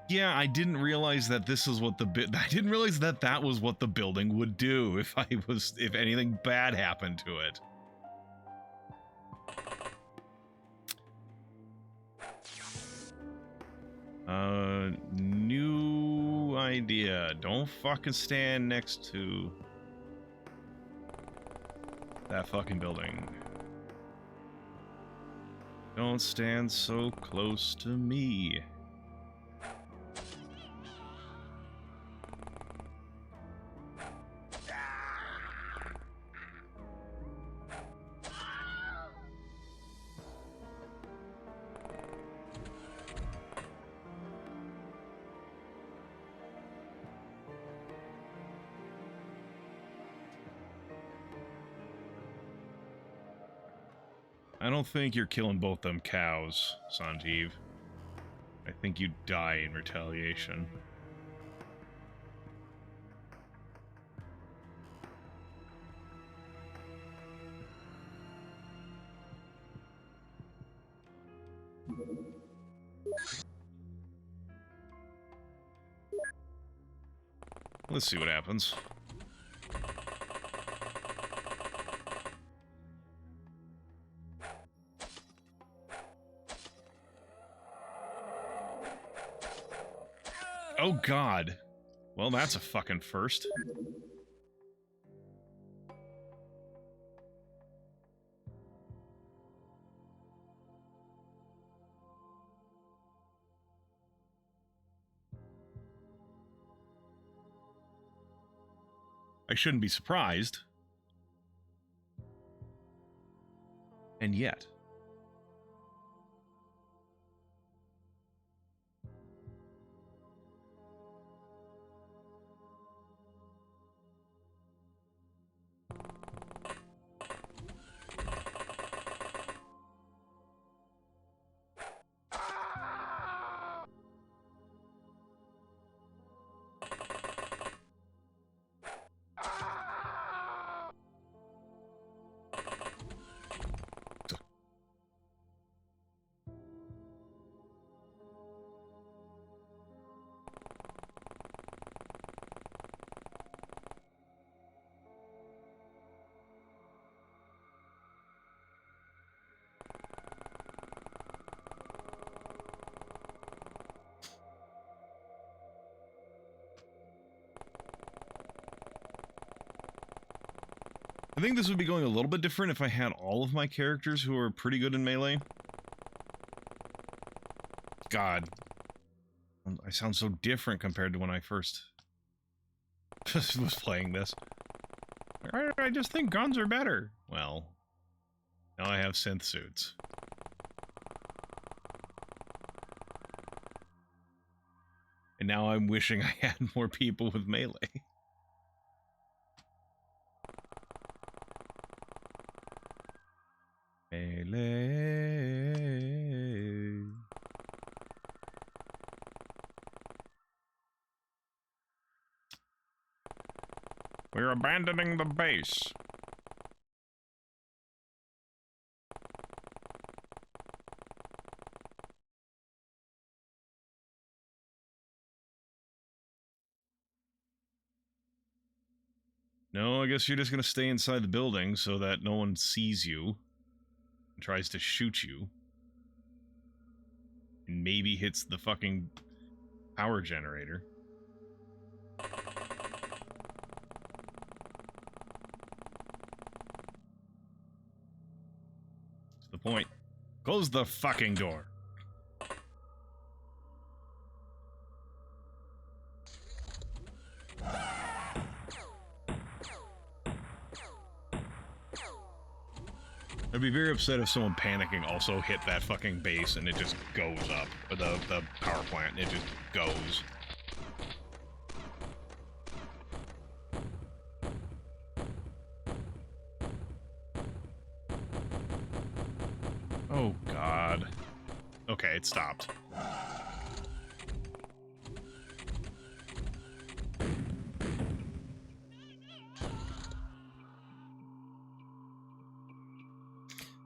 Yeah, I didn't realize that this is what I didn't realize that that was what the building would do if if anything bad happened to it. New idea. Don't fucking stand next to that fucking building. Don't stand so close to me. I don't think you're killing both them cows, Sanjeev. I think you'd die in retaliation. Let's see what happens. Oh god. Well, that's a fucking first. I shouldn't be surprised. And yet. I think this would be going a little bit different if I had all of my characters who are pretty good in melee. God. I sound so different compared to when I first was playing this. I just think guns are better. Well, now I have synth suits. And now I'm wishing I had more people with melee. Melee. We're abandoning the base. No, I guess you're just gonna stay inside the building so that no one sees you and tries to shoot you. And maybe hits the fucking power generator. To the point. Close the fucking door. I'd be very upset if someone panicking also hit that fucking base and it just goes up. Or the power plant, it just goes. Oh, God. Okay, it stopped.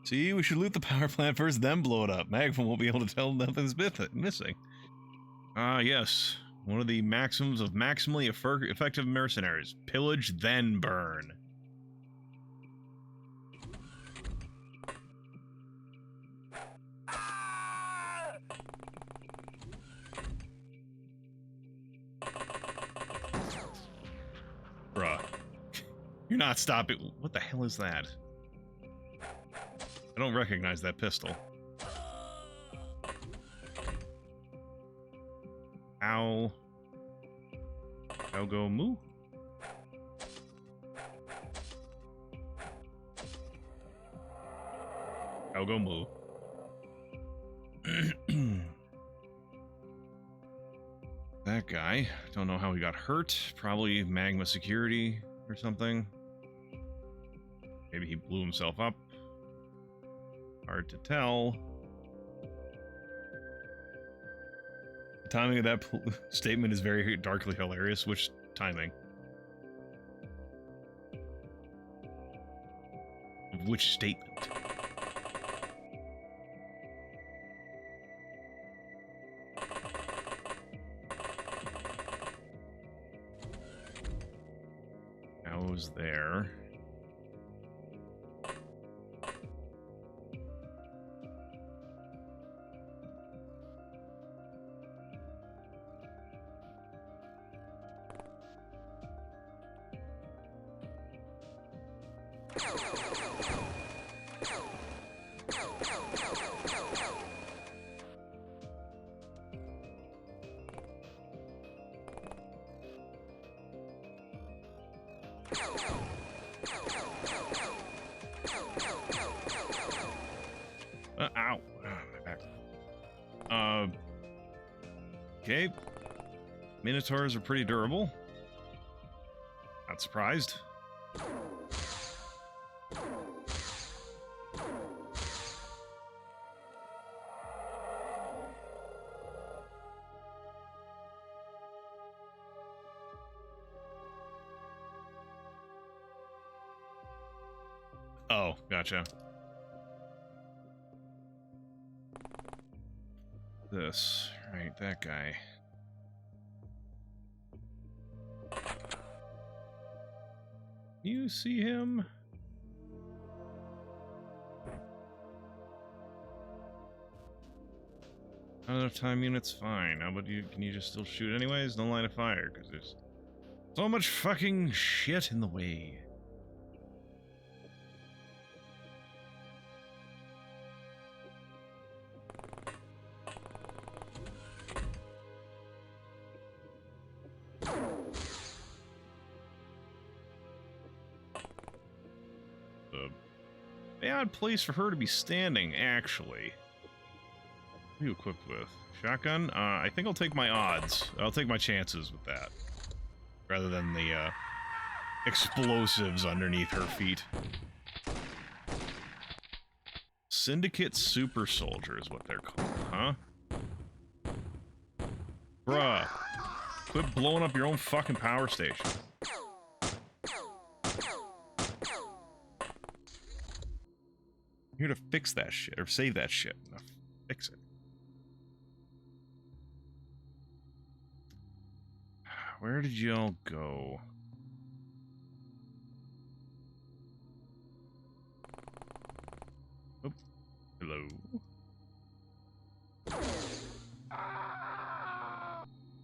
See, we should loot the power plant first, then blow it up. Magma won't be able to tell nothing's missing. Ah, yes. One of the maxims of maximally effective mercenaries. Pillage, then burn. Bruh. You're not stopping. What the hell is that? I don't recognize that pistol. Ow. Ow go moo. Ow go moo. That guy. Don't know how he got hurt. Probably magma security or something. Maybe he blew himself up. Hard to tell. The timing of that statement is very darkly hilarious. Which timing? Which statement? I was there. Ow. My back. Okay. Minotaurs are pretty durable. Not surprised. Oh, gotcha. This, right, that guy. You see him? Not enough time units, fine. How about you? Can you just still shoot anyways? No line of fire, because there's so much fucking shit in the way. Bad place for her to be standing, actually. What are you equipped with? Shotgun? I think I'll take my odds. I'll take my chances with that. Rather than the, explosives underneath her feet. Syndicate Super Soldier is what they're called, huh? Bruh. Quit blowing up your own fucking power station. I'm here to fix that shit, or save that shit. No, fix it. Where did y'all go? Oh, hello.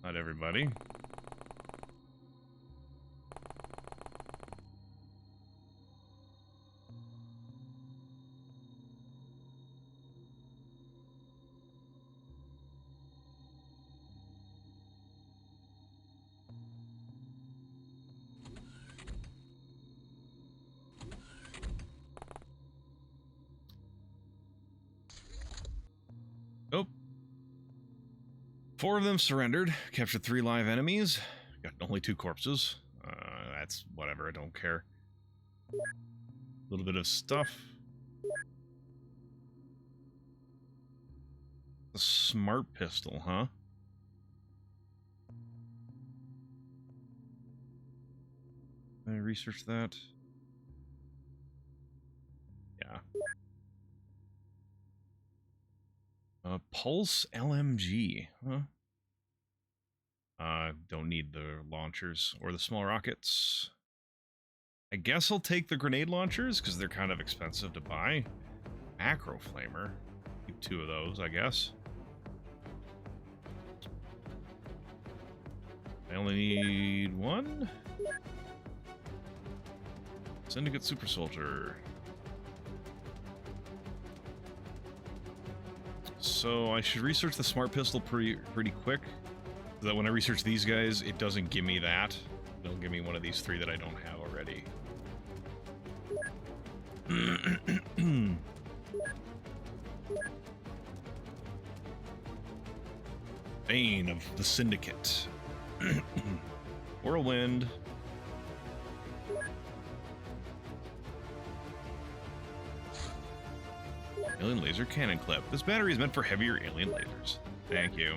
Not everybody. Oh. 4 of them surrendered. Captured 3 live enemies. Got only 2 corpses. That's whatever, I don't care. A little bit of stuff. A smart pistol, huh? Did I research that? Yeah. Pulse LMG, huh? Don't need the launchers or the small rockets. I guess I'll take the grenade launchers because they're kind of expensive to buy. Macro flamer. Keep 2 of those, I guess. I only need 1. Syndicate Super Soldier. So I should research the smart pistol pretty quick. So that when I research these guys, it doesn't give me that. It'll give me one of these 3 that I don't have already. Bane of the Syndicate. Whirlwind. Alien laser cannon clip. This battery is meant for heavier alien lasers. Thank you.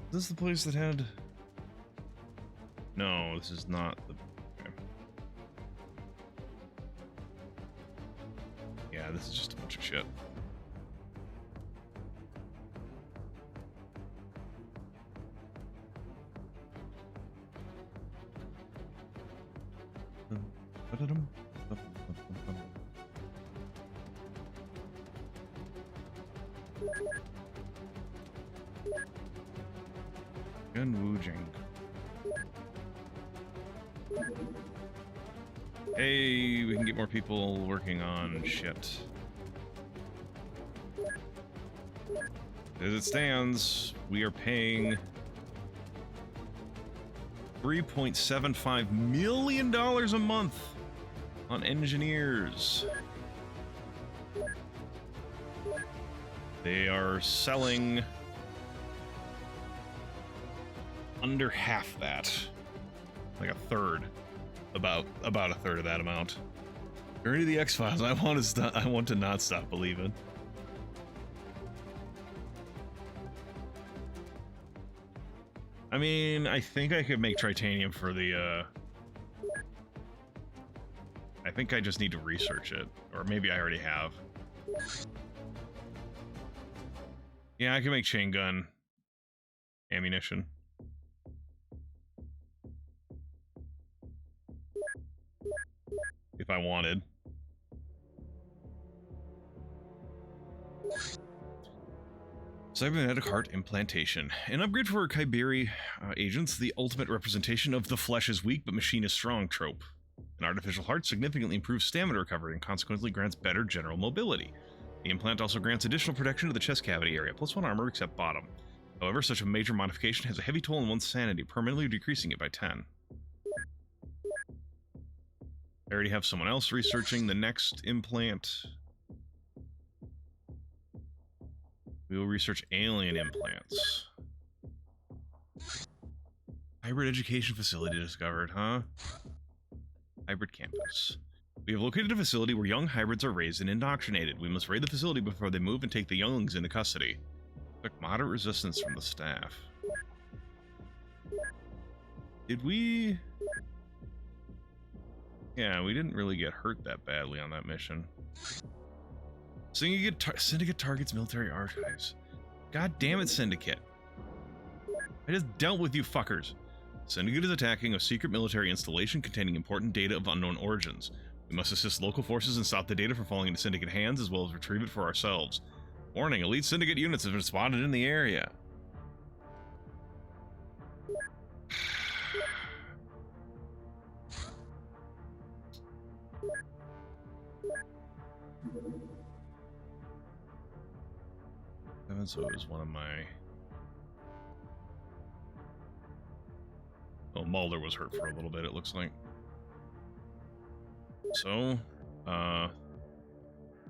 Is this the place that had... No, this is not the... Okay. Yeah, this is just a bunch of shit. Hey, we can get more people working on shit. As it stands, we are paying $3.75 million a month on engineers. They are selling under half that, like a third, about a third of that amount. Journey to the X-Files. I want to not stop believing. I mean, I think I could make titanium for the, I think I just need to research it. Or maybe I already have. Yeah, I can make chain gun ammunition. If I wanted. Cybernetic heart implantation. An upgrade for Kyberi agents, the ultimate representation of the flesh is weak but machine is strong trope. An artificial heart significantly improves stamina recovery and consequently grants better general mobility. The implant also grants additional protection to the chest cavity area, +1 armor except bottom. However, such a major modification has a heavy toll on one's sanity, permanently decreasing it by 10. I already have someone else researching the next implant. We will research alien implants. Hybrid education facility discovered, huh? Hybrid campus. We have located a facility where young hybrids are raised and indoctrinated. We must raid the facility before they move and take the younglings into custody. Expect moderate resistance from the staff. Did we... Yeah, we didn't really get hurt that badly on that mission. Syndicate targets military archives. God damn it, Syndicate. I just dealt with you fuckers. Syndicate is attacking a secret military installation containing important data of unknown origins. We must assist local forces and stop the data from falling into Syndicate hands, as well as retrieve it for ourselves. Warning, elite Syndicate units have been spotted in the area. So it was one of my... Oh, Mulder was hurt for a little bit, it looks like. So,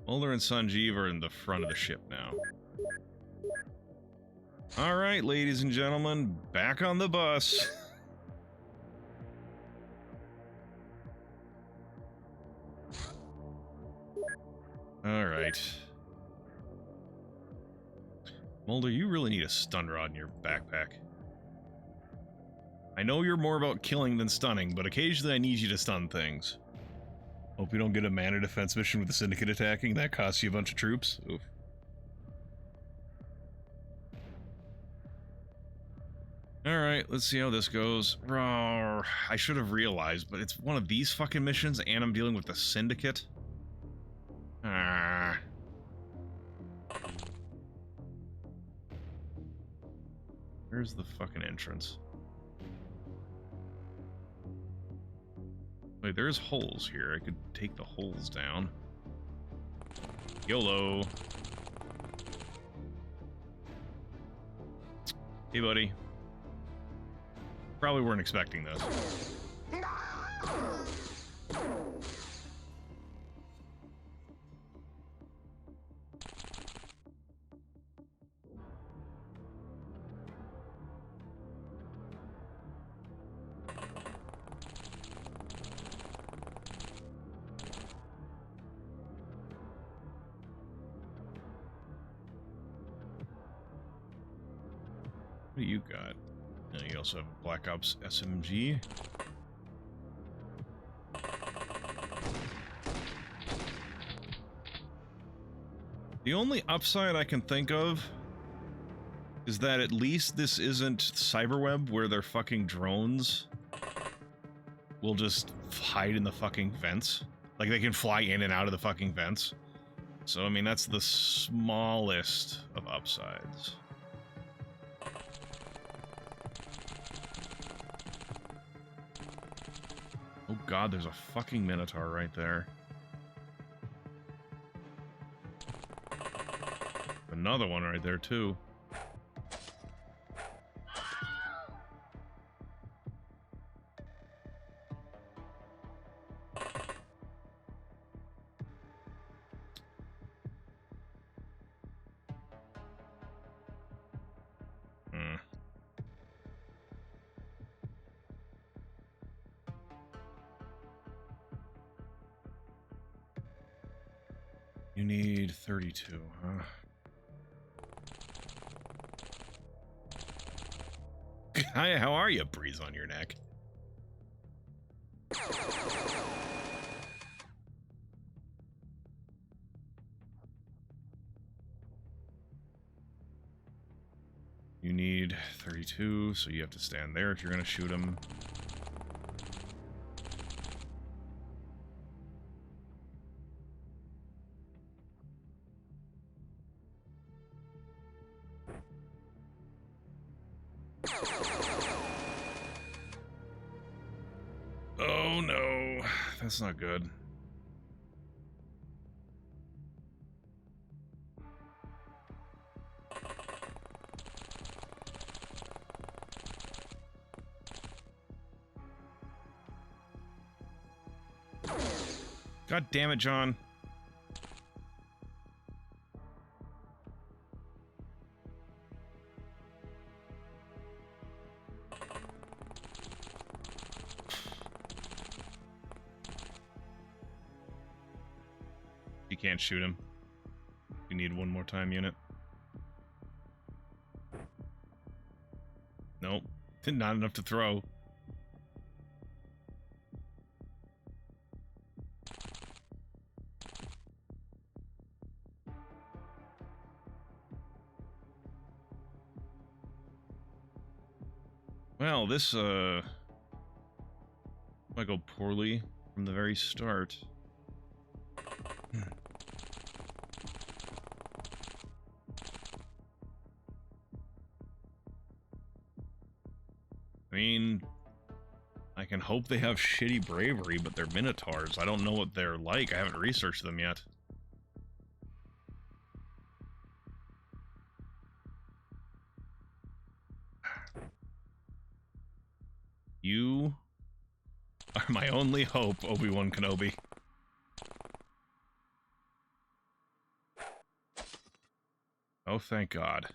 Mulder and Sanjeev are in the front of the ship now. All right, ladies and gentlemen, back on the bus. All right. Mulder, you really need a stun rod in your backpack. I know you're more about killing than stunning, but occasionally I need you to stun things. Hope you don't get a mana defense mission with the Syndicate attacking. That costs you a bunch of troops. Oof. Alright, let's see how this goes. Rawr, I should have realized, but it's one of these fucking missions and I'm dealing with the Syndicate. Ah. Where's the fucking entrance? Wait, there's holes here. I could take the holes down. YOLO. Hey, buddy. Probably weren't expecting this. What do you got? You also have a Black Ops SMG. The only upside I can think of is that at least this isn't Cyberweb where their fucking drones will just hide in the fucking vents. Like they can fly in and out of the fucking vents. So, I mean, that's the smallest of upsides. Oh god, there's a fucking Minotaur right there. Another one right there, too. You need 32, huh? Hi, how are you, breeze on your neck? You need 32, so you have to stand there if you're gonna shoot him. Oh no, that's not good. God damn it, John. You can't shoot him. You need one more time, unit. Nope. Not enough to throw. Well, this, might go poorly from the very start. I mean, I can hope they have shitty bravery, but they're Minotaurs. I don't know what they're like. I haven't researched them yet. You are my only hope, Obi-Wan Kenobi. Oh, thank God.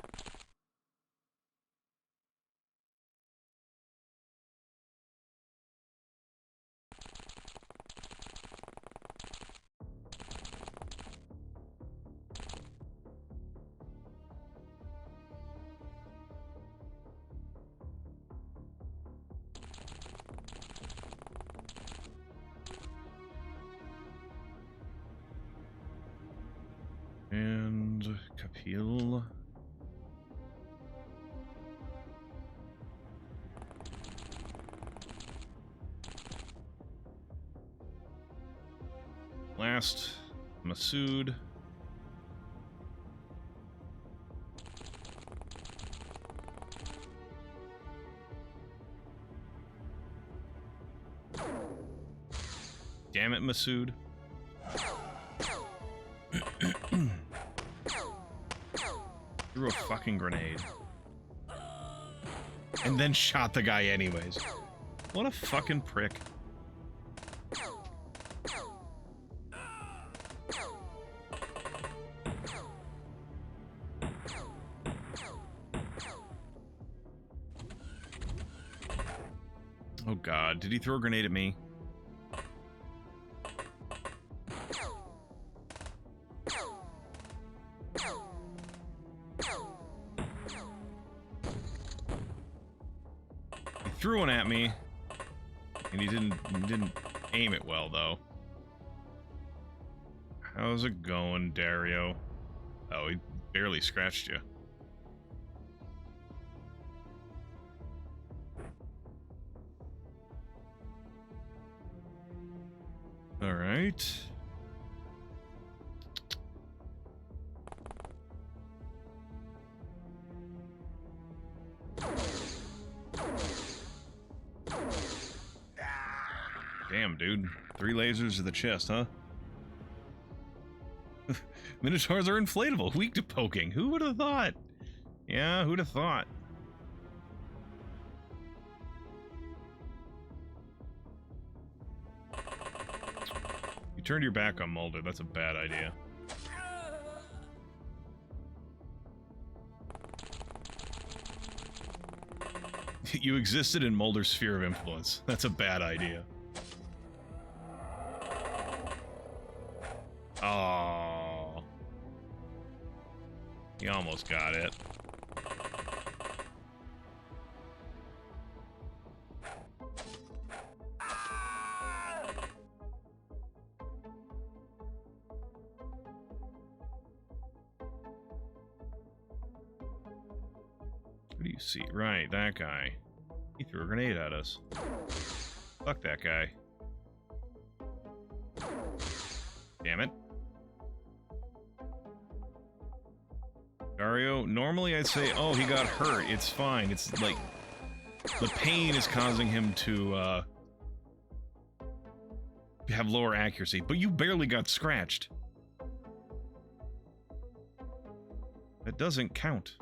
Heal. Last, Masood. Damn it, Masood. Threw a fucking grenade. And then shot the guy anyways. What a fucking prick. Oh god, did he throw a grenade at me? Threw one at me, and he didn't aim it well though. How's it going, Dario? Oh, he barely scratched you. All right. Damn, dude. 3 lasers to the chest, huh? Minotaurs are inflatable, weak to poking. Who would have thought? Yeah, who'd have thought? You turned your back on Mulder. That's a bad idea. You existed in Mulder's sphere of influence. That's a bad idea. Oh, he almost got it. What do you see? Right, that guy. He threw a grenade at us. Fuck that guy. Damn it. Dario, normally I'd say, oh, he got hurt. It's fine. It's like the pain is causing him to have lower accuracy, but you barely got scratched. That doesn't count.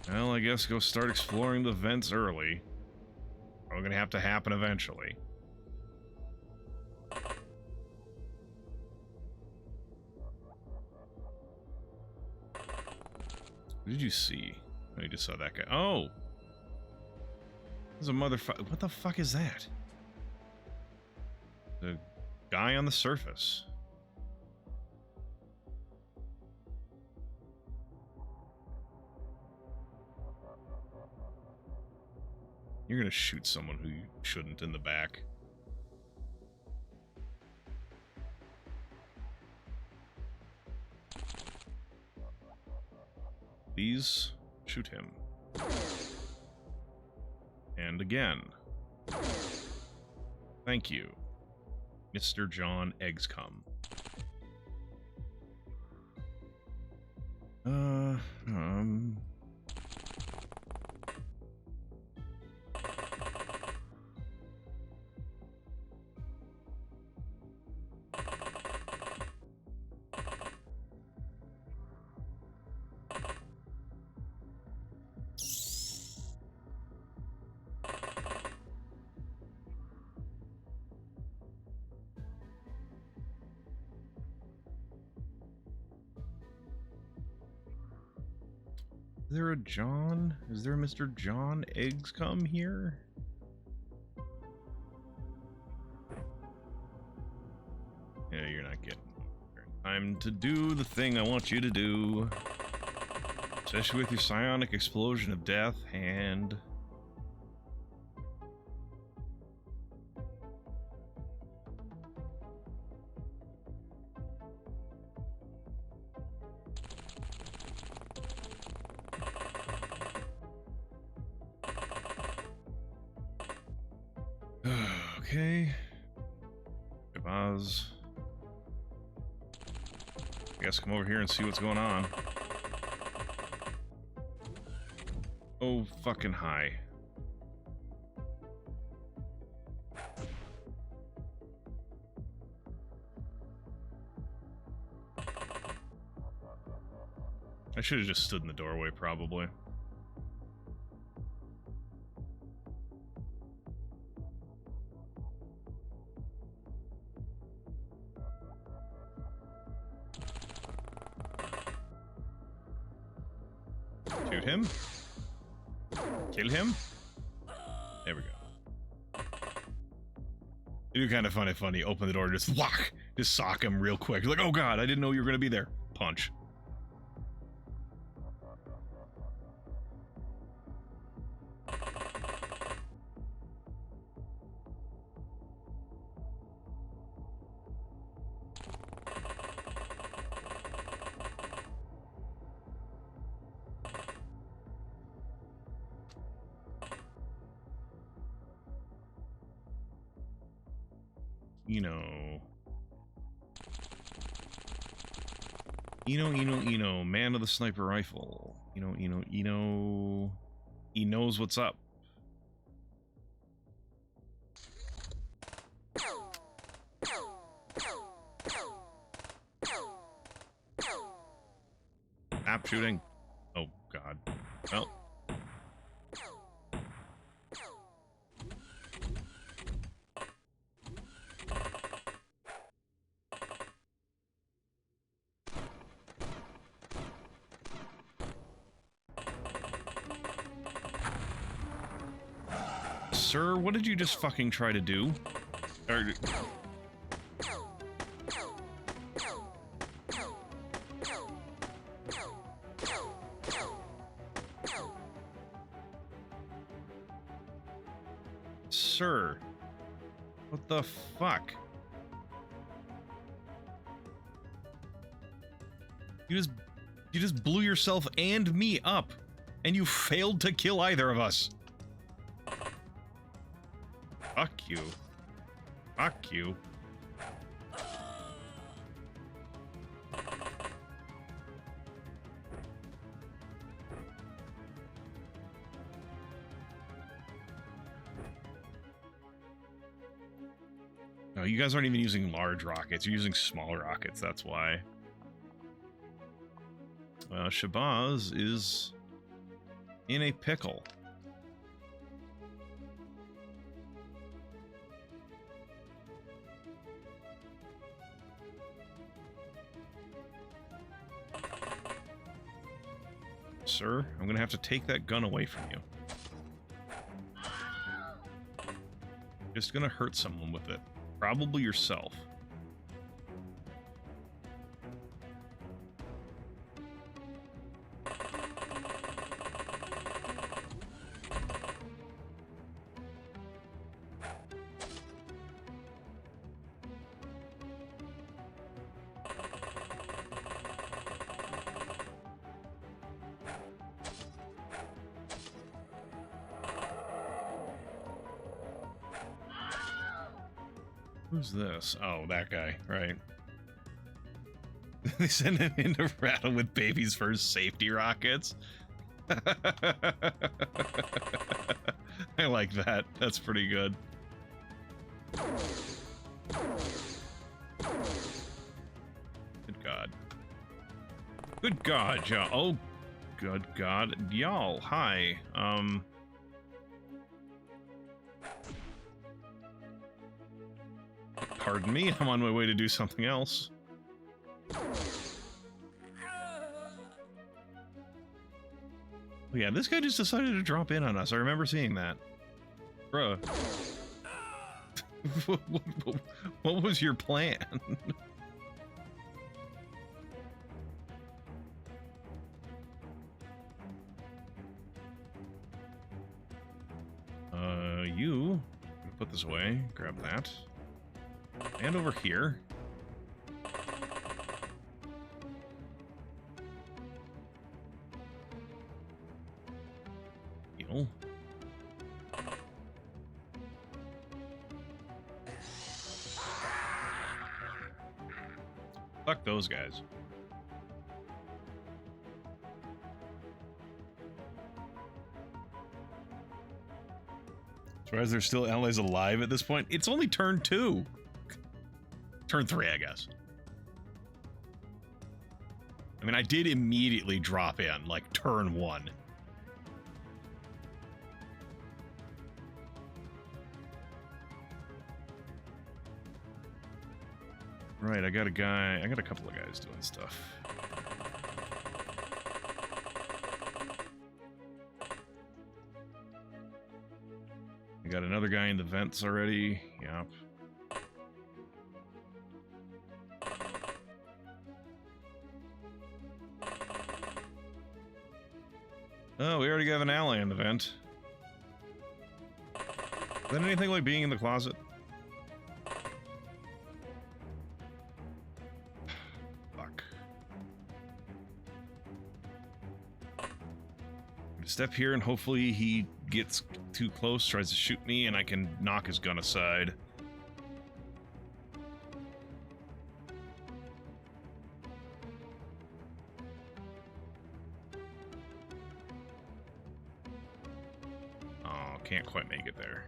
Well, I guess go start exploring the vents early. Probably gonna have to happen eventually. What did you see? Oh, you just saw that guy. Oh! There's a motherfucker. What the fuck is that? The guy on the surface. You're gonna shoot someone who you shouldn't in the back. Please shoot him. And again. Thank you, Mr. John OpenXCOM. Is there a John? Is there a Mr. John OpenXCOM here? Yeah, you're not getting time to do the thing I want you to do. Especially with your psionic explosion of death and... Okay. Shabazz. I guess come over here and see what's going on. Oh, fucking hi. I should have just stood in the doorway, probably. Shoot him. Kill him. There we go. You do kind of find it funny. Open the door, just whack, just sock him real quick. You're like, oh god, I didn't know you were gonna be there. Punch. Eno, man of the sniper rifle. Eno. He knows what's up. Stop shooting. Oh, God. Well. Sir, what did you just fucking try to do? Sir, what the fuck? You just blew yourself and me up, and you failed to kill either of us. Fuck you. Fuck you. No, you guys aren't even using large rockets. You're using small rockets, that's why. Shabazz is in a pickle. Sir, I'm gonna have to take that gun away from you. Just gonna hurt someone with it. Probably yourself. Who's this? Oh, that guy, right. They send him in to rattle with baby's first safety rockets. I like that. That's pretty good. Good God. Good God, y'all. Oh, good God. Y'all, hi. Pardon me, I'm on my way to do something else. Oh yeah, this guy just decided to drop in on us. I remember seeing that. Bruh. What was your plan? you, put this away, grab that. And over here. Heal. Fuck those guys. Surprised there's still allies alive at this point. It's only turn 2. Turn 3, I guess. I mean, I did immediately drop in, like, turn 1. Right, I got a couple of guys doing stuff. I got another guy in the vents already. Yep. Oh, we already got an ally in the vent. Is that anything like being in the closet? Fuck. Step here and hopefully he gets too close, tries to shoot me, and I can knock his gun aside. Oh, can't quite make it there.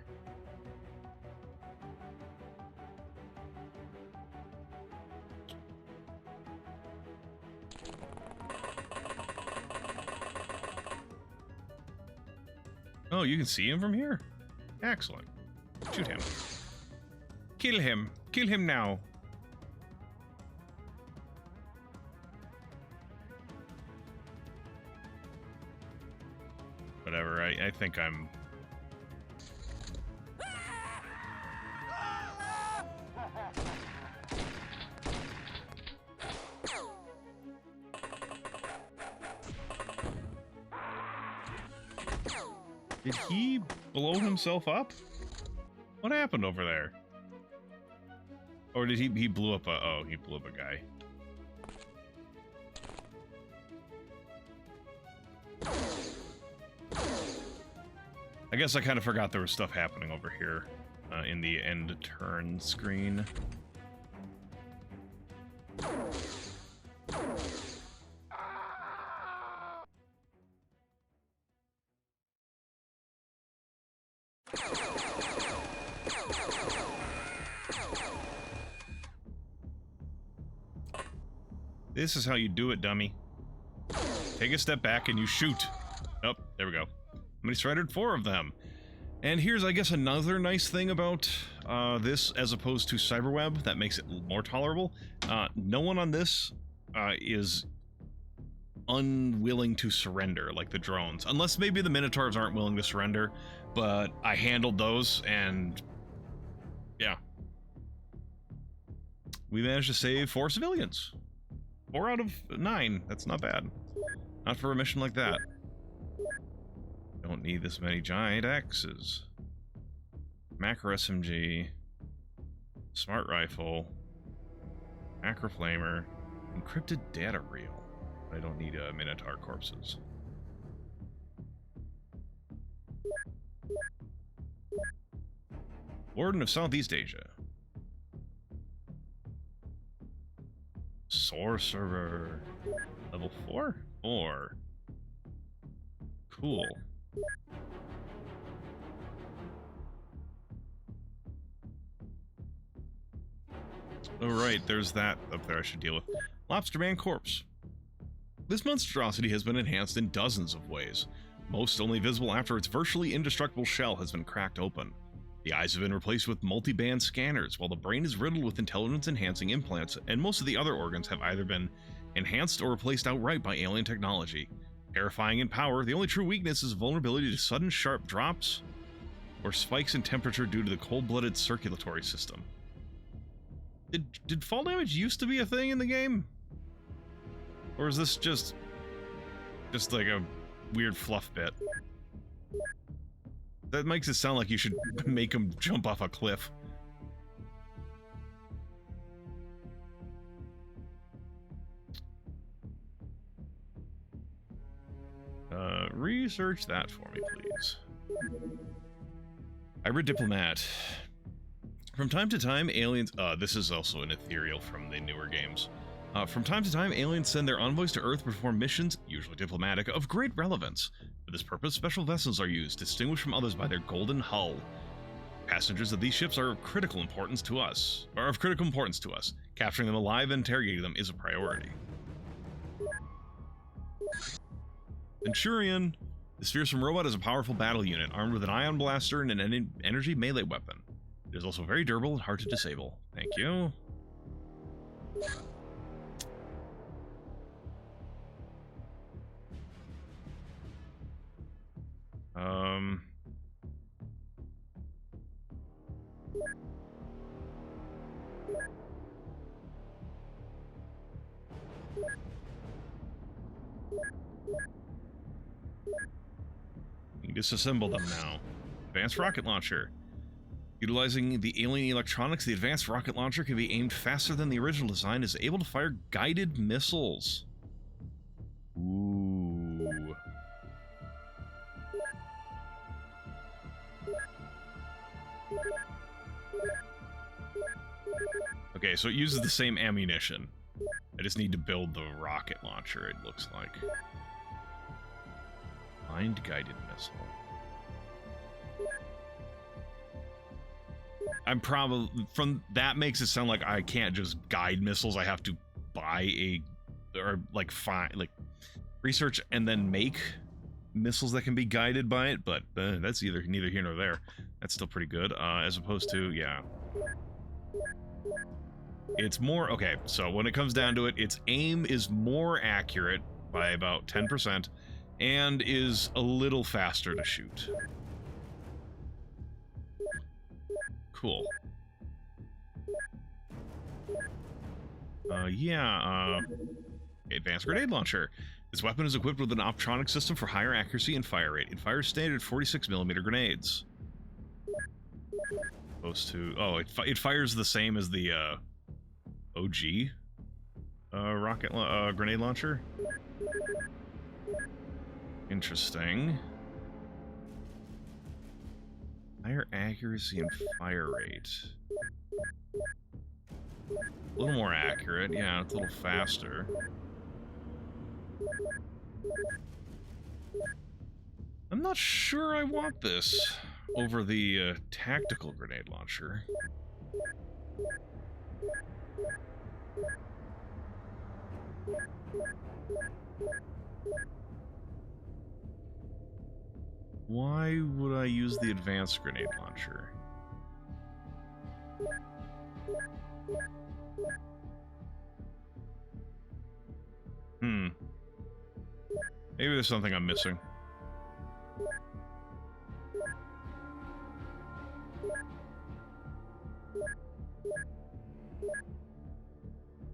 Oh, you can see him from here? Excellent. Shoot him. Kill him. Kill him now. Whatever, I think I'm... Did he blow himself up? What happened over there? Or did he blew up a... Oh, he blew up a guy. I guess I kind of forgot there was stuff happening over here in the end turn screen. This is how you do it, dummy. Take a step back and you shoot. Oh, there we go. Somebody surrendered 4 of them. And here's, I guess, another nice thing about this as opposed to Cyberweb that makes it more tolerable. No one on this is unwilling to surrender, like the drones. Unless maybe the Minotaurs aren't willing to surrender, but I handled those, and yeah. We managed to save 4 civilians. 4 out of 9. That's not bad. Not for a mission like that. Don't need this many giant axes. Macro SMG. Smart rifle. Macro flamer. Encrypted data reel. I don't need Minotaur corpses. Warden of Southeast Asia. Sorcerer. Level 4? 4. Cool. Oh right, there's that up there I should deal with. Lobsterman Corpse. This monstrosity has been enhanced in dozens of ways, most only visible after its virtually indestructible shell has been cracked open. The eyes have been replaced with multi-band scanners, while the brain is riddled with intelligence-enhancing implants, and most of the other organs have either been enhanced or replaced outright by alien technology. Terrifying in power, the only true weakness is vulnerability to sudden sharp drops or spikes in temperature due to the cold-blooded circulatory system. Did fall damage used to be a thing in the game? Or is this just like a weird fluff bit? That makes it sound like you should make him jump off a cliff. Research that for me, please. Hybrid diplomat. From time to time, aliens... this is also an ethereal from the newer games. From time to time, aliens send their envoys to Earth to perform missions, usually diplomatic, of great relevance. For this purpose, special vessels are used, distinguished from others by their golden hull. Passengers of these ships are of critical importance to us. Capturing them alive and interrogating them is a priority. Centurion. This fearsome robot is a powerful battle unit, armed with an ion blaster and an energy melee weapon. It is also very durable and hard to disable. Thank you. You can disassemble them now. Advanced rocket launcher. Utilizing the alien electronics, the advanced rocket launcher can be aimed faster than the original design, is able to fire guided missiles. Ooh. Okay, so it uses the same ammunition. I just need to build the rocket launcher, it looks like. Mind guided missile. I'm probably... From that makes it sound like I can't just guide missiles. I have to buy a... Or, like, research and then make missiles that can be guided by it, but that's neither here nor there. That's still pretty good, as opposed to, yeah. It's more... Okay, so when it comes down to it, its aim is more accurate by about 10%, and is a little faster to shoot. Cool. Advanced grenade launcher. This weapon is equipped with an optronic system for higher accuracy and fire rate. It fires standard 46mm grenades. Supposed to... Oh, it fires the same as the OG grenade launcher. Interesting. Higher accuracy and fire rate. A little more accurate, yeah, it's a little faster. I'm not sure I want this over the tactical grenade launcher. Why would I use the advanced grenade launcher? Maybe there's something I'm missing.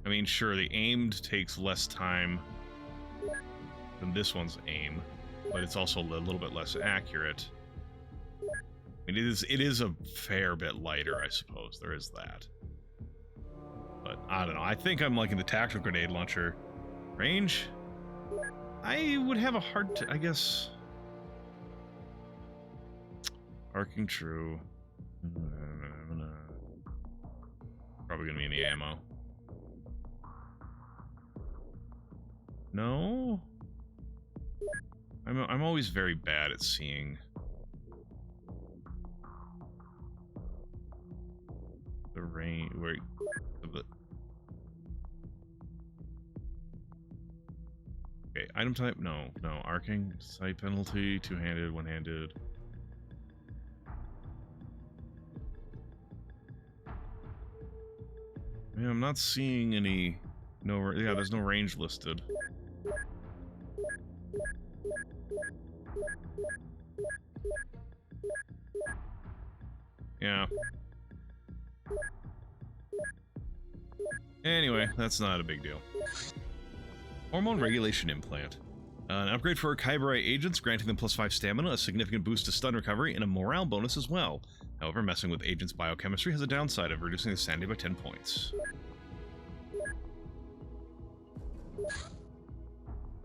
I mean, sure, the aimed takes less time than this one's aim, but it's also a little bit less accurate. I mean, it is a fair bit lighter, I suppose. There is that. But I don't know. I think I'm liking the tactical grenade launcher. Range? I would have a hard I guess. Arcing true. Probably gonna be any ammo. No? I'm always very bad at seeing the range where the... Okay, item type, no, arcing, sight penalty, two-handed, one-handed. Yeah, I'm not seeing any, yeah, there's no range listed. Yeah. Anyway, that's not a big deal. Hormone regulation implant. An upgrade for Kyberite agents, granting them +5 stamina, a significant boost to stun recovery, and a morale bonus as well. However, messing with agents' biochemistry has a downside of reducing the sanity by 10 points.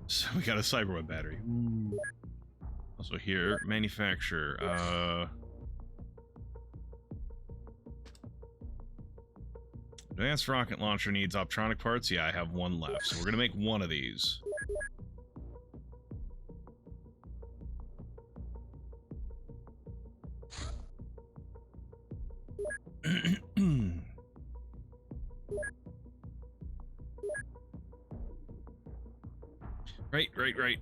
So we got a cyberweb battery. Ooh. Also here, manufacture. Advanced rocket launcher needs optronic parts. Yeah, I have one left, so we're gonna make one of these. Right.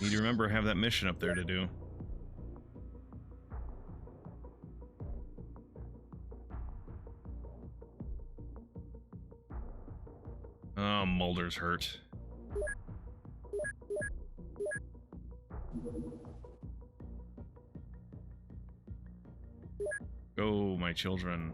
Need to remember I have that mission up there to do. Oh, Mulder's hurt. Go, my children.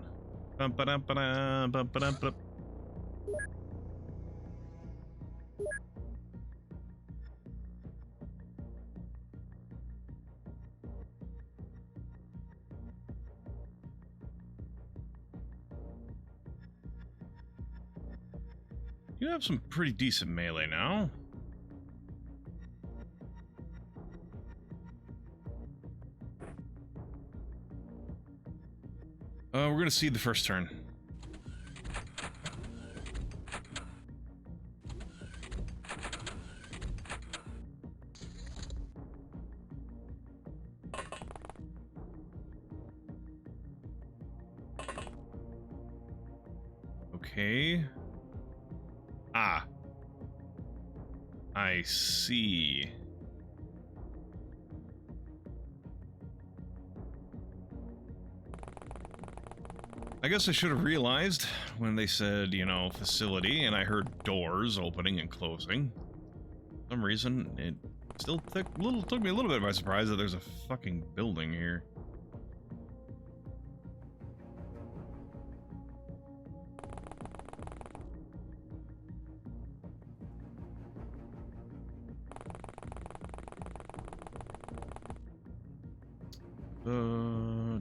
You have some pretty decent melee now. We're gonna seed the first turn. Okay. Ah. I see. I guess I should have realized when they said, you know, facility, and I heard doors opening and closing. For some reason, it still took me a little bit by surprise that there's a fucking building here.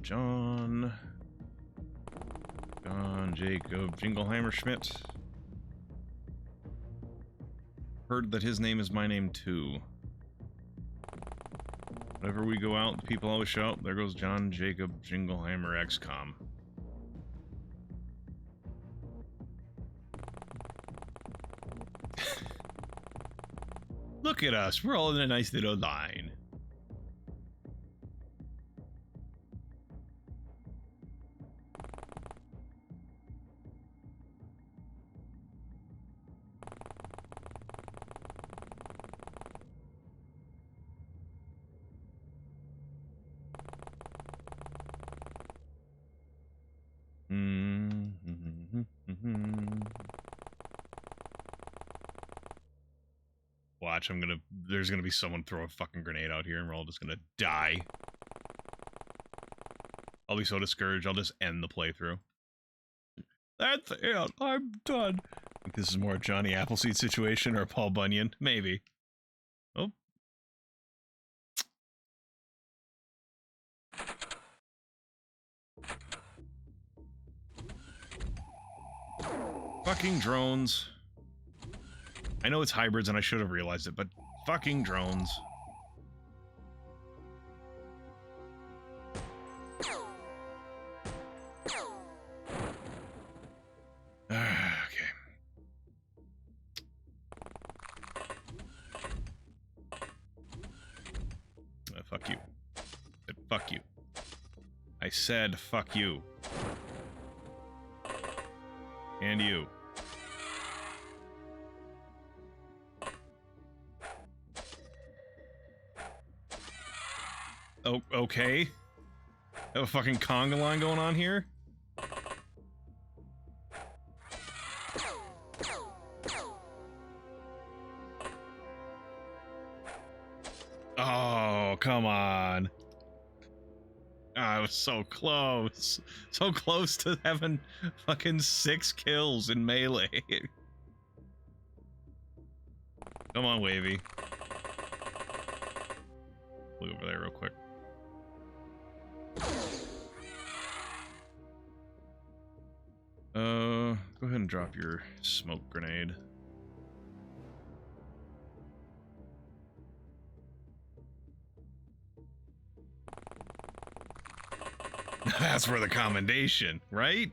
John Jacob Jingleheimer Schmidt. Heard that his name is my name too. Whenever we go out, people always shout, "There goes John Jacob Jingleheimer XCOM." Look at us, we're all in a nice little line. Watch, there's gonna be someone throw a fucking grenade out here and we're all just gonna die. I'll be so discouraged, I'll just end the playthrough. That's it, I'm done. I think this is more a Johnny Appleseed situation or a Paul Bunyan, maybe. Oh. Fucking drones. I know it's hybrids and I should have realized it, but fucking drones. Okay. Fuck you. Fuck you. I said fuck you. And you. Oh, okay. Have a fucking conga line going on here? Oh, come on. Ah, I was so close. So close to having fucking 6 kills in melee. Come on, Wavy. Look over there real quick. Go ahead and drop your smoke grenade. That's for the commendation, right?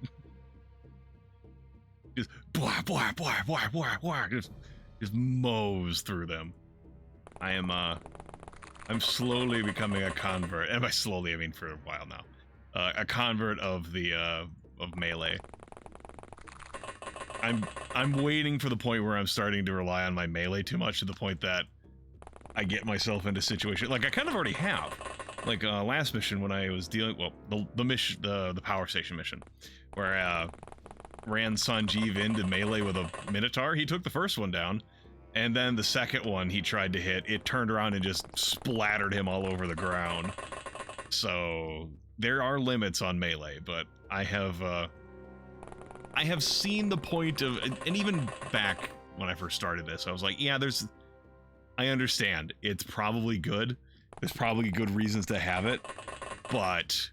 Just blah blah blah blah blah blah. Just mows through them. I'm slowly becoming a convert, and by slowly I mean for a while now. A convert of the of melee. I'm waiting for the point where I'm starting to rely on my melee too much, to the point that I get myself into situations like I kind of already have. Like last mission when I was dealing, well, the mission, the power station mission, where I ran Sanjeev into melee with a Minotaur. He took the first one down, and then the second one he tried to hit, it turned around and just splattered him all over the ground. So there are limits on melee, but I have seen the point of, and even back when I first started this, I was like, yeah, I understand. It's probably good. There's probably good reasons to have it, but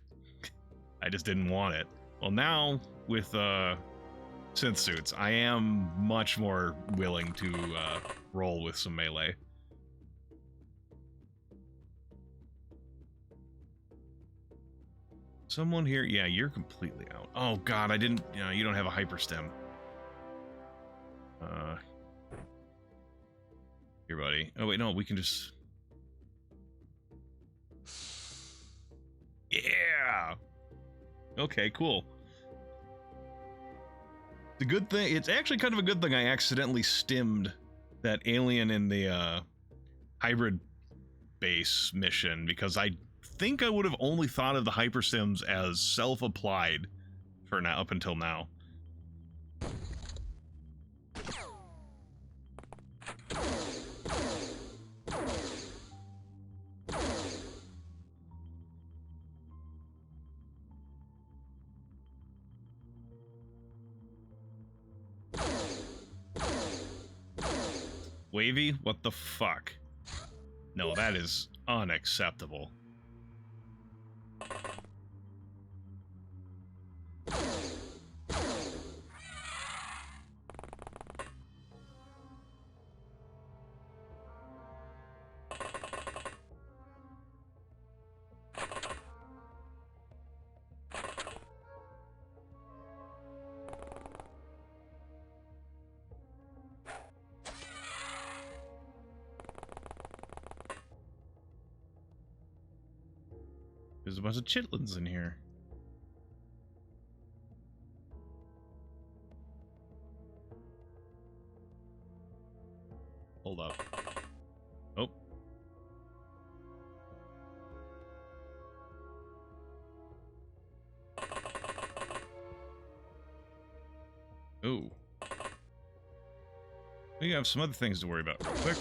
I just didn't want it. Well, now with synth suits, I am much more willing to roll with some melee. Someone here? Yeah, you're completely out. Oh god, I didn't, you don't have a hyperstem. Here, buddy. Oh wait, no, we can just... Yeah! Okay, cool. It's a good thing. It's actually kind of a good thing I accidentally stimmed that alien in the hybrid base mission, because I think I would have only thought of the hyperstims as self-applied for now, up until now. Wavy? What the fuck? No, that is unacceptable. There's a bunch of chitlins in here. Hold up. Oh. Oh. We have some other things to worry about real quick.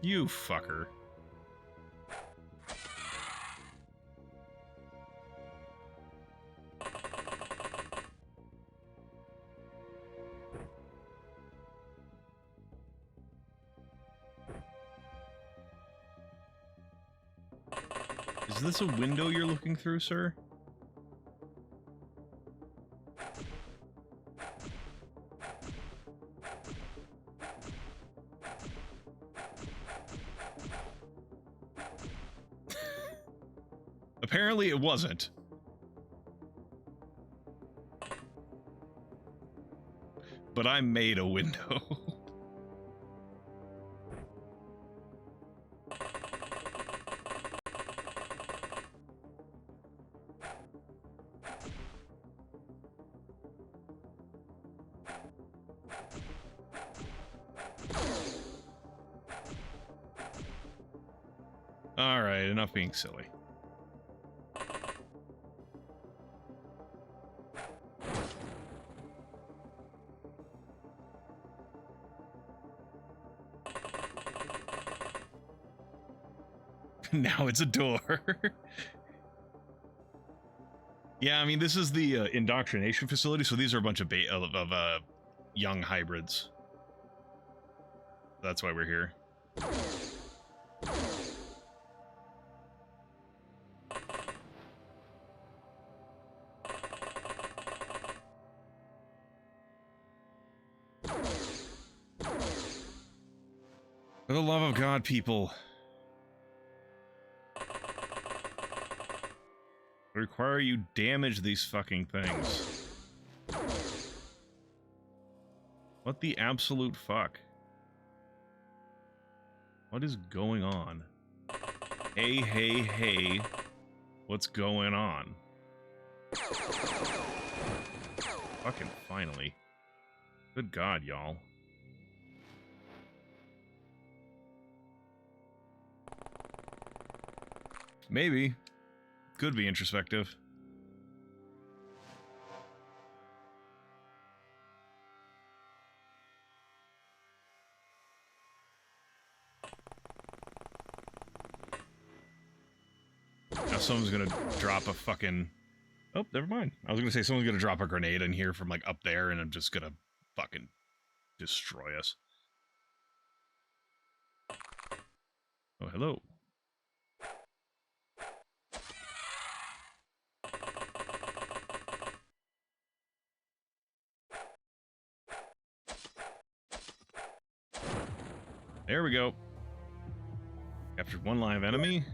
You fucker. Is this a window you're looking through, sir? Apparently it wasn't. But I made a window. All right, enough being silly. Now it's a door. Yeah, I mean, this is the indoctrination facility, so these are a bunch of young hybrids. That's why we're here. For the love of God, people. I require you damage these fucking things. What the absolute fuck? What is going on? Hey, hey, hey. What's going on? Fucking finally. Good God, y'all. Maybe. Could be introspective. Now someone's gonna drop a fucking... Oh, never mind. I was gonna say someone's gonna drop a grenade in here from, like, up there, and I'm just gonna fucking destroy us. Oh, hello. There we go. Captured one live enemy.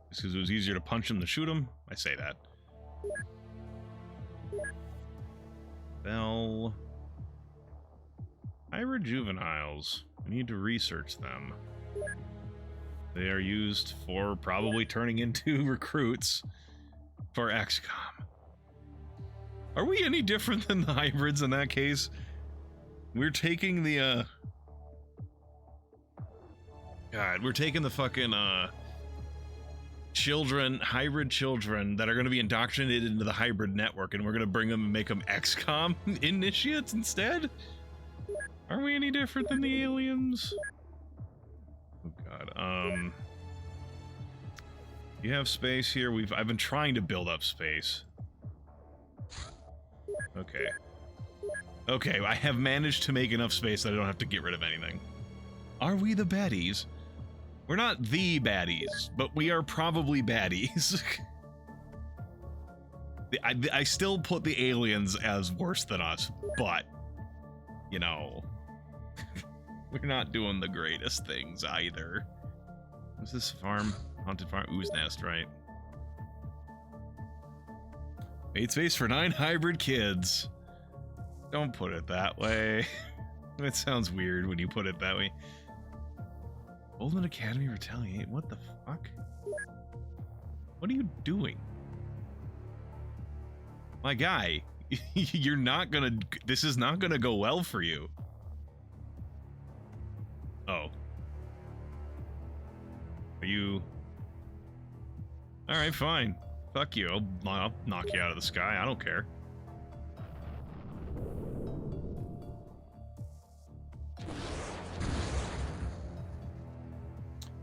Just because it was easier to punch him than shoot him. I say that. Bell. Hybrid juveniles. We need to research them. They are used for probably turning into recruits for XCOM. Are we any different than the hybrids in that case? We're taking the, God, we're taking the fucking, children, hybrid children that are going to be indoctrinated into the hybrid network, and we're going to bring them and make them XCOM initiates instead? Are we any different than the aliens? Oh God. You have space here. I've been trying to build up space. Okay. Okay, I have managed to make enough space that I don't have to get rid of anything. Are we the baddies? We're not the baddies, but we are probably baddies. I still put the aliens as worse than us, but, you know, we're not doing the greatest things either. What's this farm? Haunted farm? Ooze nest, right? Made space for 9 hybrid kids. Don't put it that way. It sounds weird when you put it that way. Golden Academy retaliate? What the fuck? What are you doing? My guy, you're not gonna... This is not gonna go well for you. Oh. Are you... Alright, fine. Fuck you. I'll knock you out of the sky. I don't care.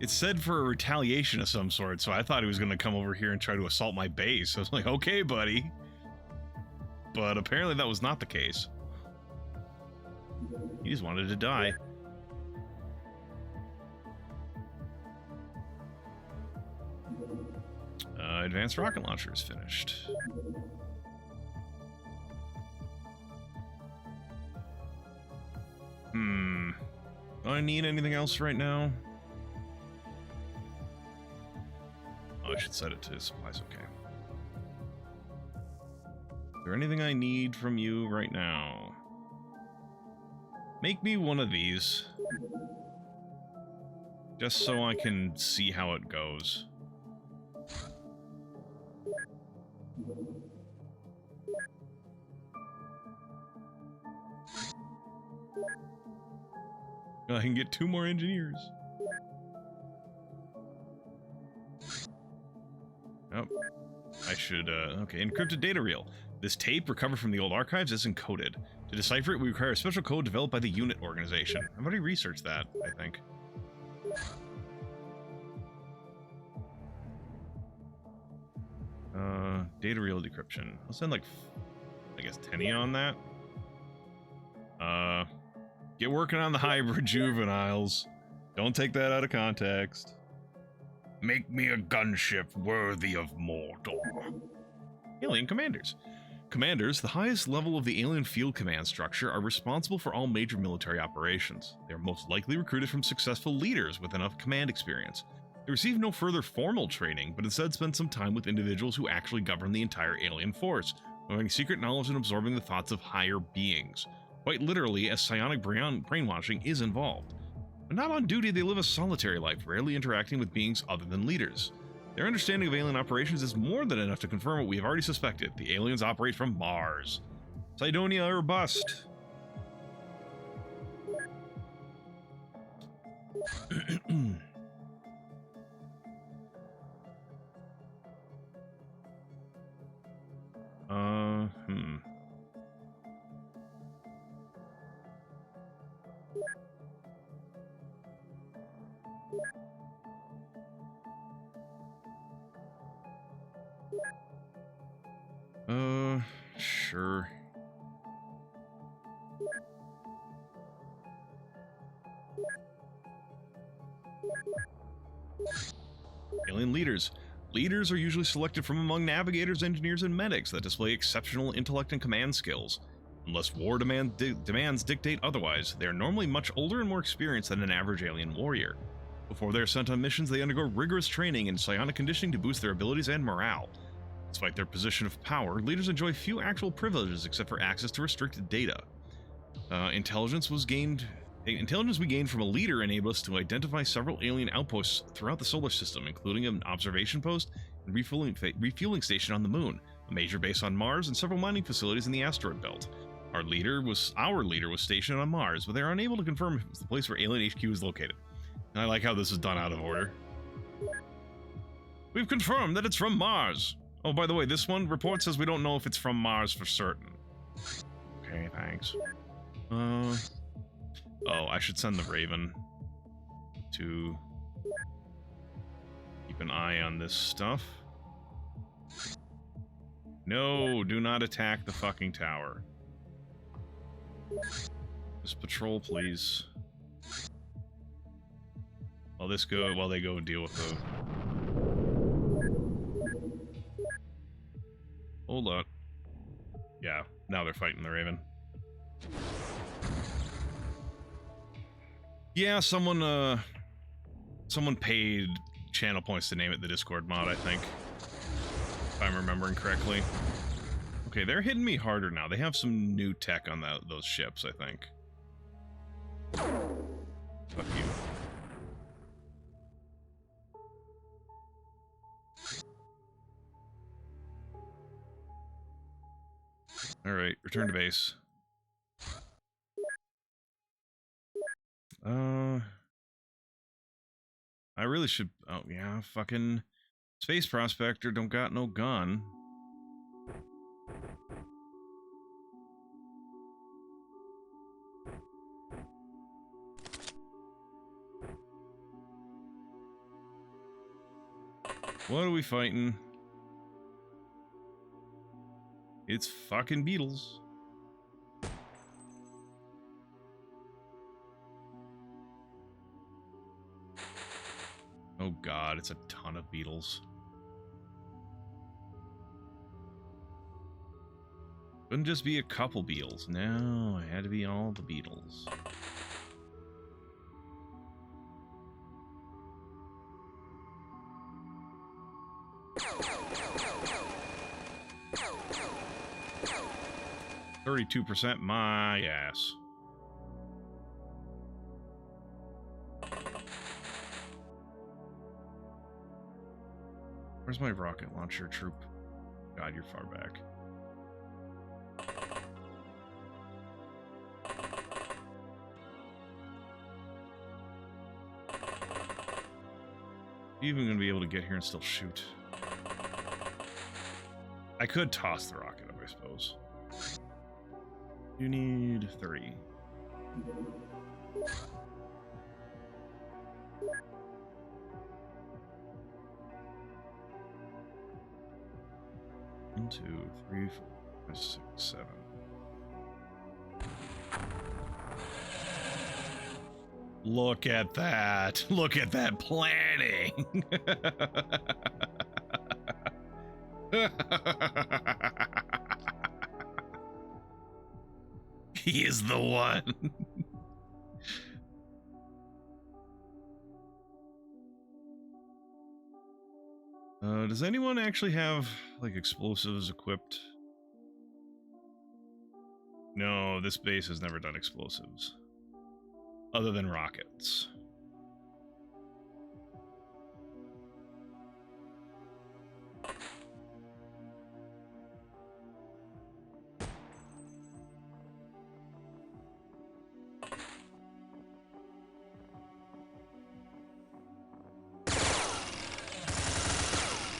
It said for a retaliation of some sort, so I thought he was going to come over here and try to assault my base. I was like, okay, buddy. But apparently that was not the case. He just wanted to die. Advanced rocket launcher is finished. Do I need anything else right now? Oh, I should set it to supplies, okay. Is there anything I need from you right now? Make me one of these. Just so I can see how it goes. I can get 2 more engineers. Oh, I should, okay, encrypted data reel. This tape, recovered from the old archives, is encoded. To decipher it, we require a special code developed by the unit organization. I've already researched that, I think. Data reel decryption. I'll send like, I guess 10 on that. Get working on the hybrid juveniles. Don't take that out of context. Make me a gunship worthy of Mordor. Alien commanders. Commanders, the highest level of the alien field command structure, are responsible for all major military operations. They are most likely recruited from successful leaders with enough command experience. They receive no further formal training, but instead spend some time with individuals who actually govern the entire alien force, knowing secret knowledge and absorbing the thoughts of higher beings. Quite literally, as psionic brainwashing is involved. But not on duty, they live a solitary life, rarely interacting with beings other than leaders. Their understanding of alien operations is more than enough to confirm what we have already suspected. The aliens operate from Mars. Cydonia or bust. Sure. Alien leaders. Leaders are usually selected from among navigators, engineers, and medics that display exceptional intellect and command skills. Unless war demands dictate otherwise, they are normally much older and more experienced than an average alien warrior. Before they are sent on missions, they undergo rigorous training and psionic conditioning to boost their abilities and morale. Despite their position of power, leaders enjoy few actual privileges except for access to restricted data. Intelligence we gained from a leader enabled us to identify several alien outposts throughout the solar system, including an observation post and refueling station on the moon, a major base on Mars, and several mining facilities in the asteroid belt. Our leader was stationed on Mars, but they are unable to confirm if it's the place where Alien HQ is located. And I like how this is done out of order. We've confirmed that it's from Mars. Oh, by the way, this one report says we don't know if it's from Mars for certain. Okay, thanks. Oh, I should send the Raven to keep an eye on this stuff. No, do not attack the fucking tower. Just patrol, please. While they go and deal with the... Hold on. Yeah, now they're fighting the Raven. Yeah, someone paid channel points to name it the Discord mod, I think. If I'm remembering correctly. Okay, they're hitting me harder now. They have some new tech on those ships, I think. Fuck you. Alright, return to base. I really should... Oh, yeah, fucking... Space Prospector don't got no gun. What are we fighting? It's fucking beetles. Oh god, it's a ton of beetles. Couldn't just be a couple beetles. No, it had to be all the beetles. %, my ass. Where's my rocket launcher troop? God, you're far back. You even gonna be able to get here and still shoot? I could toss the rocket up, I suppose. You need 30. 1, 2, 3, 4, 5, 6, 7. Look at that. Look at that planning. He is the one. Does anyone actually have, like, explosives equipped? No, this base has never done explosives. Other than rockets.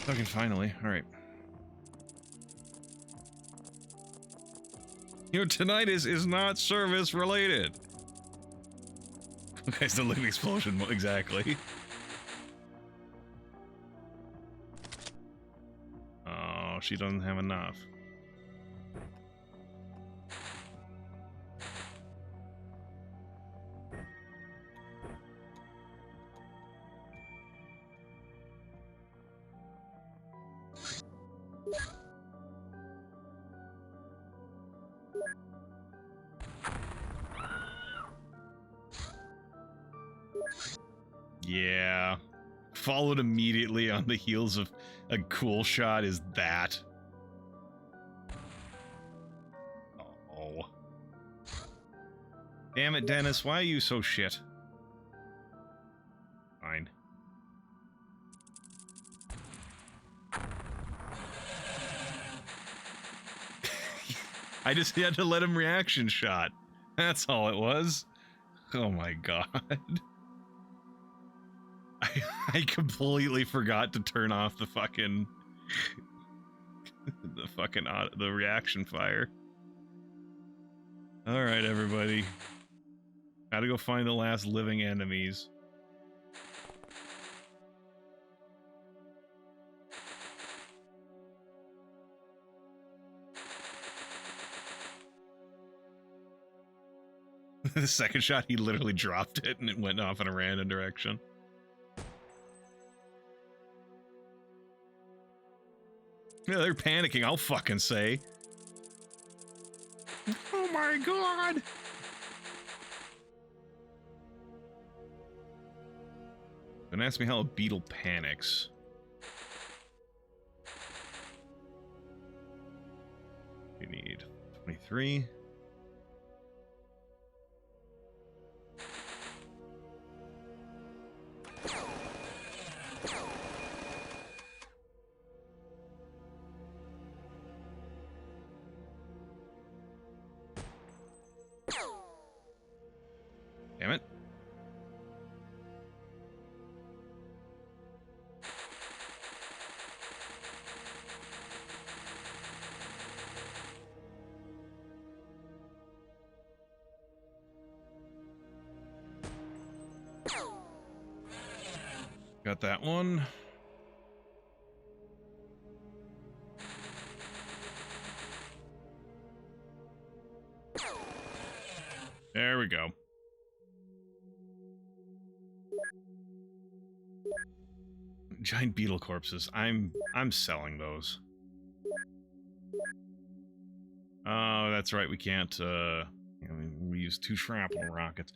Okay, finally. Alright. You know, tonight is not service related. Okay, still look at the explosion, exactly. Oh, she doesn't have enough. Yeah. Followed immediately on the heels of a cool shot is that. Oh. Damn it, Dennis, why are you so shit? Fine. I just had to let him reaction shot. That's all it was. Oh my god. I completely forgot to turn off the fucking the reaction fire. All right, everybody. Gotta go find the last living enemies. The second shot, he literally dropped it and it went off in a random direction. Yeah, they're panicking, I'll fucking say. Oh my god! Don't ask me how a beetle panics. We need 23. Damn it. Got that one. There we go. Giant beetle corpses. I'm selling those. Oh, that's right. We can't. We use 2 shrapnel rockets.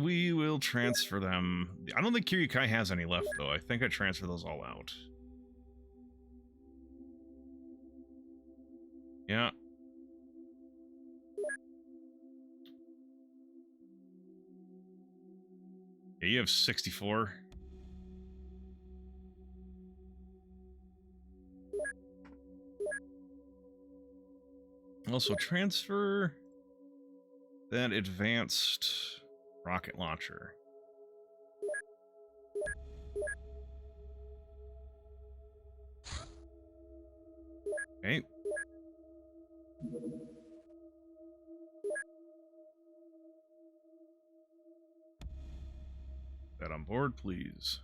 We will transfer them. I don't think Kiryukai has any left, though. I think I transfer those all out. Yeah. Yeah, you have 64. Also, transfer that advanced rocket launcher. Okay. That on board, please.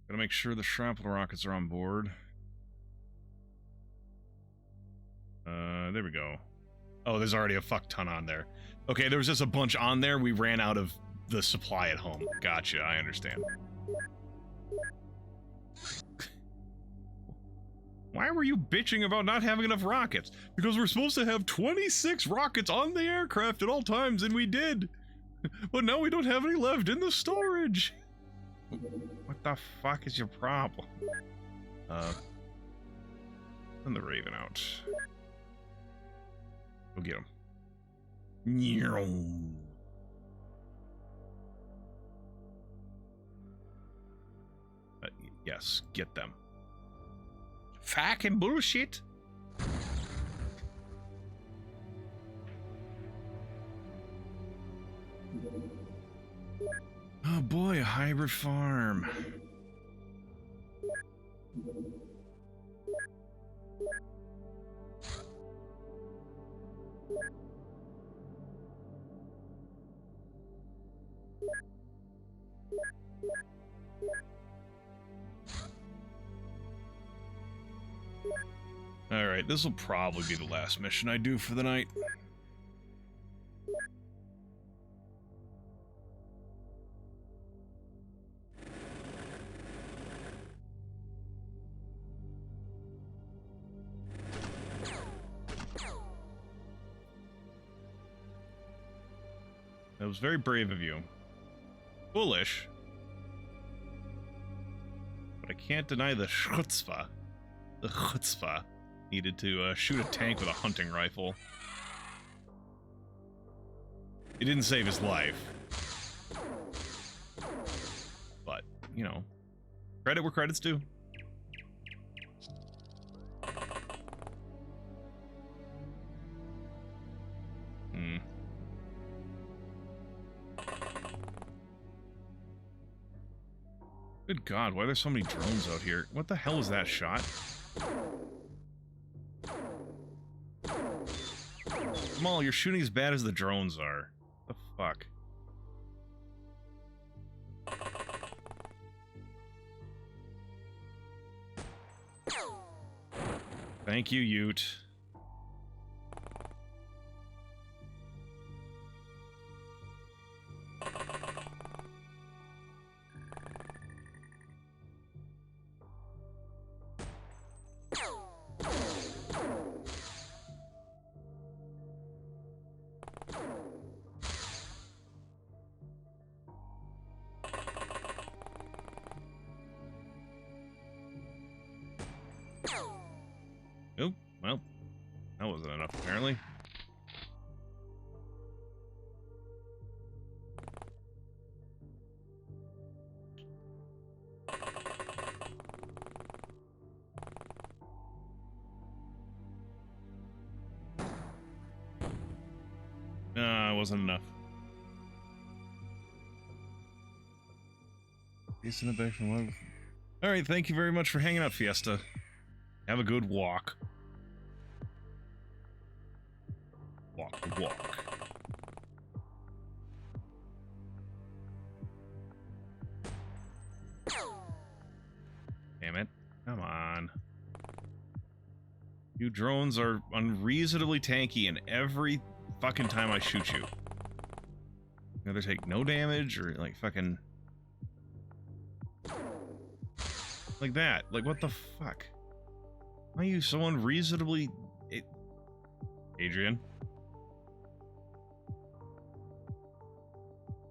Gotta make sure the shrapnel rockets are on board. There we go. Oh, there's already a fuck ton on there. Okay, there was just a bunch on there. We ran out of the supply at home. Gotcha, I understand. Why were you bitching about not having enough rockets? Because we're supposed to have 26 rockets on the aircraft at all times, and we did. But now we don't have any left in the storage. What the fuck is your problem? Send the Raven out. Go get him. Yes, get them. Fucking bullshit. Oh boy, a hybrid farm. Alright, this will probably be the last mission I do for the night. That was very brave of you. Foolish. But I can't deny the chutzpah. The chutzpah needed to shoot a tank with a hunting rifle. It didn't save his life. But, you know, credit where credit's due. Good God, why are there so many drones out here? What the hell was that shot? Jamal, you're shooting as bad as the drones are. What the fuck? Thank you, Ute. Oh, well, that wasn't enough, apparently. It wasn't enough. Isn't it back from love? Alright, thank you very much for hanging out, Fiesta. Have a good walk. Walk the walk. Damn it. Come on. You drones are unreasonably tanky, and every fucking time I shoot you, you either take no damage or like fucking like that. Like, what the fuck? Why are you so unreasonably... Adrian?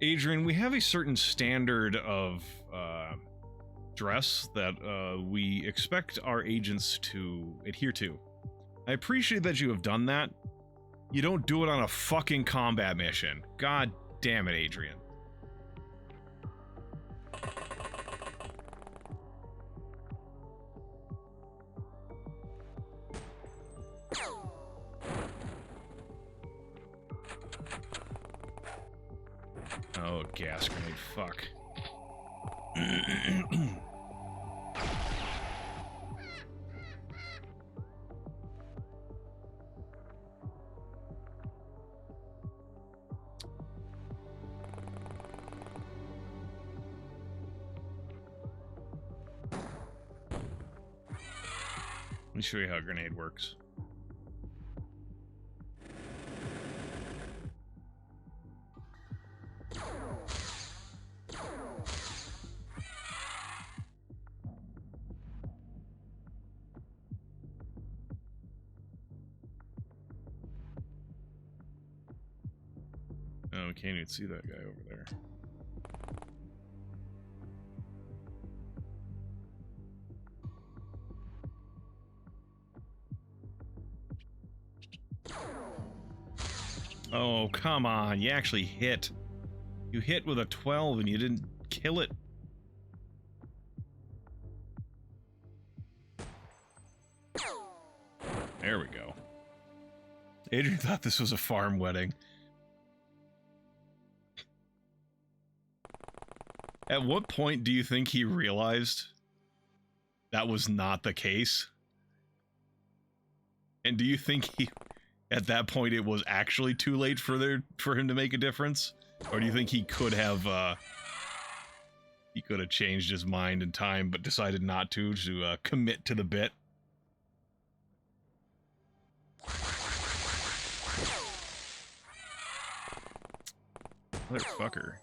Adrian, we have a certain standard of dress that we expect our agents to adhere to. I appreciate that you have done that. You don't do it on a fucking combat mission. God damn it, Adrian. Oh, gas grenade, fuck. me show you how a grenade works. Oh, we can't even see that guy over there. Oh, come on. You actually hit. You hit with a 12 and you didn't kill it. There we go. Adrian thought this was a farm wedding. At what point do you think he realized that was not the case? And do you think he... At that point, it was actually too late for him to make a difference, or do you think he could have changed his mind in time, but decided not to commit to the bit? Motherfucker.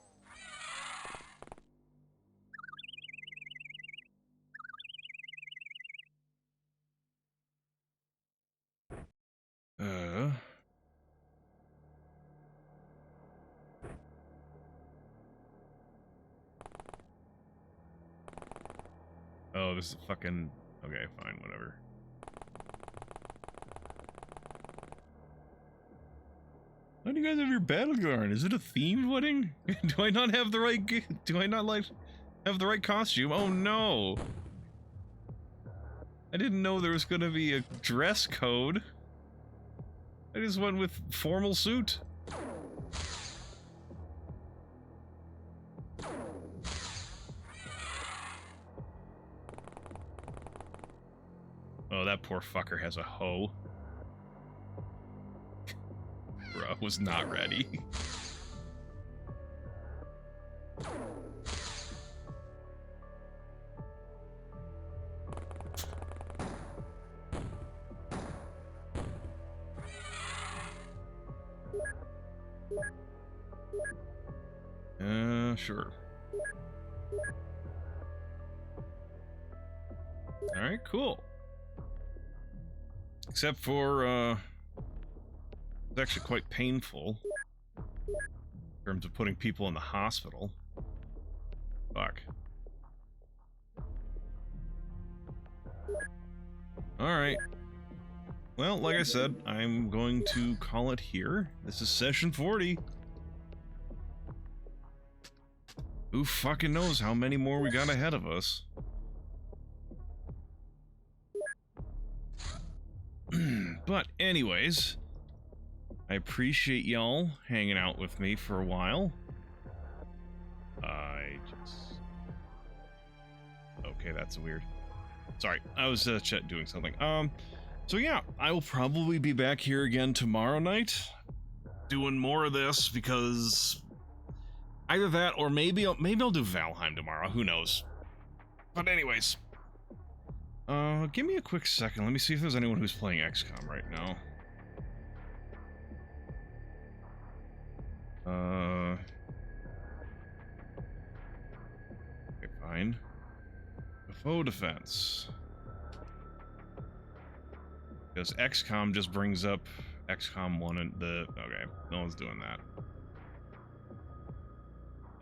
Oh, this is fucking... Okay, fine, whatever. Why do you guys have your battle yarn? Is it a themed wedding? Do I not have the right... Do I not, like, have the right costume? Oh, no! I didn't know there was gonna be a dress code. I just went with formal suit. Oh, that poor fucker has a hoe. Bro, was not ready. Sure. Alright, cool. Except for, it's actually quite painful in terms of putting people in the hospital. Fuck. Alright. Well, like I said, I'm going to call it here. This is session 40. Who fucking knows how many more we got ahead of us. But anyways, I appreciate y'all hanging out with me for a while. Okay, that's weird. Sorry, I was doing something. So yeah, I will probably be back here again tomorrow night, doing more of this, because either that or maybe I'll do Valheim tomorrow. Who knows? But anyways, give me a quick second. Let me see if there's anyone who's playing XCOM right now. Okay, fine. UFO Defense. Because XCOM just brings up XCOM 1 and the... Okay, no one's doing that.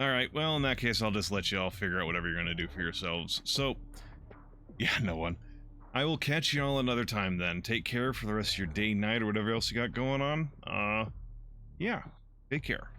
Alright, well, in that case, I'll just let you all figure out whatever you're going to do for yourselves. So, yeah, no one. I will catch you all another time then. Take care for the rest of your day, night, or whatever else you got going on. Yeah, take care.